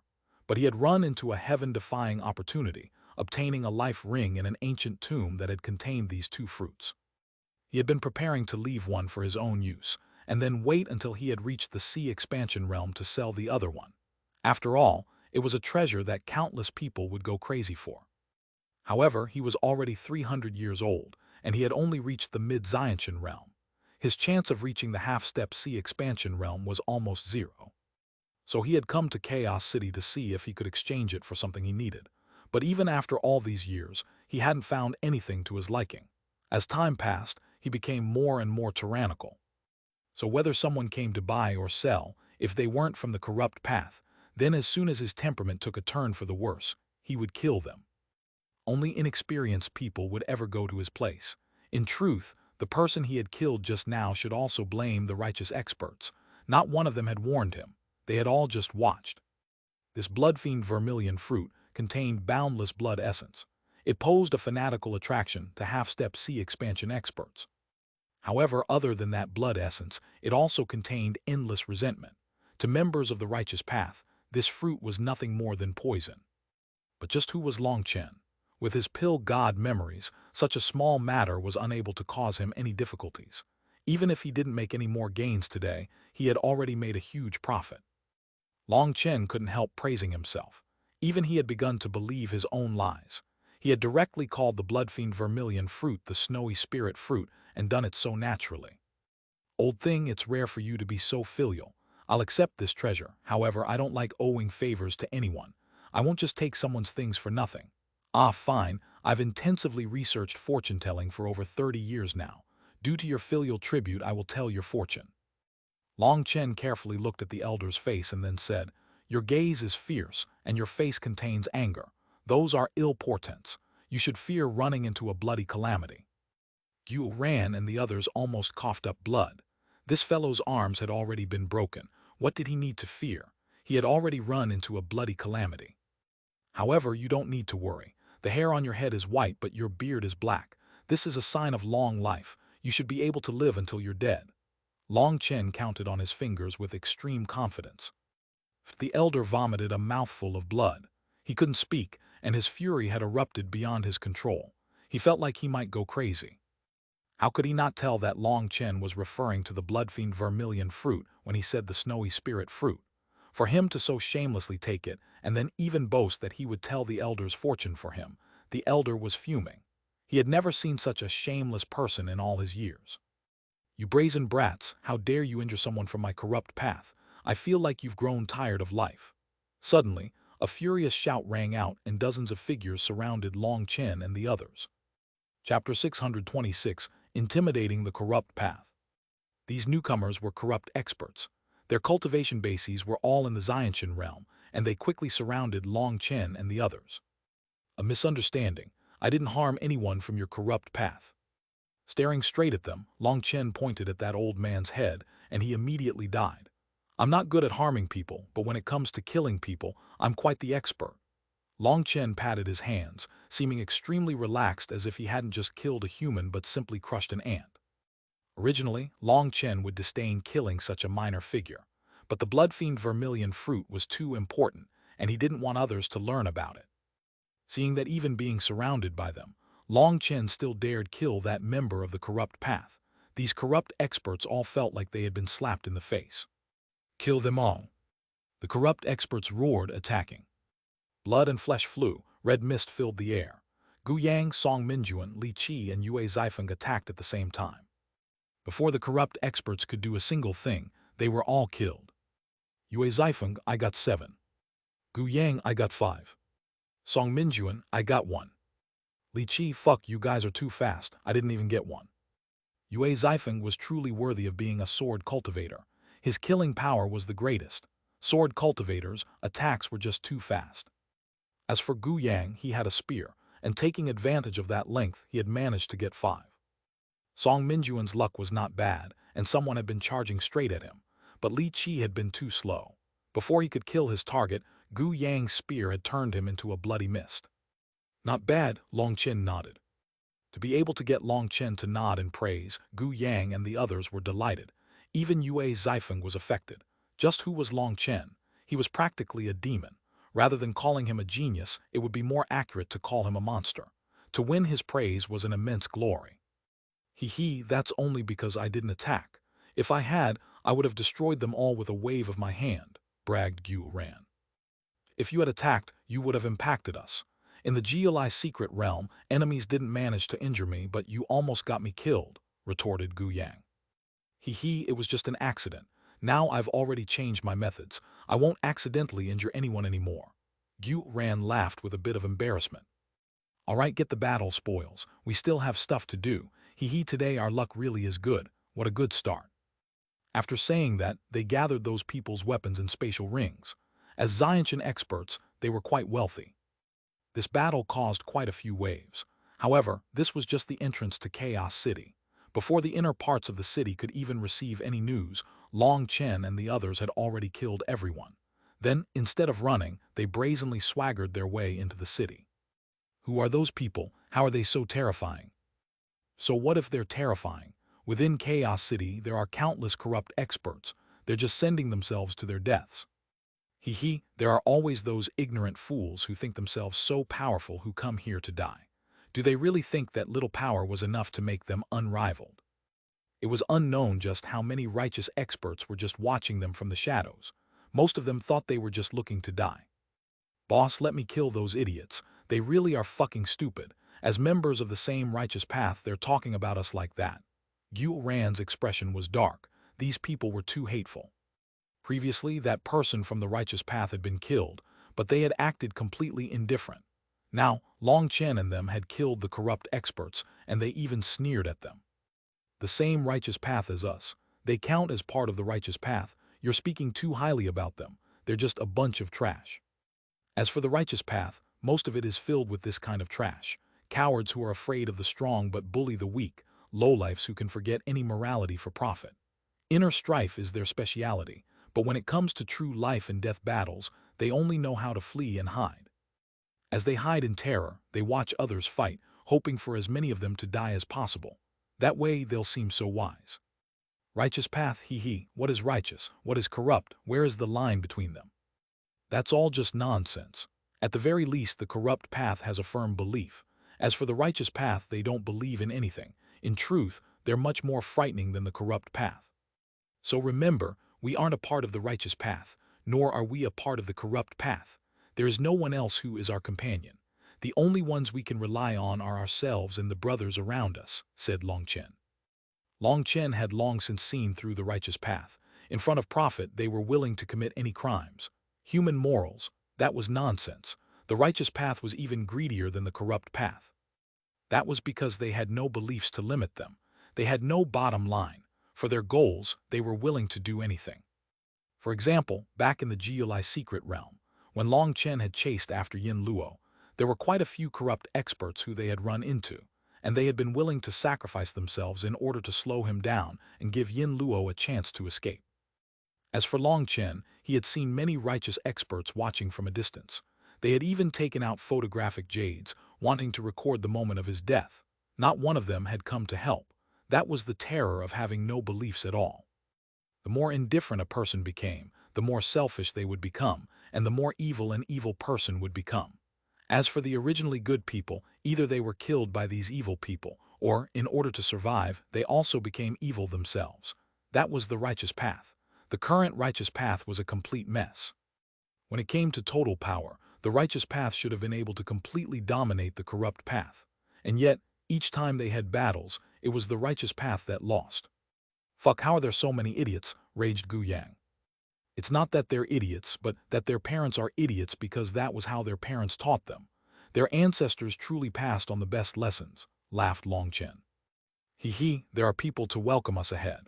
But he had run into a heaven-defying opportunity, obtaining a life ring in an ancient tomb that had contained these two fruits. He had been preparing to leave one for his own use, and then wait until he had reached the sea expansion realm to sell the other one. After all, it was a treasure that countless people would go crazy for. However, he was already 300 years old, and he had only reached the mid-Xiantian realm. His chance of reaching the half-step sea expansion realm was almost zero. So he had come to Chaos City to see if he could exchange it for something he needed. But even after all these years, he hadn't found anything to his liking. As time passed, he became more and more tyrannical. So whether someone came to buy or sell, if they weren't from the corrupt path, then as soon as his temperament took a turn for the worse, he would kill them. Only inexperienced people would ever go to his place. In truth, the person he had killed just now should also blame the righteous experts. Not one of them had warned him. They had all just watched. This blood-fiend vermilion fruit contained boundless blood essence. It posed a fanatical attraction to half-step sea expansion experts. However, other than that blood essence, it also contained endless resentment. To members of the righteous path, this fruit was nothing more than poison. But just who was Long Chen? With his pill god memories, such a small matter was unable to cause him any difficulties. Even if he didn't make any more gains today, he had already made a huge profit. Long Chen couldn't help praising himself. Even he had begun to believe his own lies. He had directly called the blood-fiend vermilion fruit the snowy spirit fruit and done it so naturally. Old thing, it's rare for you to be so filial. I'll accept this treasure, however, I don't like owing favors to anyone. I won't just take someone's things for nothing. Ah, fine, I've intensively researched fortune-telling for over 30 years now. Due to your filial tribute, I will tell your fortune. Long Chen carefully looked at the elder's face and then said, "Your gaze is fierce, and your face contains anger. Those are ill portents. You should fear running into a bloody calamity." Yu ran and the others almost coughed up blood. This fellow's arms had already been broken. What did he need to fear? He had already run into a bloody calamity. However, you don't need to worry. The hair on your head is white, but your beard is black. This is a sign of long life. You should be able to live until you're dead. Long Chen counted on his fingers with extreme confidence. The elder vomited a mouthful of blood. He couldn't speak, and his fury had erupted beyond his control. He felt like he might go crazy. How could he not tell that Long Chen was referring to the blood-fiend vermilion fruit when he said the snowy spirit fruit? For him to so shamelessly take it, and then even boast that he would tell the elder's fortune for him, the elder was fuming. He had never seen such a shameless person in all his years. "You brazen brats, how dare you injure someone from my corrupt path? I feel like you've grown tired of life." Suddenly, a furious shout rang out and dozens of figures surrounded Long Chen and the others. Chapter 626, Intimidating the Corrupt Path. These newcomers were corrupt experts. Their cultivation bases were all in the Xiantian realm, and they quickly surrounded Long Chen and the others. "A misunderstanding. I didn't harm anyone from your corrupt path." Staring straight at them, Long Chen pointed at that old man's head, and he immediately died. "I'm not good at harming people, but when it comes to killing people, I'm quite the expert." Long Chen patted his hands, seeming extremely relaxed as if he hadn't just killed a human but simply crushed an ant. Originally, Long Chen would disdain killing such a minor figure, but the blood-fiend vermilion fruit was too important, and he didn't want others to learn about it. Seeing that even being surrounded by them, Long Chen still dared kill that member of the corrupt path. These corrupt experts all felt like they had been slapped in the face. "Kill them all." The corrupt experts roared, attacking. Blood and flesh flew, red mist filled the air. Gu Yang, Song Minjuan, Li Qi, and Yue Zifeng attacked at the same time. Before the corrupt experts could do a single thing, they were all killed. "Yue Zifeng, I got 7. Gu Yang, I got 5. Song Minjuan, I got 1. Li Qi, fuck, you guys are too fast, I didn't even get 1. Yue Zifeng was truly worthy of being a sword cultivator. His killing power was the greatest. Sword cultivators' attacks were just too fast. As for Gu Yang, he had a spear, and taking advantage of that length, he had managed to get 5. Song Minjuan's luck was not bad, and someone had been charging straight at him, but Li Qi had been too slow. Before he could kill his target, Gu Yang's spear had turned him into a bloody mist. Not bad, Long Chen nodded. To be able to get Long Chen to nod in praise, Gu Yang and the others were delighted. Even Yue Zifeng was affected. Just who was Long Chen? He was practically a demon. Rather than calling him a genius, it would be more accurate to call him a monster. To win his praise was an immense glory. That's only because I didn't attack. If I had, I would have destroyed them all with a wave of my hand, bragged Xuanhuan. If you had attacked, you would have impacted us. In the GLI secret realm, enemies didn't manage to injure me, but you almost got me killed, retorted Gu Yang. It was just an accident. Now I've already changed my methods. I won't accidentally injure anyone anymore. Xuanhuan laughed with a bit of embarrassment. All right, get the battle spoils. We still have stuff to do. Today our luck really is good. What a good start. After saying that, they gathered those people's weapons in spatial rings. As Xiantian experts, they were quite wealthy. This battle caused quite a few waves. However, this was just the entrance to Chaos City. Before the inner parts of the city could even receive any news, Long Chen and the others had already killed everyone. Then, instead of running, they brazenly swaggered their way into the city. Who are those people? How are they so terrifying? So what if they're terrifying? Within Chaos City, there are countless corrupt experts. They're just sending themselves to their deaths. There are always those ignorant fools who think themselves so powerful who come here to die. Do they really think that little power was enough to make them unrivaled? It was unknown just how many righteous experts were just watching them from the shadows. Most of them thought they were just looking to die. Boss, let me kill those idiots. They really are fucking stupid. As members of the same righteous path, they're talking about us like that. Xuanhuan's expression was dark. These people were too hateful. Previously, that person from the righteous path had been killed, but they had acted completely indifferent. Now, Long Chen and them had killed the corrupt experts, and they even sneered at them. The same righteous path as us. They count as part of the righteous path. You're speaking too highly about them. They're just a bunch of trash. As for the righteous path, most of it is filled with this kind of trash. Cowards who are afraid of the strong but bully the weak, lowlifes who can forget any morality for profit. Inner strife is their speciality, but when it comes to true life and death battles, they only know how to flee and hide. As they hide in terror, they watch others fight, hoping for as many of them to die as possible. That way they'll seem so wise. Righteous path, what is righteous, what is corrupt, where is the line between them? That's all just nonsense. At the very least, the corrupt path has a firm belief. As for the righteous path, they don't believe in anything. In truth, they're much more frightening than the corrupt path. So remember, we aren't a part of the righteous path, nor are we a part of the corrupt path. There is no one else who is our companion. The only ones we can rely on are ourselves and the brothers around us, said Long Chen. Long Chen had long since seen through the righteous path. In front of profit, they were willing to commit any crimes. Human morals, that was nonsense. The righteous path was even greedier than the corrupt path. That was because they had no beliefs to limit them. They had no bottom line. For their goals, they were willing to do anything. For example, back in the GLI secret realm, when Long Chen had chased after Yin Luo, there were quite a few corrupt experts who they had run into, and they had been willing to sacrifice themselves in order to slow him down and give Yin Luo a chance to escape. As for Long Chen, he had seen many righteous experts watching from a distance. They had even taken out photographic Jades, wanting to record the moment of his death. Not one of them had come to help. That was the terror of having no beliefs at all. The more indifferent a person became, the more selfish they would become, and the more evil an evil person would become. As for the originally good people, either they were killed by these evil people, or, in order to survive, they also became evil themselves. That was the righteous path. The current righteous path was a complete mess. When it came to total power, the righteous path should have been able to completely dominate the corrupt path. And yet, each time they had battles, it was the righteous path that lost. Fuck, how are there so many idiots, raged Gu Yang. It's not that they're idiots, but that their parents are idiots because that was how their parents taught them. Their ancestors truly passed on the best lessons, laughed Long Chen. There are people to welcome us ahead.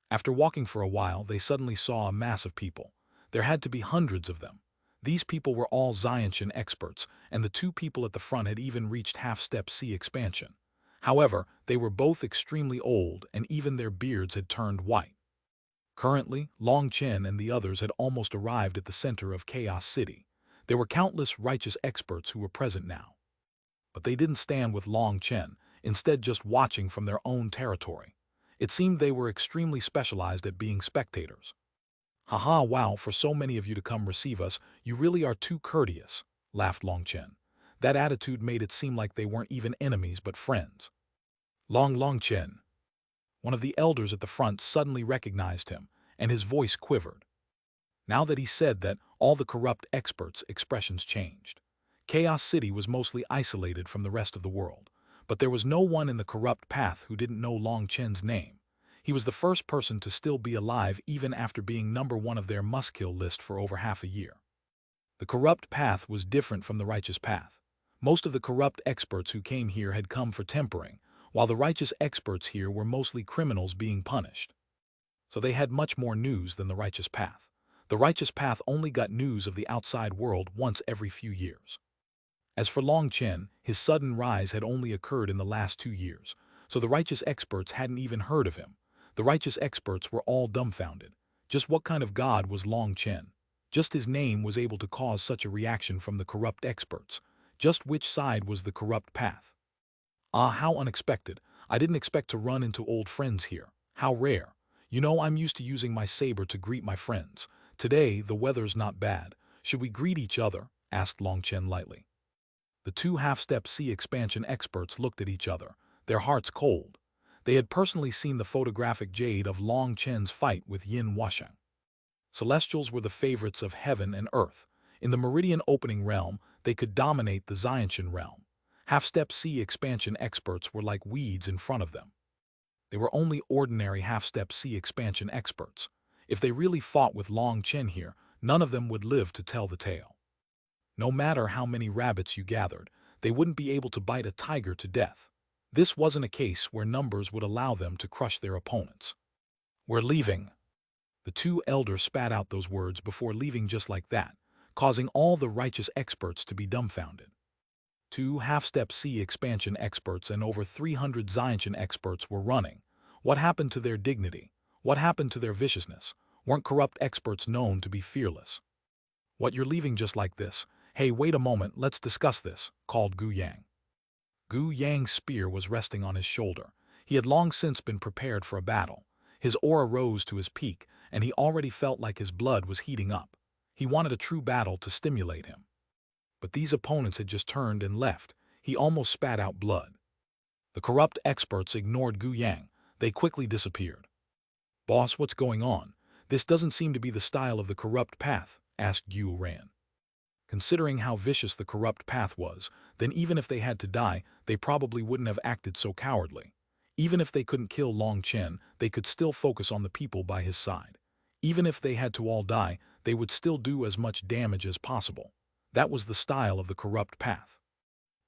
After walking for a while, they suddenly saw a mass of people. There had to be hundreds of them. These people were all Xiantian experts, and the two people at the front had even reached half-step C expansion. However, they were both extremely old, and even their beards had turned white. Currently, Long Chen and the others had almost arrived at the center of Chaos City. There were countless righteous experts who were present now. But they didn't stand with Long Chen, instead just watching from their own territory. It seemed they were extremely specialized at being spectators. "Haha, wow, for so many of you to come receive us, you really are too courteous," laughed Long Chen. That attitude made it seem like they weren't even enemies but friends. Long Chen. One of the elders at the front suddenly recognized him, and his voice quivered. Now that he said that, all the corrupt experts' expressions changed. Chaos City was mostly isolated from the rest of the world, but there was no one in the corrupt path who didn't know Long Chen's name. He was the first person to still be alive even after being #1 of their must-kill list for over half a year. The corrupt path was different from the righteous path. Most of the corrupt experts who came here had come for tempering, while the righteous experts here were mostly criminals being punished. So they had much more news than the righteous path. The righteous path only got news of the outside world once every few years. As for Long Chen, his sudden rise had only occurred in the last 2 years, so the righteous experts hadn't even heard of him. The righteous experts were all dumbfounded. Just what kind of god was Long Chen? Just his name was able to cause such a reaction from the corrupt experts. Just which side was the corrupt path? Ah, how unexpected. I didn't expect to run into old friends here. How rare. You know, I'm used to using my saber to greet my friends. Today, the weather's not bad. Should we greet each other? Asked Long Chen lightly. The two half-step C expansion experts looked at each other, their hearts cold. They had personally seen the photographic Jade of Long Chen's fight with Yin Wusheng. Celestials were the favorites of heaven and earth. In the Meridian Opening realm, they could dominate the Xiantian realm. Half-step C expansion experts were like weeds in front of them. They were only ordinary half-step C expansion experts. If they really fought with Long Chen here, none of them would live to tell the tale. No matter how many rabbits you gathered, they wouldn't be able to bite a tiger to death. This wasn't a case where numbers would allow them to crush their opponents. "We're leaving." The two elders spat out those words before leaving just like that, causing all the righteous experts to be dumbfounded. Two half-step C expansion experts and over 300 Xiantian experts were running. What happened to their dignity? What happened to their viciousness? Weren't corrupt experts known to be fearless? "What, you're leaving just like this? Hey, wait a moment, let's discuss this," called Gu Yang. Gu Yang's spear was resting on his shoulder. He had long since been prepared for a battle. His aura rose to his peak, and he already felt like his blood was heating up. He wanted a true battle to stimulate him. But these opponents had just turned and left. He almost spat out blood. The corrupt experts ignored Gu Yang. They quickly disappeared. "Boss, what's going on? This doesn't seem to be the style of the corrupt path," asked Xuanhuan. Considering how vicious the corrupt path was, then even if they had to die, they probably wouldn't have acted so cowardly. Even if they couldn't kill Long Chen, they could still focus on the people by his side. Even if they had to all die, they would still do as much damage as possible. That was the style of the corrupt path.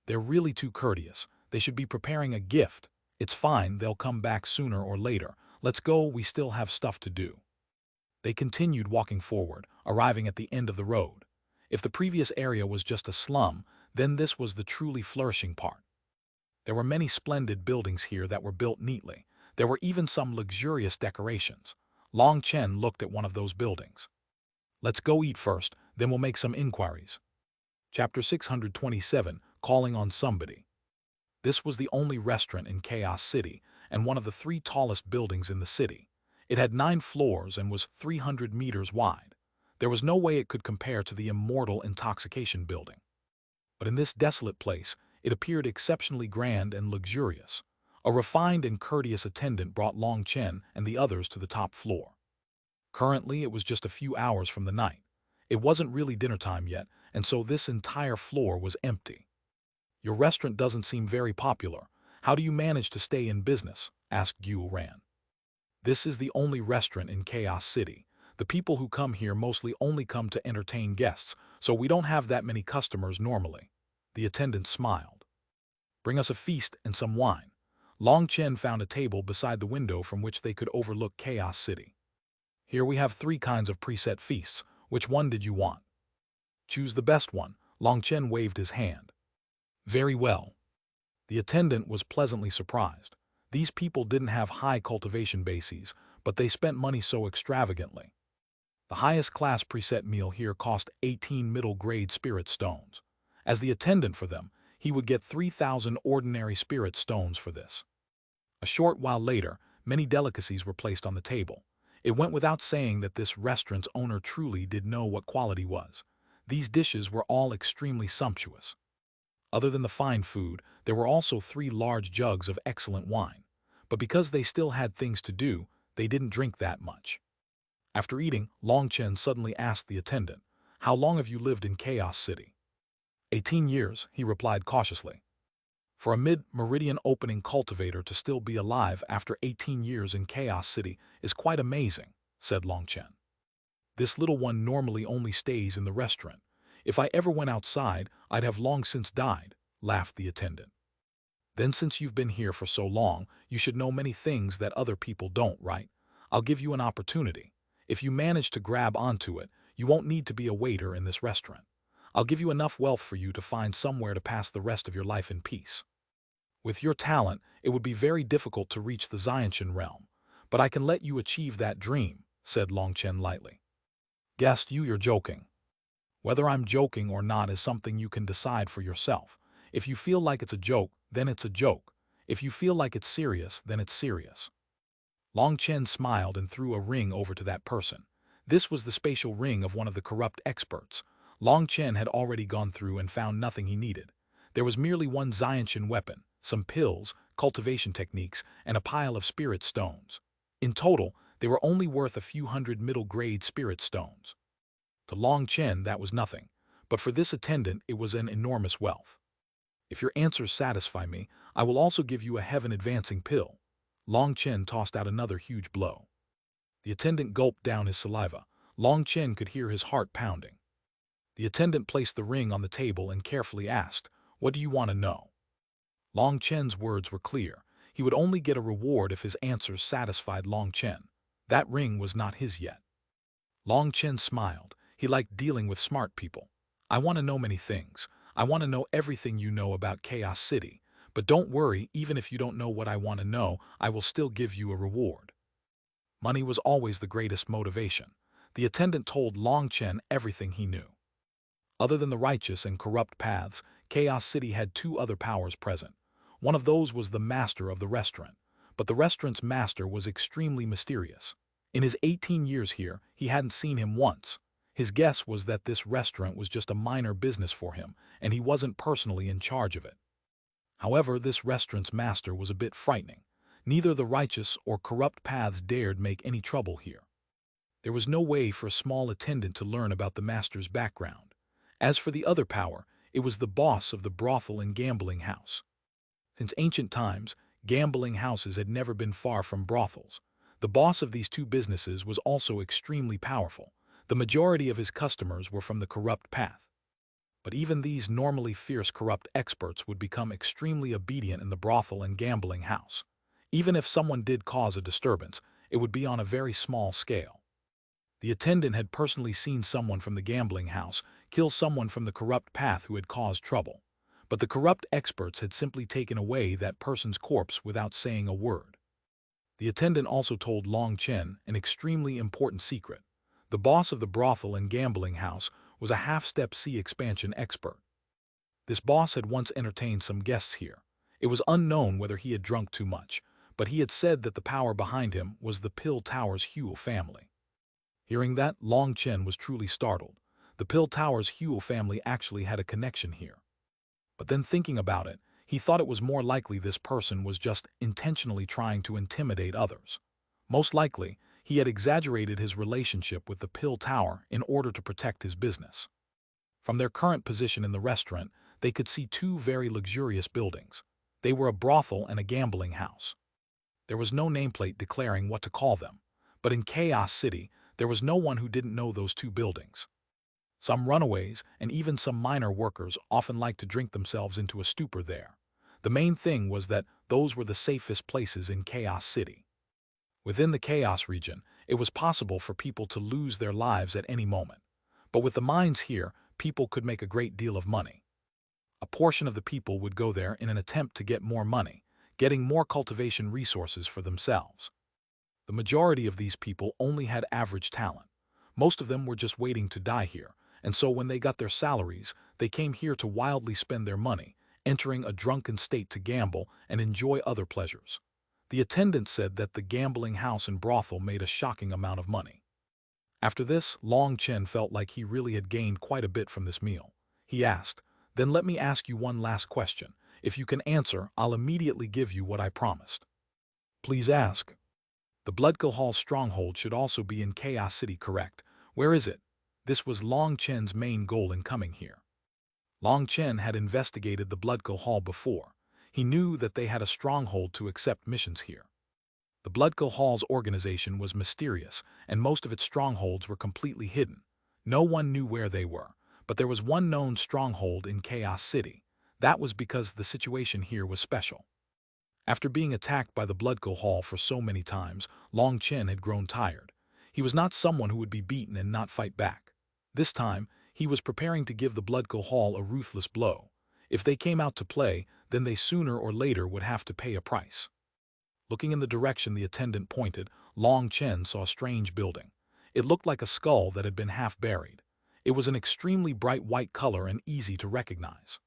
"They're really too courteous. They should be preparing a gift. It's fine, they'll come back sooner or later. Let's go, we still have stuff to do." They continued walking forward, arriving at the end of the road. If the previous area was just a slum, then this was the truly flourishing part. There were many splendid buildings here that were built neatly. There were even some luxurious decorations. Long Chen looked at one of those buildings. "Let's go eat first, then we'll make some inquiries." Chapter 627, Calling on Somebody. This was the only restaurant in Chaos City, and one of the 3 tallest buildings in the city. It had 9 floors and was 300 meters wide. There was no way it could compare to the immortal intoxication building. But in this desolate place, it appeared exceptionally grand and luxurious. A refined and courteous attendant brought Long Chen and the others to the top floor. Currently, it was just a few hours from the night. It wasn't really dinner time yet, and so this entire floor was empty. "Your restaurant doesn't seem very popular. How do you manage to stay in business?" asked Xuanhuan. "This is the only restaurant in Chaos City. The people who come here mostly only come to entertain guests, so we don't have that many customers normally." The attendant smiled. "Bring us a feast and some wine." Long Chen found a table beside the window from which they could overlook Chaos City. "Here we have 3 kinds of preset feasts. Which one did you want?" "Choose the best one." Long Chen waved his hand. "Very well." The attendant was pleasantly surprised. These people didn't have high cultivation bases, but they spent money so extravagantly. The highest class preset meal here cost 18 middle-grade spirit stones. As the attendant for them, He would get 3,000 ordinary spirit stones for this. A short while later, many delicacies were placed on the table. It went without saying that this restaurant's owner truly did know what quality was. These dishes were all extremely sumptuous. Other than the fine food, there were also 3 large jugs of excellent wine. But because they still had things to do, they didn't drink that much. After eating, Chen suddenly asked the attendant, "How long have you lived in Chaos City?" 18 years, he replied cautiously. For a mid-meridian opening cultivator to still be alive after 18 years in Chaos City is quite amazing, said Chen. This little one normally only stays in the restaurant. If I ever went outside, I'd have long since died, laughed the attendant. Then since you've been here for so long, you should know many things that other people don't, right? I'll give you an opportunity. If you manage to grab onto it, you won't need to be a waiter in this restaurant. I'll give you enough wealth for you to find somewhere to pass the rest of your life in peace. With your talent, it would be very difficult to reach the Xuanhuan realm, but I can let you achieve that dream, said Chen lightly. Guessed you're joking. Whether I'm joking or not is something you can decide for yourself. If you feel like it's a joke, then it's a joke. If you feel like it's serious, then it's serious. Chen smiled and threw a ring over to that person. This was the spatial ring of one of the corrupt experts. Chen had already gone through and found nothing he needed. There was merely one Xuanhuan weapon, some pills, cultivation techniques, and a pile of spirit stones. In total, they were only worth a few hundred middle-grade spirit stones. To Chen, that was nothing, but for this attendant it was an enormous wealth. If your answers satisfy me, I will also give you a heaven-advancing pill. Chen tossed out another huge blow. The attendant gulped down his saliva. Chen could hear his heart pounding. The attendant placed the ring on the table and carefully asked, "What do you want to know?" Chen's words were clear. He would only get a reward if his answers satisfied Chen. That ring was not his yet. Chen smiled. He liked dealing with smart people. "I want to know many things. I want to know everything you know about Chaos City. But don't worry, even if you don't know what I want to know, I will still give you a reward." Money was always the greatest motivation. The attendant told Chen everything he knew. Other than the righteous and corrupt paths, Chaos City had 2 other powers present. One of those was the master of the restaurant, but the restaurant's master was extremely mysterious. In his 18 years here, he hadn't seen him once. His guess was that this restaurant was just a minor business for him, and he wasn't personally in charge of it. However, this restaurant's master was a bit frightening. Neither the righteous or corrupt paths dared make any trouble here. There was no way for a small attendant to learn about the master's background. As for the other power, it was the boss of the brothel and gambling house. Since ancient times, gambling houses had never been far from brothels. The boss of these 2 businesses was also extremely powerful. The majority of his customers were from the corrupt path. But even these normally fierce corrupt experts would become extremely obedient in the brothel and gambling house. Even if someone did cause a disturbance, it would be on a very small scale. The attendant had personally seen someone from the gambling house kill someone from the corrupt path who had caused trouble. But the corrupt experts had simply taken away that person's corpse without saying a word. The attendant also told Chen an extremely important secret. The boss of the brothel and gambling house was a half-step C expansion expert. This boss had once entertained some guests here. It was unknown whether he had drunk too much, but he had said that the power behind him was the Pill Tower's Hue family. Hearing that, Chen was truly startled. The Pill Tower's Hue family actually had a connection here. But then thinking about it, he thought it was more likely this person was just intentionally trying to intimidate others. Most likely, he had exaggerated his relationship with the Pill Tower in order to protect his business. From their current position in the restaurant, they could see 2 very luxurious buildings. They were a brothel and a gambling house. There was no nameplate declaring what to call them, but in Chaos City, there was no one who didn't know those 2 buildings. Some runaways and even some minor workers often liked to drink themselves into a stupor there. The main thing was that those were the safest places in Chaos City. Within the Chaos region, it was possible for people to lose their lives at any moment. But with the mines here, people could make a great deal of money. A portion of the people would go there in an attempt to get more money, getting more cultivation resources for themselves. The majority of these people only had average talent. Most of them were just waiting to die here, and so when they got their salaries, they came here to wildly spend their money, entering a drunken state to gamble and enjoy other pleasures. The attendant said that the gambling house and brothel made a shocking amount of money. After this, Long Chen felt like he really had gained quite a bit from this meal. He asked, "Then let me ask you one last question. If you can answer, I'll immediately give you what I promised." "Please ask." "The Bloodkill Hall's stronghold should also be in Chaos City, correct? Where is it?" This was Long Chen's main goal in coming here. Long Chen had investigated the Bloodkill Hall before. He knew that they had a stronghold to accept missions here. The Bloodkill Hall's organization was mysterious, and most of its strongholds were completely hidden. No one knew where they were, but there was one known stronghold in Chaos City. That was because the situation here was special. After being attacked by the Bloodkill Hall for so many times, Long Chen had grown tired. He was not someone who would be beaten and not fight back. This time, he was preparing to give the Bloodkill Hall a ruthless blow. If they came out to play, then they sooner or later would have to pay a price. Looking in the direction the attendant pointed, Long Chen saw a strange building. It looked like a skull that had been half buried. It was an extremely bright white color and easy to recognize.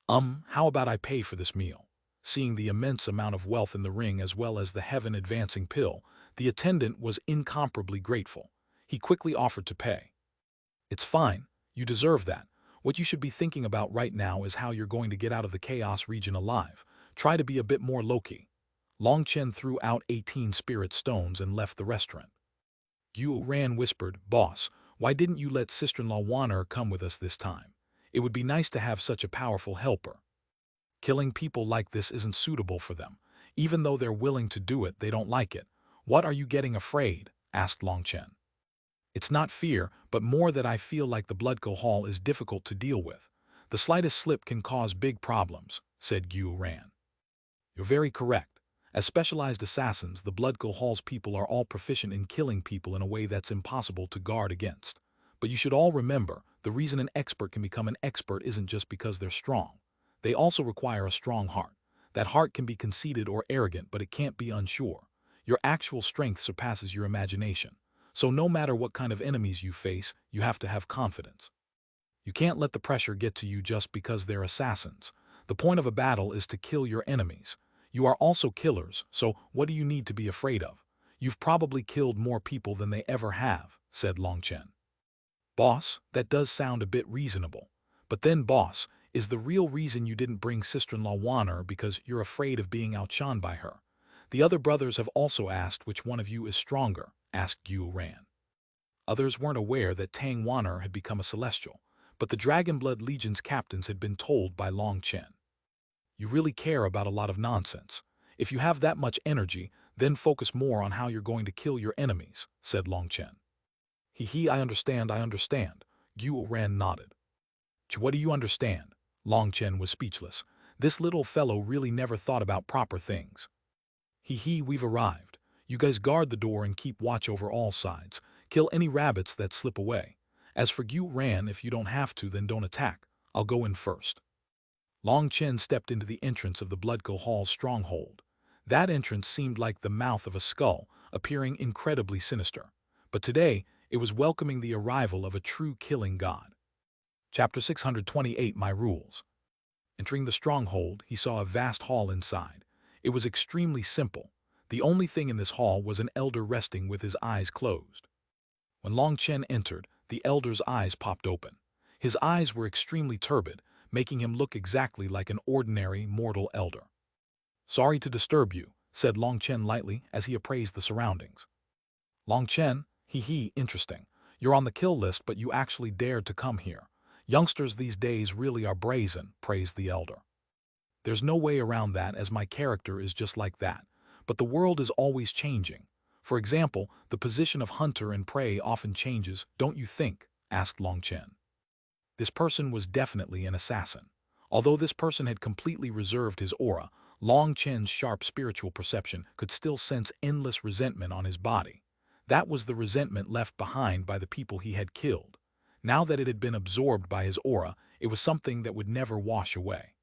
How about I pay for this meal?" Seeing the immense amount of wealth in the ring as well as the heaven-advancing pill, the attendant was incomparably grateful. He quickly offered to pay. "It's fine. You deserve that. What you should be thinking about right now is how you're going to get out of the chaos region alive. Try to be a bit more low-key." Long Chen threw out 18 spirit stones and left the restaurant. Xuanhuan whispered, "Boss, why didn't you let sister-in-law Xuanhuan come with us this time? It would be nice to have such a powerful helper." "Killing people like this isn't suitable for them. Even though they're willing to do it, they don't like it." "What are you getting afraid?" asked Long Chen. "It's not fear, but more that I feel like the Bloodkill Hall is difficult to deal with. The slightest slip can cause big problems," said Xuanhuan. "You're very correct. As specialized assassins, the Bloodkill Hall's people are all proficient in killing people in a way that's impossible to guard against. But you should all remember, the reason an expert can become an expert isn't just because they're strong. They also require a strong heart. That heart can be conceited or arrogant, but it can't be unsure. Your actual strength surpasses your imagination. So no matter what kind of enemies you face, you have to have confidence. You can't let the pressure get to you just because they're assassins. The point of a battle is to kill your enemies. You are also killers, so what do you need to be afraid of? You've probably killed more people than they ever have," said Long Chen. "Boss, that does sound a bit reasonable. But then, boss, is the real reason you didn't bring sister-in-law Xuanhuan because you're afraid of being outshone by her? The other brothers have also asked which one of you is stronger," asked Xuanhuan. Others weren't aware that Tang Xuanhuan had become a celestial, but the Dragonblood Legion's captains had been told by Long Chen. "You really care about a lot of nonsense. If you have that much energy, then focus more on how you're going to kill your enemies," said Long Chen. I understand. Xuanhuan nodded. "What do you understand?" Long Chen was speechless. This little fellow really never thought about proper things. We've arrived. You guys guard the door and keep watch over all sides. Kill any rabbits that slip away. As for Xuanhuan, if you don't have to, then don't attack. I'll go in first." Long Chen stepped into the entrance of the Bloodkill Hall's stronghold. That entrance seemed like the mouth of a skull, appearing incredibly sinister. But today, it was welcoming the arrival of a true killing god. Chapter 628, My Rules. Entering the stronghold, he saw a vast hall inside. It was extremely simple. The only thing in this hall was an elder resting with his eyes closed. When Long Chen entered, the elder's eyes popped open. His eyes were extremely turbid, making him look exactly like an ordinary mortal elder. "Sorry to disturb you," said Long Chen lightly as he appraised the surroundings. "Long Chen, interesting. You're on the kill list, but you actually dared to come here. Youngsters these days really are brazen," praised the elder. "There's no way around that, as my character is just like that. But the world is always changing. For example, the position of hunter and prey often changes, don't you think?" asked Long Chen. This person was definitely an assassin. Although this person had completely reserved his aura, Long Chen's sharp spiritual perception could still sense endless resentment on his body. That was the resentment left behind by the people he had killed. Now that it had been absorbed by his aura, it was something that would never wash away.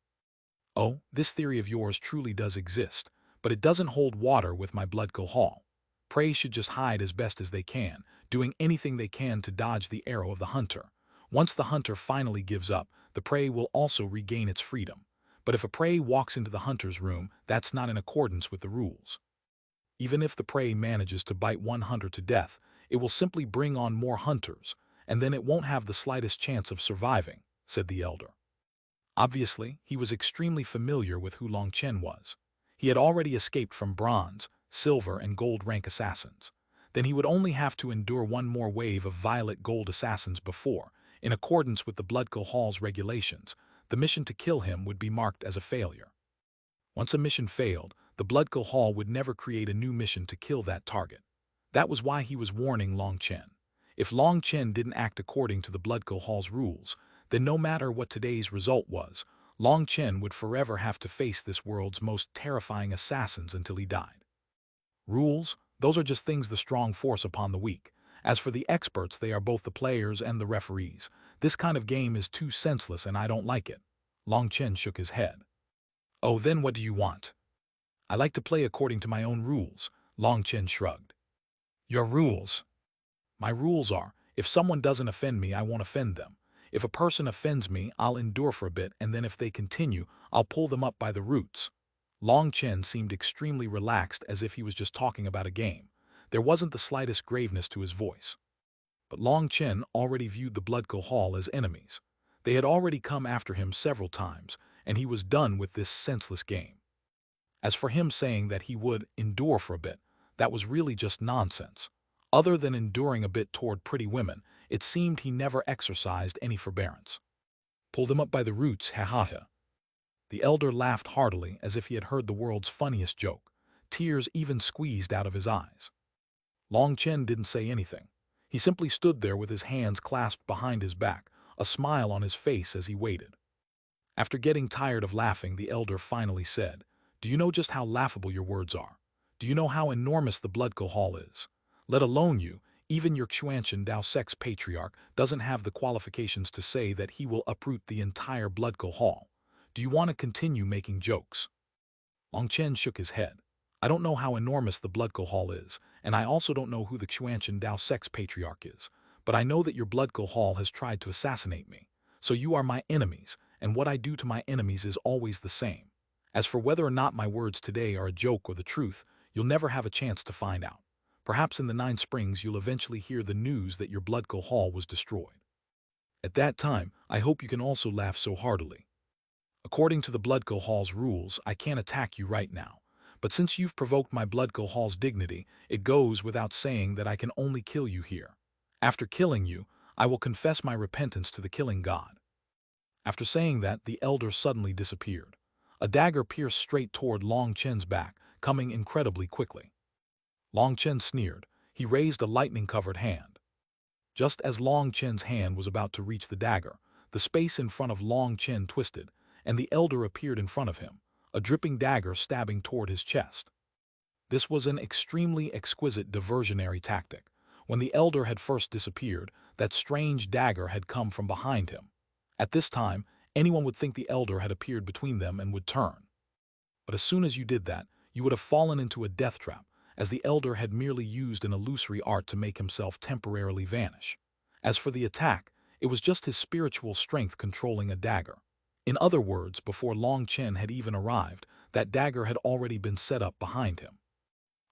"Oh, this theory of yours truly does exist, but it doesn't hold water with my Bloodkill Hall. Prey should just hide as best as they can, doing anything they can to dodge the arrow of the hunter. Once the hunter finally gives up, the prey will also regain its freedom. But if a prey walks into the hunter's room, that's not in accordance with the rules. Even if the prey manages to bite one hunter to death, it will simply bring on more hunters, and then it won't have the slightest chance of surviving, said the elder. Obviously, he was extremely familiar with who Long Chen was. He had already escaped from bronze, silver, and gold rank assassins. Then he would only have to endure one more wave of violet gold assassins before, in accordance with the Blood Hall's regulations, the mission to kill him would be marked as a failure. Once a mission failed, the Blood Hall would never create a new mission to kill that target. That was why he was warning Long Chen. If Long Chen didn't act according to the Blood Hall's rules, then no matter what today's result was, Long Chen would forever have to face this world's most terrifying assassins until he died. Rules, those are just things the strong force upon the weak. As for the experts, they are both the players and the referees. This kind of game is too senseless and I don't like it. Long Chen shook his head. Oh, then what do you want? I like to play according to my own rules, Long Chen shrugged. Your rules? My rules are, if someone doesn't offend me, I won't offend them. If a person offends me, I'll endure for a bit, and then if they continue, I'll pull them up by the roots. Long Chen seemed extremely relaxed, as if he was just talking about a game. There wasn't the slightest graveness to his voice. But Long Chen already viewed the Blood Hall as enemies. They had already come after him several times, and he was done with this senseless game. As for him saying that he would endure for a bit, that was really just nonsense. Other than enduring a bit toward pretty women, it seemed he never exercised any forbearance. Pull them up by the roots, ha ha ha. The elder laughed heartily as if he had heard the world's funniest joke. Tears even squeezed out of his eyes. Long Chen didn't say anything. He simply stood there with his hands clasped behind his back, a smile on his face as he waited. After getting tired of laughing, the elder finally said, "Do you know just how laughable your words are? Do you know how enormous the Blood Hall is? Let alone you, even your Xuanhuan Dao sex patriarch doesn't have the qualifications to say that he will uproot the entire Blood Hall. Do you want to continue making jokes?" Long Chen shook his head. I don't know how enormous the Blood Hall is, and I also don't know who the Xuanhuan Dao sex patriarch is, but I know that your Blood Hall has tried to assassinate me. So you are my enemies, and what I do to my enemies is always the same. As for whether or not my words today are a joke or the truth, you'll never have a chance to find out. Perhaps in the 9 Springs you'll eventually hear the news that your Blood Hall was destroyed. At that time, I hope you can also laugh so heartily. According to the Blood Hall's rules, I can't attack you right now. But since you've provoked my Blood Hall's dignity, it goes without saying that I can only kill you here. After killing you, I will confess my repentance to the killing god. After saying that, the elder suddenly disappeared. A dagger pierced straight toward Long Chen's back, coming incredibly quickly. Long Chen sneered. He raised a lightning-covered hand. Just as Long Chen's hand was about to reach the dagger, the space in front of Long Chen twisted, and the elder appeared in front of him, a dripping dagger stabbing toward his chest. This was an extremely exquisite diversionary tactic. When the elder had first disappeared, that strange dagger had come from behind him. At this time, anyone would think the elder had appeared between them and would turn. But as soon as you did that, you would have fallen into a death trap, as the elder had merely used an illusory art to make himself temporarily vanish. As for the attack, it was just his spiritual strength controlling a dagger. In other words, before Long Chen had even arrived, that dagger had already been set up behind him.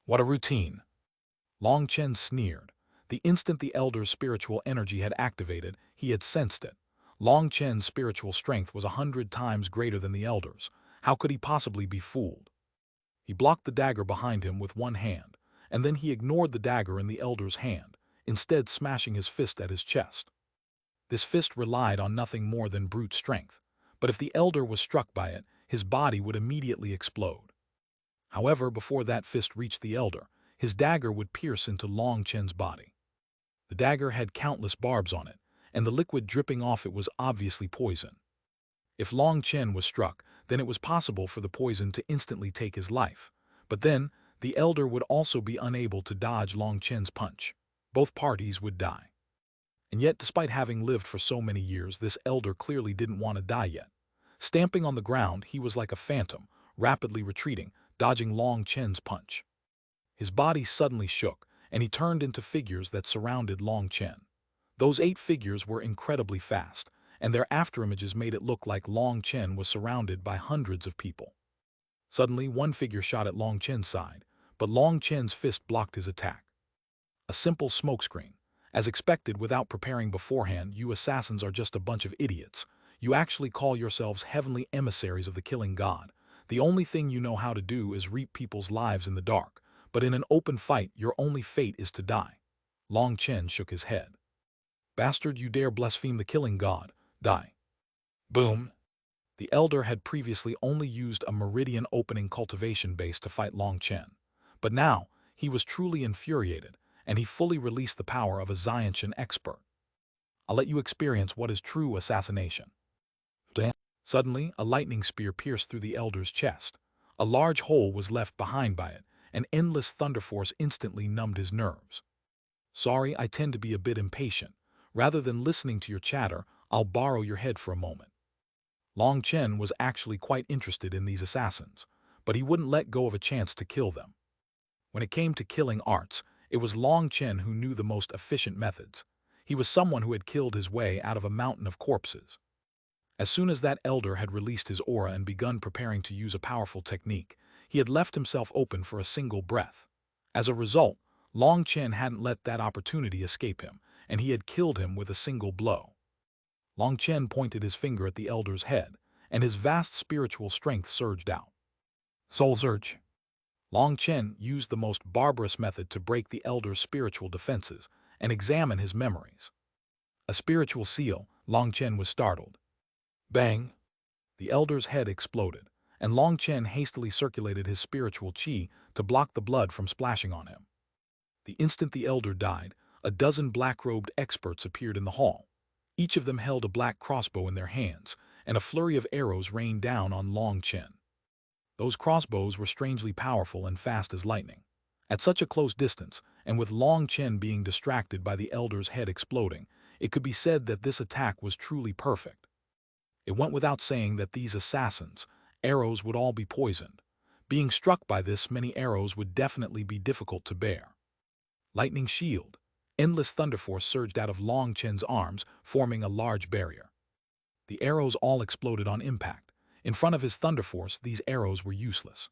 What a routine! Long Chen sneered. The instant the elder's spiritual energy had activated, he had sensed it. Long Chen's spiritual strength was 100 times greater than the elder's. How could he possibly be fooled? He blocked the dagger behind him with one hand, and then he ignored the dagger in the elder's hand, instead smashing his fist at his chest. This fist relied on nothing more than brute strength, but if the elder was struck by it, his body would immediately explode. However, before that fist reached the elder, his dagger would pierce into Long Chen's body. The dagger had countless barbs on it, and the liquid dripping off it was obviously poison. If Long Chen was struck, then it was possible for the poison to instantly take his life. But then, the elder would also be unable to dodge Long Chen's punch. Both parties would die. And yet, despite having lived for so many years, this elder clearly didn't want to die yet. Stamping on the ground, he was like a phantom, rapidly retreating, dodging Long Chen's punch. His body suddenly shook, and he turned into figures that surrounded Long Chen. Those 8 figures were incredibly fast, and their afterimages made it look like Long Chen was surrounded by hundreds of people. Suddenly, one figure shot at Long Chen's side, but Long Chen's fist blocked his attack. A simple smokescreen. As expected, without preparing beforehand, you assassins are just a bunch of idiots. You actually call yourselves heavenly emissaries of the killing god. The only thing you know how to do is reap people's lives in the dark, but in an open fight, your only fate is to die. Long Chen shook his head. Bastard, you dare blaspheme the killing god. Die. Boom. The elder had previously only used a meridian opening cultivation base to fight Long Chen, but now he was truly infuriated, and he fully released the power of a Xiantian expert. I'll let you experience what is true assassination. Suddenly, a lightning spear pierced through the elder's chest. A large hole was left behind by it, and endless thunder force instantly numbed his nerves. Sorry, I tend to be a bit impatient. Rather than listening to your chatter, I'll borrow your head for a moment. Long Chen was actually quite interested in these assassins, but he wouldn't let go of a chance to kill them. When it came to killing arts, it was Long Chen who knew the most efficient methods. He was someone who had killed his way out of a mountain of corpses. As soon as that elder had released his aura and begun preparing to use a powerful technique, he had left himself open for a single breath. As a result, Long Chen hadn't let that opportunity escape him, and he had killed him with a single blow. Long Chen pointed his finger at the elder's head, and his vast spiritual strength surged out. Soul Surge. Long Chen used the most barbarous method to break the elder's spiritual defenses and examine his memories. A spiritual seal. Long Chen was startled. Bang! The elder's head exploded, and Long Chen hastily circulated his spiritual qi to block the blood from splashing on him. The instant the elder died, a dozen black-robed experts appeared in the hall. Each of them held a black crossbow in their hands, and a flurry of arrows rained down on Long Chen. Those crossbows were strangely powerful and fast as lightning. At such a close distance, and with Long Chen being distracted by the elder's head exploding, it could be said that this attack was truly perfect. It went without saying that these assassins' arrows would all be poisoned. Being struck by this many arrows would definitely be difficult to bear. Lightning shield. Endless thunder force surged out of Long Chen's arms, forming a large barrier. The arrows all exploded on impact. In front of his thunder force, these arrows were useless.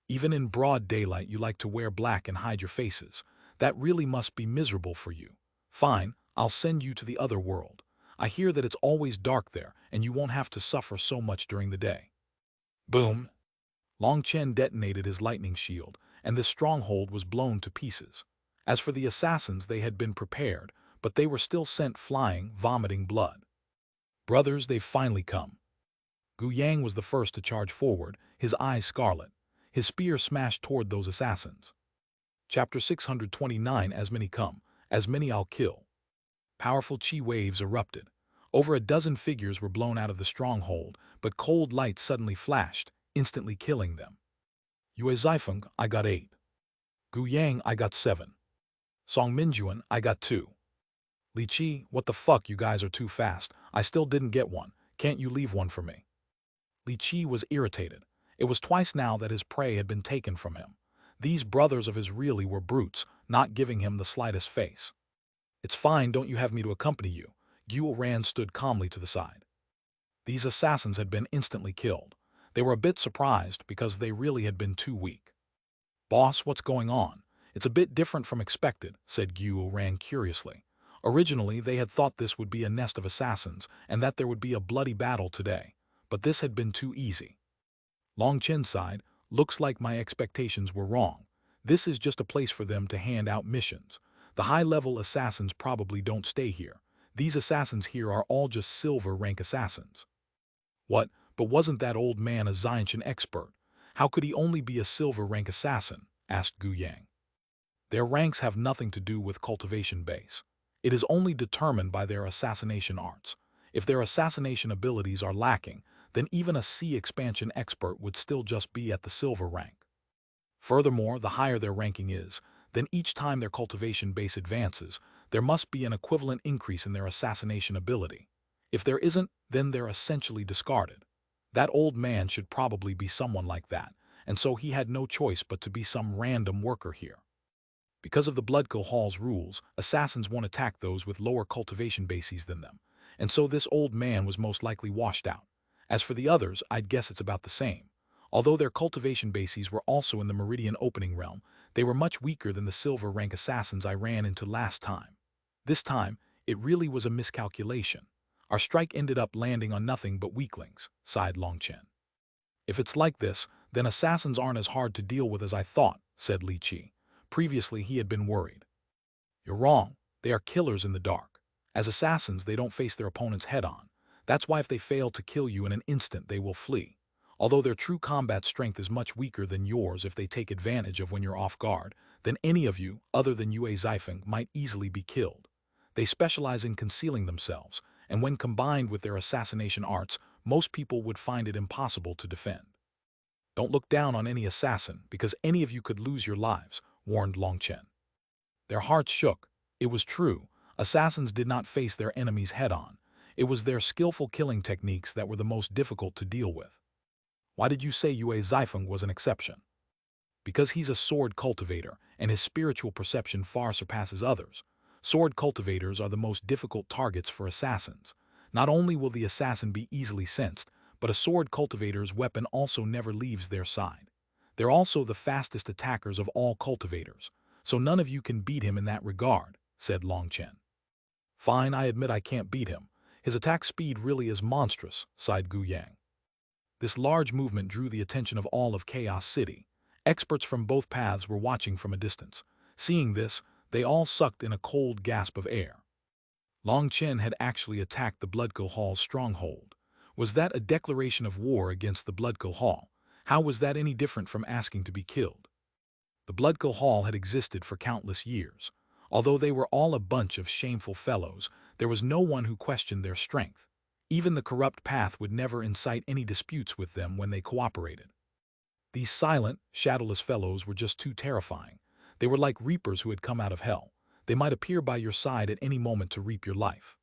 Even in broad daylight, you like to wear black and hide your faces. That really must be miserable for you. Fine, I'll send you to the other world. I hear that it's always dark there, and you won't have to suffer so much during the day. Boom! Long Chen detonated his lightning shield, and this stronghold was blown to pieces. As for the assassins, they had been prepared, but they were still sent flying, vomiting blood. Brothers, they've finally come. Gu Yang was the first to charge forward, his eyes scarlet. His spear smashed toward those assassins. Chapter 629. As many come, as many I'll kill. Powerful chi waves erupted. Over a dozen figures were blown out of the stronghold, but cold light suddenly flashed, instantly killing them. Yue Zaifeng, I got 8. Gu Yang, I got 7. Song Minjuan, I got 2. Li Qi, what the fuck, you guys are too fast. I still didn't get one. Can't you leave one for me? Li Qi was irritated. It was twice now that his prey had been taken from him. These brothers of his really were brutes, not giving him the slightest face. It's fine, don't you have me to accompany you? Xuanhuan stood calmly to the side. These assassins had been instantly killed. They were a bit surprised because they really had been too weak. Boss, what's going on? It's a bit different from expected, said Xuanhuan curiously. Originally, they had thought this would be a nest of assassins and that there would be a bloody battle today, but this had been too easy. Long Chen sighed, looks like my expectations were wrong. This is just a place for them to hand out missions. The high-level assassins probably don't stay here. These assassins here are all just silver-rank assassins. What? But wasn't that old man a Xiantian expert? How could he only be a silver-rank assassin? Asked Gu Yang. Their ranks have nothing to do with cultivation base. It is only determined by their assassination arts. If their assassination abilities are lacking, then even a C expansion expert would still just be at the silver rank. Furthermore, the higher their ranking is, then each time their cultivation base advances, there must be an equivalent increase in their assassination ability. If there isn't, then they're essentially discarded. That old man should probably be someone like that, and so he had no choice but to be some random worker here. Because of the Bloodkill Hall's rules, assassins won't attack those with lower cultivation bases than them, and so this old man was most likely washed out. As for the others, I'd guess it's about the same. Although their cultivation bases were also in the Meridian opening realm, they were much weaker than the silver rank assassins I ran into last time. This time, it really was a miscalculation. Our strike ended up landing on nothing but weaklings, sighed Long Chen. If it's like this, then assassins aren't as hard to deal with as I thought, said Li Qi. Previously, he had been worried. You're wrong. They are killers in the dark. As assassins, they don't face their opponents head-on. That's why if they fail to kill you in an instant, they will flee. Although their true combat strength is much weaker than yours if they take advantage of when you're off guard, then any of you, other than Yue Zifeng, might easily be killed. They specialize in concealing themselves, and when combined with their assassination arts, most people would find it impossible to defend. Don't look down on any assassin, because any of you could lose your lives, warned Long Chen. Their hearts shook. It was true. Assassins did not face their enemies head-on. It was their skillful killing techniques that were the most difficult to deal with. Why did you say Yue Zifeng was an exception? Because he's a sword cultivator, and his spiritual perception far surpasses others. Sword cultivators are the most difficult targets for assassins. Not only will the assassin be easily sensed, but a sword cultivator's weapon also never leaves their side. They're also the fastest attackers of all cultivators, so none of you can beat him in that regard, said Long Chen. Fine, I admit I can't beat him. His attack speed really is monstrous, sighed Gu Yang. This large movement drew the attention of all of Chaos City. Experts from both paths were watching from a distance. Seeing this, they all sucked in a cold gasp of air. Long Chen had actually attacked the Bloodco Hall's stronghold. Was that a declaration of war against the Bloodco Hall? How was that any different from asking to be killed? The Bloodco Hall had existed for countless years. Although they were all a bunch of shameful fellows, there was no one who questioned their strength. Even the corrupt path would never incite any disputes with them when they cooperated. These silent, shadowless fellows were just too terrifying. They were like reapers who had come out of hell. They might appear by your side at any moment to reap your life.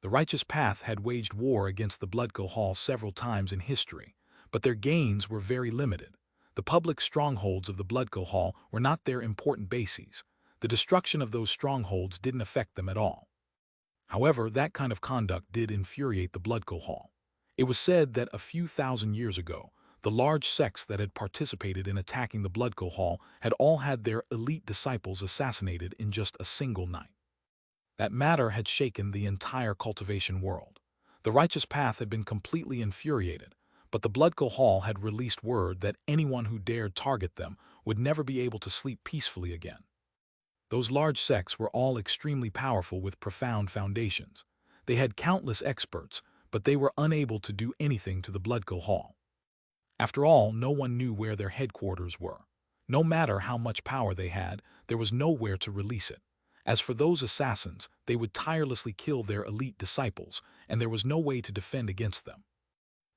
The righteous path had waged war against the Bloodco Hall several times in history, but their gains were very limited. The public strongholds of the Bloodco Hall were not their important bases. The destruction of those strongholds didn't affect them at all. However, that kind of conduct did infuriate the Bloodco Hall. It was said that a few thousand years ago, the large sects that had participated in attacking the Bloodco Hall had all had their elite disciples assassinated in just a single night. That matter had shaken the entire cultivation world. The righteous path had been completely infuriated, but the Bloodco Hall had released word that anyone who dared target them would never be able to sleep peacefully again. Those large sects were all extremely powerful with profound foundations. They had countless experts, but they were unable to do anything to the Bloodco Hall. After all, no one knew where their headquarters were. No matter how much power they had, there was nowhere to release it. As for those assassins, they would tirelessly kill their elite disciples, and there was no way to defend against them.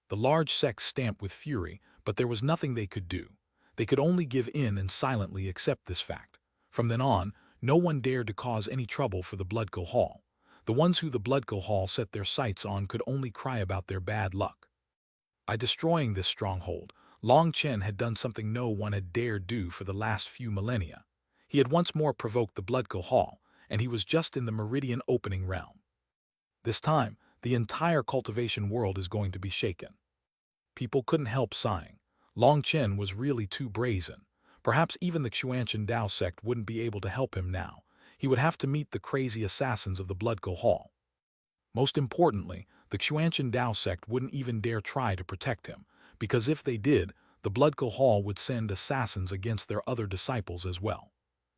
The large sects stamped with fury, but there was nothing they could do. They could only give in and silently accept this fact. From then on, no one dared to cause any trouble for the Bloodco Hall. The ones who the Bloodco Hall set their sights on could only cry about their bad luck. By destroying this stronghold, Long Chen had done something no one had dared do for the last few millennia. He had once more provoked the Bloodco Hall, and he was just in the Meridian opening realm. This time, the entire cultivation world is going to be shaken. People couldn't help sighing. Long Chen was really too brazen. Perhaps even the Xuanhuan Dao sect wouldn't be able to help him now. He would have to meet the crazy assassins of the Bloodco Hall. Most importantly, the Xuanhuan Dao sect wouldn't even dare try to protect him, because if they did, the Bloodco Hall would send assassins against their other disciples as well.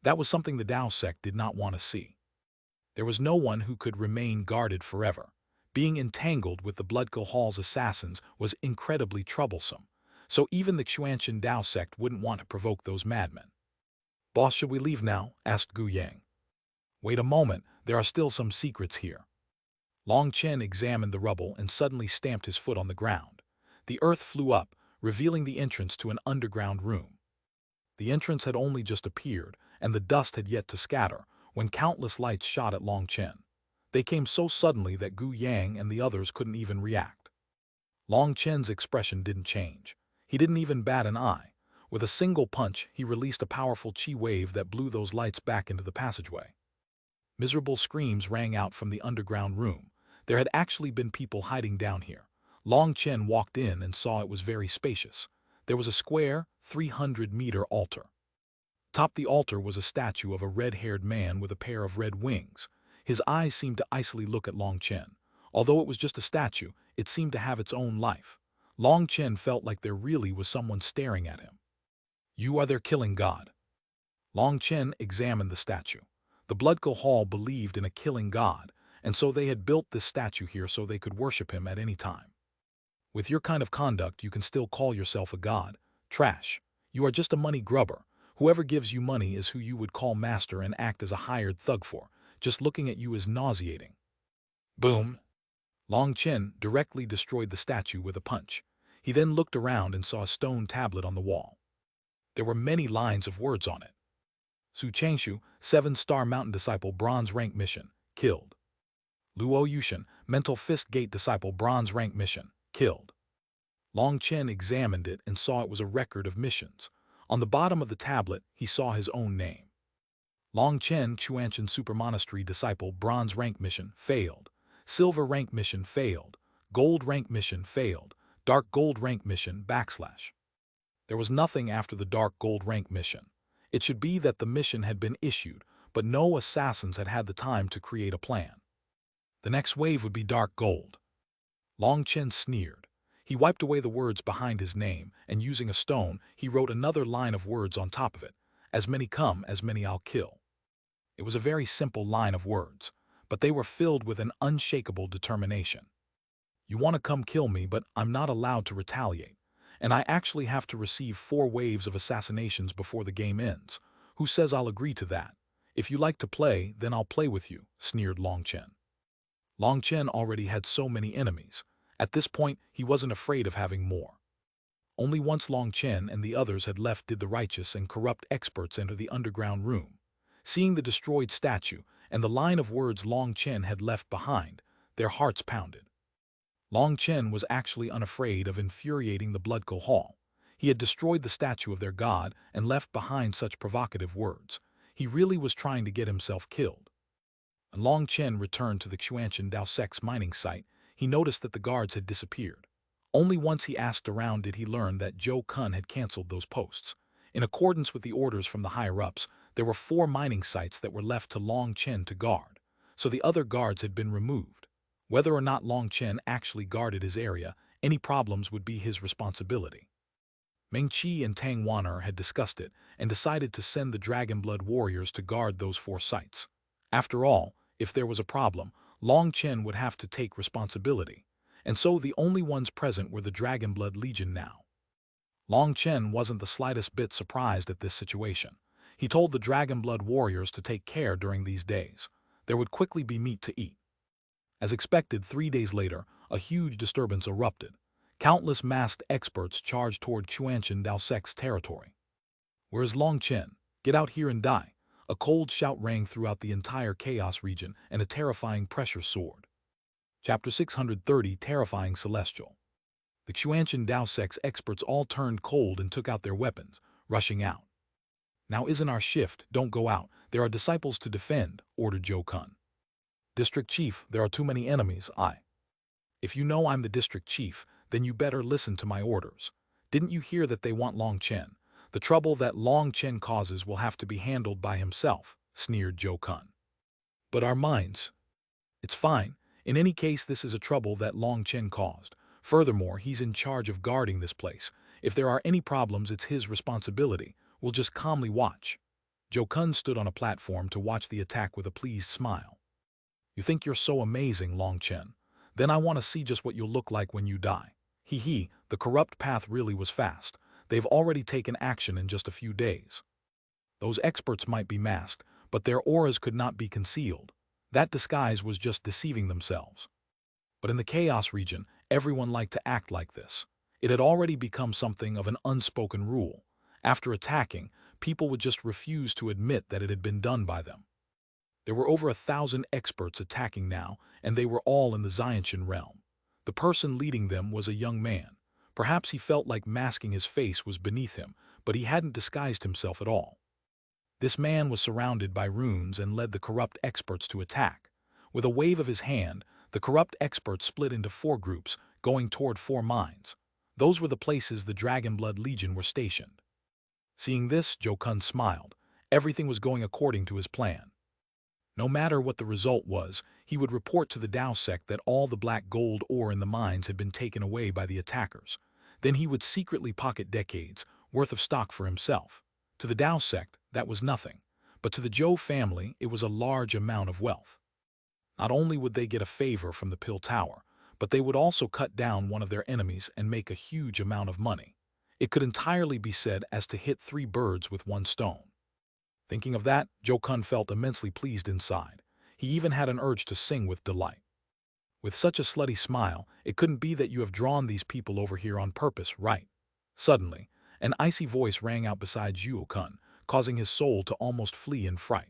That was something the Dao sect did not want to see. There was no one who could remain guarded forever. Being entangled with the Bloodco Hall's assassins was incredibly troublesome, so even the Xuanhuan Dao sect wouldn't want to provoke those madmen. "Boss, should we leave now?" asked Gu Yang. "Wait a moment, there are still some secrets here." Long Chen examined the rubble and suddenly stamped his foot on the ground. The earth flew up, revealing the entrance to an underground room. The entrance had only just appeared, and the dust had yet to scatter, when countless lights shot at Long Chen. They came so suddenly that Gu Yang and the others couldn't even react. Long Chen's expression didn't change. He didn't even bat an eye. With a single punch, he released a powerful chi wave that blew those lights back into the passageway. Miserable screams rang out from the underground room. There had actually been people hiding down here. Long Chen walked in and saw it was very spacious. There was a square, 300-meter altar. Atop the altar was a statue of a red-haired man with a pair of red wings. His eyes seemed to icily look at Long Chen. Although it was just a statue, it seemed to have its own life. Long Chen felt like there really was someone staring at him. You are their killing god. Long Chen examined the statue. The Bloodco Hall believed in a killing god, and so they had built this statue here so they could worship him at any time. With your kind of conduct, you can still call yourself a god. Trash. You are just a money grubber. Whoever gives you money is who you would call master and act as a hired thug for. Just looking at you is nauseating. Boom. Long Chen directly destroyed the statue with a punch. He then looked around and saw a stone tablet on the wall. There were many lines of words on it. Su Changshu, 7-star mountain disciple, bronze rank mission, killed. Luo Yushin, mental fist gate disciple, bronze rank mission, killed. Long Chen examined it and saw it was a record of missions. On the bottom of the tablet, he saw his own name. Long Chen, Xuanhuan super monastery disciple, bronze rank mission, failed. Silver rank mission, failed. Gold rank mission, failed. Dark gold rank mission, /. There was nothing after the dark gold rank mission. It should be that the mission had been issued, but no assassins had had the time to create a plan. The next wave would be dark gold. Long Chen sneered. He wiped away the words behind his name, and using a stone, he wrote another line of words on top of it. As many come, as many I'll kill. It was a very simple line of words, but they were filled with an unshakable determination. You want to come kill me, but I'm not allowed to retaliate. And I actually have to receive 4 waves of assassinations before the game ends. Who says I'll agree to that? If you like to play, then I'll play with you, sneered Long Chen. Long Chen already had so many enemies. At this point, he wasn't afraid of having more. Only once Long Chen and the others had left did the righteous and corrupt experts enter the underground room. Seeing the destroyed statue and the line of words Long Chen had left behind, their hearts pounded. Long Chen was actually unafraid of infuriating the Bloodco Hall. He had destroyed the statue of their god and left behind such provocative words. He really was trying to get himself killed. When Long Chen returned to the Xuanhuan Daosek's mining site, he noticed that the guards had disappeared. Only once he asked around did he learn that Zhou Kun had canceled those posts. In accordance with the orders from the higher-ups, there were 4 mining sites that were left to Long Chen to guard, so the other guards had been removed. Whether or not Long Chen actually guarded his area, any problems would be his responsibility. Meng Qi and Tang Wan'er had discussed it and decided to send the Dragonblood warriors to guard those 4 sites. After all, if there was a problem, Long Chen would have to take responsibility, and so the only ones present were the Dragonblood Legion now. Long Chen wasn't the slightest bit surprised at this situation. He told the Dragonblood warriors to take care during these days. There would quickly be meat to eat. As expected, 3 days later, a huge disturbance erupted. Countless masked experts charged toward Xuanhuan Daosek's territory. Where is Long Chen? Get out here and die. A cold shout rang throughout the entire Chaos region and a terrifying pressure soared. Chapter 630, Terrifying Celestial. The Xuanhuan Daosek's experts all turned cold and took out their weapons, rushing out. Now isn't our shift, don't go out, there are disciples to defend, ordered Zhou Kun. District Chief, there are too many enemies, If you know I'm the District Chief, then you better listen to my orders. Didn't you hear that they want Long Chen? The trouble that Long Chen causes will have to be handled by himself, sneered Zhou Kun. But our minds? It's fine. In any case, this is a trouble that Long Chen caused. Furthermore, he's in charge of guarding this place. If there are any problems, it's his responsibility. We'll just calmly watch. Zhou Kun stood on a platform to watch the attack with a pleased smile. You think you're so amazing, Long Chen? Then I want to see just what you'll look like when you die. Hee, the corrupt path really was fast. They've already taken action in just a few days. Those experts might be masked, but their auras could not be concealed. That disguise was just deceiving themselves. But in the Chaos region, everyone liked to act like this. It had already become something of an unspoken rule. After attacking, people would just refuse to admit that it had been done by them. There were over 1,000 experts attacking now, and they were all in the Xiantian realm. The person leading them was a young man. Perhaps he felt like masking his face was beneath him, but he hadn't disguised himself at all. This man was surrounded by runes and led the corrupt experts to attack. With a wave of his hand, The corrupt experts split into 4 groups, going toward 4 mines. Those were the places the Dragonblood Legion were stationed. Seeing this, Jokun smiled. Everything was going according to his plan. No matter what the result was, he would report to the Dao sect that all the black gold ore in the mines had been taken away by the attackers. Then he would secretly pocket decades worth of stock for himself. To the Dao sect, that was nothing. But to the Zhou family, it was a large amount of wealth. Not only would they get a favor from the Pill Tower, but they would also cut down one of their enemies and make a huge amount of money. It could entirely be said as to hit 3 birds with 1 stone. Thinking of that, Jokun felt immensely pleased inside. He even had an urge to sing with delight. With such a slutty smile, it couldn't be that you have drawn these people over here on purpose, right? Suddenly, an icy voice rang out beside Jokun, causing his soul to almost flee in fright.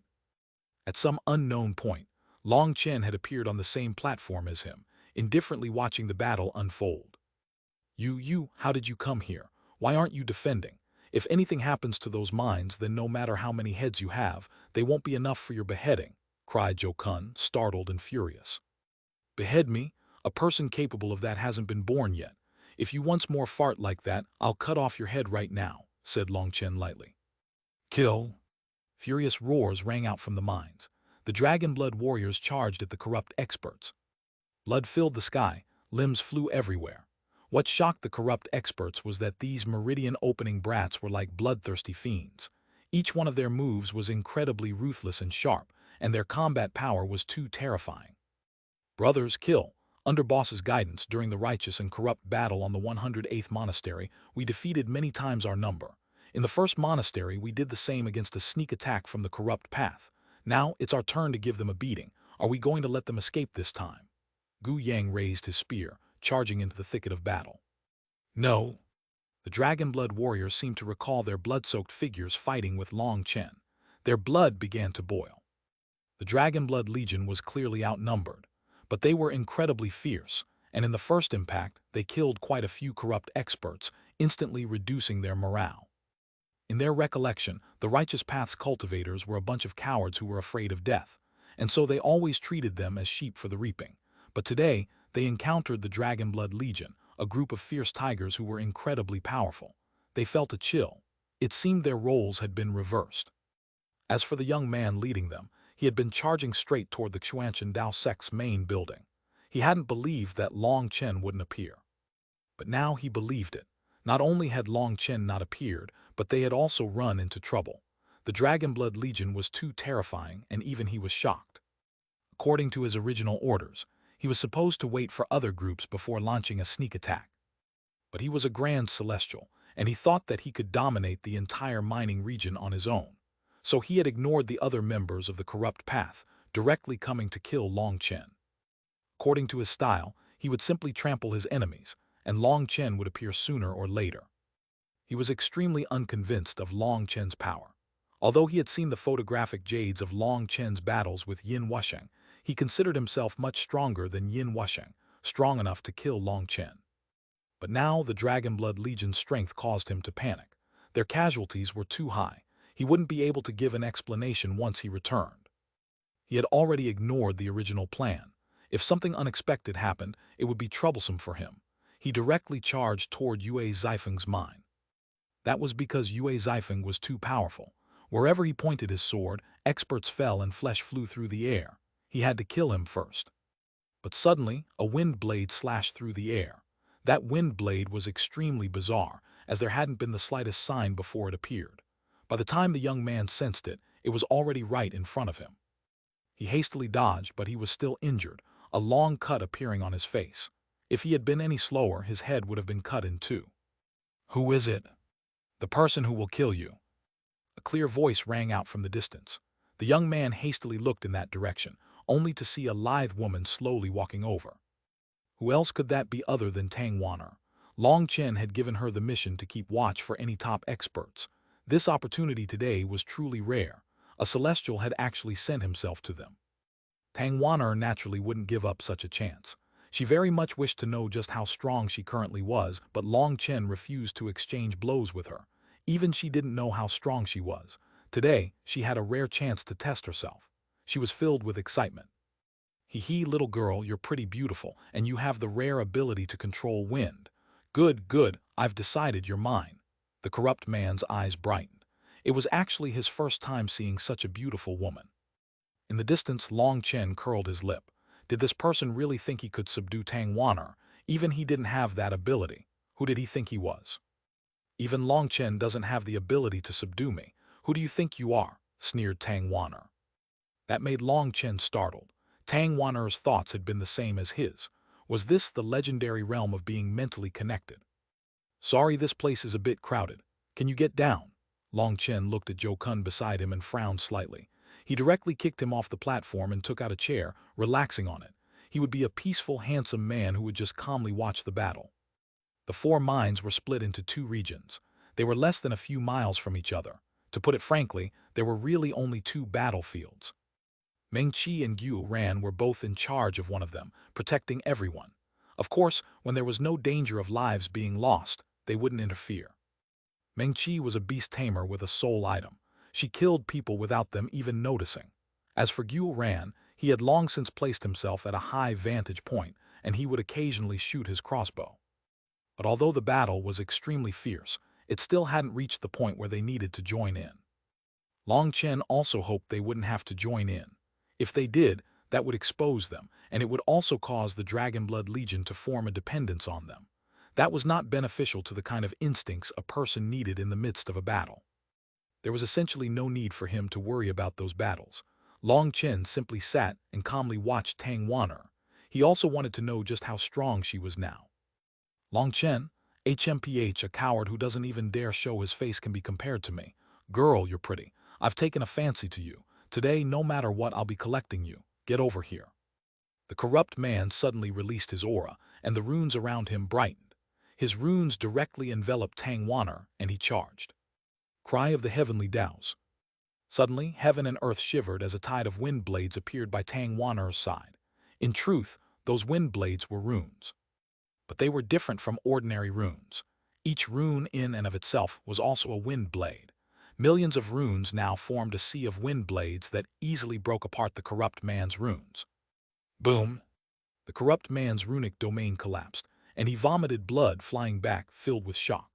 At some unknown point, Long Chen had appeared on the same platform as him, indifferently watching the battle unfold. How did you come here? Why aren't you defending? If anything happens to those mines, then no matter how many heads you have, they won't be enough for your beheading, cried Jokun, startled and furious. Behead me? A person capable of that hasn't been born yet. If you once more fart like that, I'll cut off your head right now, said Long Chen lightly. Kill! Furious roars rang out from the mines. The Dragonblood warriors charged at the corrupt experts. Blood filled the sky, limbs flew everywhere. What shocked the corrupt experts was that these meridian-opening brats were like bloodthirsty fiends. Each one of their moves was incredibly ruthless and sharp, and their combat power was too terrifying. Brothers, kill! Under boss's guidance, during the righteous and corrupt battle on the 108th monastery, we defeated many times our number. In the first monastery, we did the same against a sneak attack from the corrupt path. Now, it's our turn to give them a beating. Are we going to let them escape this time? Gu Yang raised his spear, charging into the thicket of battle. No. The Dragonblood warriors seemed to recall their blood-soaked figures fighting with Long Chen. Their blood began to boil. The Dragonblood Legion was clearly outnumbered, but they were incredibly fierce, and in the first impact, they killed quite a few corrupt experts, instantly reducing their morale. In their recollection, the Righteous Path's cultivators were a bunch of cowards who were afraid of death, and so they always treated them as sheep for the reaping. But today, they encountered the Dragonblood Legion, a group of fierce tigers who were incredibly powerful. They felt a chill. It seemed their roles had been reversed. As for the young man leading them, he had been charging straight toward the Xuanhuan Dao sect's main building. He hadn't believed that Long Chen wouldn't appear. But now he believed it. Not only had Long Chen not appeared, but they had also run into trouble. The Dragonblood Legion was too terrifying, and even he was shocked. According to his original orders, he was supposed to wait for other groups before launching a sneak attack. But he was a Grand Celestial, and he thought that he could dominate the entire mining region on his own. So he had ignored the other members of the corrupt path, directly coming to kill Long Chen. According to his style, he would simply trample his enemies, and Long Chen would appear sooner or later. He was extremely unconvinced of Long Chen's power. Although he had seen the photographic Jades of Long Chen's battles with Yin Wusheng, he considered himself much stronger than Yin Wusheng, strong enough to kill Long Chen. But now the Dragonblood Legion's strength caused him to panic. Their casualties were too high. He wouldn't be able to give an explanation once he returned. He had already ignored the original plan. If something unexpected happened, it would be troublesome for him. He directly charged toward Yue Zifeng's mine. That was because Yue Zifeng was too powerful. Wherever he pointed his sword, experts fell and flesh flew through the air. He had to kill him first. But suddenly, a wind blade slashed through the air. That wind blade was extremely bizarre, as there hadn't been the slightest sign before it appeared. By the time the young man sensed it, it was already right in front of him. He hastily dodged, but he was still injured, a long cut appearing on his face. If he had been any slower, his head would have been cut in two. Who is it? The person who will kill you. A clear voice rang out from the distance. The young man hastily looked in that direction, only to see a lithe woman slowly walking over. Who else could that be other than Xuanhuan? Long Chen had given her the mission to keep watch for any top experts. This opportunity today was truly rare. A celestial had actually sent himself to them. Xuanhuan naturally wouldn't give up such a chance. She very much wished to know just how strong she currently was, but Long Chen refused to exchange blows with her. Even she didn't know how strong she was. Today, she had a rare chance to test herself. She was filled with excitement. Hee little girl, you're pretty beautiful, and you have the rare ability to control wind. Good, good, I've decided you're mine. The corrupt man's eyes brightened. It was actually his first time seeing such a beautiful woman. In the distance, Long Chen curled his lip. Did this person really think he could subdue Tang Wanner? Even he didn't have that ability. Who did he think he was? Even Long Chen doesn't have the ability to subdue me. Who do you think you are? Sneered Tang Wanner. That made Long Chen startled. Tang Wanner's thoughts had been the same as his. Was this the legendary realm of being mentally connected? Sorry, this place is a bit crowded. Can you get down? Long Chen looked at Zhou Kun beside him and frowned slightly. He directly kicked him off the platform and took out a chair, relaxing on it. He would be a peaceful, handsome man who would just calmly watch the battle. The four mines were split into two regions. They were less than a few miles from each other. To put it frankly, there were really only two battlefields. Meng Qi and Xuanhuan were both in charge of one of them, protecting everyone. Of course, when there was no danger of lives being lost, they wouldn't interfere. Meng Qi was a beast tamer with a soul item. She killed people without them even noticing. As for Xuanhuan, he had long since placed himself at a high vantage point, and he would occasionally shoot his crossbow. But although the battle was extremely fierce, it still hadn't reached the point where they needed to join in. Long Chen also hoped they wouldn't have to join in. If they did, that would expose them, and it would also cause the Dragonblood Legion to form a dependence on them. That was not beneficial to the kind of instincts a person needed in the midst of a battle. There was essentially no need for him to worry about those battles. Long Chen simply sat and calmly watched Tang Wanner. He also wanted to know just how strong she was now. Long Chen, HMPH, a coward who doesn't even dare show his face, can be compared to me. Girl, you're pretty. I've taken a fancy to you. Today, no matter what, I'll be collecting you. Get over here. The corrupt man suddenly released his aura, and the runes around him brightened. His runes directly enveloped Tang Wanner, and he charged. Cry of the heavenly Taos. Suddenly, heaven and earth shivered as a tide of wind blades appeared by Tang Wanner's side. In truth, those wind blades were runes. But they were different from ordinary runes. Each rune in and of itself was also a wind blade. Millions of runes now formed a sea of wind blades that easily broke apart the corrupt man's runes. Boom! The corrupt man's runic domain collapsed, and he vomited blood flying back, filled with shock.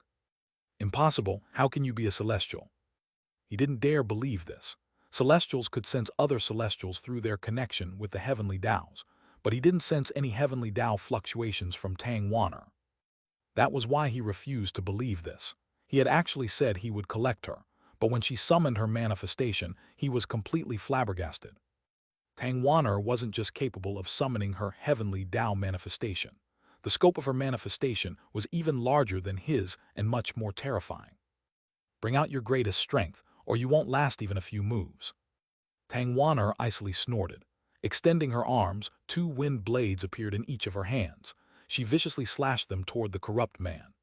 Impossible, how can you be a celestial? He didn't dare believe this. Celestials could sense other celestials through their connection with the heavenly Taos, but he didn't sense any heavenly Tao fluctuations from Tang Wanner. That was why he refused to believe this. He had actually said he would collect her, but when she summoned her manifestation, he was completely flabbergasted. Tang Wanner wasn't just capable of summoning her heavenly Tao manifestation. The scope of her manifestation was even larger than his and much more terrifying. Bring out your greatest strength, or you won't last even a few moves. Tang Wanner icily snorted. Extending her arms, two wind blades appeared in each of her hands. She viciously slashed them toward the corrupt man.